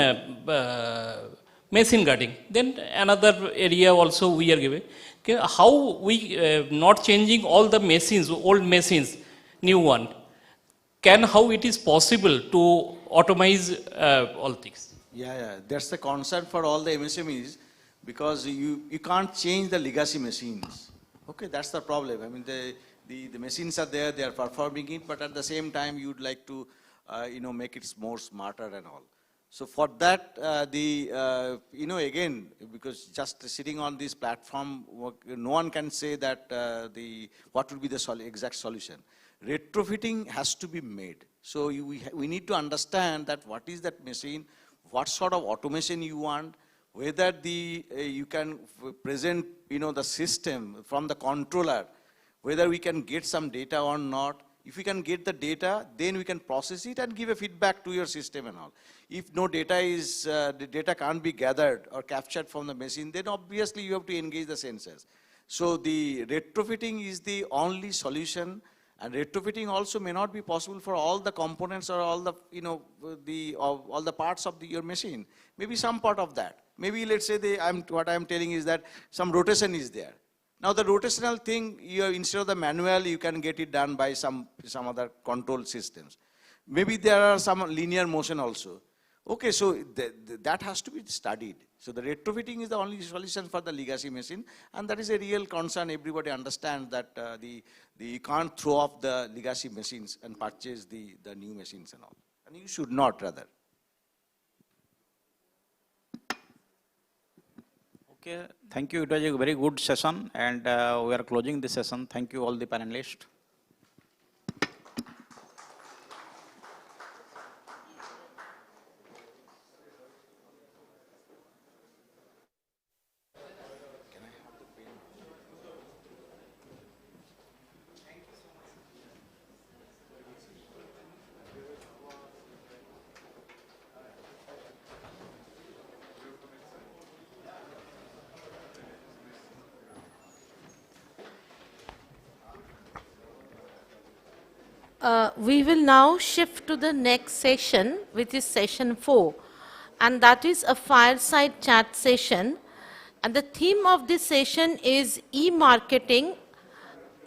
machine guarding. Then another area also we are giving. Okay, how we not changing all the machines, old machines, new one. How it is possible to automate all things? Yeah, that's the concern for all the MSMEs, because you can't change the legacy machines. Okay, that's the problem. I mean, the machines are there, they are performing it, but at the same time, you'd like to, make it more smarter and all. So for that, again, because just sitting on this platform, no one can say that what would be the exact solution. Retrofitting has to be made. So we need to understand that what is that machine, what sort of automation you want, whether you can present the system from the controller, whether we can get some data or not. If we can get the data, then we can process it and give a feedback to your system and all. If no data the data can't be gathered or captured from the machine, then obviously you have to engage the sensors. So the retrofitting is the only solution, and retrofitting also may not be possible for all the components or all the all the parts of your machine. Maybe some part of that. Maybe let's say what I'm telling is that some rotation is there. Now the rotational thing, instead of the manual, you can get it done by some other control systems. Maybe there are some linear motion also. Okay, so that has to be studied. So the retrofitting is the only solution for the legacy machine, and that is a real concern. Everybody understands that you can't throw off the legacy machines and purchase the new machines and all. And you should not, rather. Okay, thank you. It was a very good session, and we are closing the session. Thank you all the panelists. We will now shift to the next session, which is session 4, and that is a fireside chat session. And the theme of this session is e-marketing.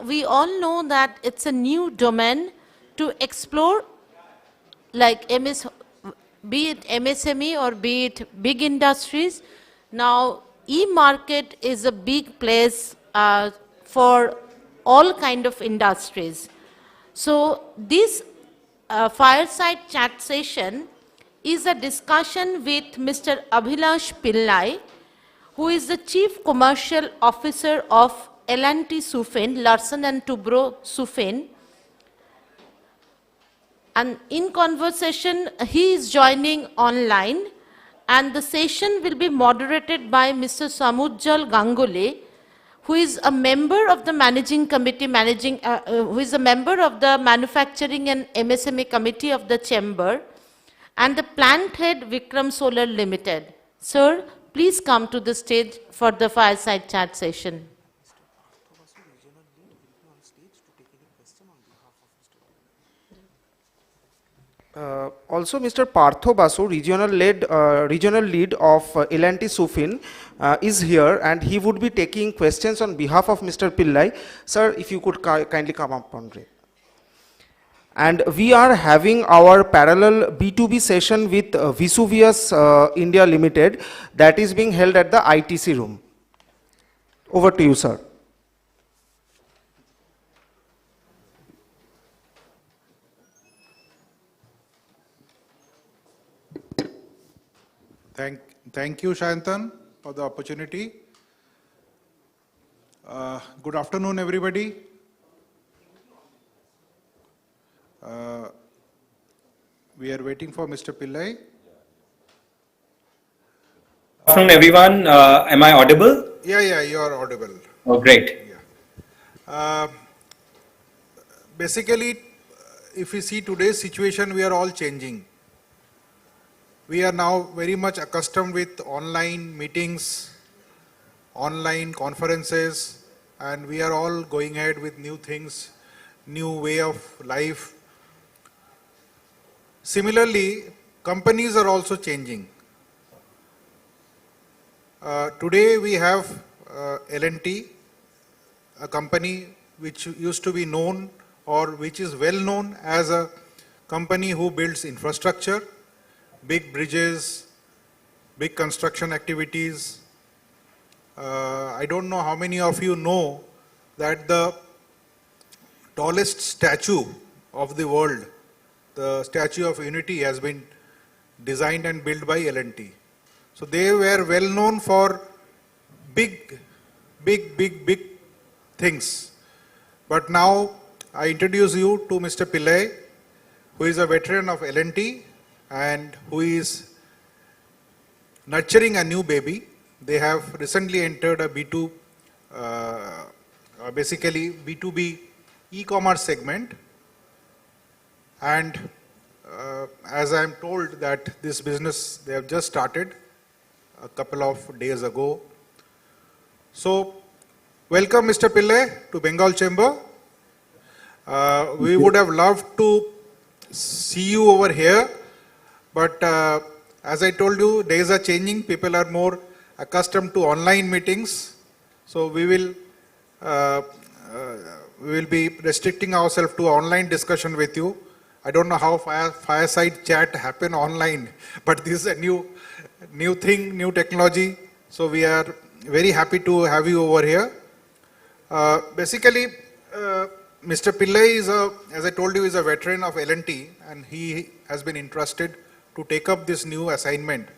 We all know that it's a new domain to explore, like be it MSME or be it big industries. Now, e-market is a big place for all kind of industries. So this fireside chat session is a discussion with Mr. Abhilash Pillai, who is the Chief Commercial Officer of L&T Sufen, Larsen & Toubro Sufen. And in conversation, he is joining online, and the session will be moderated by Mr. Samujjal Ganguly, who is a member of the managing committee, who is a member of the manufacturing and MSME committee of the chamber, and the plant head Vikram Solar Limited. Sir, please come to the stage for the fireside chat session. Also, Mr. Partho Basu, regional lead of L&T Sufin, is here, and he would be taking questions on behalf of Mr. Pillai. Sir, if you could kindly come up on it. And we are having our parallel B2B session with Vesuvius India Limited that is being held at the ITC room. Over to you, sir. Thank you, Shayantan, for the opportunity. Good afternoon, everybody. We are waiting for Mr. Pillai. Good afternoon, everyone. Am I audible? Yeah, you are audible. Oh, great. Basically, if we see today's situation, we are all changing. We are now very much accustomed with online meetings, online conferences, and we are all going ahead with new things, new way of life. Similarly, companies are also changing. Today we have L&T, a company which used to be known or which is well known as a company who builds infrastructure, big bridges, big construction activities. I don't know how many of you know that the tallest statue of the world, the Statue of Unity, has been designed and built by L&T. So they were well known for big things. But now I introduce you to Mr. Pillai, who is a veteran of L&T and who is nurturing a new baby. They have recently entered a basically B2B e-commerce segment, and as I am told that this business they have just started a couple of days ago. So welcome Mr. Pillai to Bengal Chamber. We would have loved to see you over here, but as I told you, days are changing. People are more accustomed to online meetings. So we will be restricting ourselves to online discussion with you. I don't know how fireside chat happen online, but this is a new thing, new technology. So we are very happy to have you over here. Basically, Mr. Pillai is as I told you, is a veteran of L&T, and he has been entrusted to take up this new assignment.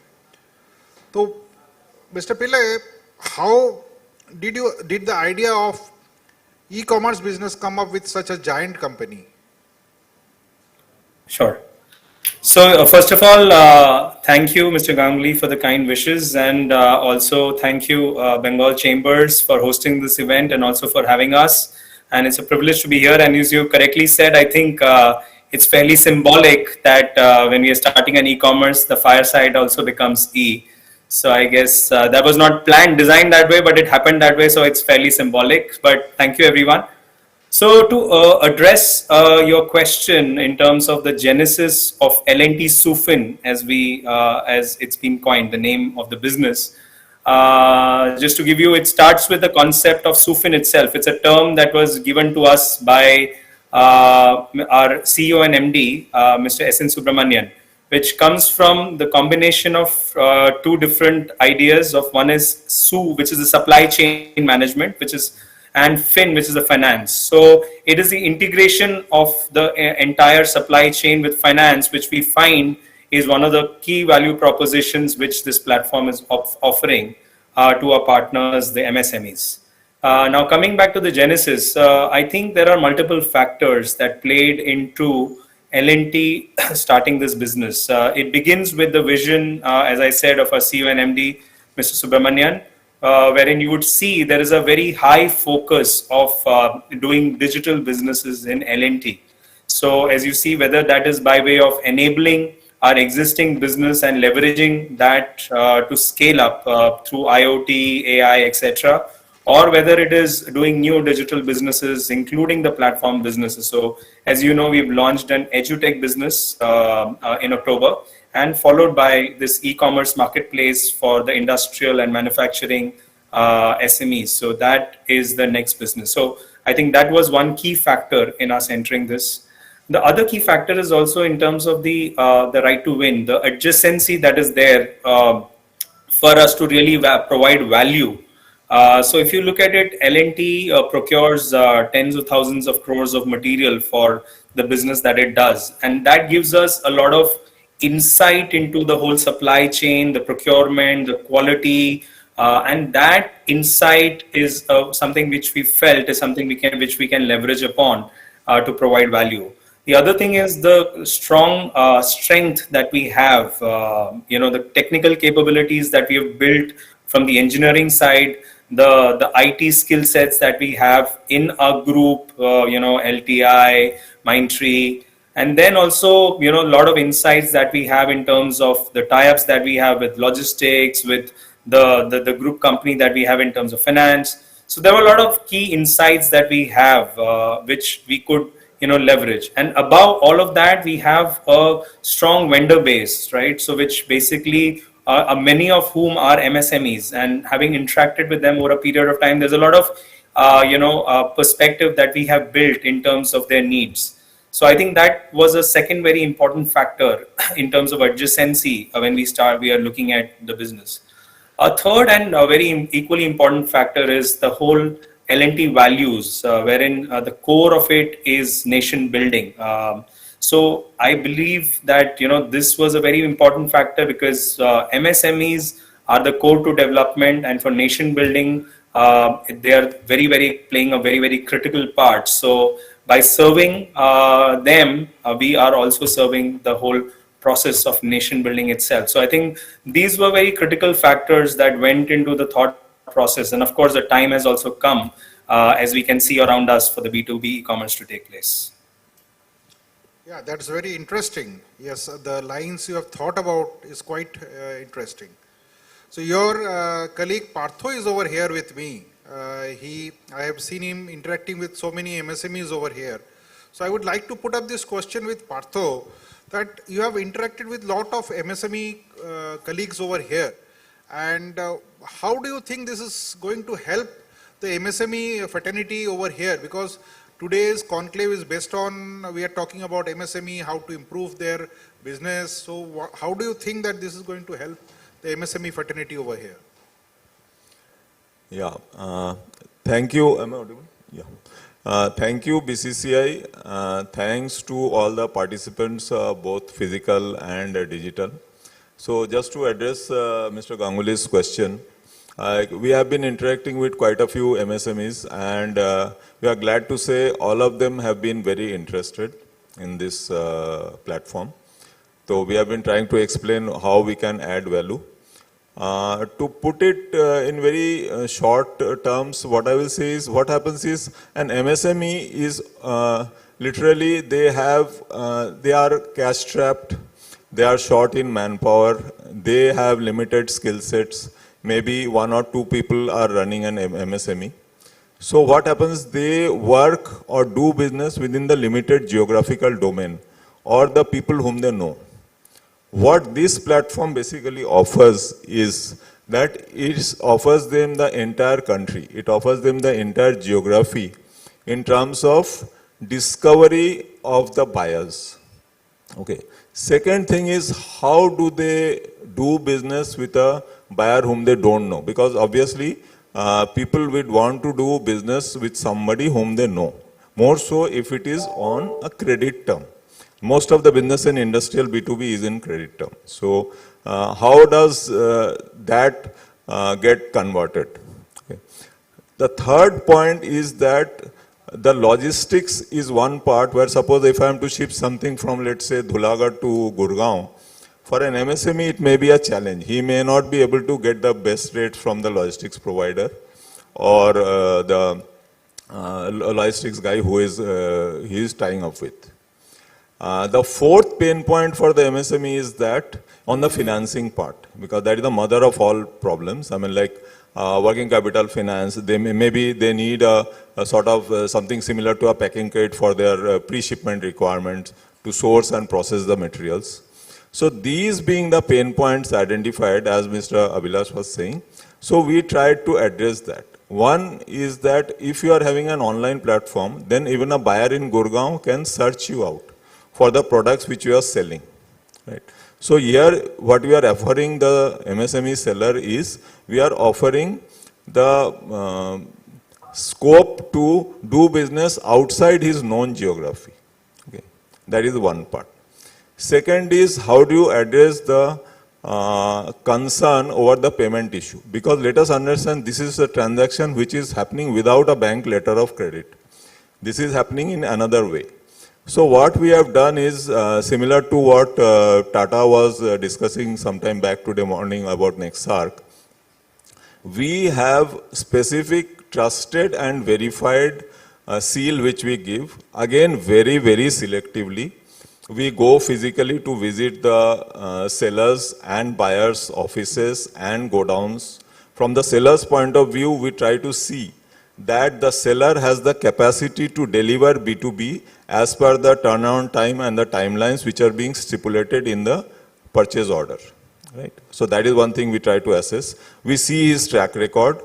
So, Mr. Pillai, how did the idea of e-commerce business come up with such a giant company? Sure. So first of all, thank you, Mr. Ganguly, for the kind wishes, and also thank you, Bengal Chambers, for hosting this event and also for having us. And it's a privilege to be here. And as you correctly said, I think it's fairly symbolic that when we are starting an e-commerce, the fireside also becomes E. So I guess that was not planned, designed that way, but it happened that way. So it's fairly symbolic. But thank you, everyone. So to address your question in terms of the genesis of L&T Sufin, as it's been coined, the name of the business, just to give you, it starts with the concept of Sufin itself. It's a term that was given to us by our CEO and MD, Mr. S.N. Subramanian, which comes from the combination of two different ideas. Of one is SU, which is the supply chain management, and Fin, which is the finance. So it is the integration of the entire supply chain with finance, which we find is one of the key value propositions which this platform is offering to our partners, the MSMEs. Now coming back to the genesis, I think there are multiple factors that played into L&T starting this business. It begins with the vision, as I said, of our CEO and MD, Mr. Subramanian, wherein you would see there is a very high focus of doing digital businesses in L&T. So as you see, whether that is by way of enabling our existing business and leveraging that to scale up through IoT, AI, etc., or whether it is doing new digital businesses, including the platform businesses. So as you know, we've launched an edutech business in October, and followed by this e-commerce marketplace for the industrial and manufacturing SMEs. So that is the next business. So I think that was one key factor in us entering this. The other key factor is also in terms of the right to win, the adjacency that is there for us to really provide value. So if you look at it, L&T procures tens of thousands of crores of material for the business that it does. And that gives us a lot of insight into the whole supply chain, the procurement, the quality, and that insight is something which we felt is something which we can leverage upon to provide value. The other thing is the strong strength that we have, the technical capabilities that we have built from the engineering side, the IT skill sets that we have in our group, LTI, Mindtree, and then also, a lot of insights that we have in terms of the tie-ups that we have with logistics, with the group company that we have in terms of finance. So there were a lot of key insights that we have, which we could leverage. And above all of that, we have a strong vendor base, right? So which basically many of whom are MSMEs, and having interacted with them over a period of time, there's a lot of perspective that we have built in terms of their needs. So I think that was a second very important factor in terms of adjacency when we are looking at the business. A third and a very equally important factor is the whole L&T values, wherein the core of it is nation building. So I believe that this was a very important factor because MSMEs are the core to development, and for nation building, they are playing a very critical part. So by serving them, we are also serving the whole process of nation building itself. So I think these were very critical factors that went into the thought process. And of course, the time has also come, as we can see around us, for the B2B e-commerce to take place. Yeah, that's very interesting. Yes, the lines you have thought about is quite interesting. So your colleague Partho is over here with me. I have seen him interacting with so many MSMEs over here. So I would like to put up this question with Partho, that you have interacted with a lot of MSME colleagues over here. And how do you think this is going to help the MSME fraternity over here? Because today's conclave is based on, we are talking about MSME, how to improve their business. So how do you think that this is going to help the MSME fraternity over here? Yeah, thank you. Am I audible? Yeah. Thank you, BCCI. Thanks to all the participants, both physical and digital. So just to address Mr. Ganguly's question, we have been interacting with quite a few MSMEs, and we are glad to say all of them have been very interested in this platform. So we have been trying to explain how we can add value. To put it in very short terms, what I will say is, what happens is, an MSME is literally, they are cash strapped, they are short in manpower, they have limited skill sets, maybe 1 or 2 people are running an MSME. So what happens, they work or do business within the limited geographical domain or the people whom they know. What this platform basically offers is that it offers them the entire country. It offers them the entire geography in terms of discovery of the buyers. Okay. Second thing is, how do they do business with a buyer whom they don't know? Because obviously, people would want to do business with somebody whom they know. More so if it is on a credit term. Most of the business in industrial B2B is in credit term. So how does that get converted? Okay. The third point is that the logistics is one part where, suppose if I am to ship something from, let's say, Dhulagarh to Gurgaon, for an MSME it may be a challenge. He may not be able to get the best rates from the logistics provider or the logistics guy who is he is tying up with. The fourth pain point for the MSME is that on the financing part, because that is the mother of all problems. I mean, like working capital finance, maybe they need a sort of something similar to a packing crate for their pre-shipment requirements to source and process the materials. So these being the pain points identified, as Mr. Abhilash was saying, so we tried to address that. One is that if you are having an online platform, then even a buyer in Gurgaon can search you out for the products which you are selling, right? So here, what we are offering the MSME seller is, we are offering the scope to do business outside his known geography. Okay, that is one part. Second is, how do you address the concern over the payment issue? Because let us understand, this is a transaction which is happening without a bank letter of credit. This is happening in another way. So what we have done is similar to what Tata was discussing sometime back today morning about Nexark. We have specific trusted and verified seal which we give, again very, very selectively. We go physically to visit the sellers and buyers' offices and godowns. From the seller's point of view, we try to see that the seller has the capacity to deliver B2B as per the turnaround time and the timelines which are being stipulated in the purchase order, right? So that is one thing we try to assess. We see his track record,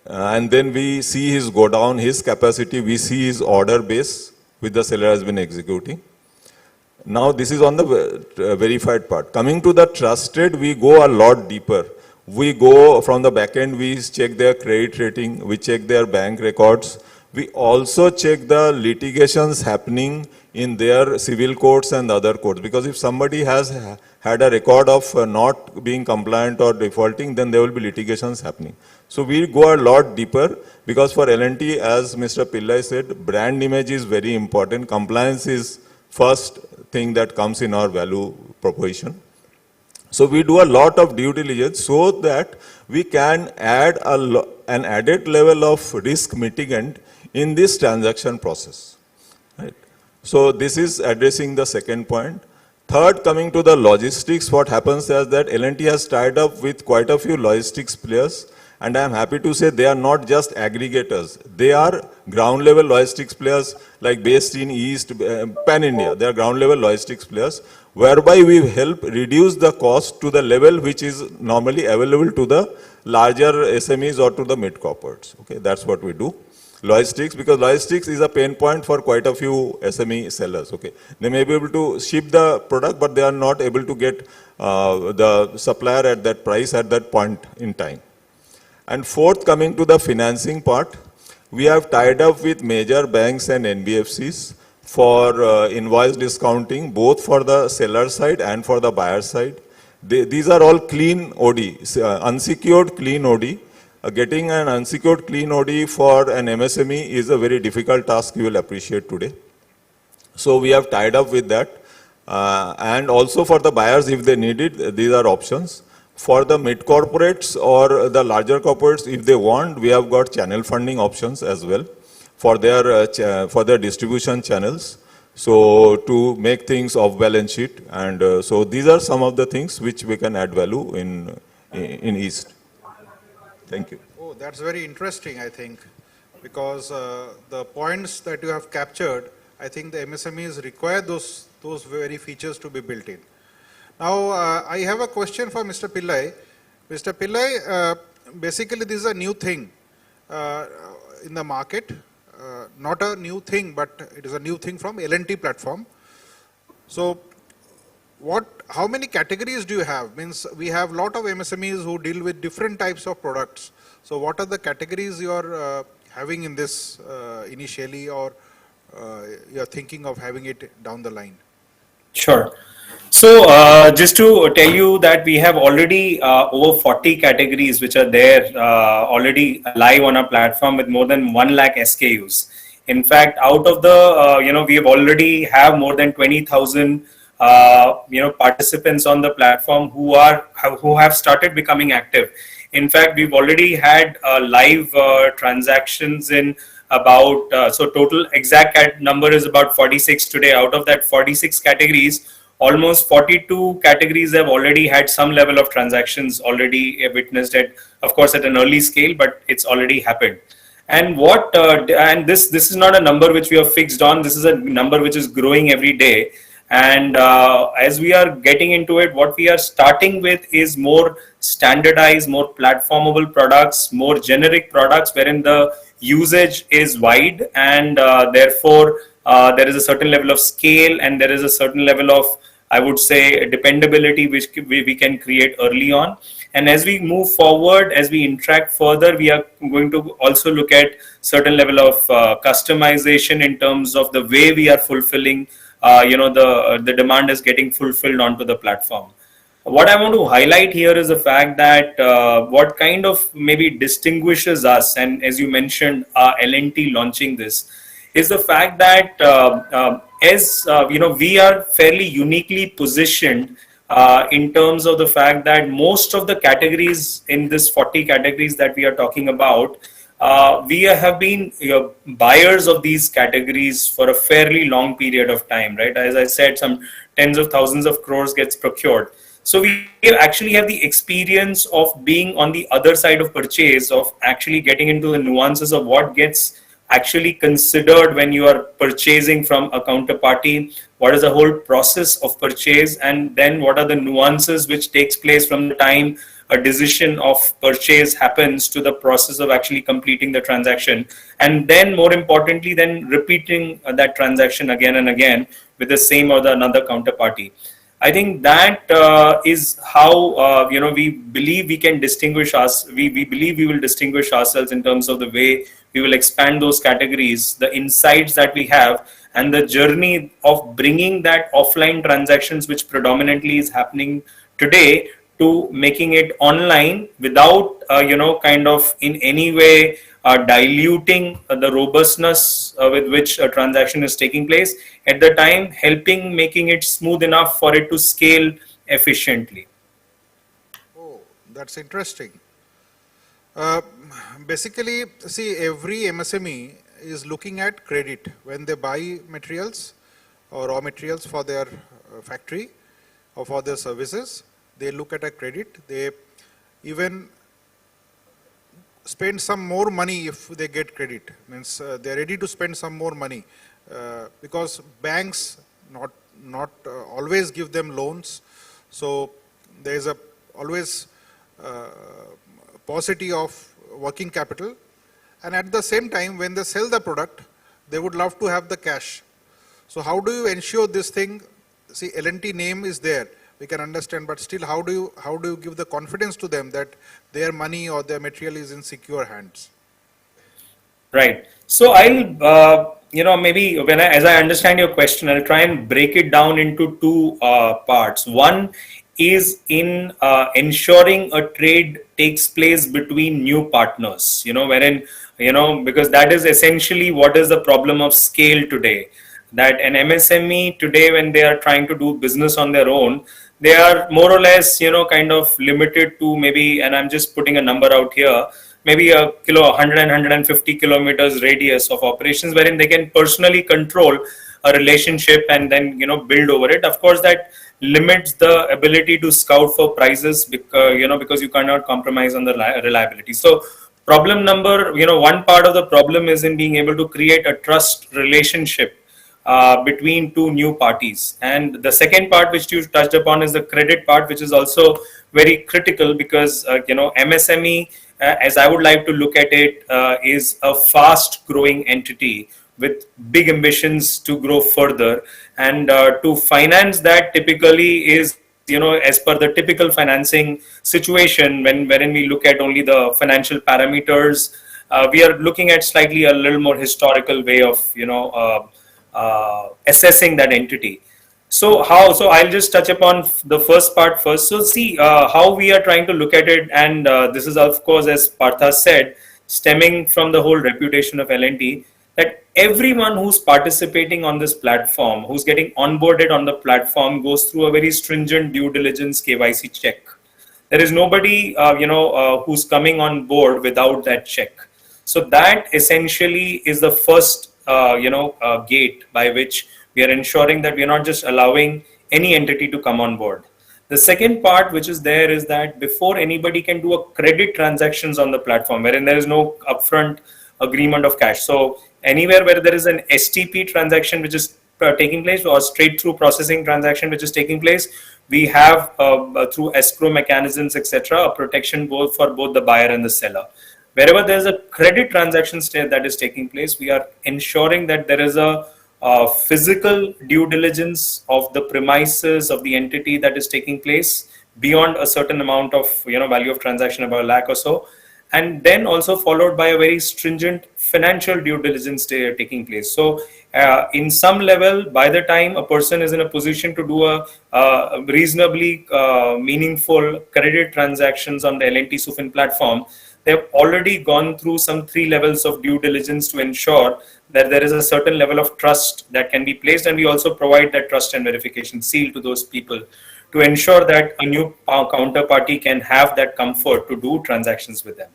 and then we see his godown, his capacity, we see his order base which the seller has been executing. Now this is on the verified part. Coming to the trusted, we go a lot deeper. We go from the back end, we check their credit rating, we check their bank records. We also check the litigations happening in their civil courts and other courts. Because if somebody has had a record of not being compliant or defaulting, then there will be litigations happening. So we go a lot deeper, because for L&T, as Mr. Pillai said, brand image is very important. Compliance is first thing that comes in our value proposition. So we do a lot of due diligence so that we can add an added level of risk mitigant in this transaction process, right? So this is addressing the second point. Third, coming to the logistics, what happens is that L&T has tied up with quite a few logistics players, and I am happy to say they are not just aggregators. They are ground level logistics players, like based in East, Pan-India. They are ground level logistics players, whereby we help reduce the cost to the level which is normally available to the larger SMEs or to the mid corporates. Okay, that's what we do. Logistics, because logistics is a pain point for quite a few SME sellers. Okay, they may be able to ship the product, but they are not able to get the supplier at that price at that point in time. And fourth, coming to the financing part, we have tied up with major banks and NBFCs for invoice discounting, both for the seller side and for the buyer side. These are all clean OD, unsecured clean OD. Getting an unsecured clean OD for an MSME is a very difficult task, you will appreciate today. So we have tied up with that. And also for the buyers, if they need it, these are options. For the mid corporates or the larger corporates, if they want, we have got channel funding options as well for their distribution channels. So to make things off balance sheet, and so these are some of the things which we can add value in East. Thank you. Oh, that's very interesting, I think, because the points that you have captured, I think the MSMEs require those very features to be built in. Now, I have a question for Mr. Pillai. Mr. Pillai, basically this is a new thing in the market. Not a new thing, but it is a new thing from L&T platform. So, how many categories do you have? Means we have a lot of MSMEs who deal with different types of products. So, what are the categories you are having in this initially, or you are thinking of having it down the line? Sure. So just to tell you that we have already over 40 categories which are there already live on our platform with more than 1 lakh SKUs. In fact, out of the, we have already have more than 20,000 participants on the platform who have started becoming active. In fact, we've already had live transactions in about, so total exact number is about 46 today. Out of that 46 categories, almost 42 categories have already had some level of transactions already witnessed at, of course, at an early scale, but it's already happened. And what, and this is not a number which we have fixed on. This is a number which is growing every day. And as we are getting into it, what we are starting with is more standardized, more platformable products, more generic products wherein the usage is wide, and therefore there is a certain level of scale and there is a certain level of, I would say, dependability which we can create early on. And as we move forward, as we interact further, we are going to also look at certain level of customization in terms of the way we are fulfilling, the demand is getting fulfilled onto the platform. What I want to highlight here is the fact that what kind of maybe distinguishes us, and as you mentioned, L&T launching this, is the fact that we are fairly uniquely positioned in terms of the fact that most of the categories in this 40 categories that we are talking about, we have been buyers of these categories for a fairly long period of time, right? As I said, some tens of thousands of crores gets procured. So we actually have the experience of being on the other side of purchase, of actually getting into the nuances of what gets actually considered when you are purchasing from a counterparty, what is the whole process of purchase, and then what are the nuances which takes place from the time a decision of purchase happens to the process of actually completing the transaction, and then more importantly then repeating that transaction again and again with the same or the another counterparty. I think that is how we believe we can distinguish us. We believe we will distinguish ourselves in terms of the way we will expand those categories, the insights that we have, and the journey of bringing that offline transactions, which predominantly is happening today, to making it online without kind of in any way diluting the robustness with which a transaction is taking place, at the time helping making it smooth enough for it to scale efficiently. Oh, that's interesting. Basically, see, every MSME is looking at credit when they buy materials or raw materials for their factory or for their services. They look at a credit. They even spend some more money if they get credit. Means they're ready to spend some more money because banks not always give them loans. So there is always paucity of working capital, and at the same time when they sell the product, they would love to have the cash. So how do you ensure this thing? See, L&T name is there, we can understand, but still how do you give the confidence to them that their money or their material is in secure hands? Right. So I'll maybe as I understand your question, I'll try and break it down into two parts. One is in ensuring a trade takes place between new partners, wherein, because that is essentially what is the problem of scale today. That an MSME today, when they are trying to do business on their own, they are more or less, kind of limited to maybe, and I'm just putting a number out here, maybe 100 and 150 kilometers radius of operations, wherein they can personally control a relationship and then, build over it. Of course, that limits the ability to scout for prices because you cannot compromise on the reliability. So problem number, one part of the problem is in being able to create a trust relationship between two new parties. And the second part which you touched upon is the credit part, which is also very critical because, MSME, as I would like to look at it, is a fast growing entity with big ambitions to grow further, and to finance that typically is, as per the typical financing situation, wherein we look at only the financial parameters, we are looking at slightly a little more historical way of, assessing that entity. So I'll just touch upon the first part first. So see how we are trying to look at it, and this is of course, as Partha said, stemming from the whole reputation of L&T, that everyone who's participating on this platform, who's getting onboarded on the platform, goes through a very stringent due diligence KYC check. There is nobody, who's coming on board without that check. So that essentially is the first gate by which we are ensuring that we are not just allowing any entity to come on board. The second part which is there is that before anybody can do a credit transactions on the platform, wherein there is no upfront agreement of cash. So anywhere where there is an STP transaction which is taking place, or straight through processing transaction which is taking place, we have through escrow mechanisms, etc., a protection both for both the buyer and the seller. Wherever there is a credit transaction state that is taking place, we are ensuring that there is a physical due diligence of the premises of the entity that is taking place beyond a certain amount of value of transaction, about a lakh or so, and then also followed by a very stringent financial due diligence taking place. So in some level, by the time a person is in a position to do a reasonably meaningful credit transactions on the L&T SuFin platform, they've already gone through some 3 levels of due diligence to ensure that there is a certain level of trust that can be placed, and we also provide that trust and verification seal to those people to ensure that a new counterparty can have that comfort to do transactions with them.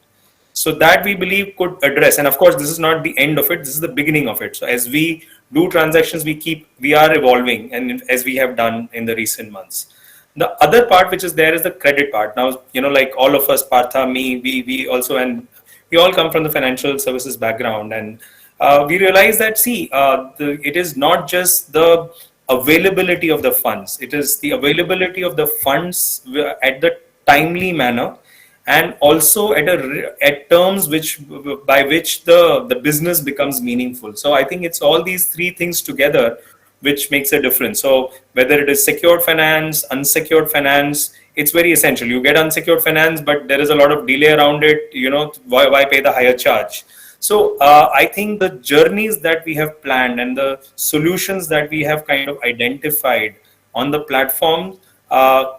So that we believe could address, and of course this is not the end of it, this is the beginning of it. So as we do transactions, we are evolving, and as we have done in the recent months. The other part which is there is the credit part. Now, like all of us, Partha, me, we also, and we all come from the financial services background, and we realize that, it is not just the availability of the funds, it is the availability of the funds at the timely manner, and also at terms by which the business becomes meaningful. So I think it's all these 3 things together which makes a difference. So whether it is secured finance, unsecured finance, it's very essential. You get unsecured finance, but there is a lot of delay around it. Why pay the higher charge? So I think the journeys that we have planned and the solutions that we have kind of identified on the platform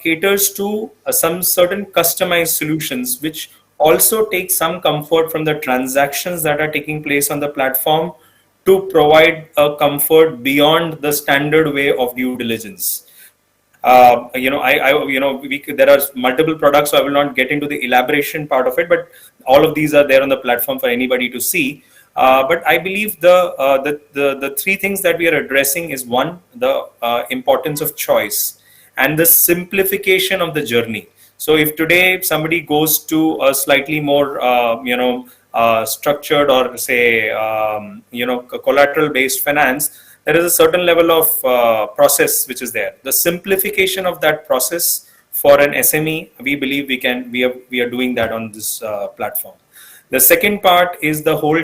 caters to some certain customized solutions, which also take some comfort from the transactions that are taking place on the platform to provide a comfort beyond the standard way of due diligence. There are multiple products, so I will not get into the elaboration part of it, but all of these are there on the platform for anybody to see. But I believe the 3 things that we are addressing is, 1, the importance of choice and the simplification of the journey. So if today somebody goes to a slightly more, structured, or say, collateral based finance, there is a certain level of process which is there. The simplification of that process for an SME, we believe we are doing that on this platform. The second part is the whole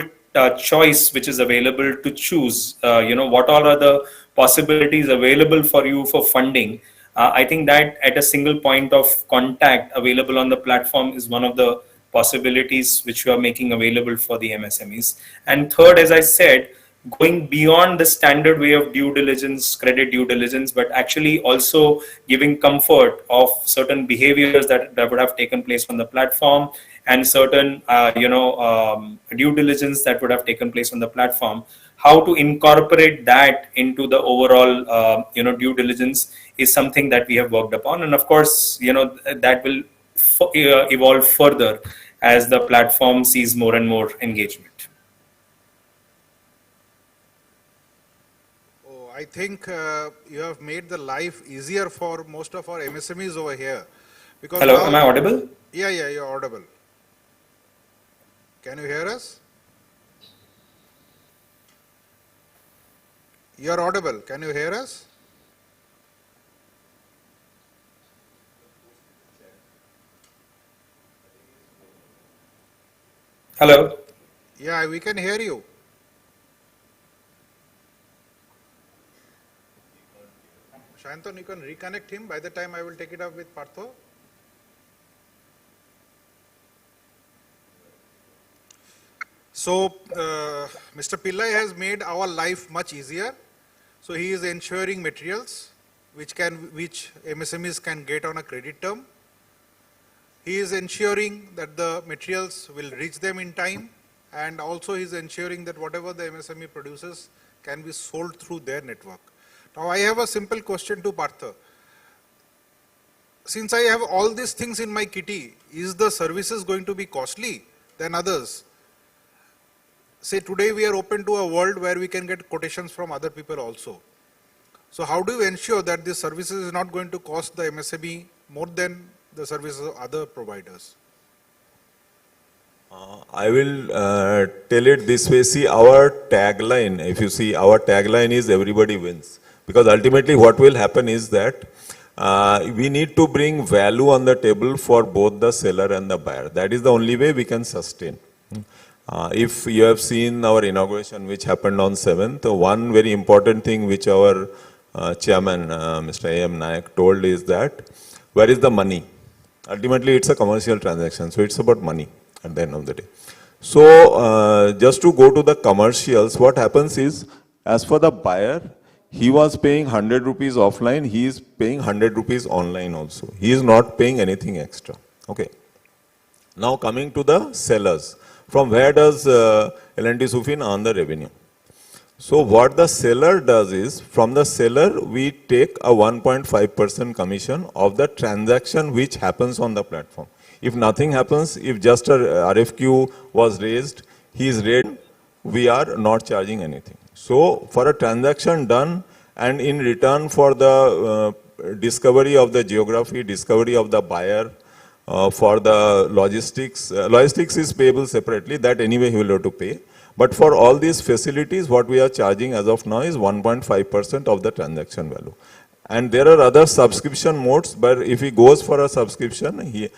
choice which is available to choose, what all are the possibilities available for you for funding. I think that at a single point of contact available on the platform is one of the possibilities which we are making available for the MSMEs. And third, as I said, going beyond the standard way of due diligence, credit due diligence, but actually also giving comfort of certain behaviors that would have taken place on the platform, and certain due diligence that would have taken place on the platform. How to incorporate that into the overall due diligence is something that we have worked upon, and of course that will evolve further as the platform sees more and more engagement. Oh, I think you have made the life easier for most of our MSMEs over here. Because hello, am I audible? Yeah, you're audible. Can you hear us? You're audible. Can you hear us? Hello. Yeah, we can hear you. Shantan, you can reconnect him. By the time I will take it up with Partho. So, Mr. Pillai has made our life much easier. So, he is ensuring materials which MSMEs can get on a credit term. He is ensuring that the materials will reach them in time, and also he is ensuring that whatever the MSME produces can be sold through their network. Now, I have a simple question to Partha. Since I have all these things in my kitty, is the services going to be costly than others? say today we are open to a world where we can get quotations from other people also. So how do you ensure that this services is not going to cost the MSME more than the services of other providers? I will tell it this way. See, our tagline, if you see, our tagline is everybody wins. Because ultimately what will happen is that we need to bring value on the table for both the seller and the buyer. That is the only way we can sustain. If you have seen our inauguration, which happened on 7th, one very important thing which our chairman, Mr. A.M. Nayak, told is that, where is the money? Ultimately, it's a commercial transaction, so it's about money at the end of the day. So, just to go to the commercials, what happens is, as for the buyer, he was paying 100 rupees offline, he is paying 100 rupees online also. He is not paying anything extra. Okay. Now coming to the sellers. From where does L&T Sufin earn the revenue? So what the seller does is, from the seller we take a 1.5% commission of the transaction which happens on the platform. If nothing happens, if just a RFQ was raised, he is raised, we are not charging anything. So for a transaction done, and in return for the discovery of the geography, discovery of the buyer, for the logistics, logistics is payable separately, that anyway he will have to pay. But for all these facilities, what we are charging as of now is 1.5% of the transaction value. And there are other subscription modes, but if he goes for a subscription, he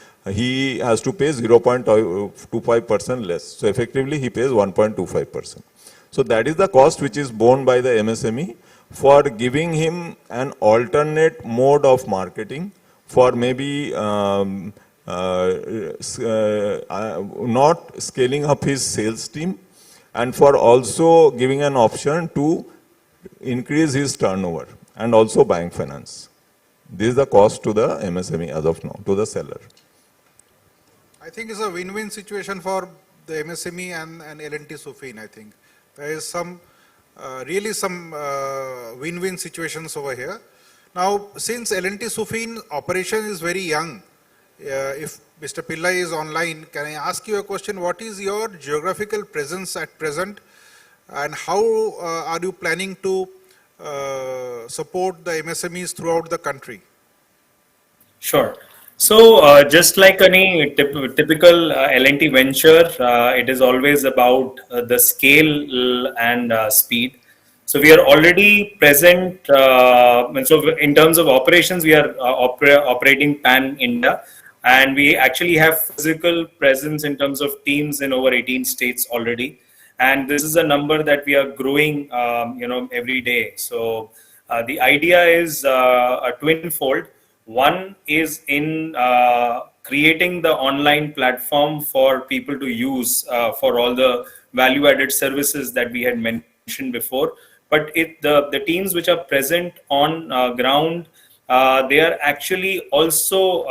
has to pay 0.25% less. So effectively, he pays 1.25%. So that is the cost which is borne by the MSME for giving him an alternate mode of marketing, for maybe not scaling up his sales team, and for also giving an option to increase his turnover, and also bank finance. This is the cost to the MSME as of now, to the seller. I think it's a win-win situation for the MSME and L&T Sufin, I think. There is some, really some win-win situations over here. Now, since L&T Sufin operation is very young, if Mr. Pillai is online, can I ask you a question? What is your geographical presence at present, and how are you planning to support the MSMEs throughout the country? Sure. So just like any typical L&T venture, it is always about the scale and speed. So we are already present, and so in terms of operations, we are operating pan-India, and we actually have physical presence in terms of teams in over 18 states already. And this is a number that we are growing, every day. So the idea is a twinfold. One is in creating the online platform for people to use for all the value-added services that we had mentioned before. But the teams which are present on ground, they are actually also,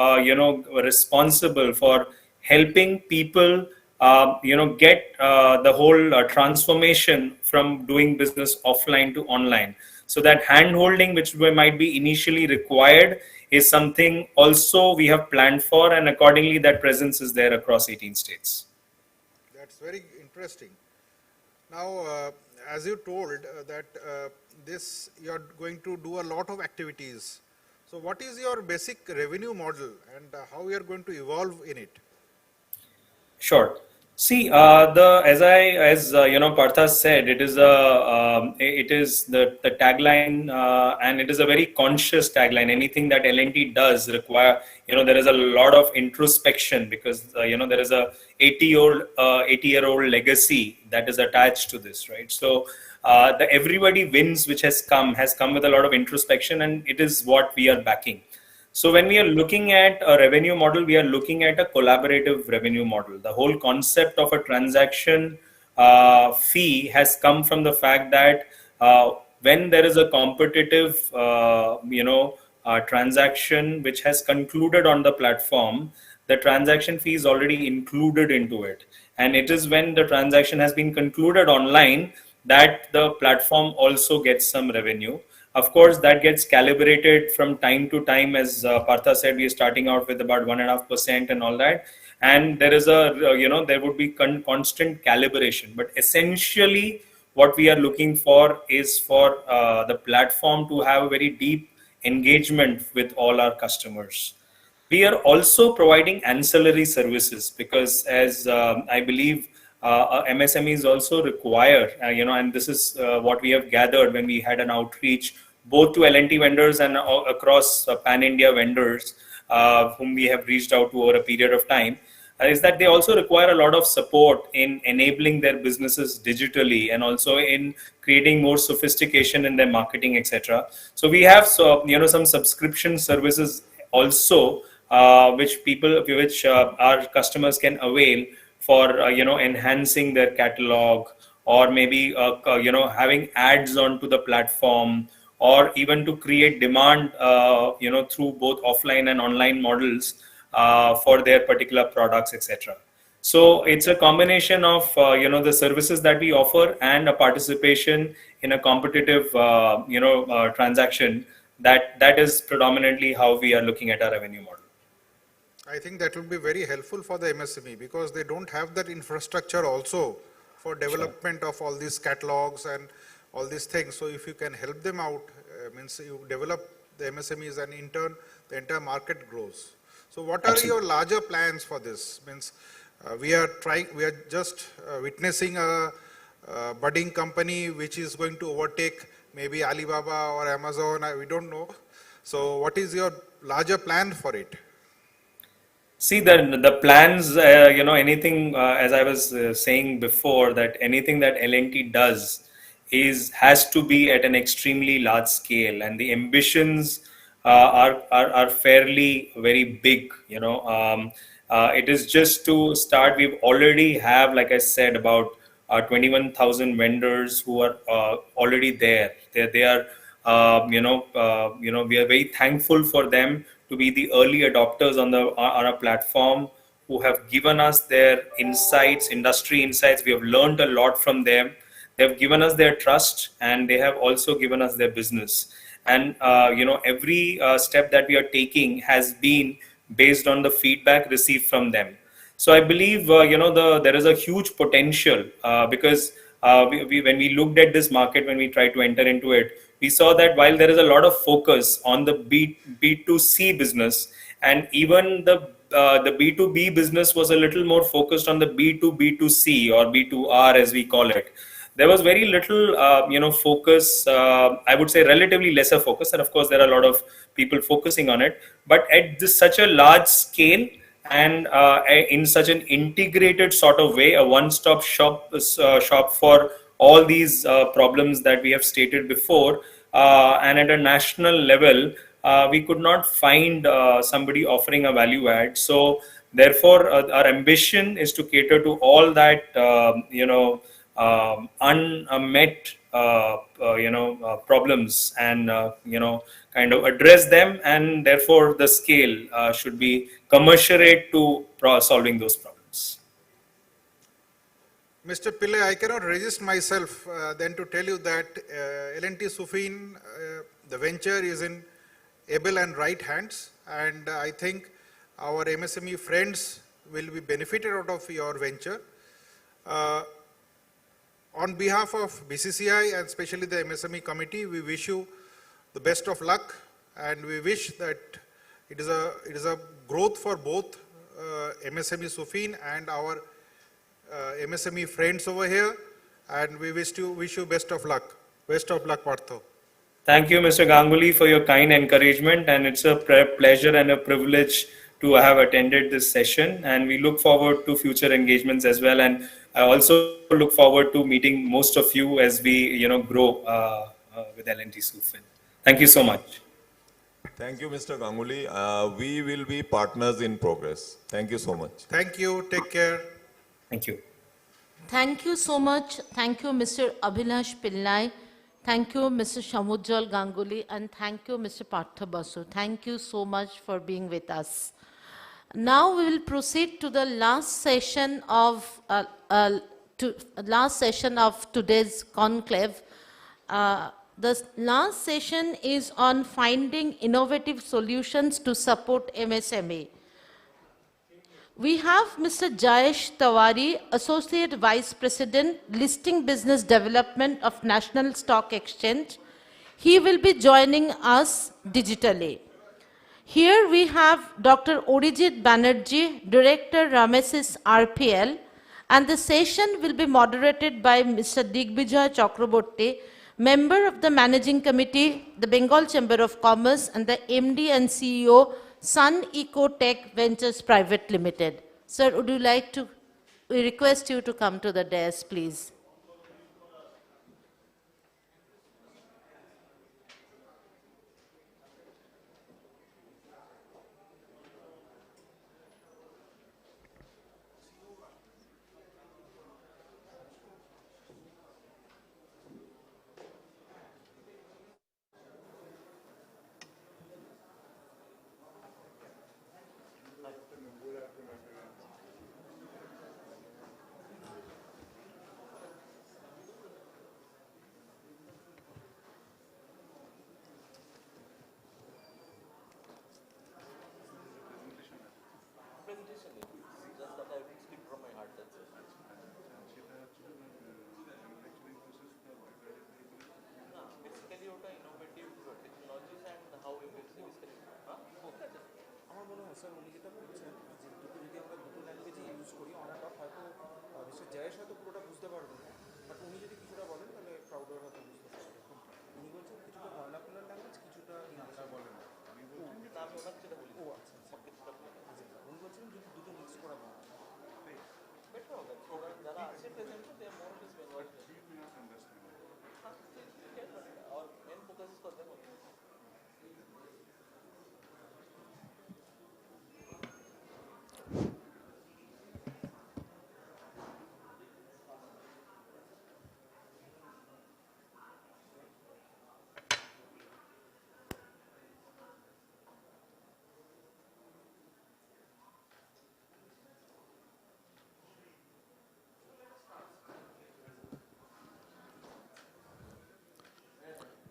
responsible for helping people, get the whole transformation from doing business offline to online. So that hand-holding which might be initially required is something also we have planned for, and accordingly that presence is there across 18 states. That's very interesting. Now, as you told that this you are going to do a lot of activities. So what is your basic revenue model, and how you are going to evolve in it? Sure. See, as Partha said, it is the tagline, and it is a very conscious tagline. Anything that L&T does require, there is a lot of introspection, because there is a 80-year-old legacy that is attached to this, right? So the everybody wins which has come with a lot of introspection, and it is what we are backing. So when we are looking at a revenue model, we are looking at a collaborative revenue model. The whole concept of a transaction fee has come from the fact that when there is a competitive, transaction which has concluded on the platform, the transaction fee is already included into it. And it is when the transaction has been concluded online that the platform also gets some revenue. Of course, that gets calibrated from time to time. As Partha said, we are starting out with about 1.5% and all that. and there is a there would be constant calibration. But essentially, what we are looking for is for the platform to have a very deep engagement with all our customers. We are also providing ancillary services because, as I believe, MSMEs also require, and this is what we have gathered when we had an outreach both to L&T vendors and across pan-India vendors whom we have reached out to over a period of time, is that they also require a lot of support in enabling their businesses digitally and also in creating more sophistication in their marketing, etc. So we have some subscription services also which our customers can avail for enhancing their catalog, or maybe having ads onto the platform, or even to create demand through both offline and online models for their particular products, etc. So it's a combination of the services that we offer and a participation in a competitive transaction. That is predominantly how we are looking at our revenue model. I think that will be very helpful for the MSME because they don't have that infrastructure also for development of all these catalogs and all these things. So if you can help them out, means you develop the MSMEs and in turn the entire market grows. So what are your larger plans for this? Means we are just witnessing a budding company which is going to overtake maybe Alibaba or Amazon, we don't know. So what is your larger plan for it? See, the plans, anything, as I was saying before, that anything that L&T does has to be at an extremely large scale, and the ambitions are fairly very big. It is just to start. We already have, like I said, about 21,000 vendors who are already there. They are, we are very thankful for them to be the early adopters on our platform, who have given us their insights, industry insights. We have learned a lot from them. They have given us their trust, and they have also given us their business. And every step that we are taking has been based on the feedback received from them. So I believe there is a huge potential because when we looked at this market, when we tried to enter into it, we saw that while there is a lot of focus on the B2C business, and even the B2B business was a little more focused on the B2B2C or B2R as we call it. There was very little, focus, I would say relatively lesser focus. And of course, there are a lot of people focusing on it. But at such a large scale and in such an integrated sort of way, a one-stop shop for all these problems that we have stated before, and at a national level, we could not find somebody offering a value add. So therefore, our ambition is to cater to all that, unmet, problems, and kind of address them, and therefore the scale should be commensurate to solving those problems. Mr. Pillai, I cannot resist myself then to tell you that L&T Sufin, the venture is in able and right hands, and I think our MSME friends will be benefited out of your venture. On behalf of BCCI and especially the MSME committee, we wish you the best of luck, and we wish that it is a growth for both MSME Sufin and our MSME friends over here, and we wish you best of luck. Best of luck, Partho. Thank you, Mr. Ganguly, for your kind encouragement, and it's a pleasure and a privilege to have attended this session, and we look forward to future engagements as well. And I also look forward to meeting most of you as we grow with L&T Sufin. Thank you so much. Thank you, Mr. Ganguly. We will be partners in progress. Thank you so much. Thank you. Take care. Thank you. Thank you so much. Thank you, Mr. Abhilash Pillai. Thank you, Mr. Shamujjal Ganguly, and thank you, Mr. Partha Basu. Thank you so much for being with us. Now we will proceed to the last session of today's conclave. The last session is on finding innovative solutions to support MSME. We have Mr. Jayesh Tawari, Associate Vice President, Listing Business Development of National Stock Exchange. He will be joining us digitally. Here we have Dr. Orijit Banerjee, Director Rameses RPL, and the session will be moderated by Mr. Digbijay Chakraborty, Member of the Managing Committee, the Bengal Chamber of Commerce, and the MD and CEO, Sun Eco Tech Ventures Private Limited. Sir, would you like to, we request you to come to the dais, please.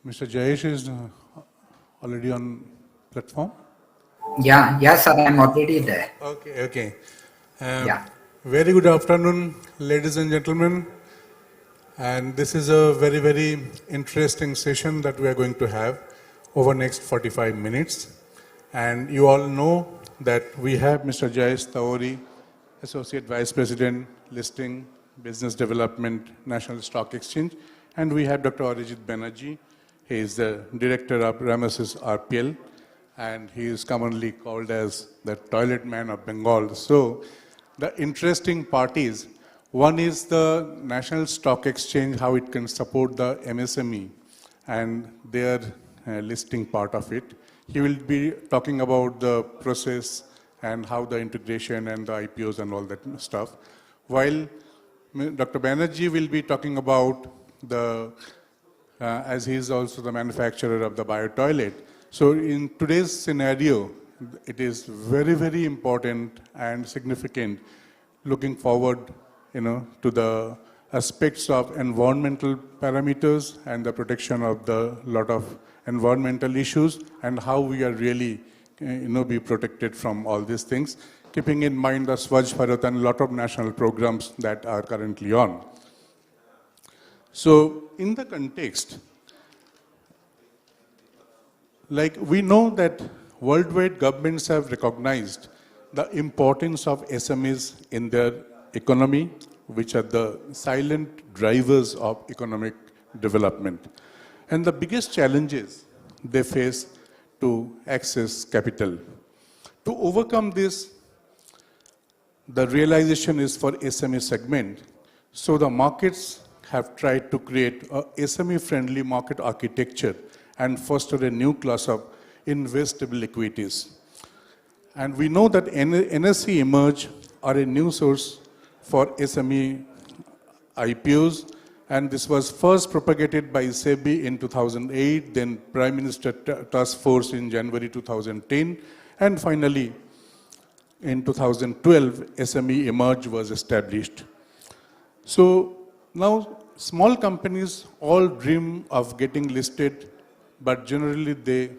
Mr. Jayesh is already on platform? Yes, sir, I'm already there. Okay. Yeah. Very good afternoon, ladies and gentlemen. And this is a very, very interesting session that we are going to have over next 45 minutes. And you all know that we have Mr. Jayesh Tawari, Associate Vice President, Listing, Business Development, National Stock Exchange. And we have Dr. Orijit Banerjee. He is the Director of Rameses RPL. And he is commonly called as the toilet man of Bengal. So the interesting part is, one is the National Stock Exchange, how it can support the MSME and their listing part of it. He will be talking about the process and how the integration and the IPOs and all that stuff. While Dr. Banerjee will be talking about the, as he is also the manufacturer of the bio-toilet. So in today's scenario, it is very, very important and significant looking forward, to the aspects of environmental parameters and the protection of the lot of environmental issues and how we are really, be protected from all these things, keeping in mind the Swachh Bharat and a lot of national programs that are currently on. So in the context, like we know that worldwide governments have recognized the importance of SMEs in their economy, which are the silent drivers of economic development. And the biggest challenges they face to access capital. To overcome this, the realization is for SME segment. So the markets have tried to create a SME-friendly market architecture and foster a new class of investable equities. And we know that NSE emerge are a new source for SME IPOs, and this was first propagated by SEBI in 2008, then Prime Minister Task Force in January 2010, and finally in 2012, SME Emerge was established. So now small companies all dream of getting listed, but generally they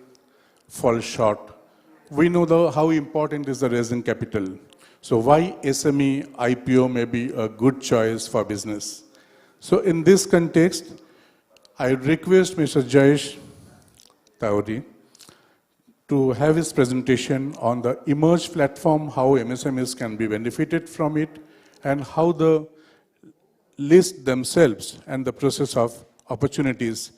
fall short. We know how important is the raising capital. So why SME IPO may be a good choice for business? So in this context, I request Mr. Jayesh Tauri to have his presentation on the Emerge platform, how MSMEs can be benefited from it, and how the list themselves and the process of opportunities,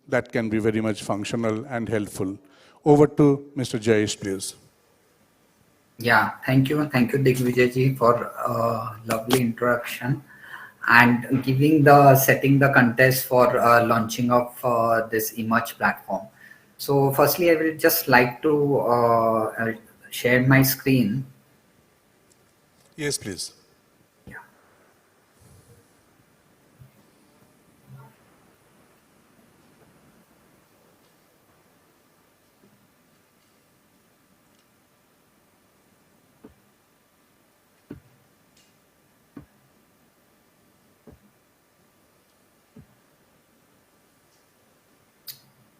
that can be very much functional and helpful. Over to Mr. Jayesh, please. Yeah, thank you. Thank you, Digvijay for lovely introduction and setting the contest for launching of this Emerge platform. So firstly, I will just like to share my screen. Yes, please.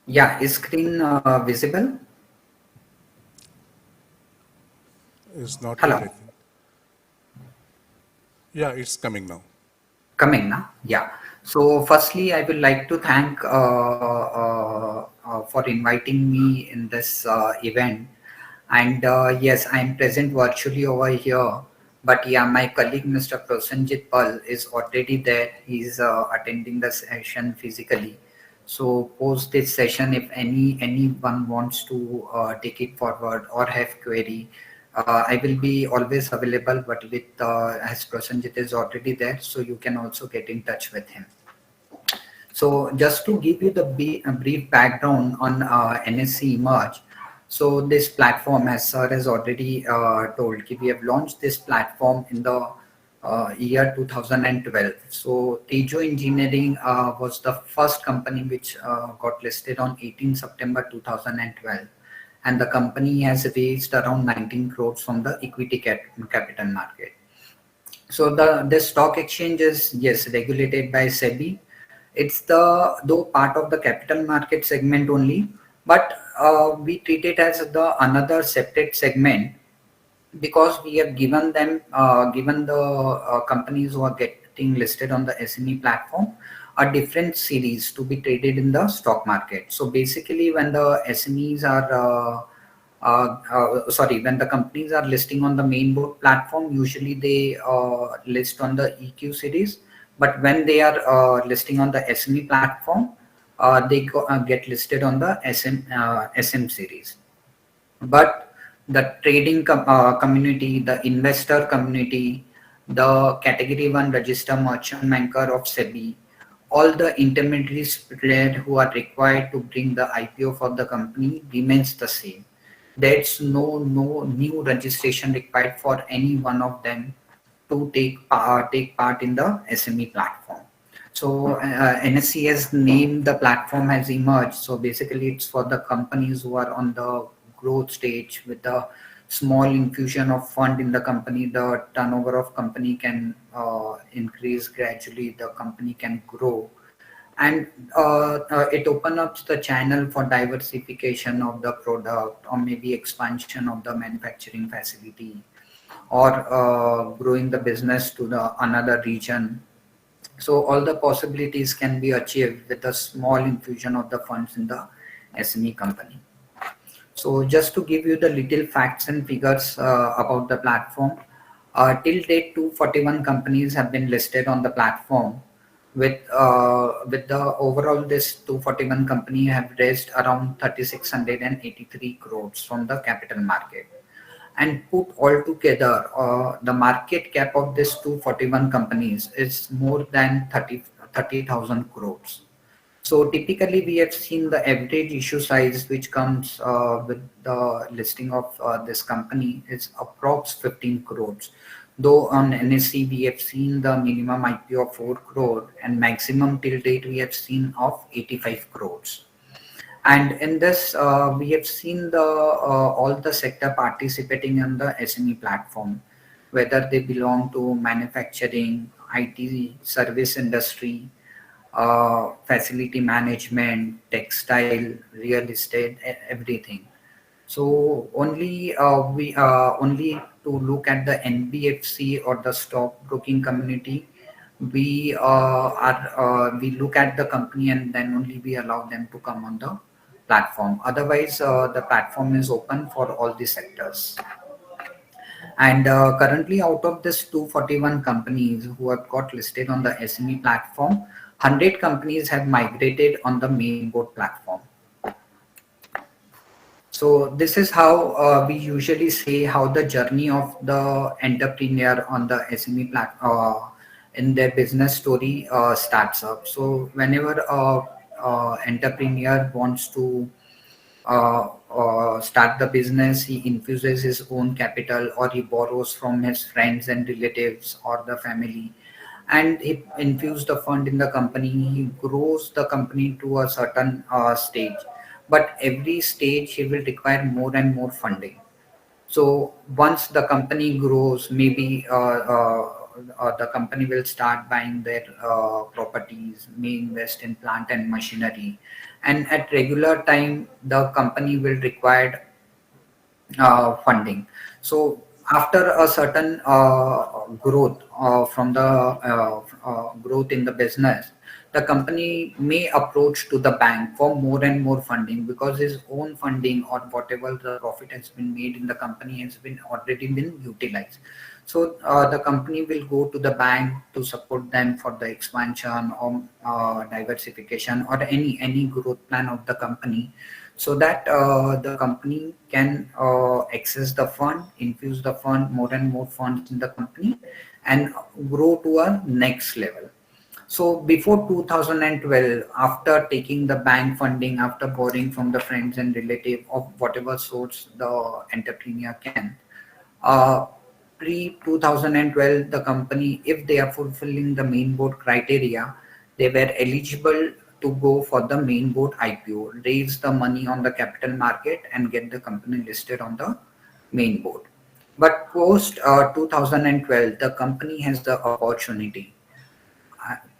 Yeah, is screen visible? It's not Hello. yet, I think. Yeah, it's coming now. Coming now, yeah. So firstly, I would like to thank for inviting me in this event. And yes, I am present virtually over here. But yeah, my colleague, Mr. Prosenjit Pal, is already there. He's attending the session physically. So post this session, if anyone wants to take it forward or have query, I will be always available, but with as Prosenjit is already there, so you can also get in touch with him. So just to give you the brief background on NSC Emerge. So this platform, as sir has already told, we have launched this platform in the year 2012. So Tejo Engineering was the first company which got listed on 18 September 2012. And the company has raised around 19 crores from the equity capital market. So the stock exchange is, yes, regulated by SEBI. It's though part of the capital market segment only, but we treat it as another separate segment because we have given the companies who are getting listed on the SME platform a different series to be traded in the stock market. So basically, when the SMEs are when the companies are listing on the main board platform, usually they list on the EQ series. But when they are listing on the SME platform, they get listed on the SM series. But the trading community, the investor community, the category 1 register merchant banker of SEBI, all the intermediaries player who are required to bring the IPO for the company remains the same. There's no new registration required for any one of them to take part in the SME platform. So NSC has named the platform as Emerge. So basically it's for the companies who are on the growth stage with the small infusion of fund in the company. The turnover of company can increase gradually, the company can grow. And it opens up the channel for diversification of the product or maybe expansion of the manufacturing facility or growing the business to the another region. So all the possibilities can be achieved with a small infusion of the funds in the SME company. So just to give you the little facts and figures about the platform, till date 241 companies have been listed on the platform. With the overall this 241 company have raised around 3683 crores from the capital market. And put all together, the market cap of this 241 companies is more than 30,000 crores. So typically we have seen the average issue size which comes with the listing of this company is approx 15 crores. Though on NSE we have seen the minimum IPO of 4 crore and maximum till date we have seen of 85 crores. And in this, we have seen all the sector participating on the SME platform, whether they belong to manufacturing, IT, service industry, facility management, textile, real estate, everything. So only to look at the NBFC or the stock broking community, we we look at the company and then only we allow them to come on the platform. Otherwise, the platform is open for all the sectors. And currently, out of this 241 companies who have got listed on the SME platform, 100 companies have migrated on the main board platform. So this is how we usually say how the journey of the entrepreneur on the SME platform in their business story starts up. So whenever entrepreneur wants to start the business, he infuses his own capital or he borrows from his friends and relatives or the family, and he infuse the fund in the company. He grows the company to a certain stage, but every stage he will require more and more funding. So once the company grows, maybe the company will start buying their properties, may invest in plant and machinery, and at regular time the company will require funding. So after a certain growth from the growth in the business, the company may approach to the bank for more and more funding, because his own funding or whatever the profit has been made in the company has been already been utilized. So the company will go to the bank to support them for the expansion or diversification or any growth plan of the company, so that the company can access the fund, infuse the fund, more and more funds in the company, and grow to a next level. So before 2012, after taking the bank funding, after borrowing from the friends and relative of whatever sorts the entrepreneur can, pre 2012, the company, if they are fulfilling the main board criteria, they were eligible to go for the main board IPO, raise the money on the capital market and get the company listed on the main board. But post 2012, the company has the opportunity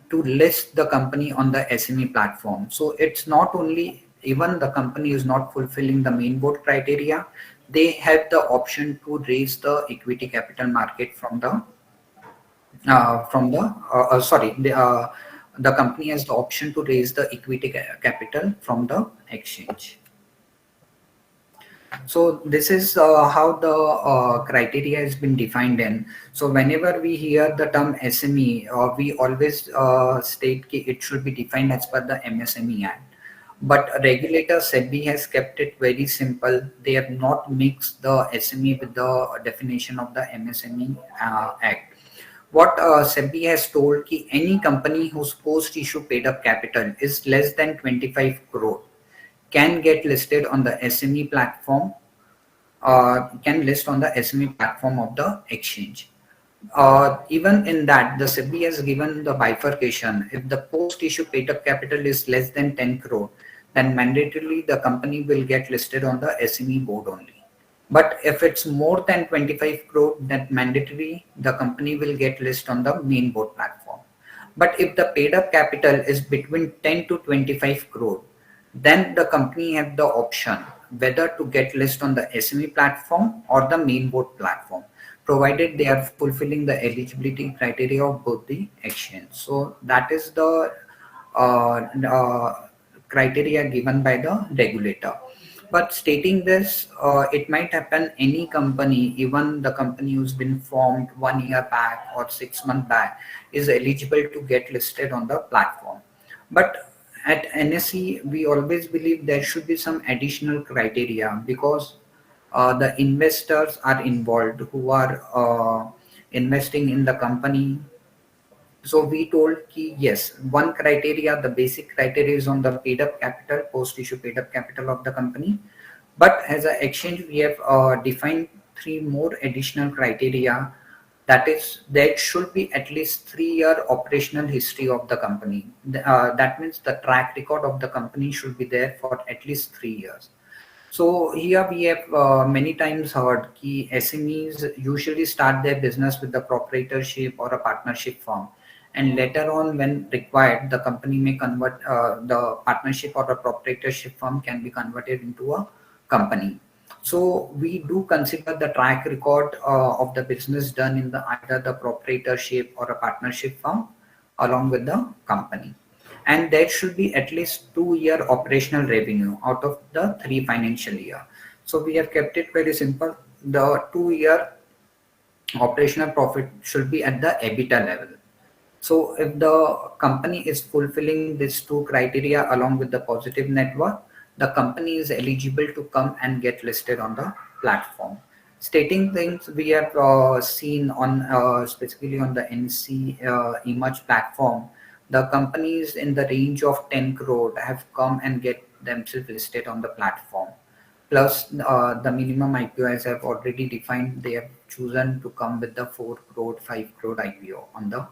to list the company on the SME platform. So it's not only, even the company is not fulfilling the main board criteria, they have the option to raise the equity capital market from the the company has the option to raise the equity capital from the exchange. So this is how the criteria has been defined in. So whenever we hear the term SME, we always state it should be defined as per the MSME Act. But regulator SEBI has kept it very simple. They have not mixed the SME with the definition of the MSME Act. What SEBI has told ki any company whose post-issue paid-up capital is less than 25 crore can get listed on the SME platform, can list on the SME platform of the exchange. Even in that, the SEBI has given the bifurcation. If the post-issue paid-up capital is less than 10 crore, then mandatorily the company will get listed on the SME board only. But if it's more than 25 crore, then mandatory the company will get listed on the main board platform. But if the paid-up capital is between 10 to 25 crore, then the company has the option whether to get listed on the SME platform or the main board platform, provided they are fulfilling the eligibility criteria of both the exchange. So that is the criteria given by the regulator. But stating this, it might happen any company, even the company who's been formed 1 year back or 6 months back, is eligible to get listed on the platform. But at NSE, we always believe there should be some additional criteria, because the investors are involved who are investing in the company. So we told ki yes, one criteria, the basic criteria is on the paid up capital, post issue paid up capital of the company. But as an exchange, we have defined 3 more additional criteria. That is, there should be at least 3-year operational history of the company. That means the track record of the company should be there for at least 3 years. So here we have many times heard ki SMEs usually start their business with the proprietorship or a partnership firm. And later on, when required, the company may convert the partnership or a proprietorship firm can be converted into a company. So we do consider the track record of the business done in the either the proprietorship or a partnership firm along with the company. And there should be at least 2-year operational revenue out of the 3 financial year. So we have kept it very simple. The 2-year operational profit should be at the EBITDA level. So if the company is fulfilling these 2 criteria along with the positive net worth, the company is eligible to come and get listed on the platform. Stating things we have seen on specifically on the NC Emerge platform, the companies in the range of 10 crore have come and get themselves listed on the platform. Plus the minimum IPO, as I've already defined, they have chosen to come with the 4 crore, 5 crore IPO on the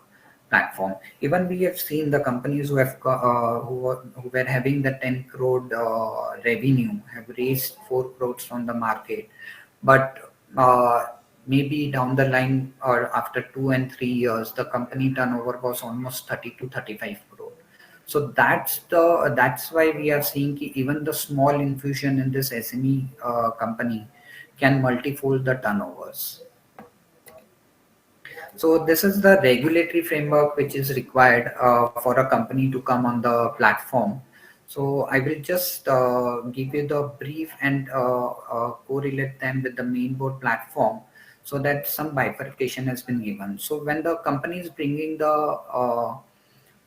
platform. Even we have seen the companies who have who were having the 10 crore revenue have raised 4 crores from the market, but maybe down the line or after 2 and 3 years, the company turnover was almost 30 to 35 crore. So that's why we are seeing even the small infusion in this SME company can multifold the turnovers. So this is the regulatory framework which is required for a company to come on the platform. So I will just give you the brief and correlate them with the main board platform so that some bifurcation has been given. So when the company is bringing the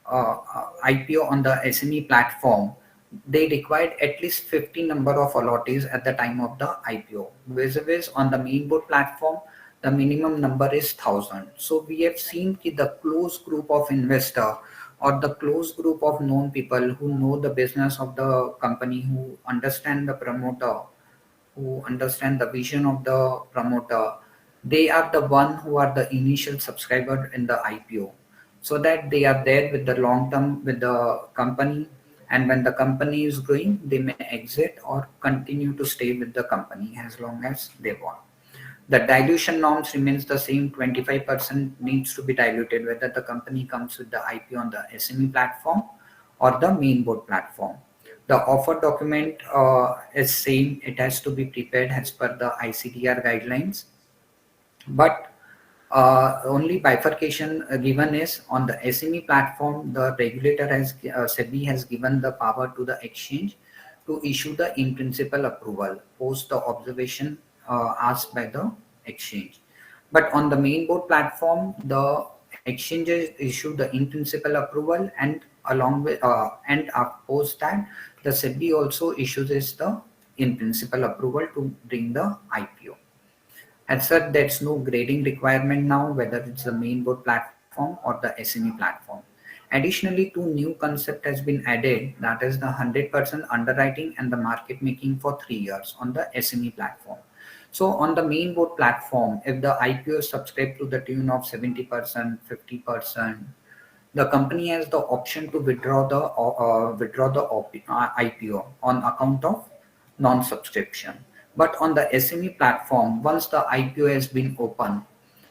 IPO on the SME platform, they required at least 50 number of allottees at the time of the IPO. Vis-a-vis on the main board platform, the minimum number is 1000. So we have seen the close group of investor or the close group of known people who know the business of the company, who understand the promoter, who understand the vision of the promoter, they are the one who are the initial subscriber in the IPO, so that they are there with the long term with the company, and when the company is growing, they may exit or continue to stay with the company as long as they want. The dilution norms remains the same. 25% needs to be diluted whether the company comes with the IPO on the SME platform or the main board platform. The offer document is same. It has to be prepared as per the ICDR guidelines, but only bifurcation given is on the SME platform. The regulator has SEBI has given the power to the exchange to issue the in principle approval post the observation asked by the exchange. But on the main board platform, the exchanges issue the in principle approval, and along with and post that, the SEBI also issues the in principle approval to bring the IPO. As such, there's no grading requirement now, whether it's the main board platform or the SME platform. Additionally, 2 new concept has been added, that is the 100% underwriting and the market making for 3 years on the SME platform. So on the main board platform, if the IPO is subscribed to the tune of 70%, 50%, the company has the option to withdraw the IPO on account of non-subscription. But on the SME platform, once the IPO has been opened,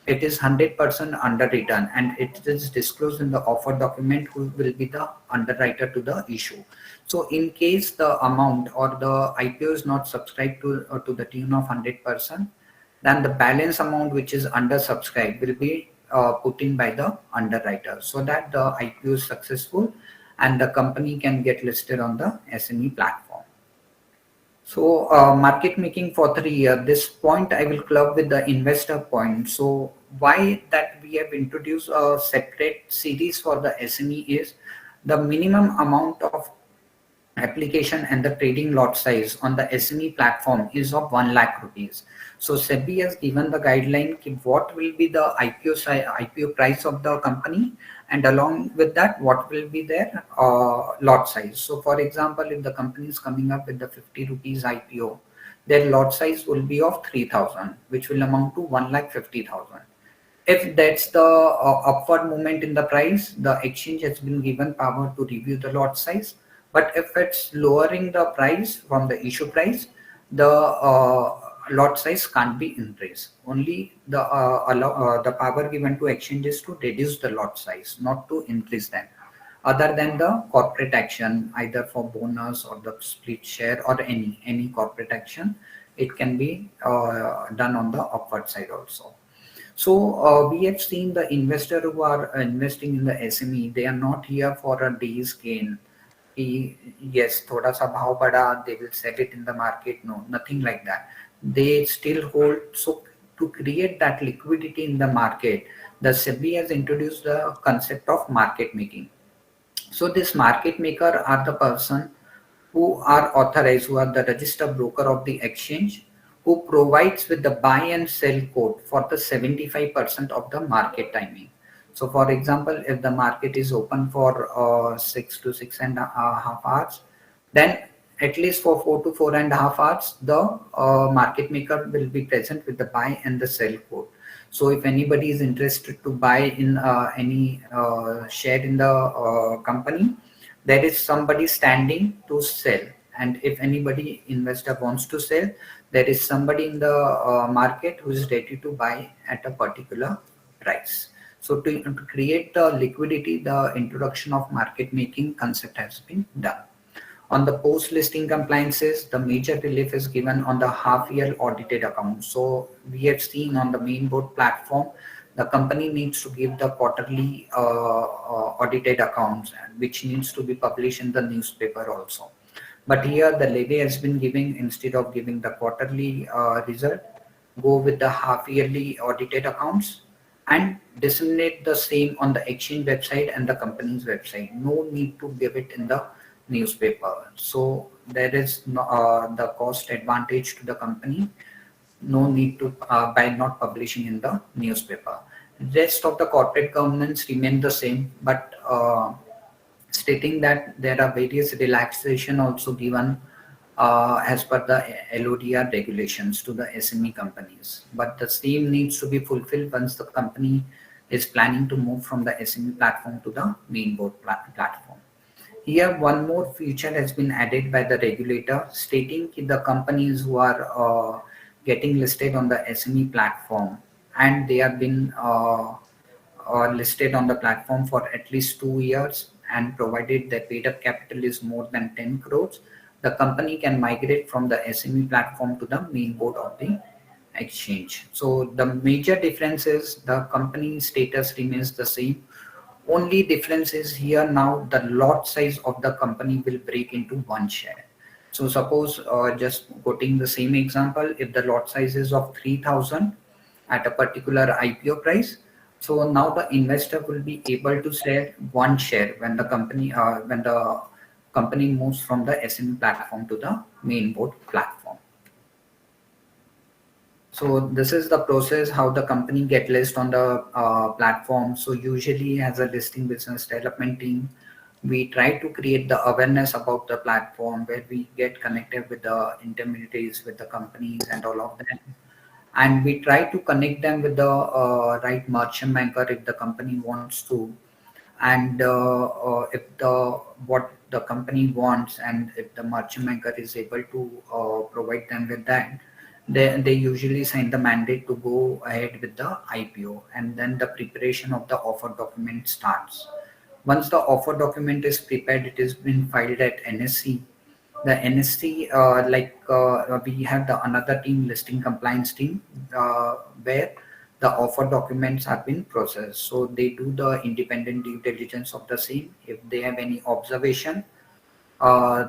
it is 100% underwritten, and it is disclosed in the offer document who will be the underwriter to the issue. So in case the amount or the IPO is not subscribed to the tune of 100%, then the balance amount which is undersubscribed will be put in by the underwriter, so that the IPO is successful and the company can get listed on the SME platform. So market making for 3 years, this point I will club with the investor point. So why that we have introduced a separate series for the SME is the minimum amount of application and the trading lot size on the SME platform is of 1 lakh rupees. So SEBI has given the guideline what will be the IPO price of the company, and along with that what will be their lot size. So for example, if the company is coming up with the 50 rupees IPO, their lot size will be of 3000, which will amount to 1,50,000. If that's the upward movement in the price, the exchange has been given power to review the lot size. But if it's lowering the price from the issue price, the lot size can't be increased. Only the power given to exchanges to reduce the lot size, not to increase them. Other than the corporate action, either for bonus or the split share or any corporate action, it can be done on the upward side also. So we have seen the investor who are investing in the SME, they are not here for a day's gain. Yes, thoda sa bhav bada, they will sell it in the market. No, nothing like that. They still hold. So to create that liquidity in the market, the SEBI has introduced the concept of market making. So this market maker are the person who are authorized, who are the registered broker of the exchange, who provides with the buy and sell code for the 75% of the market timing. So for example, if the market is open for 6 to 6.5 hours, then at least for 4 to 4.5 hours, the market maker will be present with the buy and the sell code. So if anybody is interested to buy in any share in the company, there is somebody standing to sell. And if anybody investor wants to sell, there is somebody in the market who is ready to buy at a particular price. So to create the liquidity, the introduction of market making concept has been done. On the post-listing compliances, the major relief is given on the half-year audited accounts. So we have seen on the main board platform, the company needs to give the quarterly audited accounts, which needs to be published in the newspaper also. But here the levy has been giving, instead of giving the quarterly result, go with the half-yearly audited accounts and disseminate the same on the exchange website and the company's website. No need to give it in the newspaper. So there is no, the cost advantage to the company. No need to by not publishing in the newspaper. Rest of the corporate governance remain the same, but stating that there are various relaxation also given as per the LODR regulations to the SME companies. But the same needs to be fulfilled once the company is planning to move from the SME platform to the main board platform. Here, one more feature has been added by the regulator, stating that the companies who are getting listed on the SME platform and they have been listed on the platform for at least 2 years, and provided that paid up capital is more than 10 crores, the company can migrate from the SME platform to the main board of the exchange. So the major difference is the company status remains the same. Only difference is here now the lot size of the company will break into one share. So suppose just quoting the same example, if the lot size is of 3,000 at a particular IPO price, so now the investor will be able to sell one share when the company moves from the SME platform to the main board platform. So this is the process how the company get listed on the platform. So usually as a listing business development team, we try to create the awareness about the platform, where we get connected with the intermediaries, with the companies and all of them. And we try to connect them with the right merchant banker if the company wants to. And if what the company wants, and if the merchant banker is able to provide them with that, they usually sign the mandate to go ahead with the IPO, and then the preparation of the offer document starts. Once the offer document is prepared, it has been filed at NSE. The NSE, we have the another team, listing compliance team, where the offer documents have been processed. So they do the independent due diligence of the same. If they have any observation,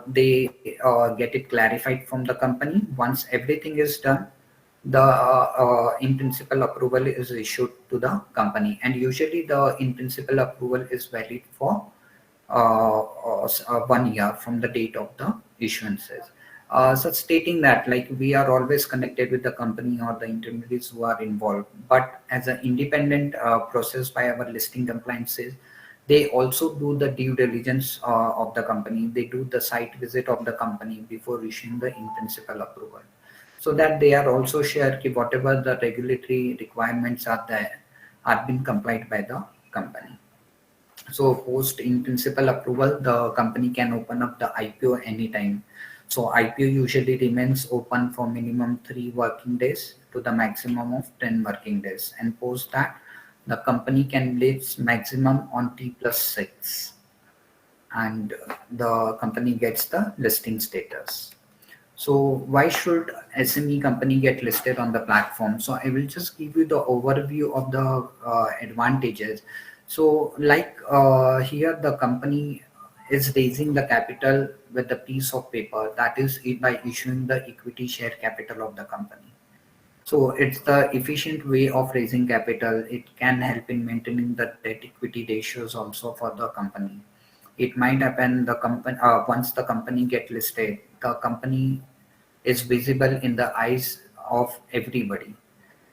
they get it clarified from the company. Once everything is done, the in principle approval is issued to the company, and usually the in principle approval is valid for 1 year from the date of the issuances. So stating that, like, we are always connected with the company or the intermediaries who are involved, but as an independent process by our listing compliances, they also do the due diligence of the company. They do the site visit of the company before issuing the in principle approval, so that they are also sure that whatever the regulatory requirements are there are being complied by the company. So post in principle approval, the company can open up the IPO anytime. So IPO usually remains open for minimum 3 working days to the maximum of 10 working days, and post that the company can list maximum on T+6, and the company gets the listing status. So why should SME company get listed on the platform? So I will just give you the overview of the advantages. So like here the company is raising the capital with a piece of paper, that is by issuing the equity share capital of the company. So it's the efficient way of raising capital. It can help in maintaining the debt equity ratios also for the company. It might happen the company once the company get listed, the company is visible in the eyes of everybody.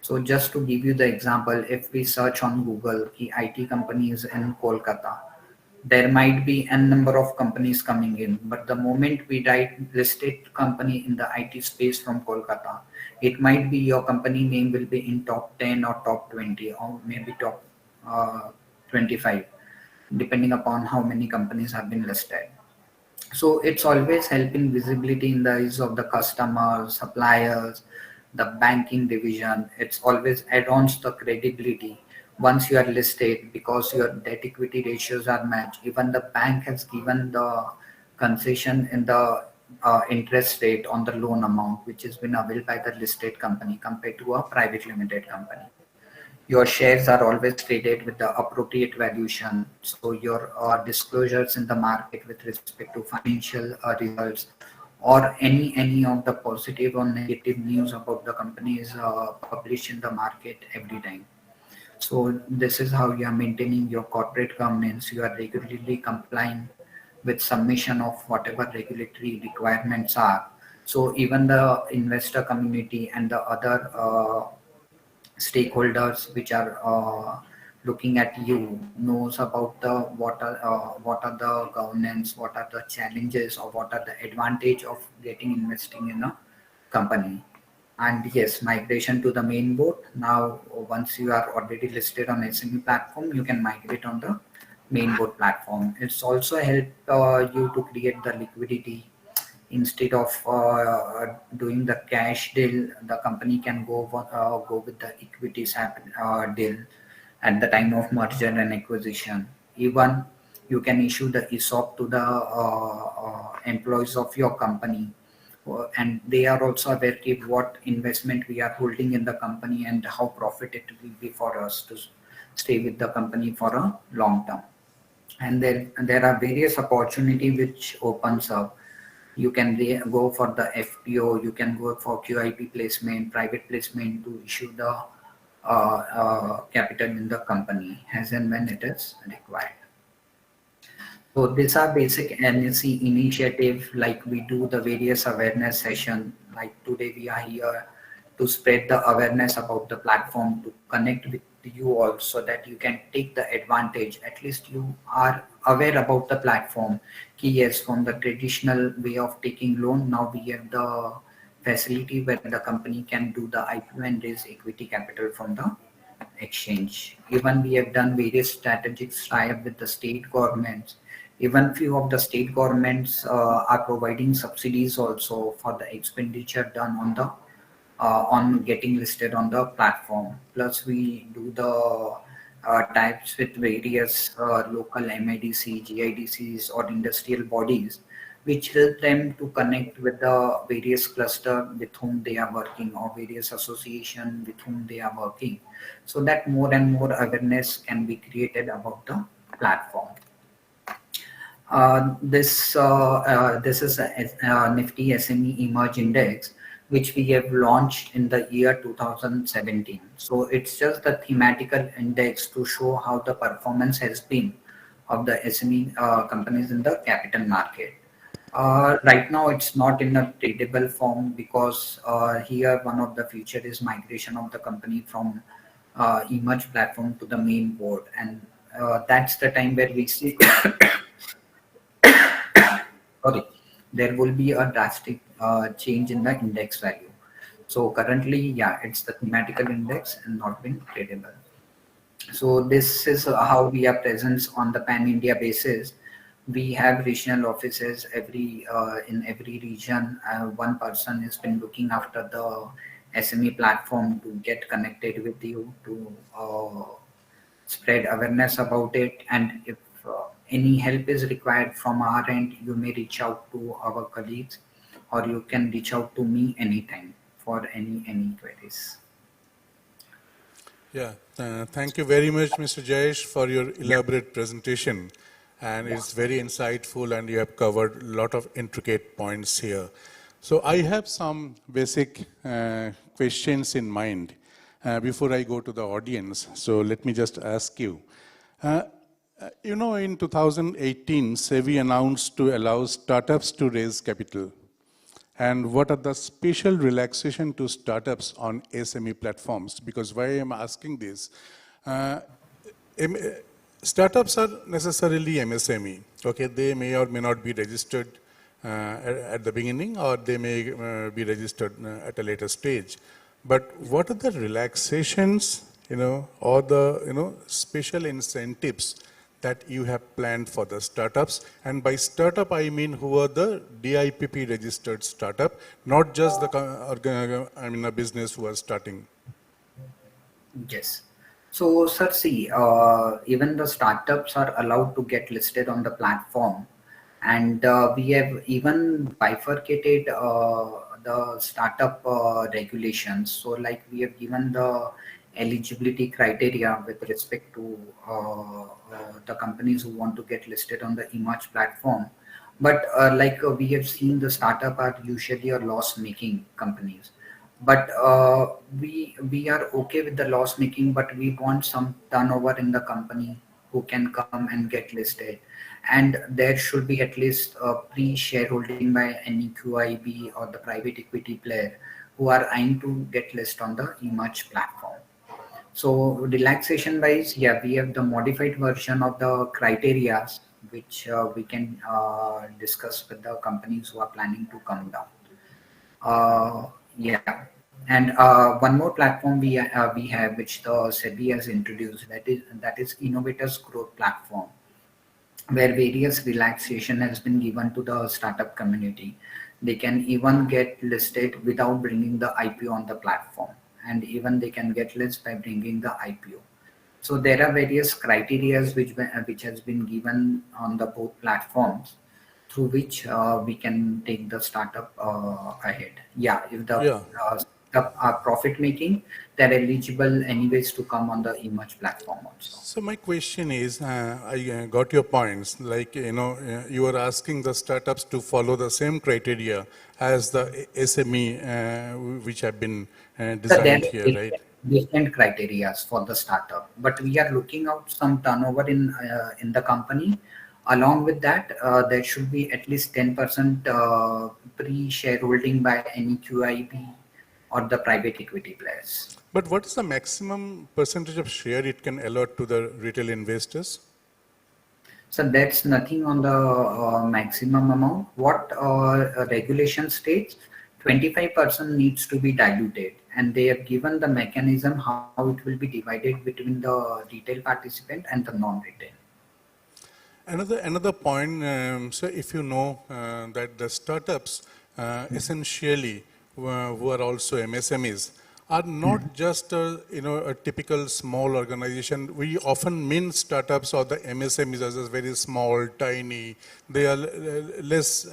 So just to give you the example, if we search on Google ki IT companies in Kolkata, there might be n number of companies coming in, but the moment we write listed company in the IT space from Kolkata, it might be your company name will be in top 10 or top 20 or maybe top 25, depending upon how many companies have been listed. So it's always helping visibility in the eyes of the customers, suppliers, the banking division. It's always adds the credibility once you are listed because your debt equity ratios are matched. Even the bank has given the concession in the interest rate on the loan amount, which has been availed by the listed company compared to a private limited company. Your shares are always traded with the appropriate valuation. So your disclosures in the market with respect to financial results or any of the positive or negative news about the company is published in the market every time. So this is how you are maintaining your corporate governance. You are regularly complying with submission of whatever regulatory requirements are. So even the investor community and the other stakeholders which are looking at you knows about the what are the governance, what are the challenges, or what are the advantage of getting investing in a company. And yes, migration to the main board. Now, once you are already listed on SME platform, you can migrate on the main board platform. It's also help you to create the liquidity. Instead of doing the cash deal, the company can go with the equity deal at the time of merger and acquisition. Even you can issue the ESOP to the employees of your company, and they are also aware of what investment we are holding in the company and how profit it will be for us to stay with the company for a long term. And there are various opportunity which opens up. You can go for the FPO, you can go for QIP placement, private placement to issue the capital in the company as and when it is required. So these are basic NSE initiative, like we do the various awareness session. Like today we are here to spread the awareness about the platform, to connect with you all so that you can take the advantage. At least you are aware about the platform. Yes, from the traditional way of taking loan, now we have the facility where the company can do the IPO and raise equity capital from the exchange. Even we have done various strategic tie-up with the state governments. Even few of the state governments are providing subsidies also for the expenditure done on the on getting listed on the platform. Plus we do the types with various local MIDC, GIDCs or industrial bodies, which help them to connect with the various cluster with whom they are working or various association with whom they are working, so that more and more awareness can be created about the platform. This is a Nifty SME Emerge Index, which we have launched in the year 2017. So it's just the thematical index to show how the performance has been of the SME companies in the capital market. Right now it's not in a tradable form because here one of the feature is migration of the company from Emerge platform to the main board, and that's the time where we see sorry, there will be a drastic change in the index value. So currently, yeah, it's the thematical index and not been tradable. So this is how we are present on the pan-India basis. We have regional offices in every region. One person has been looking after the SME platform to get connected with you, to spread awareness about it. And if any help is required from our end, you may reach out to our colleagues or you can reach out to me anytime for any queries. Yeah, thank you very much, Mr. Jayesh, for your elaborate presentation. And it's very insightful, and you have covered a lot of intricate points here. So I have some basic questions in mind before I go to the audience. So let me just ask you. You know, in 2018, SEBI announced to allow startups to raise capital. And what are the special relaxation to startups on SME platforms? Because why I'm asking this, startups are necessarily MSME. Okay, they may or may not be registered at the beginning, or they may be registered at a later stage. But what are the relaxations, or the special incentives that you have planned for the startups? And by startup, I mean who are the DIPP registered startup, not just a business who are starting. Yes. So, sir, see, even the startups are allowed to get listed on the platform, and we have even bifurcated the startup regulations. So, like we have given the eligibility criteria with respect to the companies who want to get listed on the eMarch platform. But we have seen, the startup are usually a loss-making companies. But we are okay with the loss making, but we want some turnover in the company who can come and get listed, and there should be at least a pre-shareholding by any QIB or the private equity player who are eyeing to get listed on the eMarch platform. So relaxation wise, yeah, we have the modified version of the criteria which we can discuss with the companies who are planning to come down. Yeah, and one more platform we have, which the SEBI has introduced, that is Innovators Growth Platform, where various relaxation has been given to the startup community. They can even get listed without bringing the IPO on the platform, and even they can get listed by bringing the IPO. So there are various criteria which has been given on the both platforms, through which we can take the startup ahead. Yeah, if the startup are profit making, they're eligible anyways to come on the eMarch platform also. So my question is, I got your points. Like, you are asking the startups to follow the same criteria as the SME, which have been designed here, right? Different criteria for the startup, but we are looking out some turnover in the company. Along with that, there should be at least 10% pre-shareholding by any QIB or the private equity players. But what is the maximum percentage of share it can allot to the retail investors? So that's nothing on the maximum amount. What regulation states, 25% needs to be diluted, and they have given the mechanism how it will be divided between the retail participant and the non-retail. Another point, so if you know that the startups essentially who are also MSMEs are not just a typical small organization. We often mean startups or the MSMEs as very small, tiny. They are less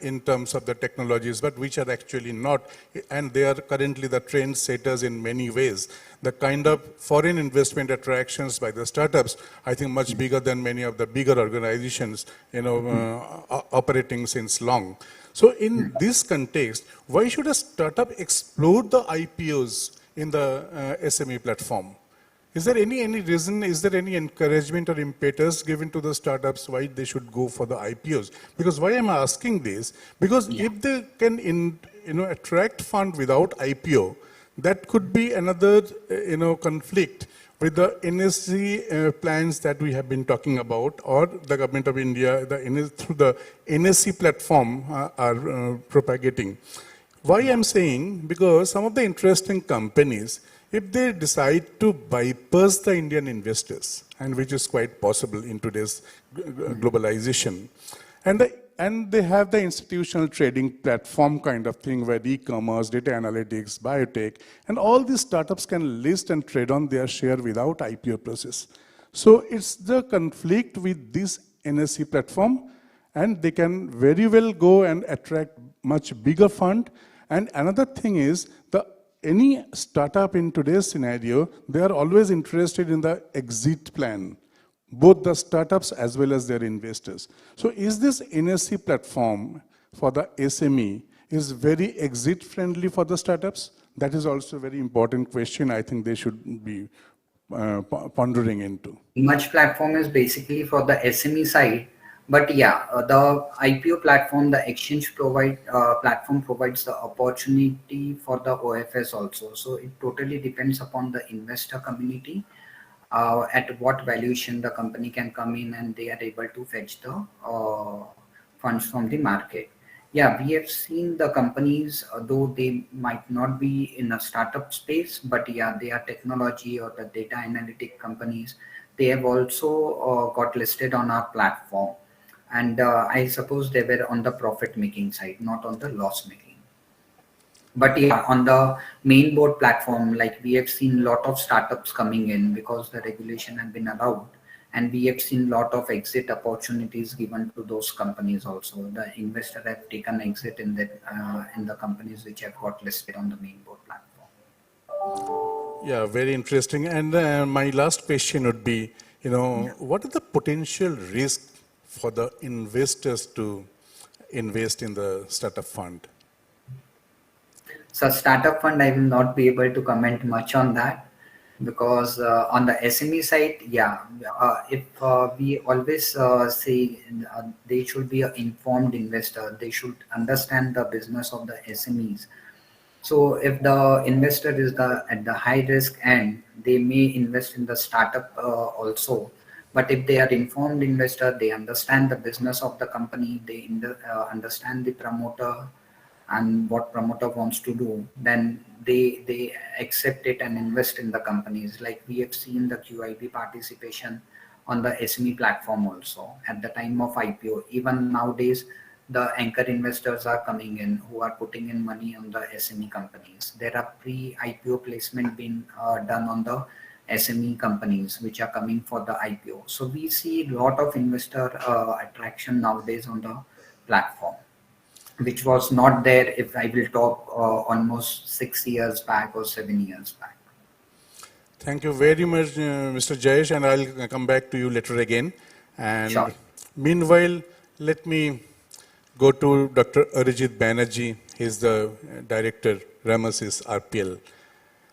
in terms of the technologies, but which are actually not, and they are currently the trendsetters in many ways. The kind of foreign investment attractions by the startups, I think, much bigger than many of the bigger organizations, operating since long. So in this context, why should a startup explore the IPOs in the SME platform? Is there any reason, is there any encouragement or impetus given to the startups why they should go for the IPOs? Because why I'm asking this, because if they can attract fund without IPO, that could be another conflict with the NSE plans that we have been talking about, or the government of India through the NSE platform are propagating. Why I'm saying, because some of the interesting companies, if they decide to bypass the Indian investors, and which is quite possible in today's globalization, and they have the institutional trading platform kind of thing where e-commerce, data analytics, biotech, and all these startups can list and trade on their share without IPO process. So it's the conflict with this NSE platform, and they can very well go and attract much bigger fund. And another thing is, any startup in today's scenario, they are always interested in the exit plan, both the startups as well as their investors. So is this NSE platform for the SME is very exit friendly for the startups? That is also a very important question I think they should be pondering into. Much platform is basically for the SME side, but yeah, the IPO platform, the exchange platform provides the opportunity for the OFS also. So it totally depends upon the investor community, at what valuation the company can come in and they are able to fetch the funds from the market. Yeah, we have seen the companies, though they might not be in a startup space, but yeah, they are technology or the data analytic companies. They have also got listed on our platform. And I suppose they were on the profit making side, not on the loss making. But yeah, on the main board platform, like we have seen a lot of startups coming in because the regulation has been allowed. And we have seen a lot of exit opportunities given to those companies also. The investor have taken exit in the companies which have got listed on the main board platform. Yeah, very interesting. And my last question would be, what are the potential risks for the investors to invest in the startup fund? So startup fund, I will not be able to comment much on that. Because on the SME side, yeah, if we always say they should be an informed investor, they should understand the business of the SMEs. So if the investor is at the high risk end, they may invest in the startup also. But if they are informed investor, they understand the business of the company, they understand the promoter and what promoter wants to do, then they accept it and invest in the companies. Like we have seen the QIP participation on the SME platform also at the time of IPO. Even nowadays, the anchor investors are coming in who are putting in money on the SME companies. There are pre-IPO placement being done on the SME companies which are coming for the IPO. So we see a lot of investor attraction nowadays on the platform, which was not there if I will talk almost 6 years back or 7 years back. Thank you very much, Mr. Jayesh, and I'll come back to you later again. And sure. Meanwhile, let me go to Dr. Arijit Banerjee. He's the director, Ramasys RPL.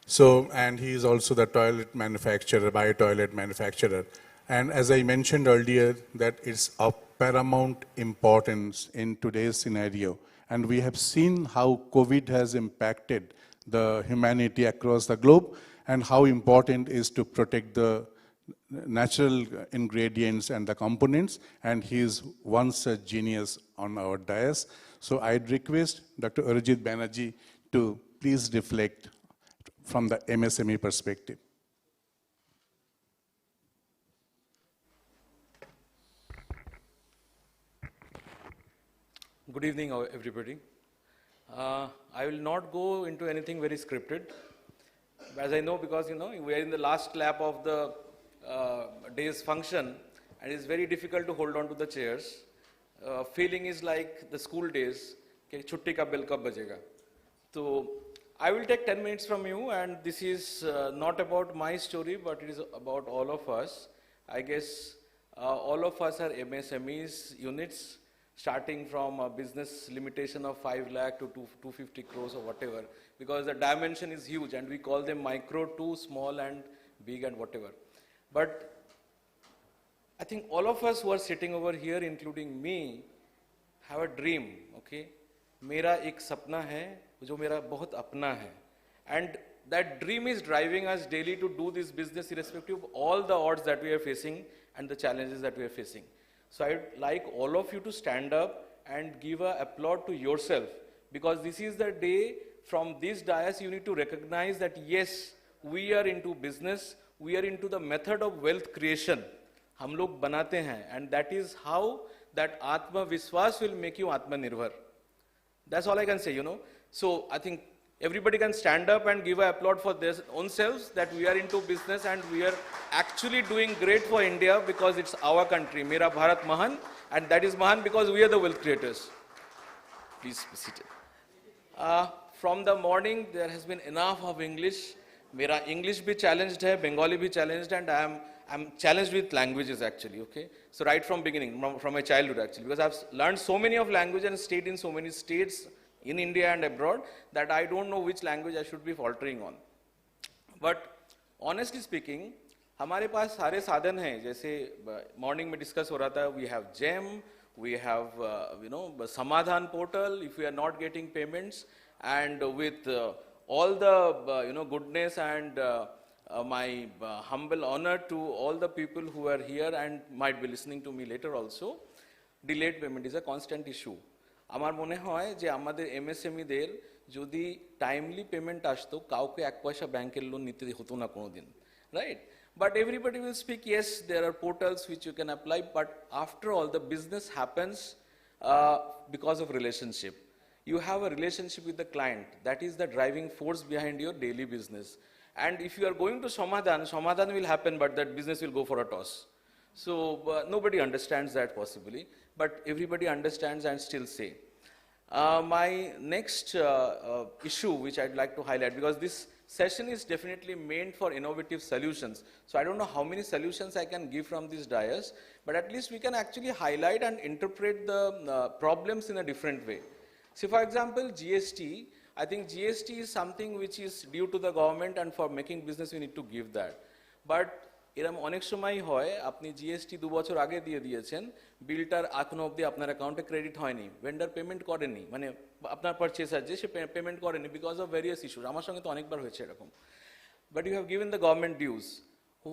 So, and he is also the toilet manufacturer, bio-toilet manufacturer. And as I mentioned earlier, that it's of paramount importance in today's scenario. And we have seen how COVID has impacted the humanity across the globe and how important it is to protect the natural ingredients and the components. And he is one such genius on our dais. So I'd request Dr. Arijit Banerjee to please reflect from the MSME perspective. Good evening, everybody. I will not go into anything very scripted, as I know, because we are in the last lap of the day's function, and it's very difficult to hold on to the chairs. Feeling is like the school days. Chutti ka bell kab bajega? So I will take 10 minutes from you, and this is not about my story, but it is about all of us. I guess all of us are MSMEs units, starting from a business limitation of 5 lakh to 250 crores or whatever, because the dimension is huge, and we call them micro to small and big and whatever. But I think all of us who are sitting over here, including me, have a dream, okay? मेरा एक सपना है जो मेरा बहुत अपना है, and that dream is driving us daily to do this business irrespective of all the odds that we are facing and the challenges that we are facing. So I'd like all of you to stand up and give an applaud to yourself, because this is the day. From this dais you need to recognize that yes, we are into business, we are into the method of wealth creation. हम लोग बनाते हैं, and that is how that Atma Viswas will make you Atmanirbhar. That's all I can say, So I think everybody can stand up and give an applaud for their own selves, that we are into business and we are actually doing great for India because it's our country. Mera Bharat Mahan, And that is Mahan because we are the wealth creators. Please be seated. From the morning, there has been enough of English. Mera English bhi challenged hai, Bengali bhi challenged, and I'm challenged with languages actually, okay? So right from beginning, from my childhood actually, because I've learned so many of language and stayed in so many states in India and abroad that I don't know which language I should be faltering on. But honestly speaking, हमारे पास सारे साधन हैं, जैसे morning में discuss हो रहा था, we have GEM, we have Samadhan portal if we are not getting payments, and with all the goodness and my humble honor to all the people who are here and might be listening to me later also, delayed payment is a constant issue. আমার মনে হয় যে আমাদের MSME দের যদি timely payment আসতো কাউকে এক পয়সা ব্যাংকের লোন নিতে হতো না কোনোদিন, right? But everybody will speak, yes, there are portals which you can apply, but after all the business happens because of relationship. You have a relationship with the client, that is the driving force behind your daily business. And if you are going to Samadhan will happen, but that business will go for a toss. So nobody understands that possibly, but everybody understands and still say. My next issue which I'd like to highlight, because this session is definitely meant for innovative solutions. So I don't know how many solutions I can give from this dais, but at least we can actually highlight and interpret the problems in a different way. See, for example, GST, I think GST is something which is due to the government, and for making business we need to give that. But এরকম অনেক সময় হয় আপনি GST 2 বছর আগে দিয়ে দিয়েছেন, বিলটার এখনো অবধি আপনার অ্যাকাউন্টে ক্রেডিট হয়নি, ভেন্ডার পেমেন্ট করেনি, মানে আপনার পারচেসার যে সে পেমেন্ট করেনি বিকজ অফ ভেরিয়াস ইস্যুস। আমার সঙ্গে তো অনেকবার হয়েছে এরকম। But you have given the government dues.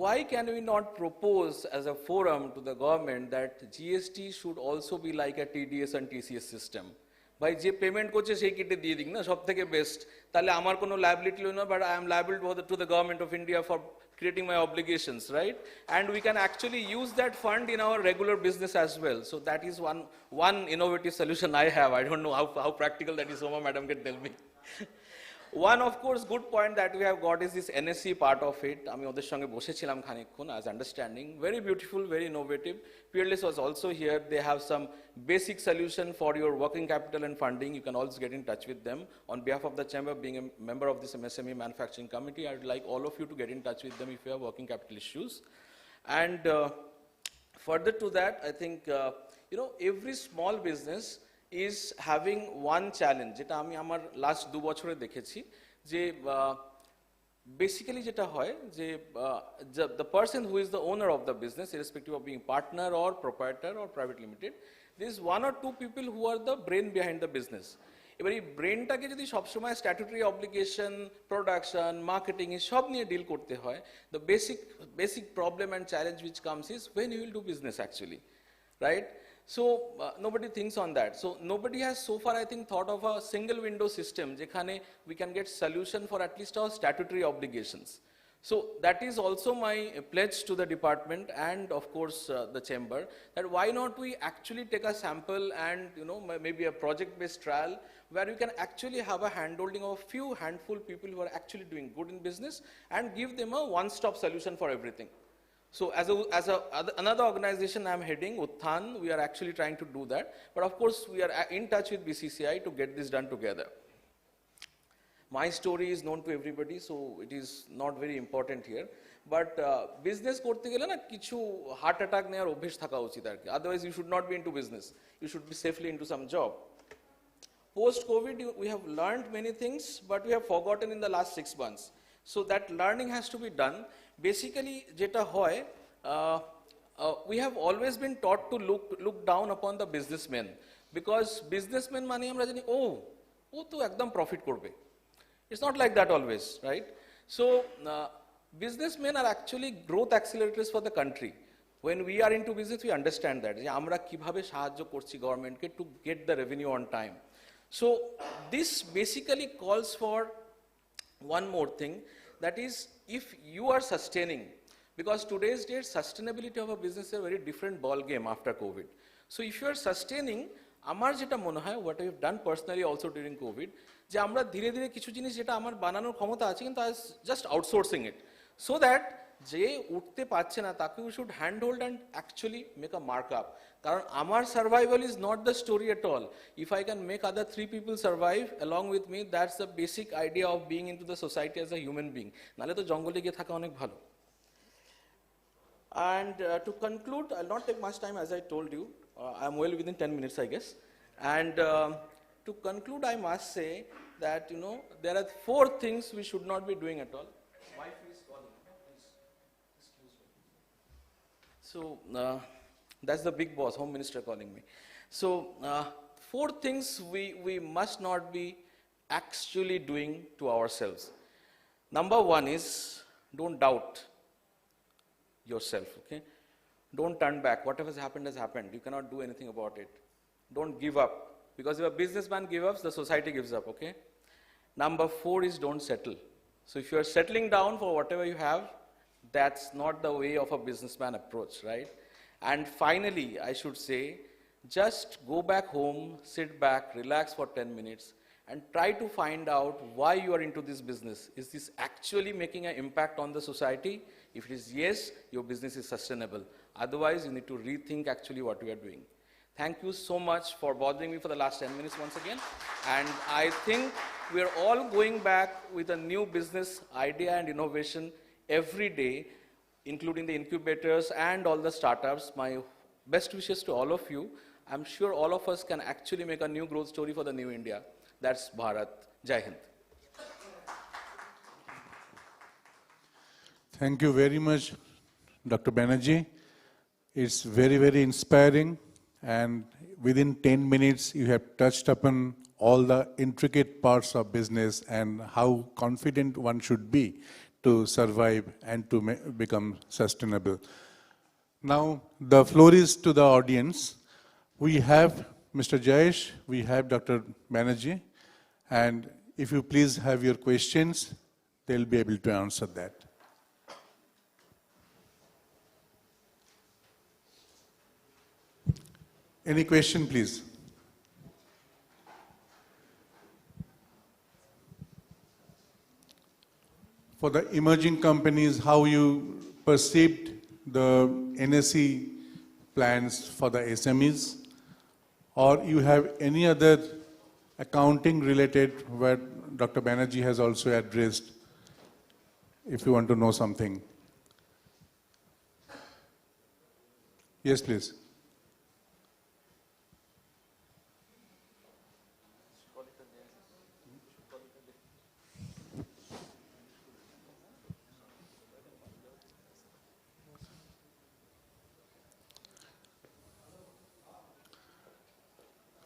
Why can we not propose as a forum to the government that GST should also be like a TDS and TCS system? ভাই যে payment করছে সেই কেটে দিয়ে দিক না, সব থেকে বেস্ট। তাহলে আমার কোনো লায়াবিলিটি হলো না, but I am liable to the government of India for creating my obligations, right? And we can actually use that fund in our regular business as well. So that is one innovative solution I have. I don't know how practical that is. Soma madam can tell me. One, of course, good point that we have got is this NSC part of it. আমি ওদের সঙ্গে বসেছিলাম খানিকক্ষণ as understanding. Very beautiful, very innovative. Peerless was also here. They have some basic solution for your working capital and funding. You can also get in touch with them. On behalf of the chamber, being a member of this MSME manufacturing committee, I would like all of you to get in touch with them if you have working capital issues. And further to that, I think, every small business is having one challenge, যেটা আমি আমার last 2 বছরে দেখেছি, যে basically যেটা হয় যে the person who is the owner of the business, irrespective of being partner or proprietor or private limited, there is 1 or 2 people who are the brain behind the business. এবার এই ব্রেনটাকে যদি সবসময় স্ট্যাটুটরি অব্লিগেশন, প্রোডাকশন, মার্কেটিং সব নিয়ে deal করতে হয়, the basic problem and challenge which comes is when you will do business actually, right? So nobody thinks on that. So nobody has so far, I think, thought of a single window system jekhane we can get solution for at least our statutory obligations. So that is also my pledge to the department and of course the chamber, that why not we actually take a sample and maybe a project based trial where you can actually have a handholding of a few handful people who are actually doing good in business and give them a one-stop solution for everything. So as another organization I'm heading, Utthan, we are actually trying to do that. But of course, we are in touch with BCCI to get this done together. My story is known to everybody, so it is not very important here. But business korte gele na kichu heart attack neyar obbhesh thaka uchit ar ki. Otherwise, you should not be into business. You should be safely into some job. Post-COVID, we have learned many things, but we have forgotten in the last 6 months. So that learning has to be done. Basically, jeta hoy, we have always been taught to look down upon the businessmen, because businessmen mane amra jani o to ekdom profit korbe. It's not like that always, right? So businessmen are actually growth accelerators for the country. When we are into business, we understand that je amra kibhabe sahajjo korchi government ke to get the revenue on time. So this basically calls for one more thing, that is, if you are sustaining, because today's date sustainability of a business is a very different ball game after COVID. So if you are sustaining, amar jeta mone hoy, what I have done personally also during COVID, je amra dhire dhire kichu jinish jeta amar bananor khamata ache kintu I was just outsourcing it, so that যে উঠতে পারছে না তাকে we should hand hold and actually make a mark up, কারণ আমার survival is not the story at all. If I can make other 3 people survive along with me, that's the basic idea of being in to the society as a human being. নাহলে তো জঙ্গলে গিয়ে থাকা অনেক ভালো। And to conclude, I'll not take much time, as I told you. I'm well within 10 minutes, I guess. And to conclude, I must say that, you know, there are 4 things we should not be doing at all. Wife is calling. Please, excuse me. So, that's the big boss, Home Minister calling me. So, 4 things we must not be actually doing to ourselves. Number 1 is, don't doubt yourself, okay? Don't turn back. Whatever has happened has happened. You cannot do anything about it. Don't give up, because if a businessman gives up, the society gives up, okay? Number 4 is don't settle. So if you are settling down for whatever you have, that's not the way of a businessman approach, right? And finally, I should say, just go back home, sit back, relax for 10 minutes, and try to find out why you are into this business. Is this actually making an impact on the society? If it is yes, your business is sustainable. Otherwise, you need to rethink actually what you are doing. Thank you so much for bothering me for the last 10 minutes once again. And I think we are all going back with a new business idea and innovation every day, including the incubators and all the startups. My best wishes to all of you. I'm sure all of us can actually make a new growth story for the new India. That's Bharat. Jai Hind. Thank you very much, Dr. Banerjee. It's very, very inspiring, and within 10 minutes you have touched upon all the intricate parts of business and how confident one should be to survive and to become sustainable. Now the floor is to the audience. We have Mr. Jayesh, we have Dr. Banerjee, and if you please have your questions, they'll be able to answer that. Any question, please? For the emerging companies, how you perceived the NSE plans for the SMEs, or you have any other accounting related where Dr. Banerjee has also addressed, if you want to know something. Yes, please.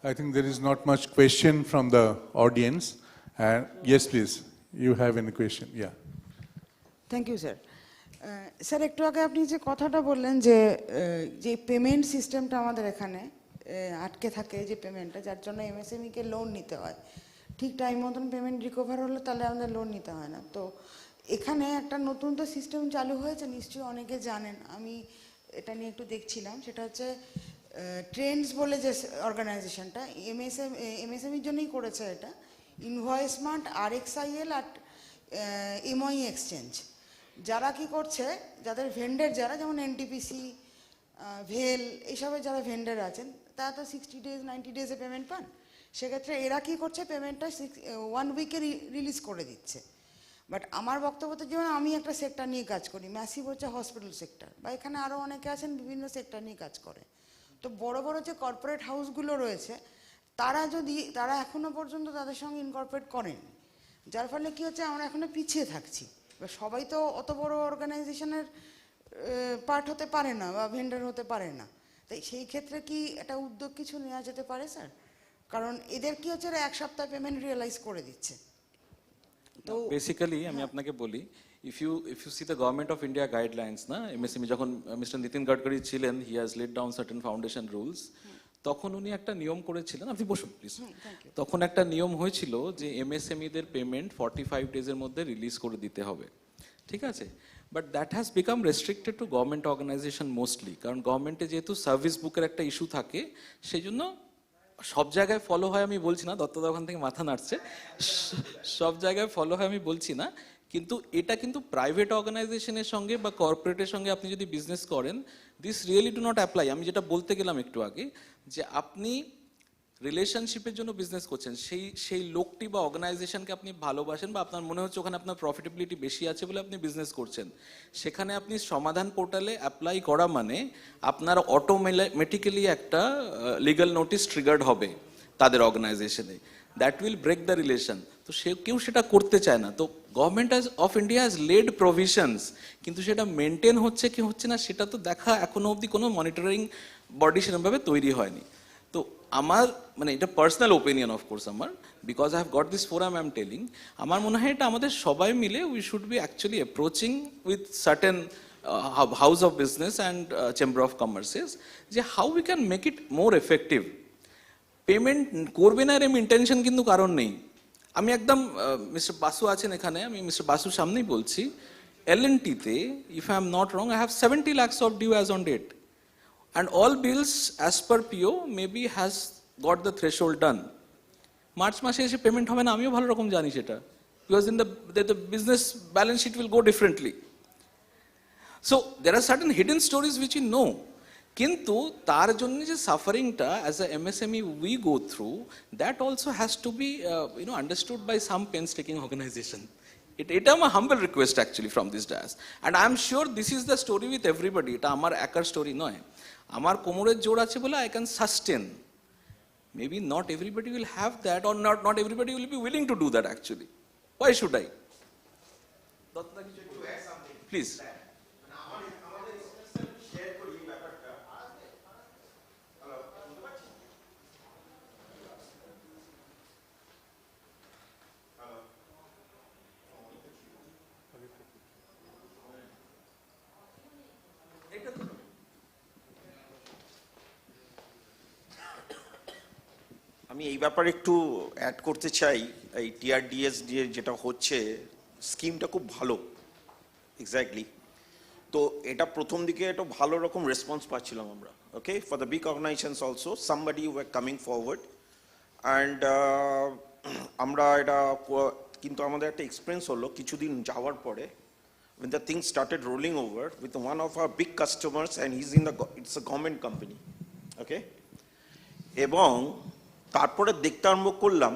I think there is not much question from the audience. Yes, please. You have any question? Yeah. Thank you, sir. Sir একটু আগে আপনি যে কথাটা বললেন যে যে payment সিস্টেমটা আমাদের এখানে আটকে থাকে, যে পেমেন্টটা, যার জন্য এমএসএমই কে লোন নিতে হয়, ঠিক টাইম মতন পেমেন্ট রিকভার হলে তাহলে আমাদের লোন নিতে হয় না। তো এখানে একটা নতুন তো সিস্টেম চালু হয়েছে, নিশ্চয়ই অনেকে জানেন, আমি এটা নিয়ে একটু দেখছিলাম, সেটা হচ্ছে ট্রেন্ডস বলে যে অর্গানাইজেশনটা এমএসএমইর জন্যই করেছে এটা, ইনভয়েস স্মার্ট, আরএক্সআইএল আর এমআই এক্সচেঞ্জ। যারা কি করছে, যাদের ভেন্ডার যারা, যেমন এনটিপিসি, ভেল, এইসবের যারা ভেন্ডার আছেন তারা তো 60 days 90 days-এ পেমেন্ট পান। সেক্ষেত্রে এরা কী করছে, পেমেন্টটা 1 week-এ রিলিজ করে দিচ্ছে। বাট আমার বক্তব্য তো, যেমন আমি একটা সেক্টর নিয়ে কাজ করি, ম্যাসিভ হচ্ছে হসপিটাল সেক্টর, বা এখানে আরও অনেকে আছেন বিভিন্ন সেক্টর নিয়ে কাজ করে। তো বড় বড় যে কর্পোরেট হাউসগুলো রয়েছে তারা এখনও পর্যন্ত তাদের সঙ্গে ইনকর্পোরেট করেনি, যার ফলে কী হচ্ছে, আমরা এখনও পিছিয়ে থাকছি। এবার সবাই তো অত বড় অর্গানাইজেশনের পার্ট হতে পারে না বা ভেন্ডার হতে পারে না। তাই সেই ক্ষেত্রে কি একটা উদ্যোগ কিছু নেওয়া যেতে পারে স্যার? কারণ এদের কি হচ্ছে, 1 সপ্তাহ পেমেন্ট রিয়েলাইজ করে দিচ্ছে। তো বেসিক্যালি আমি আপনাকে বলি, if you see the government of India guidelines, না MSME যখন মিস্টার নীতিন গডকরি ছিলেন, he has laid down certain foundation rules, তখন উনি একটা নিয়ম করেছিলেন, আপনি বসুন প্লিজ। তখন একটা নিয়ম হয়েছিল যে এমএসএমইদের পেমেন্ট 45 days-এর মধ্যে রিলিজ করে দিতে হবে, ঠিক আছে? But that has become restricted to government organisation mostly, কারণ গভর্নমেন্টে যেহেতু সার্ভিস বুকের একটা ইস্যু থাকে, সেই জন্য সব জায়গায় ফলো হয় আমি বলছি না, দত্তদা ওখান থেকে মাথা নাড়ছে, সব জায়গায় ফলো হয় আমি বলছি না, কিন্তু এটা কিন্তু প্রাইভেট অর্গানাইজেশনের সঙ্গে বা কর্পোরেটের সঙ্গে আপনি যদি বিজনেস করেন, this really do not apply. আমি যেটা বলতে গেলাম একটু আগে, যে আপনি রিলেশনশিপের জন্য বিজনেস করছেন, সেই লোকটি বা অর্গানাইজেশনকে আপনি ভালোবাসেন বা আপনার মনে হচ্ছে ওখানে আপনার প্রফিটেবিলিটি বেশি আছে বলে আপনি বিজনেস করছেন, সেখানে আপনি সমাধান পোর্টালে অ্যাপ্লাই করা মানে আপনার অটোমেটিক্যালি একটা লিগ্যাল নোটিস ট্রিগার্ড হবে তাদের অর্গানাইজেশনে, that will break the relation. তো কেউ সেটা করতে চায় না। তো government of India has laid provisions, কিন্তু সেটা মেনটেন হচ্ছে কি হচ্ছে না সেটা তো দেখা এখনো অবধি কোনো মনিটরিং বডি সেরকমভাবে তৈরি হয়নি। তো আমার মানে এটা পার্সোনাল ওপিনিয়ন অফকোর্স আমার, because I have got this forum I am telling, আমার মনে হয় এটা আমাদের সবাই মিলে we should be actually approaching with certain house of business and chamber of commerces, যে how we can make it more effective. Payment করবে না এরম ইন্টেনশন কিন্তু কারণ নেই। আমি একদম মিস্টার বাসু আছেন এখানে, আমি মিস্টার বাসুর সামনেই বলছি, L&T-তে if I am not wrong I have 70 lakhs of due as on date, and all bills as per PO maybe has got the threshold done. March মাসে এসে পেমেন্ট হবে না, আমিও ভালো রকম জানি সেটা, because in the business balance sheet will go differently. So there are certain hidden stories which you know, কিন্তু তার জন্য যে সাফারিংটা as a MSME we go through, that also has to be understood by some painstaking organisation. এটা আমার humble request actually from this dais, and I am sure this is the story with everybody. এটা আমার একার story নয়, আমার কোমরের জোর আছে বলে I can sustain. Maybe not everybody will have that, or not everybody will be willing to do that actually. Why should I? Please. আমি এই ব্যাপারে একটু অ্যাড করতে চাই। এই TRDS দিয়ে যেটা হচ্ছে স্কিমটা খুব ভালো, এক্স্যাক্টলি। তো এটা প্রথম দিকে একটা ভালো রকম রেসপন্স পাচ্ছিলাম আমরা, okay, for the big organisations also somebody were coming forward, and আমরা এটা, কিন্তু আমাদের একটা এক্সপিরিয়েন্স হলো কিছুদিন যাওয়ার পরে, when the things started rolling over with one of our big customers, and it's a government company, okay, এবং তারপরে দেখতে আরম্ভ করলাম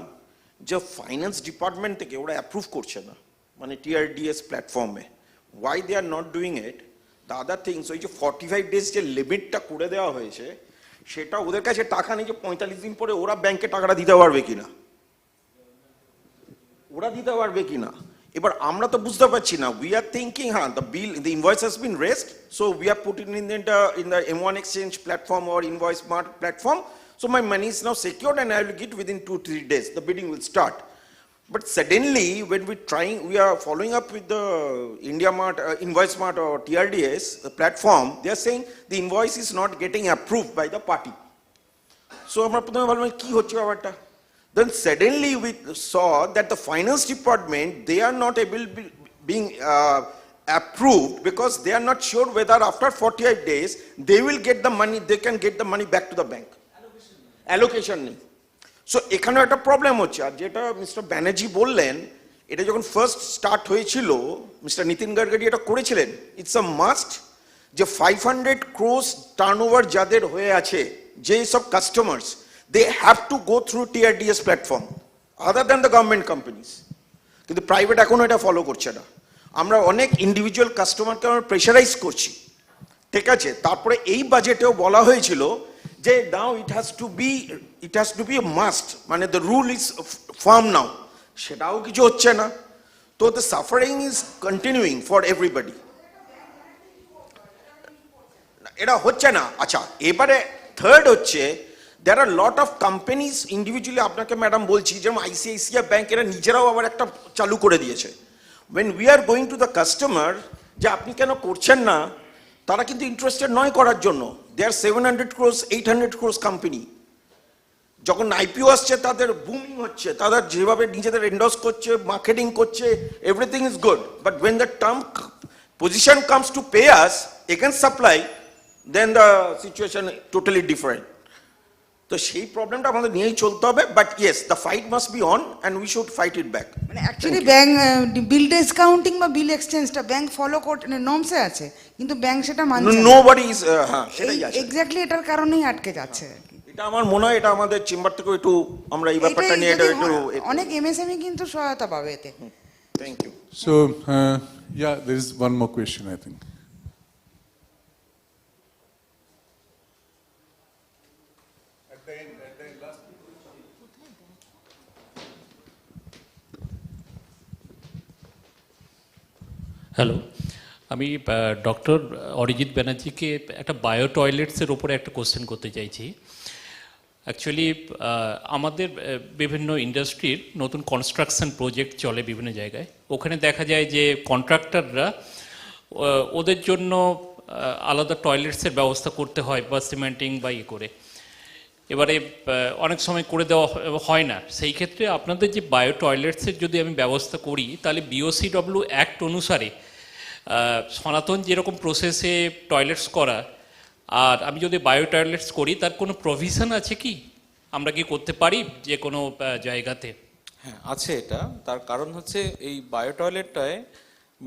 যে ফাইন্যান্স ডিপার্টমেন্ট থেকে ওরা অ্যাপ্রুভ করছে না, মানে TRDS প্ল্যাটফর্মে। Why they are not doing it? The other things, ওই যে 45 days যে লিমিটটা করে দেওয়া হয়েছে, সেটা ওদের কাছে টাকা নেই যে 45 দিন পরে ওরা ব্যাংকে টাকাটা দিতে পারবে কিনা, ওরা দিতে পারবে কিনা। এবার আমরা তো বুঝতে পারছি না, উই আর থিঙ্কিং হ্যাঁ the invoice has been raised, so we are putting in the M1 exchange platform or invoice smart platform, so my money is now secured and I will get within 2-3 days the bidding will start. But suddenly when we are following up with the IndiaMart, Invoice Mart or TRDS the platform, they are saying the invoice is not getting approved by the party. So আমরা প্রথমে ভাবলাম কি হচ্ছে ব্যাপারটা। Then suddenly we saw that the finance department, they are not being approved because they are not sure whether after 48 days they will get the money, they can get the money back to the bank. Allocation নেই। So এখানেও একটা problem হচ্ছে। আর যেটা mister Banerjee বললেন, এটা যখন first start হয়েছিল mister Nitin Gadkari এটা করেছিলেন, ইটস আ মাস্ট যে 500 crores টার্নওভার যাদের হয়ে আছে, যে সব customers, they have to go through TRDS platform other than the government companies, কিন্তু প্রাইভেট এখনো এটা ফলো করছে না। আমরা অনেক ইন্ডিভিজুয়াল কাস্টমারকে আমরা প্রেশারাইজ করছি, ঠিক আছে। তারপরে এই বাজেটেও বলা হয়েছিল যে now it has to be a must, মানে the rule is firm now, সেটাও কিছু হচ্ছে না। তো the suffering is continuing for everybody, এটা হচ্ছে না। আচ্ছা, এবারে থার্ড হচ্ছে, there are lot of companies individually, আপনাকে ম্যাডাম বলছি, যেমন ICICI ব্যাংক এরা নিজেরাও আবার একটা চালু করে দিয়েছে। when we are going to the customer যে আপনি কেন করছেন না, তারা কিন্তু ইন্টারেস্টেড নয় করার জন্য। they are 700 crores 800 crores company, যখন IPO আসছে তাদের বুমিং হচ্ছে, তারা যেভাবে নিজেদের এন্ডোর্স করছে, মার্কেটিং করছে, everything is good, but when the term position comes to pay us against supply, then the situation totally different. তো সেই প্রবলেমটা আমাদের নিয়েই চলতে হবে, but yes the fight must be on and we should fight it back. মানে actually bank বিল discounting বা বিল এক্সচেঞ্জটা bank follow করতে নর্মসে আছে, কিন্তু ব্যাংক সেটা মানছে না। নোবডি ইজ, হ্যাঁ সেটাই আছে। এক্স্যাক্টলি এটার কারণেই আটকে যাচ্ছে। এটা আমার মনে হয় এটা আমাদের চেম্বার থেকে একটু আমরা এই ব্যাপারটা নিয়ে এটা একটু অনেক এমএসএমই কিন্তু সহায়তা পাবে এতে। Thank you. So, yeah, there is one more question, I think. Hello, আমি ডক্টর অরিজিৎ ব্যানার্জিকে একটা বায়ো টয়লেটসের ওপরে একটা কোশ্চেন করতে চাইছি। অ্যাকচুয়ালি আমাদের বিভিন্ন ইন্ডাস্ট্রির নতুন কনস্ট্রাকশন প্রজেক্ট চলে বিভিন্ন জায়গায়, ওখানে দেখা যায় যে কন্ট্রাক্টররা ওদের জন্য আলাদা টয়লেটসের ব্যবস্থা করতে হয় বা সিমেন্টিং বা ইয়ে করে, এবারে অনেক সময় করে দেওয়া হয় না। সেই ক্ষেত্রে আপনাদের যে বায়ো টয়লেটসের যদি আমি ব্যবস্থা করি, তাহলে BOCW অ্যাক্ট অনুসারে সনাতন যেরকম প্রসেসে টয়লেটস করা, আর আমি যদি বায়ো টয়লেটস করি তার কোনো প্রভিশন আছে কি? আমরা কি করতে পারি যে কোনো জায়গাতে? হ্যাঁ আছে এটা, তার কারণ হচ্ছে এই বায়ো টয়লেটটায়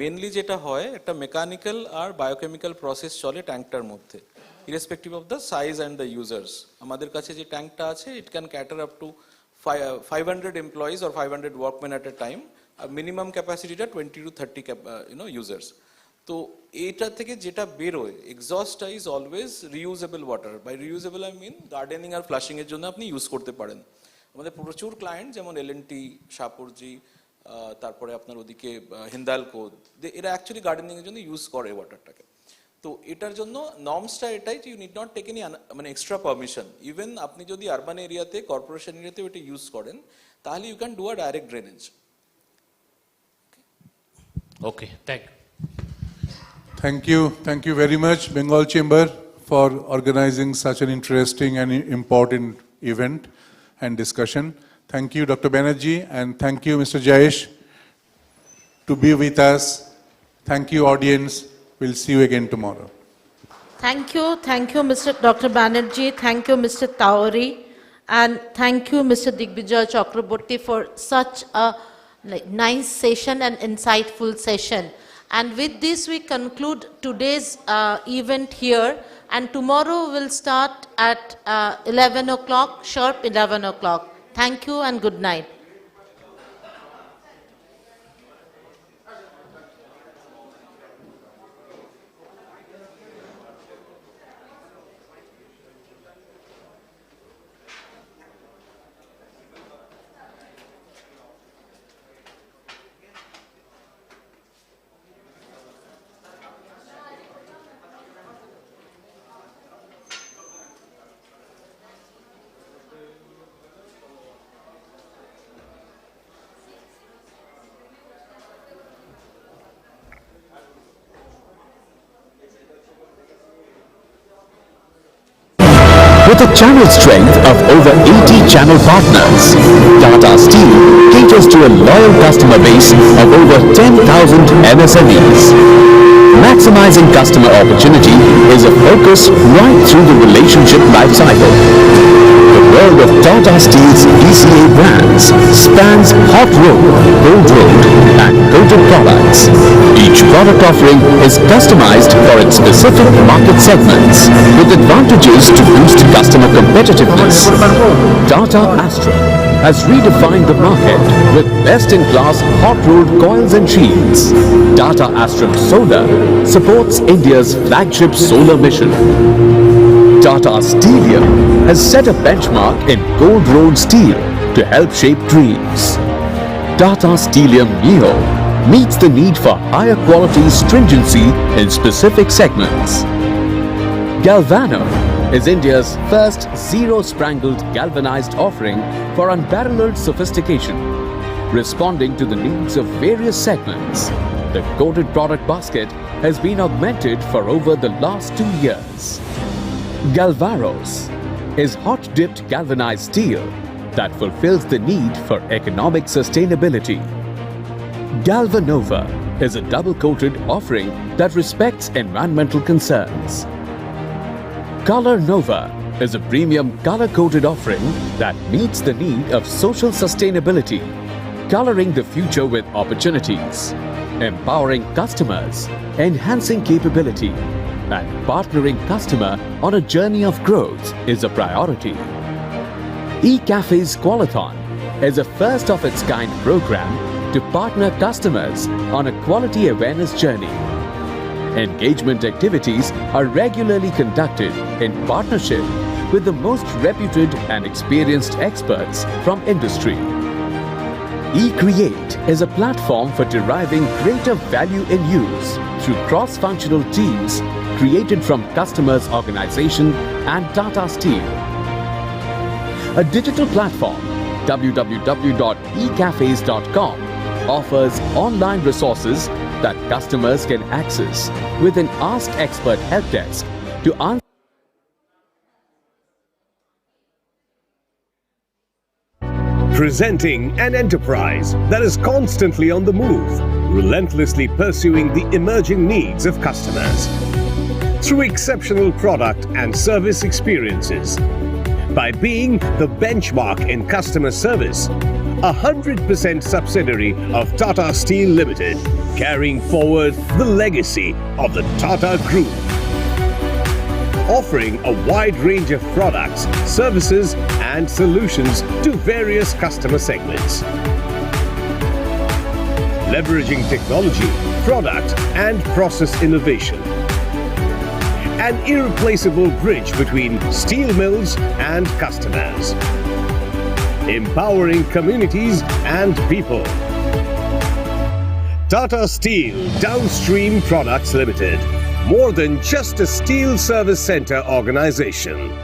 মেনলি যেটা হয় একটা মেকানিক্যাল আর বায়োকেমিক্যাল প্রসেস চলে ট্যাঙ্কটার মধ্যে, irrespective of the size and the users. আমাদের কাছে যে ট্যাঙ্কটা আছে it can cater up to 500 employees or 500 workman at a time, আর মিনিমাম ক্যাপাসিটিটা 20 to 30 ইউজার্স। তো এইটা থেকে যেটা বেরোয় এক্সস্টটা is always reusable water. By reusable I mean gardening আর ফ্লাশিংয়ের জন্য আপনি ইউজ করতে পারেন। আমাদের প্রচুর ক্লায়েন্ট যেমন L&T, শাহপুরজি, তারপরে আপনার ওদিকে হিন্দালকো, এরা অ্যাকচুয়ালি গার্ডেনিংয়ের জন্য ইউজ করে ওয়াটারটাকে। তো এটার জন্য নর্মসটা এটাই যে you need not take any মানে এক্সট্রা পারমিশন। ইভেন আপনি যদি আরবান এরিয়াতে কর্পোরেশন এরিয়াতে ওটা ইউজ করেন তাহলে you can do a direct drainage. Okay, thank you. Thank you very much, Bengal Chamber, for organizing such an interesting and important event and discussion. Thank you, Dr. Banerjee, and thank you, Mr. Jayesh, to be with us. Thank you, audience. We'll see you again tomorrow. Thank you, Mr. Dr. Banerjee, thank you, Mr. Tauri, and thank you, Mr. Digvijay Chakraborty, for such a nice session and insightful session. And with this, we conclude today's event here. And tomorrow we'll start at 11 o'clock, sharp 11 o'clock. Thank you and good night. With a channel strength of over 80 channel partners, Tata Steel caters to a loyal customer base of over 10,000 MSMEs. Maximizing customer opportunity is a focus right through the relationship life cycle. The world of Tata Steel's DCA brands spans hot rolled, cold rolled and coated products. Each product offering is customized for its specific market segments with advantages to boost customer competitiveness. Tata Astra has redefined the market with best-in-class hot-rolled coils and shields. Tata Astra Solar supports India's flagship solar mission. Tata Steelium has set a benchmark in cold-rolled steel to help shape dreams. Tata Steelium Neo meets the need for higher quality stringency in specific segments. Galvano is India's first zero-sprangled galvanized offering for unparalleled sophistication. Responding to the needs of various segments, the coated product basket has been augmented for over the last 2 years. Galvaros is hot-dipped galvanized steel that fulfills the need for economic sustainability. Galvanova is a double-coated offering that respects environmental concerns. Color Nova is a premium color-coded offering that meets the need of social sustainability, coloring the future with opportunities, empowering customers, enhancing capability, and partnering customer on a journey of growth is a priority. eCafe's Qualathon is a first-of-its-kind program to partner customers on a quality awareness journey. Engagement activities are regularly conducted in partnership with the most reputed and experienced experts from industry. eCreate is a platform for deriving greater value in use through cross-functional teams created from customers' organization and Tata Steel. A digital platform, www.ecafes.com, offers online resources that customers can access with an Ask Expert help desk to answer Presenting an enterprise that is constantly on the move, relentlessly pursuing the emerging needs of customers through exceptional product and service experiences. By being the benchmark in customer service, 100% subsidiary of Tata Steel Limited, carrying forward the legacy of the Tata Group. Offering a wide range of products, services and solutions to various customer segments. Leveraging technology, product and process innovation. An irreplaceable bridge between steel mills and customers. Empowering communities and people. Tata Steel Downstream Products Limited. More than just a steel service center organization.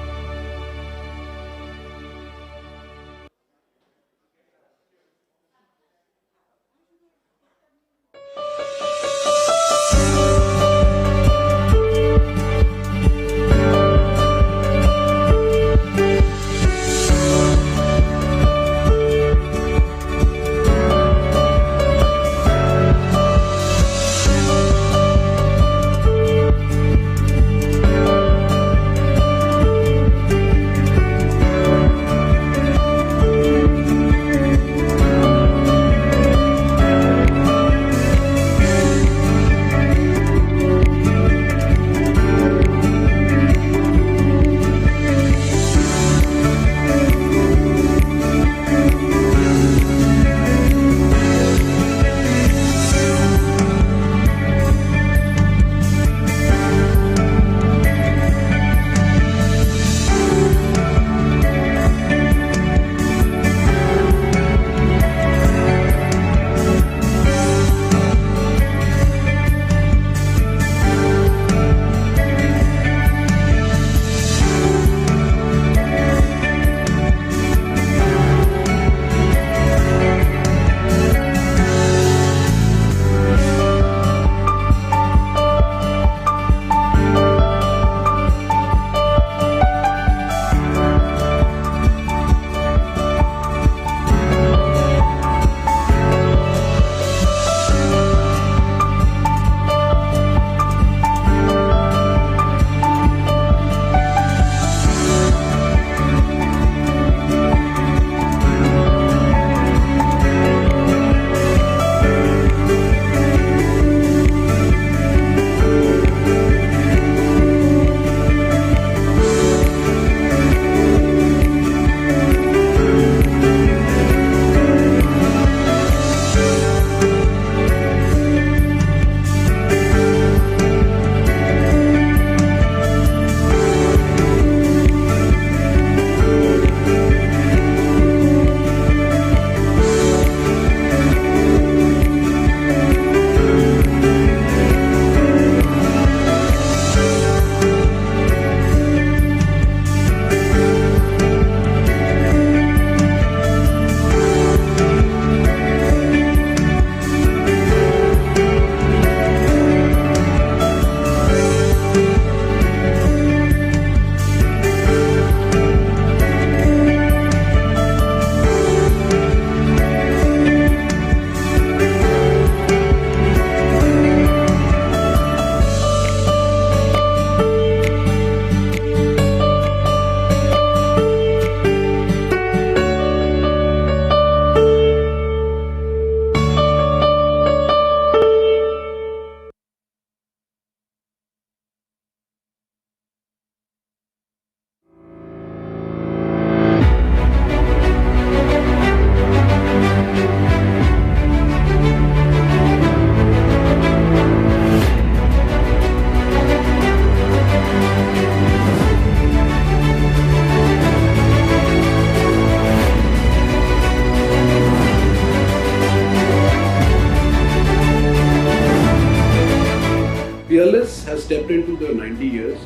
Peerless has stepped into the 90 years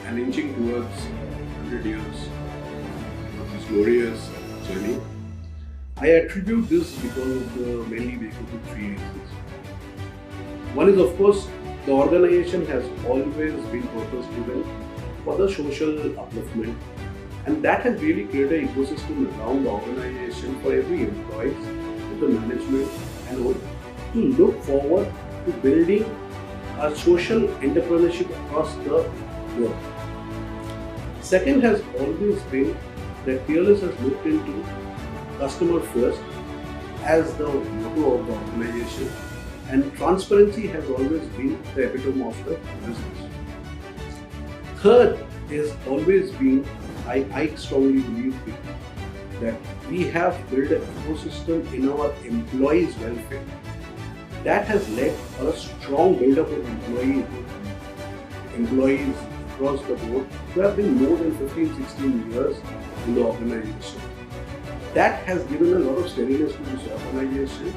and inching towards 100 years of this glorious journey. I attribute this because of the mainly because of three reasons. One is, of course, the organization has always been purpose driven for the social upliftment, and that has really created an ecosystem around the organization for every employee, with the management and all, to look forward to building a social entrepreneurship across the world. Second has always been that Peerless has looked into customer first as the motto of the organization, and transparency has always been the epitome of the business. Third has always been, I strongly believe that we have built an ecosystem in our employees' welfare. That has led a strong build-up of employees across the board who have been more than 15-16 years in the organization. That has given a lot of steadiness to this organization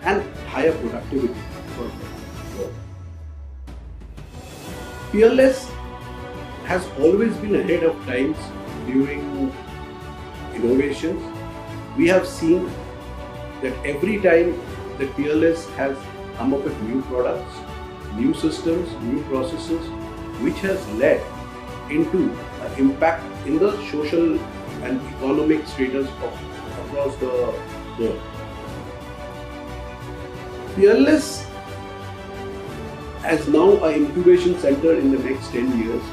and higher productivity for work. Peerless has always been ahead of times during innovations. We have seen that every time that Peerless has come up with new products, new systems, new processes, which has led into an impact in the social and economic status across the world. Peerless as now an incubation center in the next 10 years,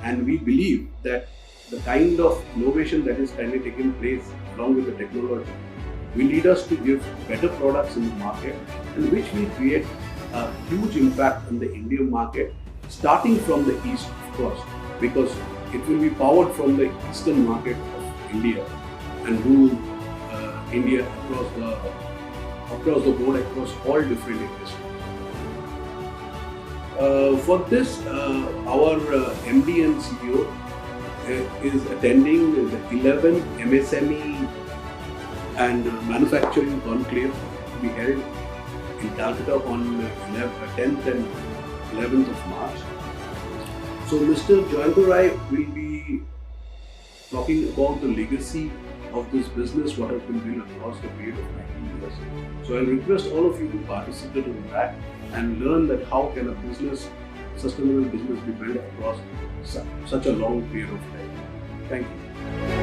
and we believe that the kind of innovation that is currently taking place along with the technology will lead us to give better products in the market, and which will create a huge impact on the Indian market, starting from the east, of course, because it will be powered from the eastern market of India and rule India across the board, across all different industries. For this, our MD and CEO is attending the 11th MSME and Manufacturing Conclave to be held in Calcutta on 10th and 11th of March. So Mr. Joyanta Rai will be talking about the legacy of this business, what has been built across the period of 90 years. So I request all of you to participate in that and learn that how can a business, sustainable business be built across such a long period of time. Thank you.